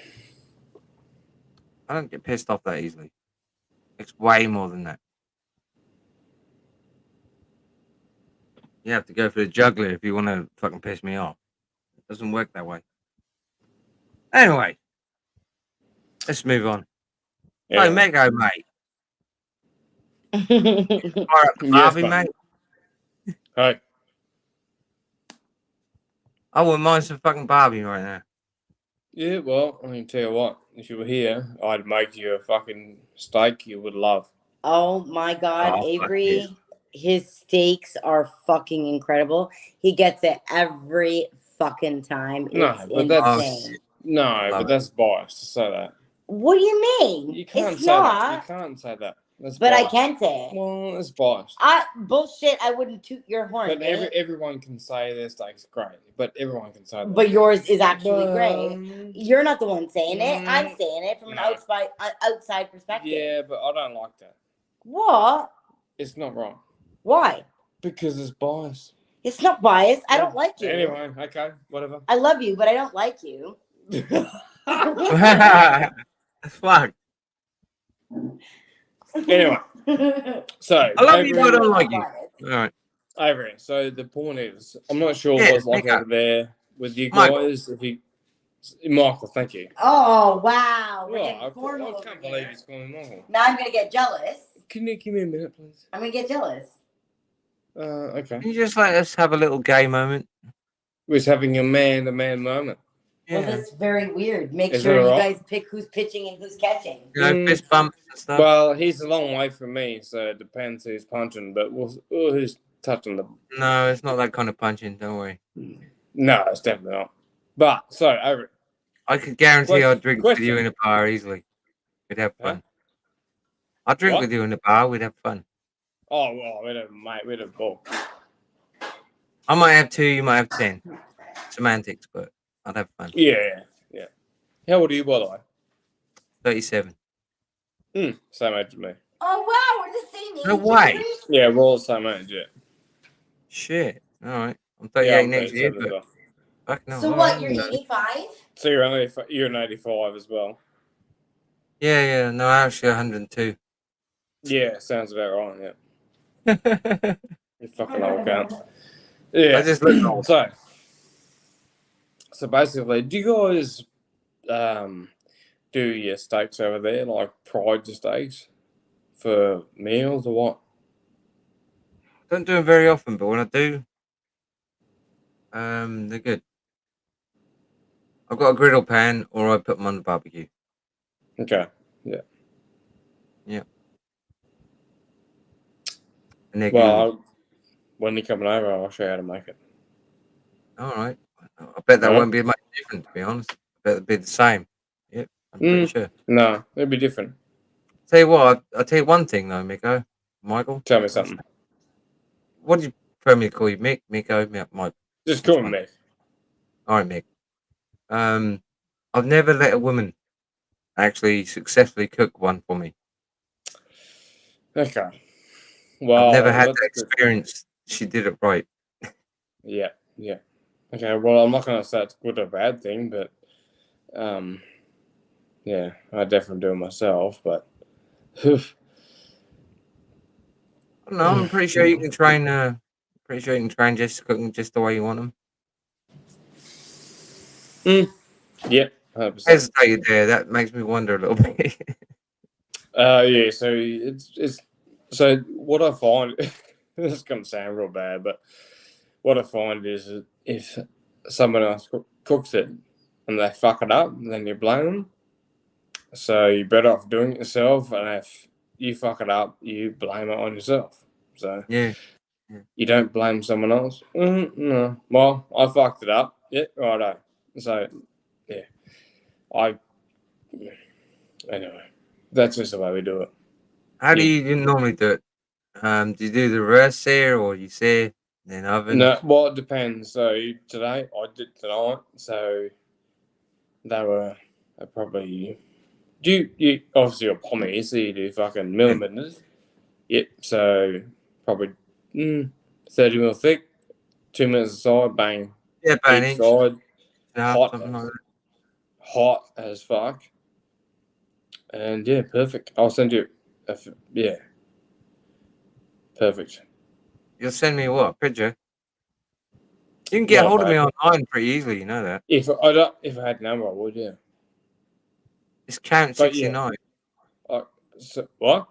don't get pissed off that easily. It's way more than that. You have to go for the juggler if you want to fucking piss me off. It doesn't work that way. Anyway, let's move on. Yeah. So, Mego, mate. Fire up the Barbie, mate. Hey. I wouldn't mind some fucking Barbie right now. Yeah, well, I can tell you what. If you were here, I'd make you a fucking steak you would love. Oh my God, Oh, fuck Avery, his steaks are fucking incredible. He gets it every fucking time. No, It's but that's insane. that's biased to say that. What do you mean? You can't It's say that. not. You can't say that. That's But I biased. can say it. Well, it's biased. Bullshit. I wouldn't toot your horn. But mate. everyone can say their steak's great. But everyone can say that. But yours is actually great. You're not the one saying it. I'm saying it from an outside perspective. Yeah, but I don't like that. What? It's not right. Why? Because it's biased. It's not biased. I don't like you. Anyway, okay, whatever. I love you, but I don't like you. Fuck. Anyway, so I love you, but I don't like you. All right. Avery, so the point is, I'm not sure Yeah, what's like over there with you guys. Michael. Michael, thank you. Oh wow! We're Well, getting formal I can't over believe here. he's calling Michael. Now I'm gonna get jealous. Can you give me a minute, please? I'm gonna get jealous. Okay. Can you just let us have a little gay moment? We're just having a man-to-man moment. Well, that's very weird. Make Is sure it you alright? guys pick who's pitching and who's catching. You know, fist bumps and stuff. Well, he's a long way from me, so it depends who's punching, but who's touching the... No, it's not that kind of punching. Don't worry. No, it's definitely not. But, so, Avery. I could guarantee I'd drink with you question. in a bar easily. We'd have fun. Huh? I'd drink What? with you in the bar. We'd have fun. Oh, well, we'd have ball. I might have 2. You might have 10. Semantics, but I'd have fun. Yeah. How old are you, by the way? 37. Same age as me. Oh wow, we're the same age. No way. Yeah, we're all the same age, yeah. Shit. All right. I'm 38 Yeah, I'm next year, 37 as but well. fuck no. So all what? right, You're you know. 85. So you're an 85 as well. Yeah. No, actually 102. Yeah, sounds about right, yeah. You fucking old cunt. Yeah. I just look old. So basically, do you guys do your steaks over there, like pride your steaks for meals or what? Don't do them very often, but when I do, they're good. I've got a griddle pan, or I put them on the barbecue. Okay, yeah. And they're Well, when you're coming over, I'll show you how to make it. all right. I bet that Alright. won't be much different, to be honest. I bet it'll be the same. Yep, I'm pretty sure. No, it'll be different. Tell you what, I'll tell you one thing though, Miko, Michael. Tell me something. What do you prefer me to call you, Mick, Miko, Mike? Just call me Mick. All right, Mick. I've never let a woman actually successfully cook one for me. Okay. Well, I've never had that experience. She did it right. Yeah. Okay, well, I'm not going to say it's good or bad thing, but yeah, I definitely do it myself, but I don't know. I'm pretty sure you can train. Pretty sure you can train just cooking just the way you want them. Yeah, 100%. Hesitated there. That makes me wonder a little bit. Yeah. So it's so what I find. This is going to sound real bad, but what I find is if someone else cooks it and they fuck it up, then you blame them. So you're better off doing it yourself, and you fuck it up, you blame it on yourself. So Yeah. you don't blame someone else. No. Well, I fucked it up. Yeah, righto. So yeah, anyway, that's just the way we do it. How do Yeah. you normally do it? Do you do the reverse sear or you sear then oven? No, well, it depends. So today I did tonight. So they were probably you obviously you're pommy, so you do fucking millimeters. Yep. So probably 30 mil thick, 2 minutes aside, bang. Yeah, about an Each inch. side, No, something like that. hot as fuck. And yeah, perfect. I'll send you. Yeah, perfect. You'll send me what? A picture? You can get Well, hold of me online pretty easily, you know that. if I had a number, I would. Yeah. It's count But yeah. 69. So, what?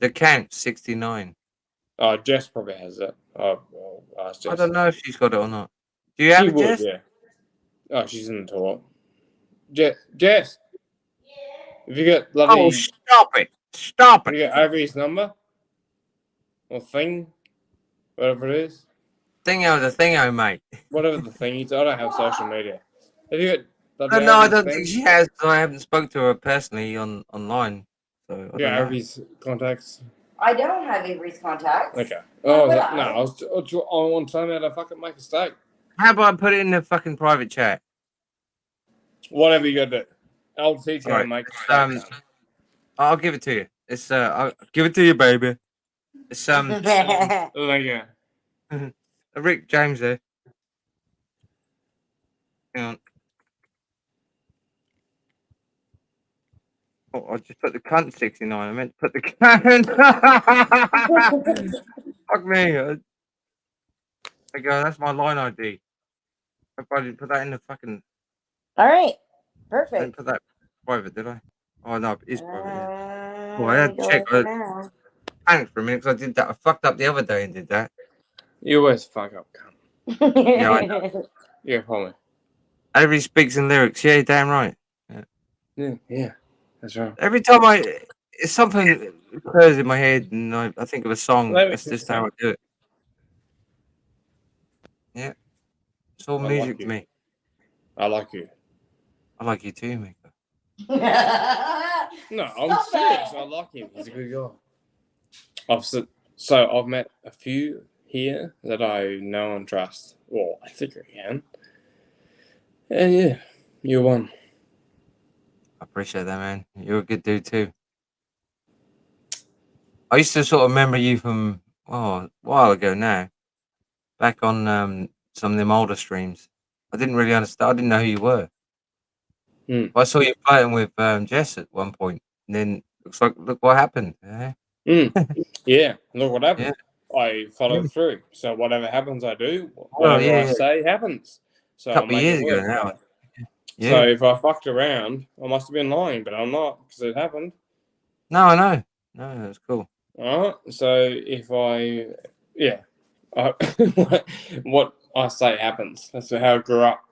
The count 69. Oh, Jess probably has it. Oh, well, ask Jess. I don't know if she's got it or not. Do you She have it, would, Jess? yeah. Oh, she's in the toilet. Jess. Have you got bloody? Oh, stop it! Stop Have it! you got Avery's number? Or thing? Whatever it is. Thingo, mate. Whatever the thing is. I don't have social media. Have you got bloody No, I Avery's don't thing? think she has. I haven't spoke to her personally online, so I don't know. Avery's contacts. I don't have Avery's contacts. Okay. Why Oh, would I I? want to tell me how to fucking make a steak. How about I put it in the fucking private chat? Whatever you got to do. I'll teach you how to Alright, make a steak. I'll give it to you. It's I'll give it to you, baby. It's There you go. Rick James there. Hang on. Oh, I just put the cunt 69. I meant to put the cunt. Fuck me. There you go. That's my line ID. I didn't put that in the fucking. All right. I Perfect. didn't put that private, did I? Oh no, it is private. Yeah. Oh, I Let had me to go check. over I now. panicked for a minute because I did that. I fucked up the other day and did that. You always fuck up, cunt. Yeah, I know. Yeah, probably. Avery speaks in lyrics. Yeah, you're damn right. Yeah, that's right. Every time it's something occurs in my head and I think of a song. That's just how I do it. Yeah, it's all music to me. I like you. I like you too, Mika. No, I'm serious. I like him. He's a good guy. I've met a few here that I know and trust. Well, I think I can. And yeah, you're one. I appreciate that, man. You're a good dude too. I used to sort of remember you from a while ago now, back on some of them older streams. I didn't really understand. I didn't know who you were. I saw you playing with Jess at one point, and then look what happened. Yeah, look what happened. Yeah. I follow through. So whatever happens, I do. Well, Whatever I say happens. So a couple I of make years it ago work. now. Yeah. So if I fucked around, I must have been lying, but I'm not because it happened. No, I know. No, that's cool. All right. So if what I say happens. That's how I grew up.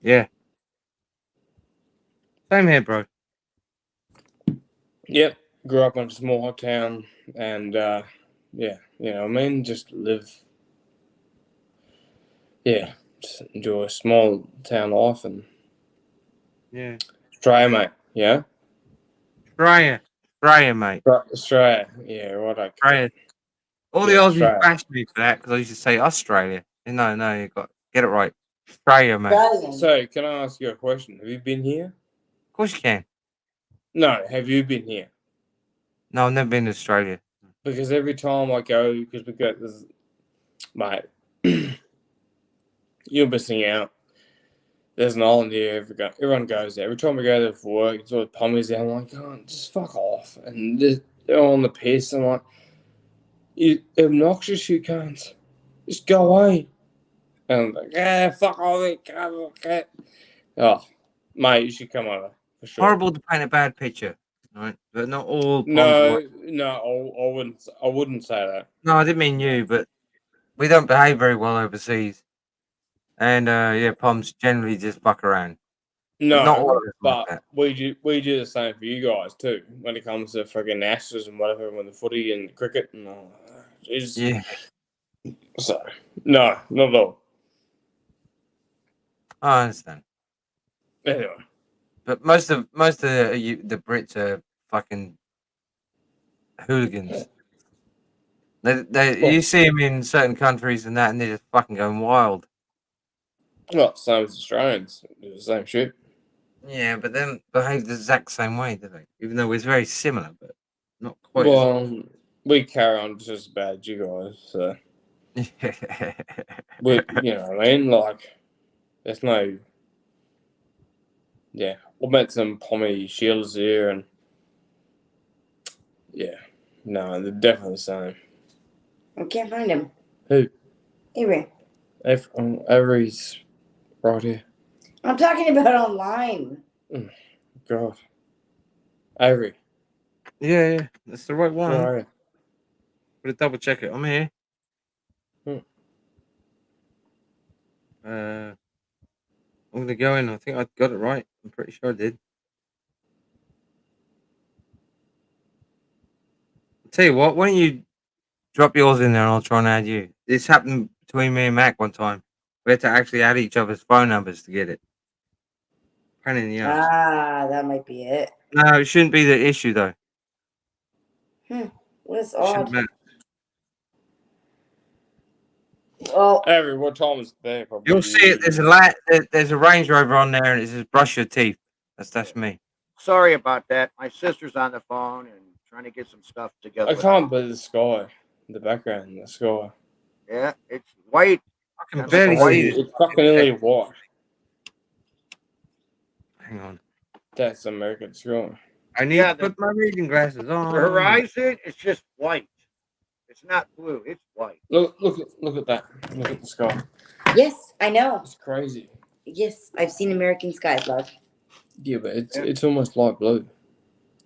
Yeah. Same here, bro. Yep. Grew up in a small town and yeah, you know what I mean? Just live. Yeah. Just enjoy a small town life and yeah. Australia, mate. Yeah. Australia, mate. Australia. Yeah, right. Australia. All the Aussies bashed me for that because I used to say Australia. No, you got get it right. Australia, mate. So, can I ask you a question? Have you been here? Of course you can. No, have you been here? No, I've never been to Australia. Because every time I go, because we got this, mate, you're missing out. There's an island here. Everyone goes there. Every time we go there for work, it's all pommies there. I'm like, oh, just fuck off. And they're on the piss. I'm like, you obnoxious, you can't. Just go away. And I'm like, fuck all that. Oh, mate, you should come over for sure. Horrible to paint a bad picture, right? But not all. No, I wouldn't say that. No, I didn't mean you, but we don't behave very well overseas, and yeah, Poms generally just fuck around. No, Not all of us like but that. we do the same for you guys too when it comes to freaking Ashes and whatever, when the footy and cricket and all. Yeah. So no, not at all. I understand. Anyway, but most of the Brits are fucking hooligans. You see them in certain countries and that, and they're just fucking going wild. well, same as Australians, do the same shit. Yeah, but then behave the exact same way, do they? Even though it's very similar, but not quite. Well, we carry on just as bad as you guys, so we, you know what I mean? Like, there's no, yeah. We met some Pommy Shields here, and yeah, no, they're definitely the same. I can't find him. Who? Avery. Avery's right here. I'm talking about online. God. Avery. Yeah, that's the right one. Where are you? Gotta double check it. I'm here. I'm gonna go in. I think I got it right. I'm pretty sure I did. I'll tell you what, why don't you drop yours in there and I'll try and add you. This happened between me and Mac one time. We had to actually add each other's phone numbers to get it. Pain in the ass. Ah, that might be it. No, it shouldn't be the issue though. What's It shouldn't odd? matter. Oh, Avery, what time is there? Probably. You'll see it. There's a Range Rover on there, and it says "brush your teeth." That's me. Sorry about that. My sister's on the phone and trying to get some stuff together. I can't believe the sky, the background, the sky. Yeah, it's white. I can barely see it. It's fucking nearly white. Hang on. That's American sky. I need to put my reading glasses on. The horizon is just white. It's not blue. It's white. Look at that. Look at the sky. yes, I know. It's crazy. Yes, I've seen American skies, love. Yeah, but it's almost light blue.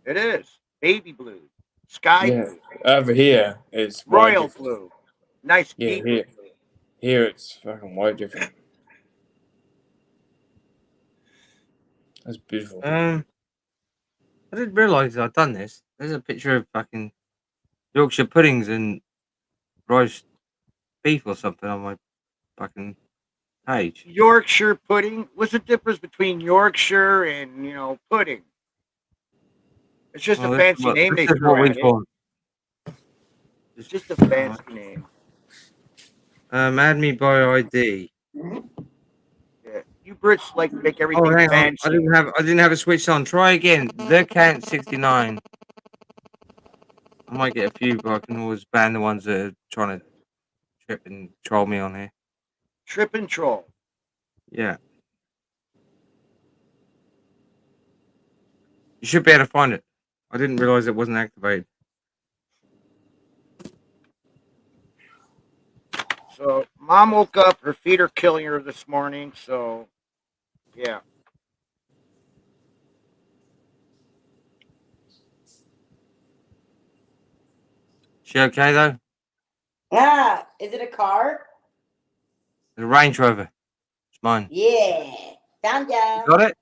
It is baby blue, sky blue, Over here it's royal way blue, nice Yeah, deep here, blue. here it's fucking way different. That's beautiful. I didn't realise I'd done this. There's a picture of fucking Yorkshire puddings and roast beef or something on my fucking page. Yorkshire pudding. What's the difference between Yorkshire and pudding? It's just a fancy name they throw at it. It's just a fancy name. Add me by ID. Yeah. You Brits like to make everything Oh, hang on. fancy. I didn't have it switched on. Try again. The count 69. I might get a few, but I can always ban the ones that are trying to trip and troll me on here. Trip and troll. Yeah. You should be able to find it. I didn't realize it wasn't activated. So Mom woke up. Her feet are killing her this morning. So, yeah. She okay though? Ah, is it a car? The Range Rover. It's mine. Yeah, found ya. Got it?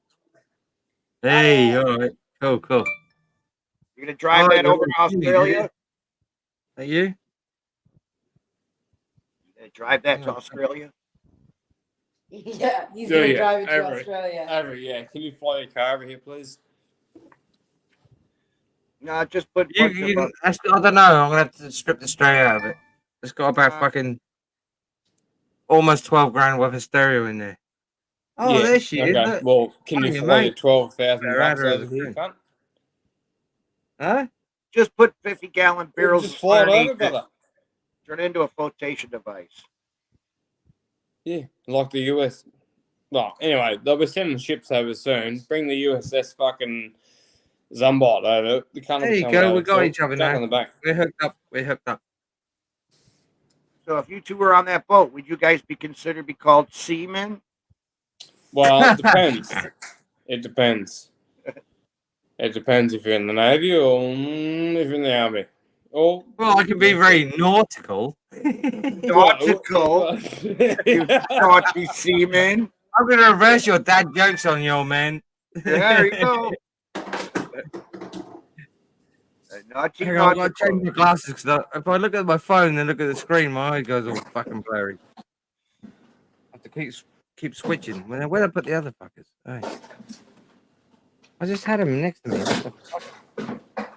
Hey, all right. Cool. You're gonna drive that over to Australia? Is that you? Drive that to Australia? Yeah, he's gonna drive it to Australia. Avery, yeah. Can you fly your car over here, please? No, just put. I don't know. I'm gonna have to strip the stereo out of it. It's got about fucking almost 12 grand worth of stereo in there. Oh, there she is. Okay. Well, can you fly your 12,000 bucks over over here, cunt? Huh? Just put 50-gallon barrels. Just fly it over, underneath it. brother. Turn it into a flotation device. Yeah, like the US. Well, anyway, they'll be sending ships over soon. Bring the USS fucking Zumbot over. There you go. We got each other now. On the back. We're hooked up. So if you two were on that boat, would you guys be considered be called seamen? Well, it depends. It depends. It depends if you're in the Navy or if you're in the Army. Or, well, I can be very nautical. Nautical. You naughty seaman. I'm gonna reverse your dad jokes on you, old man. There you go. Naughty, Hang on, I've naughty got to change my glasses because if I look at my phone and look at the screen, my eye goes all fucking blurry. I have to keep switching. Where'd I put the other fuckers? Hey. I just had them next to me. What the fuck?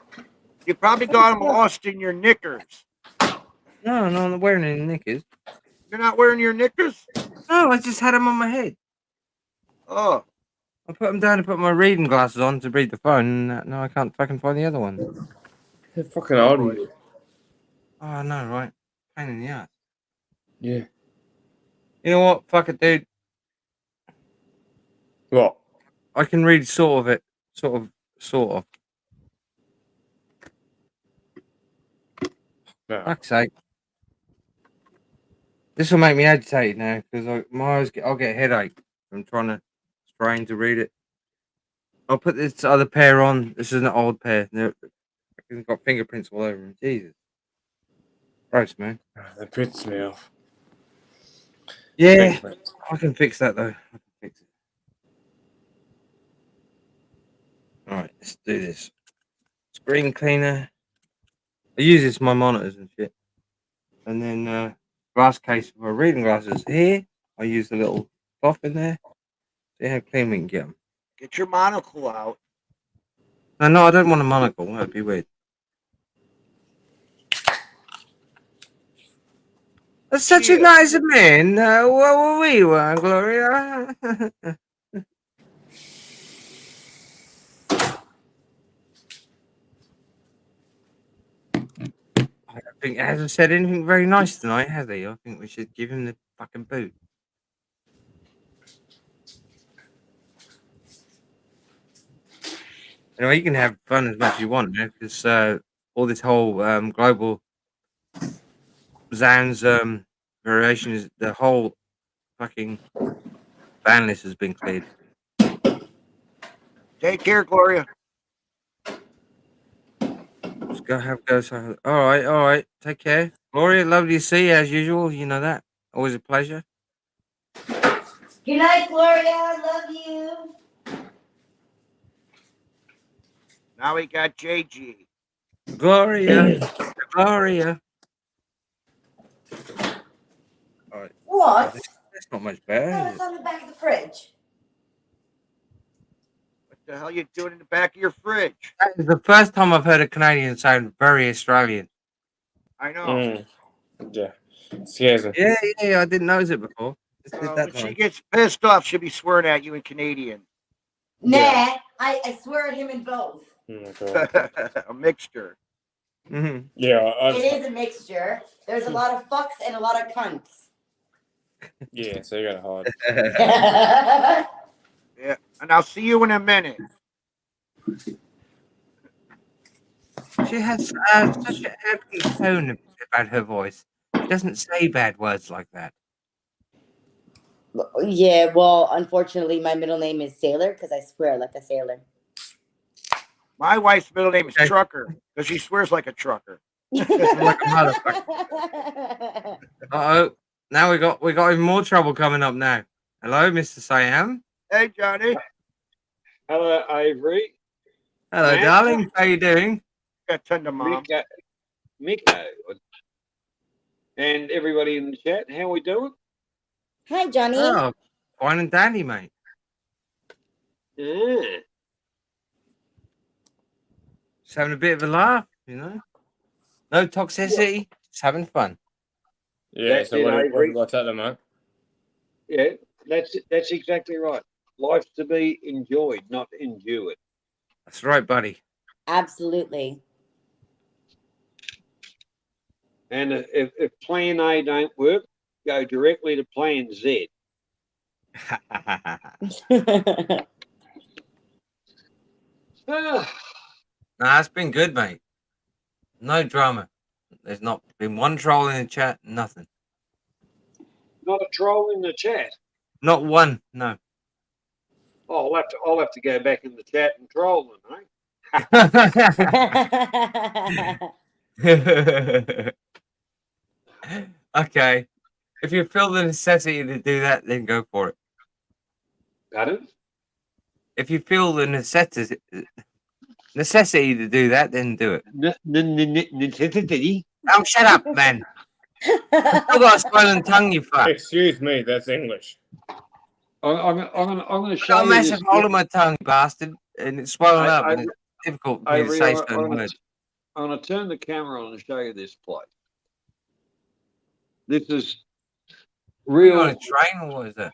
You probably got them lost in your knickers. No, I'm not wearing any knickers. You're not wearing your knickers? No, I just had them on my head. Oh. I put them down to put my reading glasses on to read the phone, and now I can't fucking find the other ones. How fucking old are you? Oh, I know, right? Pain in the ass. Yeah. You know what? Fuck it, dude. What? I can read sort of it. Sort of. No. Fuck's sake. This will make me agitated now because I'll get a headache from trying to read it. I'll put this other pair on. This is an old pair. It's got fingerprints all over them. Jesus. Gross, man. That pisses me off. Yeah. I can fix that though. I can fix it. Alright, let's do this. Screen cleaner. I use this for my monitors and shit. And then glass case for my reading glasses here. I use a little cloth in there. See how clean we can get them. Get your monocle out. No, I don't want a monocle. That'd be weird. That's such a nice man. What were we, Gloria? I don't think he hasn't said anything very nice tonight, has he? I think we should give him the fucking boot. Anyway, you can have fun as much as you want, because all this whole global Zan's variation is the whole fucking ban list has been cleared. Take care, Gloria. Just go. So, all right. Take care, Gloria. Lovely to see you as usual. You know that. Always a pleasure. Good night, Gloria. I love you. Now we got JG. Gloria. Gloria. All right. What? That's not much better. No, it's on the back of the fridge. What the hell are you doing in the back of your fridge? That is the first time I've heard a Canadian sound very Australian. I know. Yeah. Scares me. Yeah. I didn't notice it before. When she gets pissed off, she'll be swearing at you in Canadian. Nah, I swear at him in both. A mixture. Mm-hmm. Yeah. It is a mixture. There's a lot of fucks and a lot of cunts. Yeah, so you gotta hide. Yeah, and I'll see you in a minute. She has such an elegant tone about her voice. She doesn't say bad words like that. Yeah, well, unfortunately, my middle name is Sailor because I swear like a sailor. My wife's middle name is Trucker because she swears like a trucker. Like a motherfucker. Uh-oh. Now we got even more trouble coming up now. Hello, Mr. Siam. Hey, Johnny. Hello, Avery. Hello, Matt. darling. How you doing? Got ton to mom. Miko. And everybody in the chat, how we doing? Hi, Johnny. Oh, fine and dandy, mate. Yeah. Just having a bit of a laugh, you know. No toxicity, just having fun. Yeah, That's so it, what have Avery. you got to tell them, mate? Yeah, that's exactly right. Life's to be enjoyed, not endured. That's right, buddy. Absolutely. And if plan A don't work, go directly to plan Z. Nah, it's been good, mate. No drama. There's not been one troll in the chat, nothing. Not a troll in the chat. Not one, no. Oh, I'll have to go back in the chat and troll them, eh? Okay. If you feel the necessity to do that, then go for it. Pardon? If you feel the necessity to do that, then do it. Necessity. Oh, shut up, man. You've still got a swollen tongue, you fuck. Excuse me, that's English. I'm going to show Got a you massive this. hole in my tongue, you bastard, and it's swollen up, and it's difficult for me to Avery, say certain words. I'm going to turn the camera on and show you this place. This is Are you real. on a train, or what is that?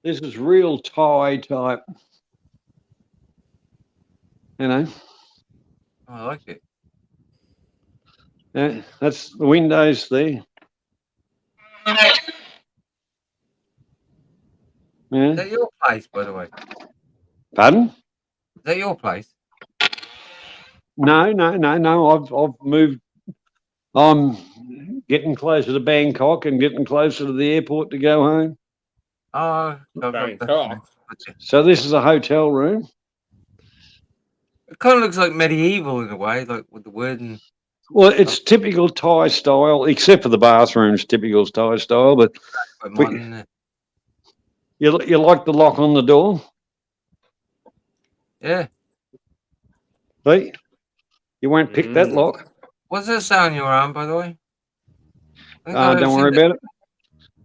This is real Thai type. You know. I like it. Yeah, that's the windows there. Yeah. Is that your place, by the way? Pardon? Is that your place? No. I've moved. I'm getting closer to Bangkok and getting closer to the airport to go home. Oh, Bangkok. So this is a hotel room. It kind of looks like medieval in a way, like with the wood and. Well, it's typical Thai style, except for the bathrooms, typical Thai style. But modern, you like the lock on the door? Yeah. See? You won't pick that lock. What's that say on your arm, by the way? Don't worry about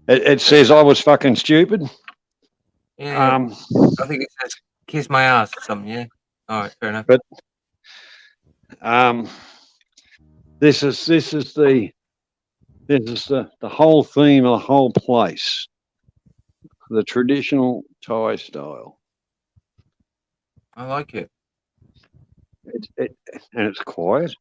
it. It says I was fucking stupid. Yeah. I think it says kiss my ass or something. Yeah. All right. Fair enough. But this is the whole theme of the whole place, the traditional Thai style. I like it. And it's quiet.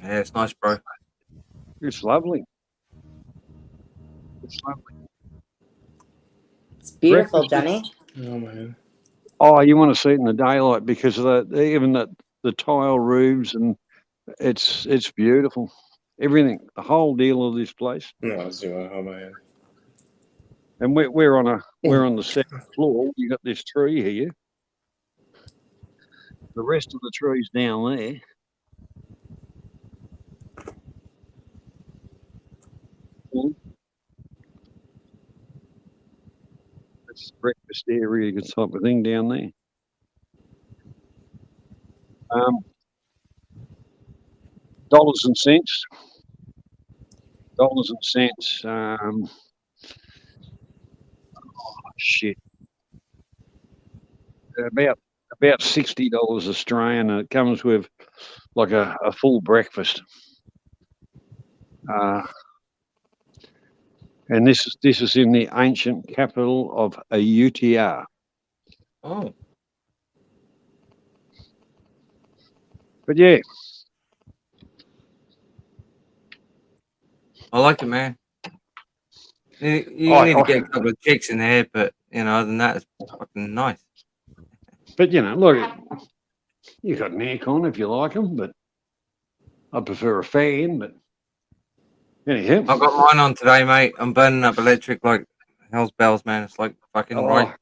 Yeah, it's nice, bro. It's lovely. It's lovely. It's beautiful, Johnny. Oh man. Oh, you want to see it in the daylight because of even the tile roofs, and it's beautiful. Everything, the whole deal of this place. No, it's doing. Oh man. And we're on the second floor. You got this tree here. The rest of the trees down there. That's the breakfast area type of thing down there. Dollars and cents. Shit. About $60 Australian, and it comes with like a full breakfast. And this is in the ancient capital of Ayutthaya. Oh. But yeah. I like it, man. You need to get a couple of chicks in there, but other than that, it's fucking nice. But look, you got an aircon if you like them, but I prefer a fan. But anyhow, I've got mine on today, mate. I'm burning up electric like hell's bells, man. It's like fucking right.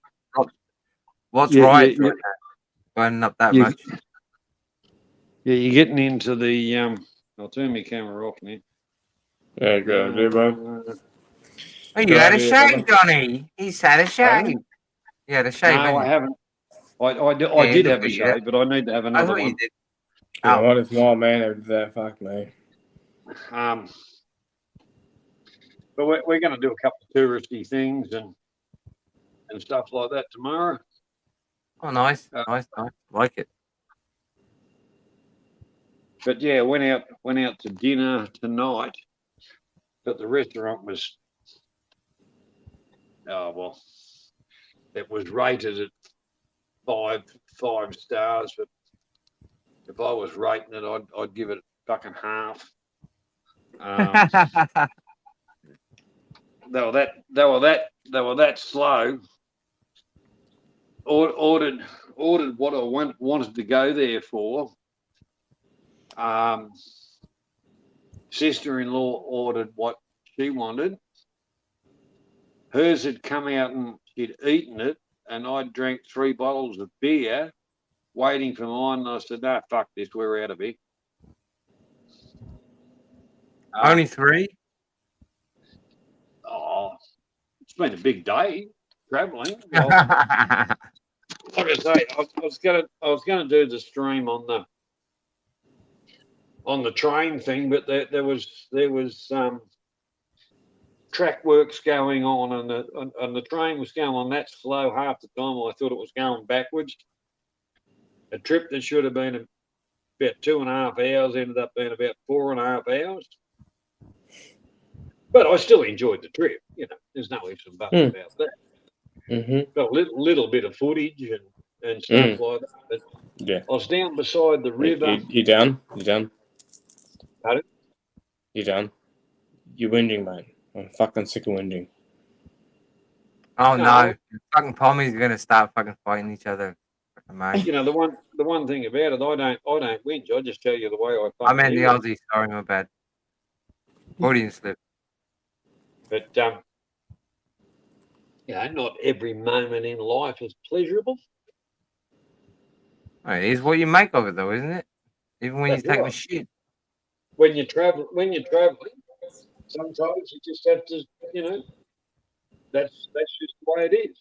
What's right now? Burning up that much. Yeah, you're getting into the. I'll turn my camera off now. Yeah, good idea, bud. Oh, you had a shave, Johnny. He's had a shave. You had a shave. No, I haven't. I did have a shave, but I need to have another one. You did. Yeah, what if small man ever did that? Fuck me. But we're going to do a couple of touristy things and stuff like that tomorrow. Oh, nice. Like it. But yeah, went out to dinner tonight. But the restaurant was, it was rated at five stars. But if I was rating it, I'd give it fucking half. They were that slow. Ordered what I wanted to go there for. Sister-in-law ordered what she wanted. Hers had come out and she'd eaten it, and I drank 3 bottles of beer, waiting for mine, and I said, "No, fuck this, we're out of here." Only 3? Oh, it's been a big day travelling. Well, like I say, I was gonna do the stream on the train thing, but there was track works going on, and the train was going that slow half the time. I thought it was going backwards. A trip that should have been about 2.5 hours ended up being about 4.5 hours. But I still enjoyed the trip. You know, there's no ifs and buts about that. Got a little bit of footage and stuff like that. But Yeah. I was down beside the river. You done? You done? Pardon? You done? You're whinging, mate. I'm fucking sick of whinging. Oh no! Fucking Pommies are gonna start fucking fighting each other. Mate. You know, the one thing about it, I don't whinge. I just tell you the way I I meant the feel. Aussie. Sorry, my bad. Audience slip. But you know, not every moment in life is pleasurable. It is what you make of it, though, isn't it? Even when That's you take a right. shit. When you're traveling, sometimes you just have to, you know, that's just the way it is.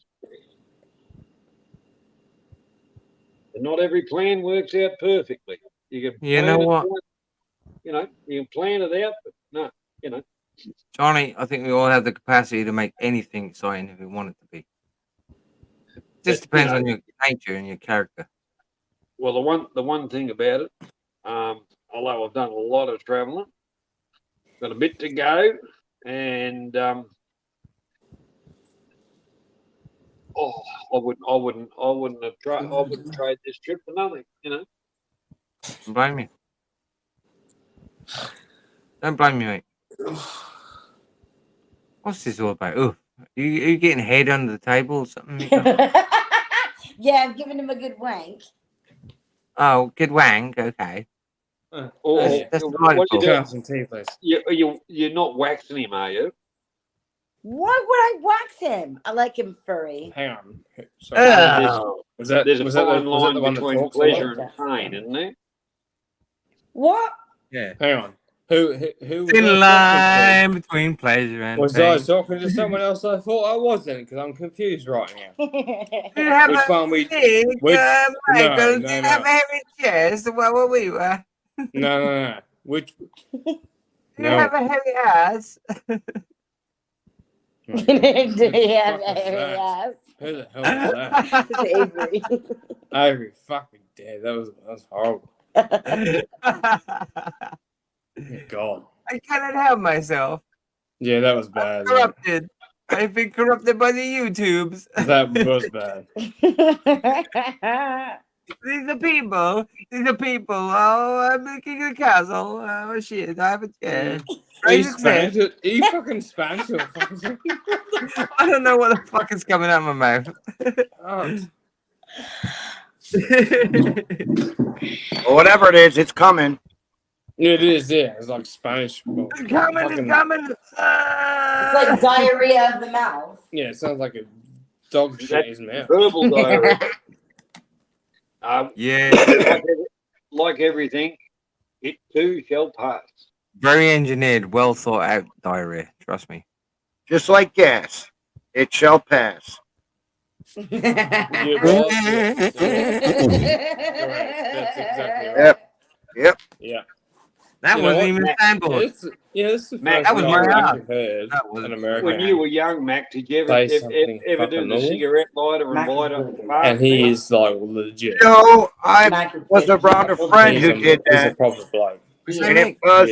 And not every plan works out perfectly. You can You know plan what? you know, you can plan it out, but no, you know. Johnny, I think we all have the capacity to make anything exciting if we want it to be. It just depends on your nature and your character. Well, the one thing about it, although I've done a lot of traveling, got a bit to go, and I wouldn't trade this trip for nothing, you know. Don't blame me. Don't blame me, mate. What's this all about? Oh, are you getting head under the table or something? Yeah, I'm giving him a good wank. Oh, good wank. Okay. That's What delightful. you do? You're not waxing him, are you? Why would I wax him? I like him furry. Hang on. There's a fine line between pleasure and pain, isn't there? What? Yeah. Hang on. Who was Thin I line talking to? between pleasure and Was pain. I talking to someone else? I thought I wasn't, because I'm confused right now. You have Which a one we? big, Michael, you have a hairy chest. What we were? No. Which? You No. have a hairy ass. Do you have a hairy that? ass? Who the hell was that? It's Avery. Avery, fucking dead. That was horrible. God. I cannot help myself. Yeah, that was bad. Corrupted. I've been corrupted by the YouTubes. That was bad. These are people. Oh, I'm the king of the castle. Oh shit, I have a chair. He Spanish it. He fucking Spanish it. I don't know what the fuck is coming out of my mouth. Well, whatever it is, it's coming. It is, yeah. It's like Spanish. It's coming. It's like diarrhea of the mouth. Yeah, it sounds like a dog shit in his mouth. Verbal diarrhea. Yeah. Like everything, it too shall pass. Very engineered, well thought out diarrhea. Trust me. Just like gas, it shall pass. That's exactly right. Yep. Yeah. That wasn't even a sample. This is the Mac, first that was time my I've heart. actually heard an American. When you were young, Mac, did you ever Say something do fucking the normal. cigarette lighter and light up the bar? And he is like legit. No, I was around a friend who did He's a that. proper bloke. And it was,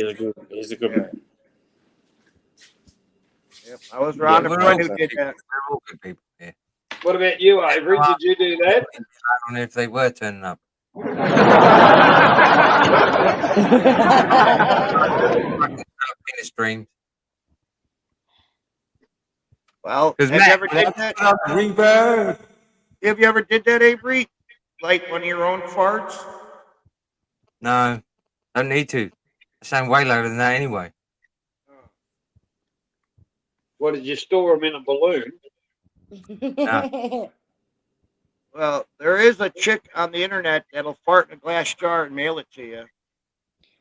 He's a good man. I was around a friend who did that. We're all good people here. What about you, Avery? Did you do that? I don't know if they were turning up. Stream. Well, have you ever did that? Have you ever did that, Avery? Like one of your own farts? No, don't need to. I sound way louder than that anyway. What, did you store them in a balloon? No. Well, there is a chick on the internet that'll fart in a glass jar and mail it to you.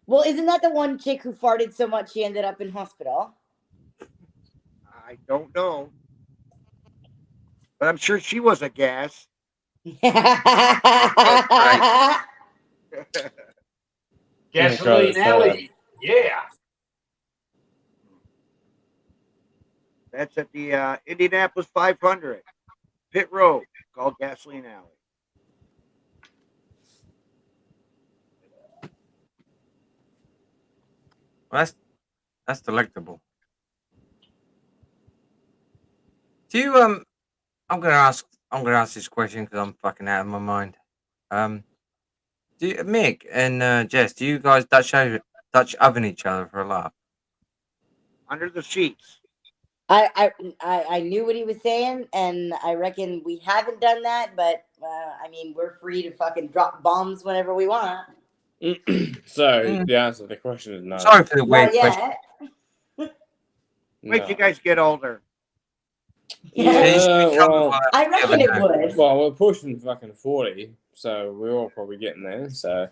Well, isn't that the one chick who farted so much she ended up in hospital? I don't know. But I'm sure she was a gas. Gasoline Alley. Yeah. That's at the Indianapolis 500 Pit Road, called Gasoline Alley. Well, that's delectable. Do you I'm gonna ask this question because I'm fucking out of my mind. Do you, Mick and Jess, do you guys Dutch oven each other for a laugh? Under the sheets. I knew what he was saying, and I reckon we haven't done that, but I mean, we're free to fucking drop bombs whenever we want. So the answer to the question is no. Sorry for the weird question. Wait till you guys get older. Well, I reckon it would. Well, we're pushing fucking 40, so we're all probably getting there. So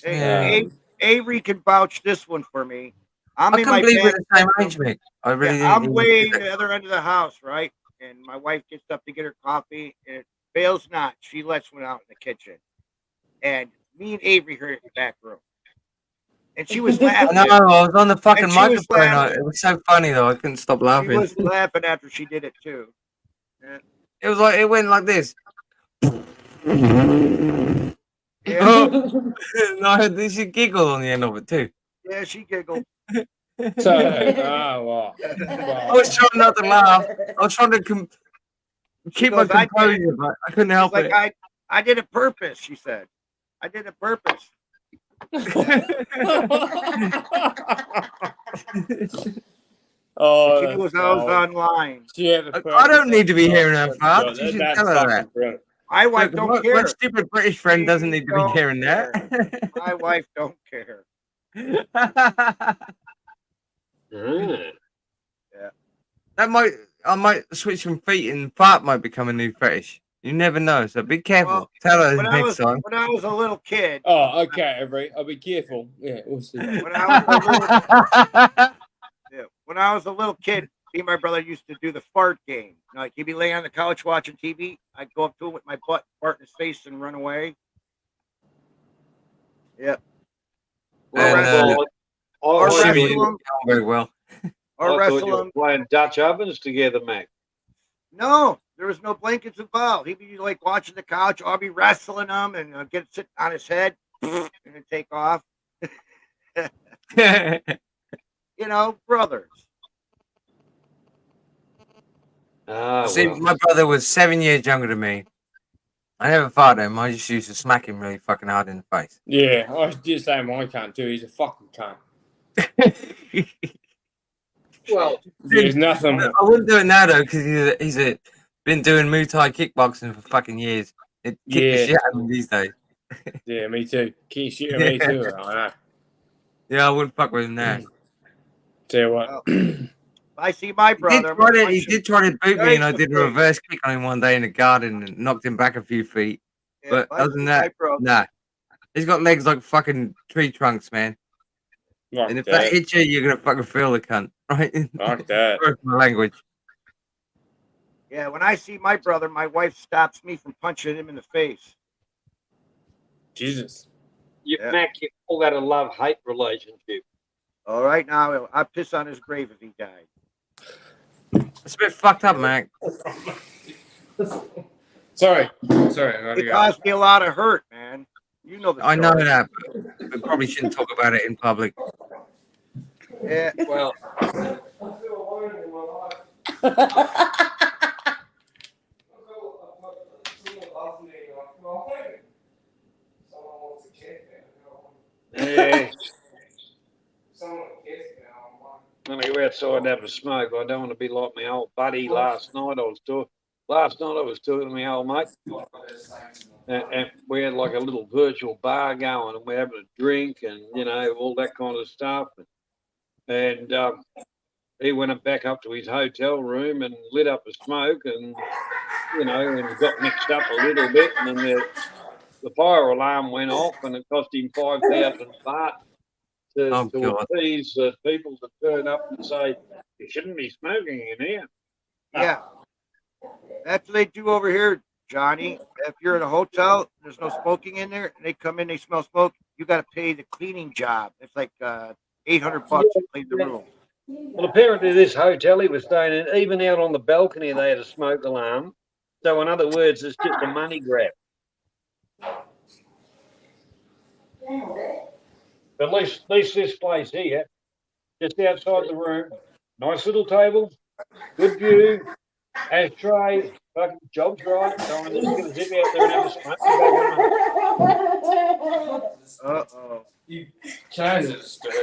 Avery can vouch this one for me. I'm I in can't my believe we're bed. the same age, Mick. I really didn't. I'm even way think in the other end of the house, right? And my wife gets up to get her coffee, and it fails not. She lets one out in the kitchen. And me and Avery heard it in the back room. And she was laughing. No, I was on the fucking And she was microphone. It was so funny though. I couldn't stop laughing. She was laughing after she did it too. Yeah. It was like it went like this. Yeah. No, she giggled on the end of it too. Yeah, she giggled. So, wow. I was trying not to laugh. I was trying to keep my composure, but I couldn't help it. I did it purpose, she said. I did it purpose. Oh, she was online. I don't need to be hearing her fart. You should tell her that. My wife don't care. My stupid British friend doesn't need to be hearing that. My wife don't care. Yeah. I might switch from feet and fart might become a new fetish. You never know, so be careful. Well, tell her next time. When I was a little kid. Oh, okay, Avery. I'll be careful. Yeah, we'll see. When I was a little kid, me and my brother used to do the fart game. Like he'd be laying on the couch watching TV. I'd go up to him with my butt, fart in his face, and run away. Yep. Or wrestle him. Very well. Or I thought you wrestle were him. playing Dutch ovens together, Mac. No, there was no blankets involved. He'd be like watching the couch. I'll be wrestling him and get sit on his head and then take off. You know, brothers. See, my brother was 7 years younger than me. I never fought him. I just used to smack him really fucking hard in the face. Yeah, I did say my cunt too. He's a fucking cunt. Well, there's nothing. I wouldn't do it now though because he's been doing Muay Thai kickboxing for fucking years. It kick the shit out of him these days. Yeah, me too. Keep shooting me too. I know. Yeah, I wouldn't fuck with him now. Tell you what. I see my brother. He did try to boot me, and I did a reverse kick on him one day in the garden and knocked him back a few feet. Yeah, but other than that, nah. He's got legs like fucking tree trunks, man. Like and if that hits you, you're gonna fucking feel the cunt, right? Like that. My language. Yeah, when I see my brother, my wife stops me from punching him in the face. Jesus. Mac, you call that a love-hate relationship. All right, now I'd piss on his grave if he died. It's a bit fucked up, Mac. Sorry. It caused me a lot of hurt, man. You know the story. I know that, but we probably shouldn't talk about it in public. Yeah, well. Yeah. I'm gonna go outside and have a smoke. I don't want to be like my old buddy last night. I was talking to my old mate, and we had like a little virtual bar going, and we're having a drink, and you know all that kind of stuff. And he went back up to his hotel room and lit up a smoke, and you know, and got mixed up a little bit, and then the fire alarm went off, and it cost him 5,000 baht to appease people to turn up and say you shouldn't be smoking in here. Yeah, that's what they do over here, Johnny. If you're in a hotel, there's no smoking in there, and they come in, they smell smoke. You got to pay the cleaning job. It's like $800 to clean the room. Well, apparently this hotel he was staying in, even out on the balcony, they had a smoke alarm. So in other words, it's just a money grab. At least this place here, just outside the room, nice little table, good view, ashtray, fucking job's right. So I'm just going to zip out there and have a smoke and go home. Uh-oh. China's disturbed.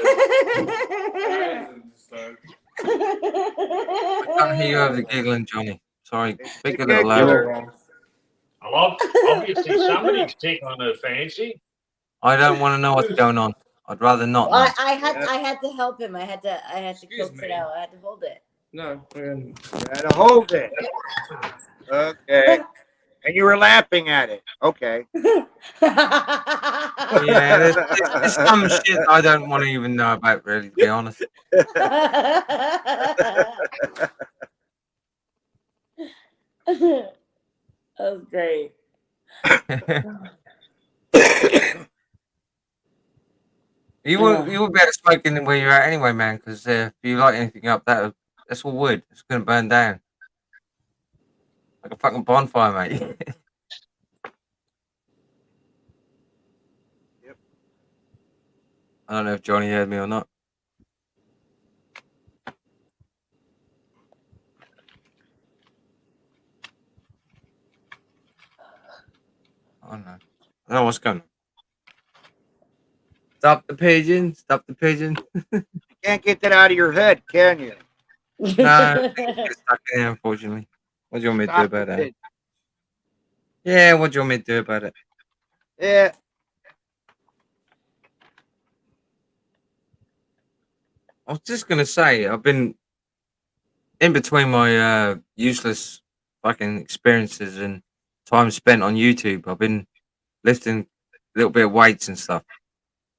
I can't hear you over the giggling, Johnny. Sorry, speak a little louder. Well, obviously somebody's tickling her fancy. I don't want to know what's going on. I'd rather not know. I had to help him. I had to coax it out. I had to hold it. No, you had to hold it. Okay. And you were laughing at it. Okay. Yeah, there's some shit I don't want to even know about, really, to be honest. That was great. You would be able to smoke in where you're at anyway, man, because if you light anything up, that's all wood. It's going to burn down. Like a fucking bonfire, mate. Yep. I don't know if Johnny heard me or not. I don't know. I don't know what's going on. Stop the pigeon. Stop the pigeon. You can't get that out of your head, can you? No, it's stuck in there, unfortunately. What do you want me to do about that? Yeah, what do you want me to do about it? Yeah. I was just going to say, I've been in between my useless fucking experiences and time spent on YouTube. I've been lifting a little bit of weights and stuff.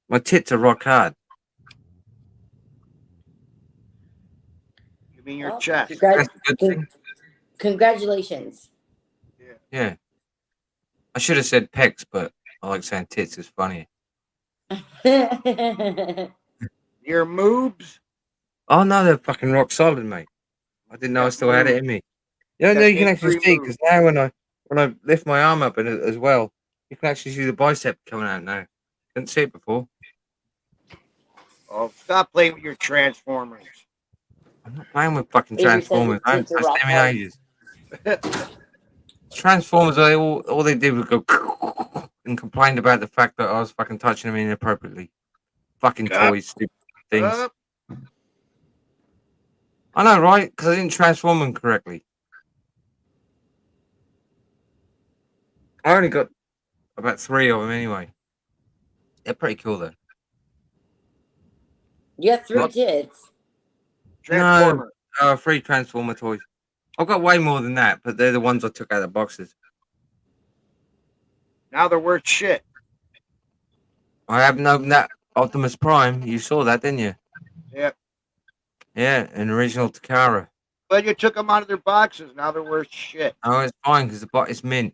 My tits are rock hard. You mean your chest? Congratulations. Yeah. I should have said pecs, but I like saying tits is funny. Your moobs? Oh no, they're fucking rock solid, mate. I didn't know I still had it in me. You know, you can actually see because now when I lift my arm up as well, you can actually see the bicep coming out now. Couldn't see it before. Oh, stop playing with your Transformers. I'm not playing with fucking Transformers. I haven't touched them in ages. Transformers, all they did was go and complained about the fact that I was fucking touching them inappropriately. Fucking toys, stupid things. I know, right? Because I didn't transform them correctly. I only got about 3 of them anyway. They're pretty cool though. You have 3 kids. No, 3 Transformer toys. I've got way more than that, but they're the ones I took out of the boxes. Now they're worth shit. I haven't opened that Optimus Prime. You saw that, didn't you? Yep. Yeah, an original Takara. But you took them out of their boxes. Now they're worth shit. Oh, it's fine because the box is mint.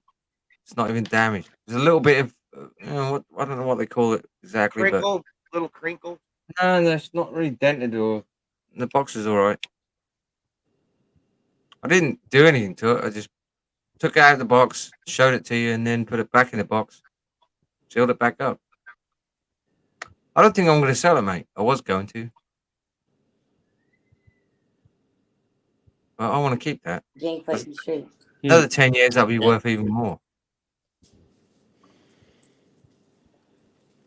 It's not even damaged. There's a little bit of, I don't know what they call it exactly. Crinkle, little crinkle. No, that's not really dented or the box is all right. I didn't do anything to it. I just took it out of the box, showed it to you, and then put it back in the box, sealed it back up. I don't think I'm going to sell it, mate. I was going to. But I want to keep that. Another 10 years, that'll be worth even more.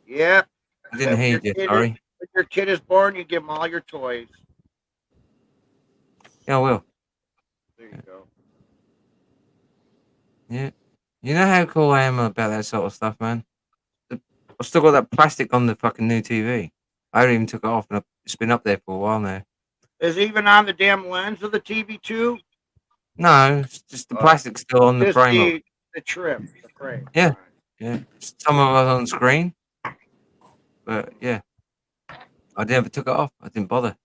Yep. I didn't hear you, sorry. When your kid is born, you give him all your toys. Yeah, I will. There you go. Yeah. You know how cool I am about that sort of stuff, man? I've still got that plastic on the fucking new TV. I haven't even took it off, and it's been up there for a while now. Is it even on the damn lens of the TV too? No, it's just the plastic's still on the Just frame of it. the trim, the frame. Yeah, yeah. Some of us on screen, but yeah, I never took it off. I didn't bother.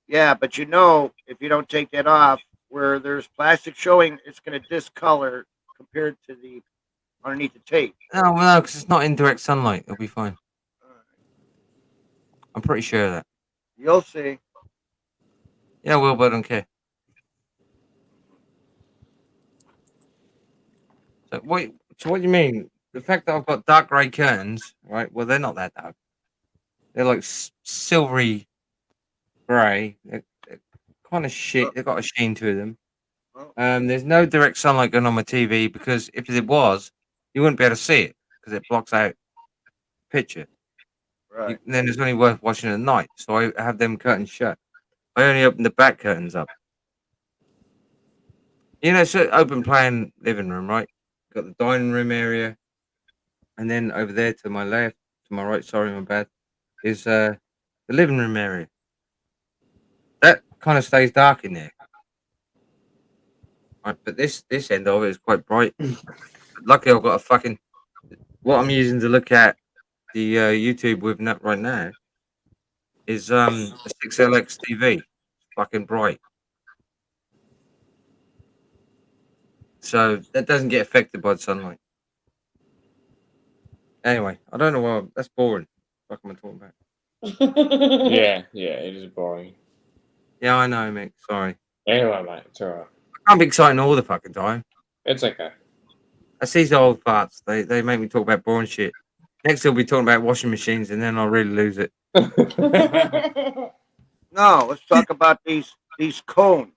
Yeah, but you know, if you don't take that off, where there's plastic showing, it's going to discolor compared to the underneath the tape. No, because it's not in direct sunlight. It'll be fine. I'm pretty sure of that. You'll see. Yeah, well, but I don't care. So what? So what do you mean? The fact that I've got dark grey curtains, right? Well, they're not that dark. They're like silvery grey. They're kind of shit. They've got a sheen to them. There's no direct sunlight going on my TV because if it was, you wouldn't be able to see it because it blocks out picture. Right. Then it's only worth watching at night. So I have them curtains shut. I only open the back curtains up. You know, it's an open plan living room, right? Got the dining room area, and then over there to my left, to my right, sorry, my bad, is the living room area. That kind of stays dark in there. Right, but this end of it is quite bright. Luckily, I've got a fucking what I'm using to look at the YouTube with right now is a 6LX TV. It's fucking bright. So that doesn't get affected by the sunlight. Anyway, I don't know why that's boring. What am I talking about? Yeah, it is boring. Yeah, I know, mate. Sorry. Anyway, mate, it's alright. I can't be exciting all the fucking time. It's okay. That's these old farts. They make me talk about boring shit. Next, he'll be talking about washing machines, and then I'll really lose it. No, let's talk about these cones.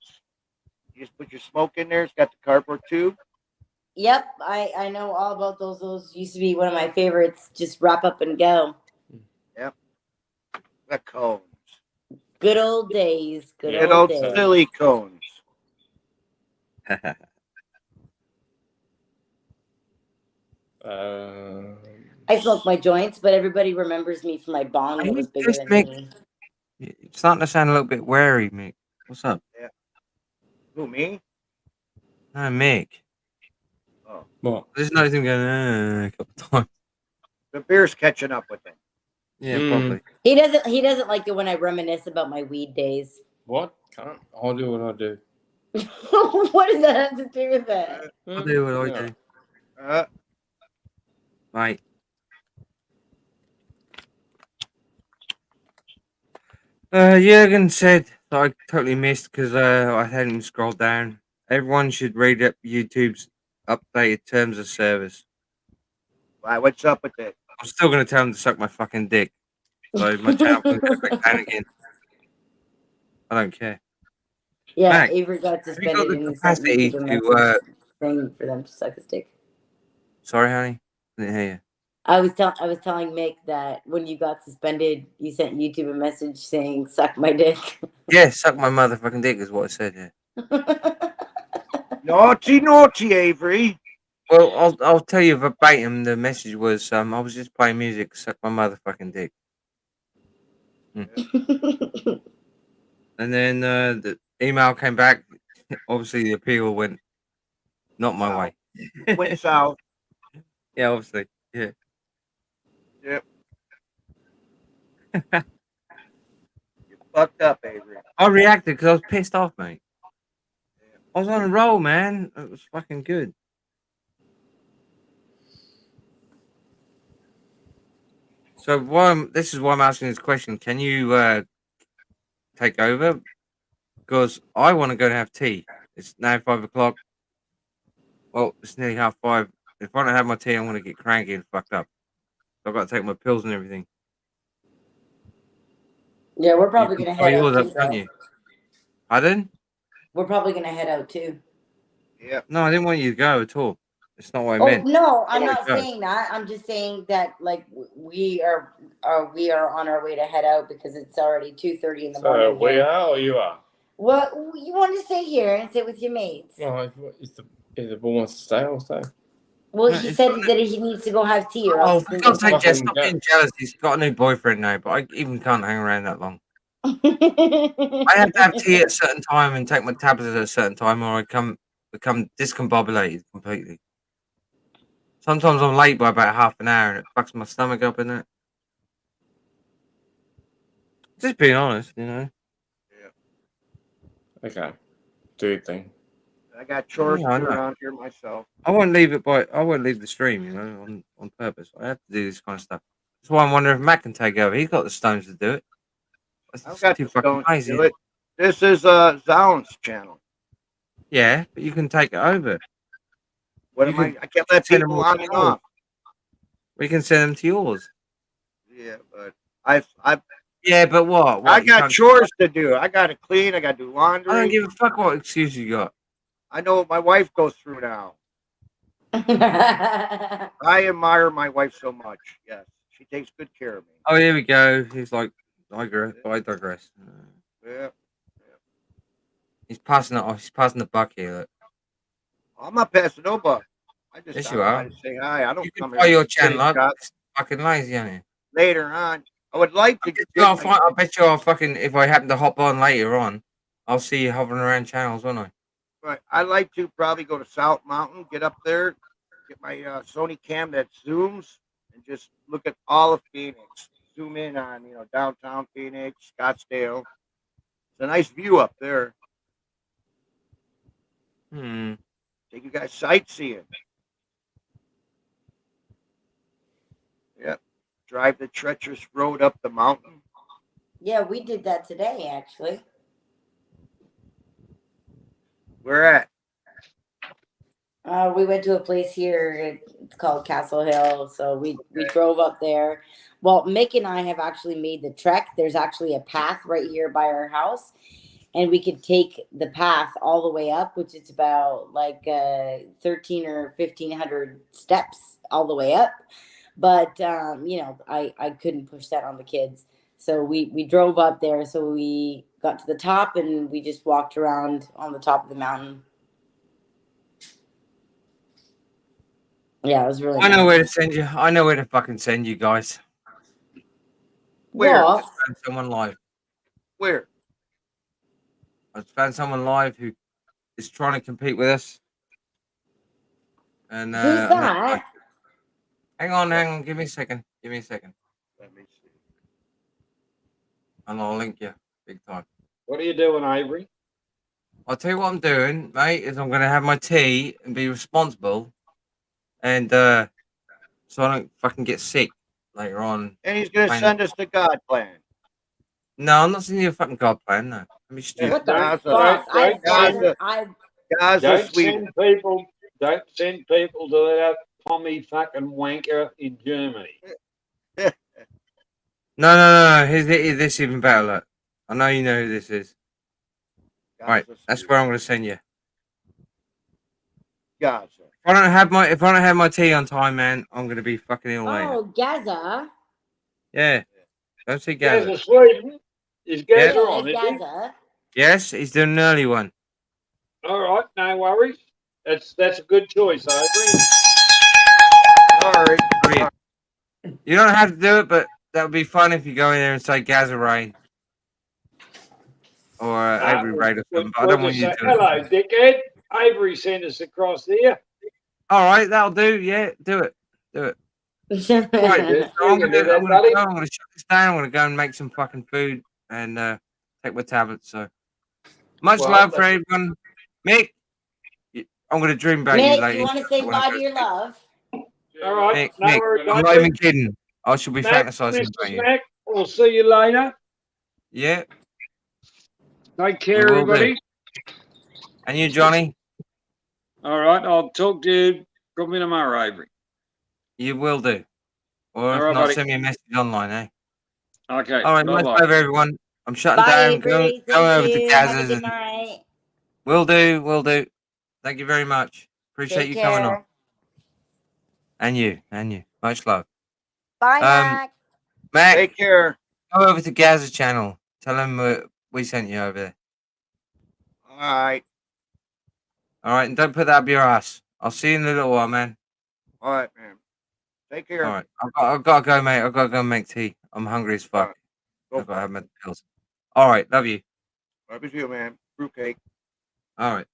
You just put your smoke in there. It's got the cardboard tube. Yep, I know all about those. Those used to be one of my favorites. Just wrap up and go. Yep. The cones. Good old days. Good old silly cones. I smoke my joints, but everybody remembers me for my bong that was bigger than me. You're starting to sound a little bit wary, Mick. What's up? Yeah. Who, me? No, Mick. Oh. What? There's no thing going a couple of times. The beer's catching up with him. Yeah, probably. He doesn't like it when I reminisce about my weed days. What? Can't. I'll do what I do. What does that have to do with that? I'll do what I do. Right. Jurgen said that I totally missed because I hadn't scrolled down. Everyone should read up YouTube's updated terms of service. Why? What's up with it? I'm still going to tell him to suck my fucking dick. So my channel can go back down again. I don't care. Yeah, Mac, Avery got suspended and he sent capacity me to thing for them to suck his dick. Sorry, honey. I didn't hear you. I was telling Mick that when you got suspended, you sent YouTube a message saying "suck my dick." Yeah, suck my motherfucking dick is what I said. Yeah. Naughty, Avery. Well, I'll tell you verbatim. The message was, I was just playing music. Suck my motherfucking dick. And then the email came back. Obviously, the appeal went not my way. Went south. Yeah, obviously. Yeah. Yep. You fucked up, Avery. I reacted because I was pissed off, mate. I was on a roll, man. It was fucking good. So this is why I'm asking this question. Can you take over? Because I want to go and have tea. It's now 5 o'clock. Well, it's nearly 5:30. If I don't have my tea, I'm going to get cranky and fucked up. So I've got to take my pills and everything. Yeah, we're probably going to head out too. Can't you? Pardon? We're probably going to head out too. Yeah. No, I didn't want you to go at all. It's not what I meant. No, I'm not saying that. I'm just saying that like we are on our way to head out because it's already 2:30 in the morning. So we are or you are? Well, you want to stay here and sit with your mates. No, if the boy wants to stay, I'll stay. Well, he said that he needs to go have tea or else. For God's sake, Jess, stop being jealous. He's got a new boyfriend now, but I even can't hang around that long. I have to have tea at a certain time and take my tablets at a certain time, or I come become discombobulated completely. Sometimes I'm late by about half an hour and it fucks my stomach up in it. Just being honest, you know. Okay. Do your thing. I got chores Yeah, I to do know. around here myself. I won't leave the stream, you know, on purpose. I have to do this kind of stuff. That's why I'm wondering if Matt can take over. He's got the stones to do it. I've It's got too the fucking stones lazy. to do it. This is Zal's channel. Yeah, but you can take it over. What You am I? can I can't let send them people all on to and yours. off. We can send them to yours. Yeah, but I've Yeah, but what? I You got can't- chores to do. I got to clean. I got to do laundry. I don't give a fuck what excuse you got. I know what my wife goes through now. I admire my wife so much. Yes, she takes good care of me. Oh, here we go. He's like, I digress. Yeah. He's passing it off. He's passing the buck here. Look. I'm not passing no buck. I just Yes, stopped you by are. to say hi. I don't You can come try here your to say channel up. Scott. It's fucking lazy, ain't it? Later on, I would like to get. I bet you I'll fucking, if I happen to hop on later on, I'll see you hovering around channels, won't I? Right. I'd like to probably go to South Mountain, get up there, get my Sony cam that zooms, and just look at all of Phoenix. Zoom in on downtown Phoenix, Scottsdale. It's a nice view up there. Take you guys sightseeing. Yep. Drive the treacherous road up the mountain. Yeah, we did that today, actually. Where at? We went to a place here. It's called Castle Hill. So we drove up there. Well, Mick and I have actually made the trek. There's actually a path right here by our house, and we could take the path all the way up, which is about like 13 or 1,500 steps all the way up. But I couldn't push that on the kids, so we drove up there. So we got to the top, and we just walked around on the top of the mountain. Yeah, it was really I know nice. where to send you. I know where to fucking send you guys. Where? What? Just found someone live. Where? I just found someone live who is trying to compete with us. And Who's that? hang on. Give me a second. Let me see. And I'll link you big time. What are you doing, Avery? I'll tell you what I'm doing, mate, is I'm going to have my tea and be responsible. And so I don't fucking get sick later on. And he's going to send us the God plan. No, I'm not sending you a fucking God plan, no. Let me stupid. What the fuck? Don't send people to that Tommy fucking wanker in Germany. No. Here's this even better. Look, I know you know who this is. Right, that's where I'm going to send you. Gaza. If I don't have my tea on time, man, I'm going to be fucking ill later. Oh, Gaza. Yeah, don't see Gaza. Gaza, Sweden. Is Gaza on? Is Gaza. Yes, he's doing an early one. All right, no worries. That's a good choice, Avery. All right. You don't have to do it, but that would be fun if you go in there and say Gaza Rain. Or Avery Raid or something. But I don't want you to do hello, it. dickhead. Avery sent us across there. All right, that'll do. Yeah, do it. Right, so I'm gonna shut this down. I'm gonna go and make some fucking food and take my tablets. So much love for everyone. Mick, I'm gonna dream about you Mick, later. you want to say bye to your love? All right, Mick, I'm not even kidding. I should be fantasizing about you. Mac, we'll see you later. Yeah. Take care, everybody. And you, Johnny? All right, I'll talk to you probably tomorrow, Avery. You will do. Or if All right, not, buddy. send me a message online, eh? Okay. All right, much bye-bye. love, everyone. I'm shutting Bye, down. Avery. Go over to Thank you. Have a Gaz's. good night. Will do. Thank you very much. Appreciate Take you coming on. care. And you. Much love. Bye, Mac. Mac, take care. Go over to Gaz's channel. Tell him we sent you over there. All right. All right, and don't put that up your ass. I'll see you in a little while, man. All right, man. Take care. All right. I've got to go, mate. I've got to go and make tea. I'm hungry as fuck. Go I've got to have my pills. All right. Love you. Love you too, man. Fruitcake. All right.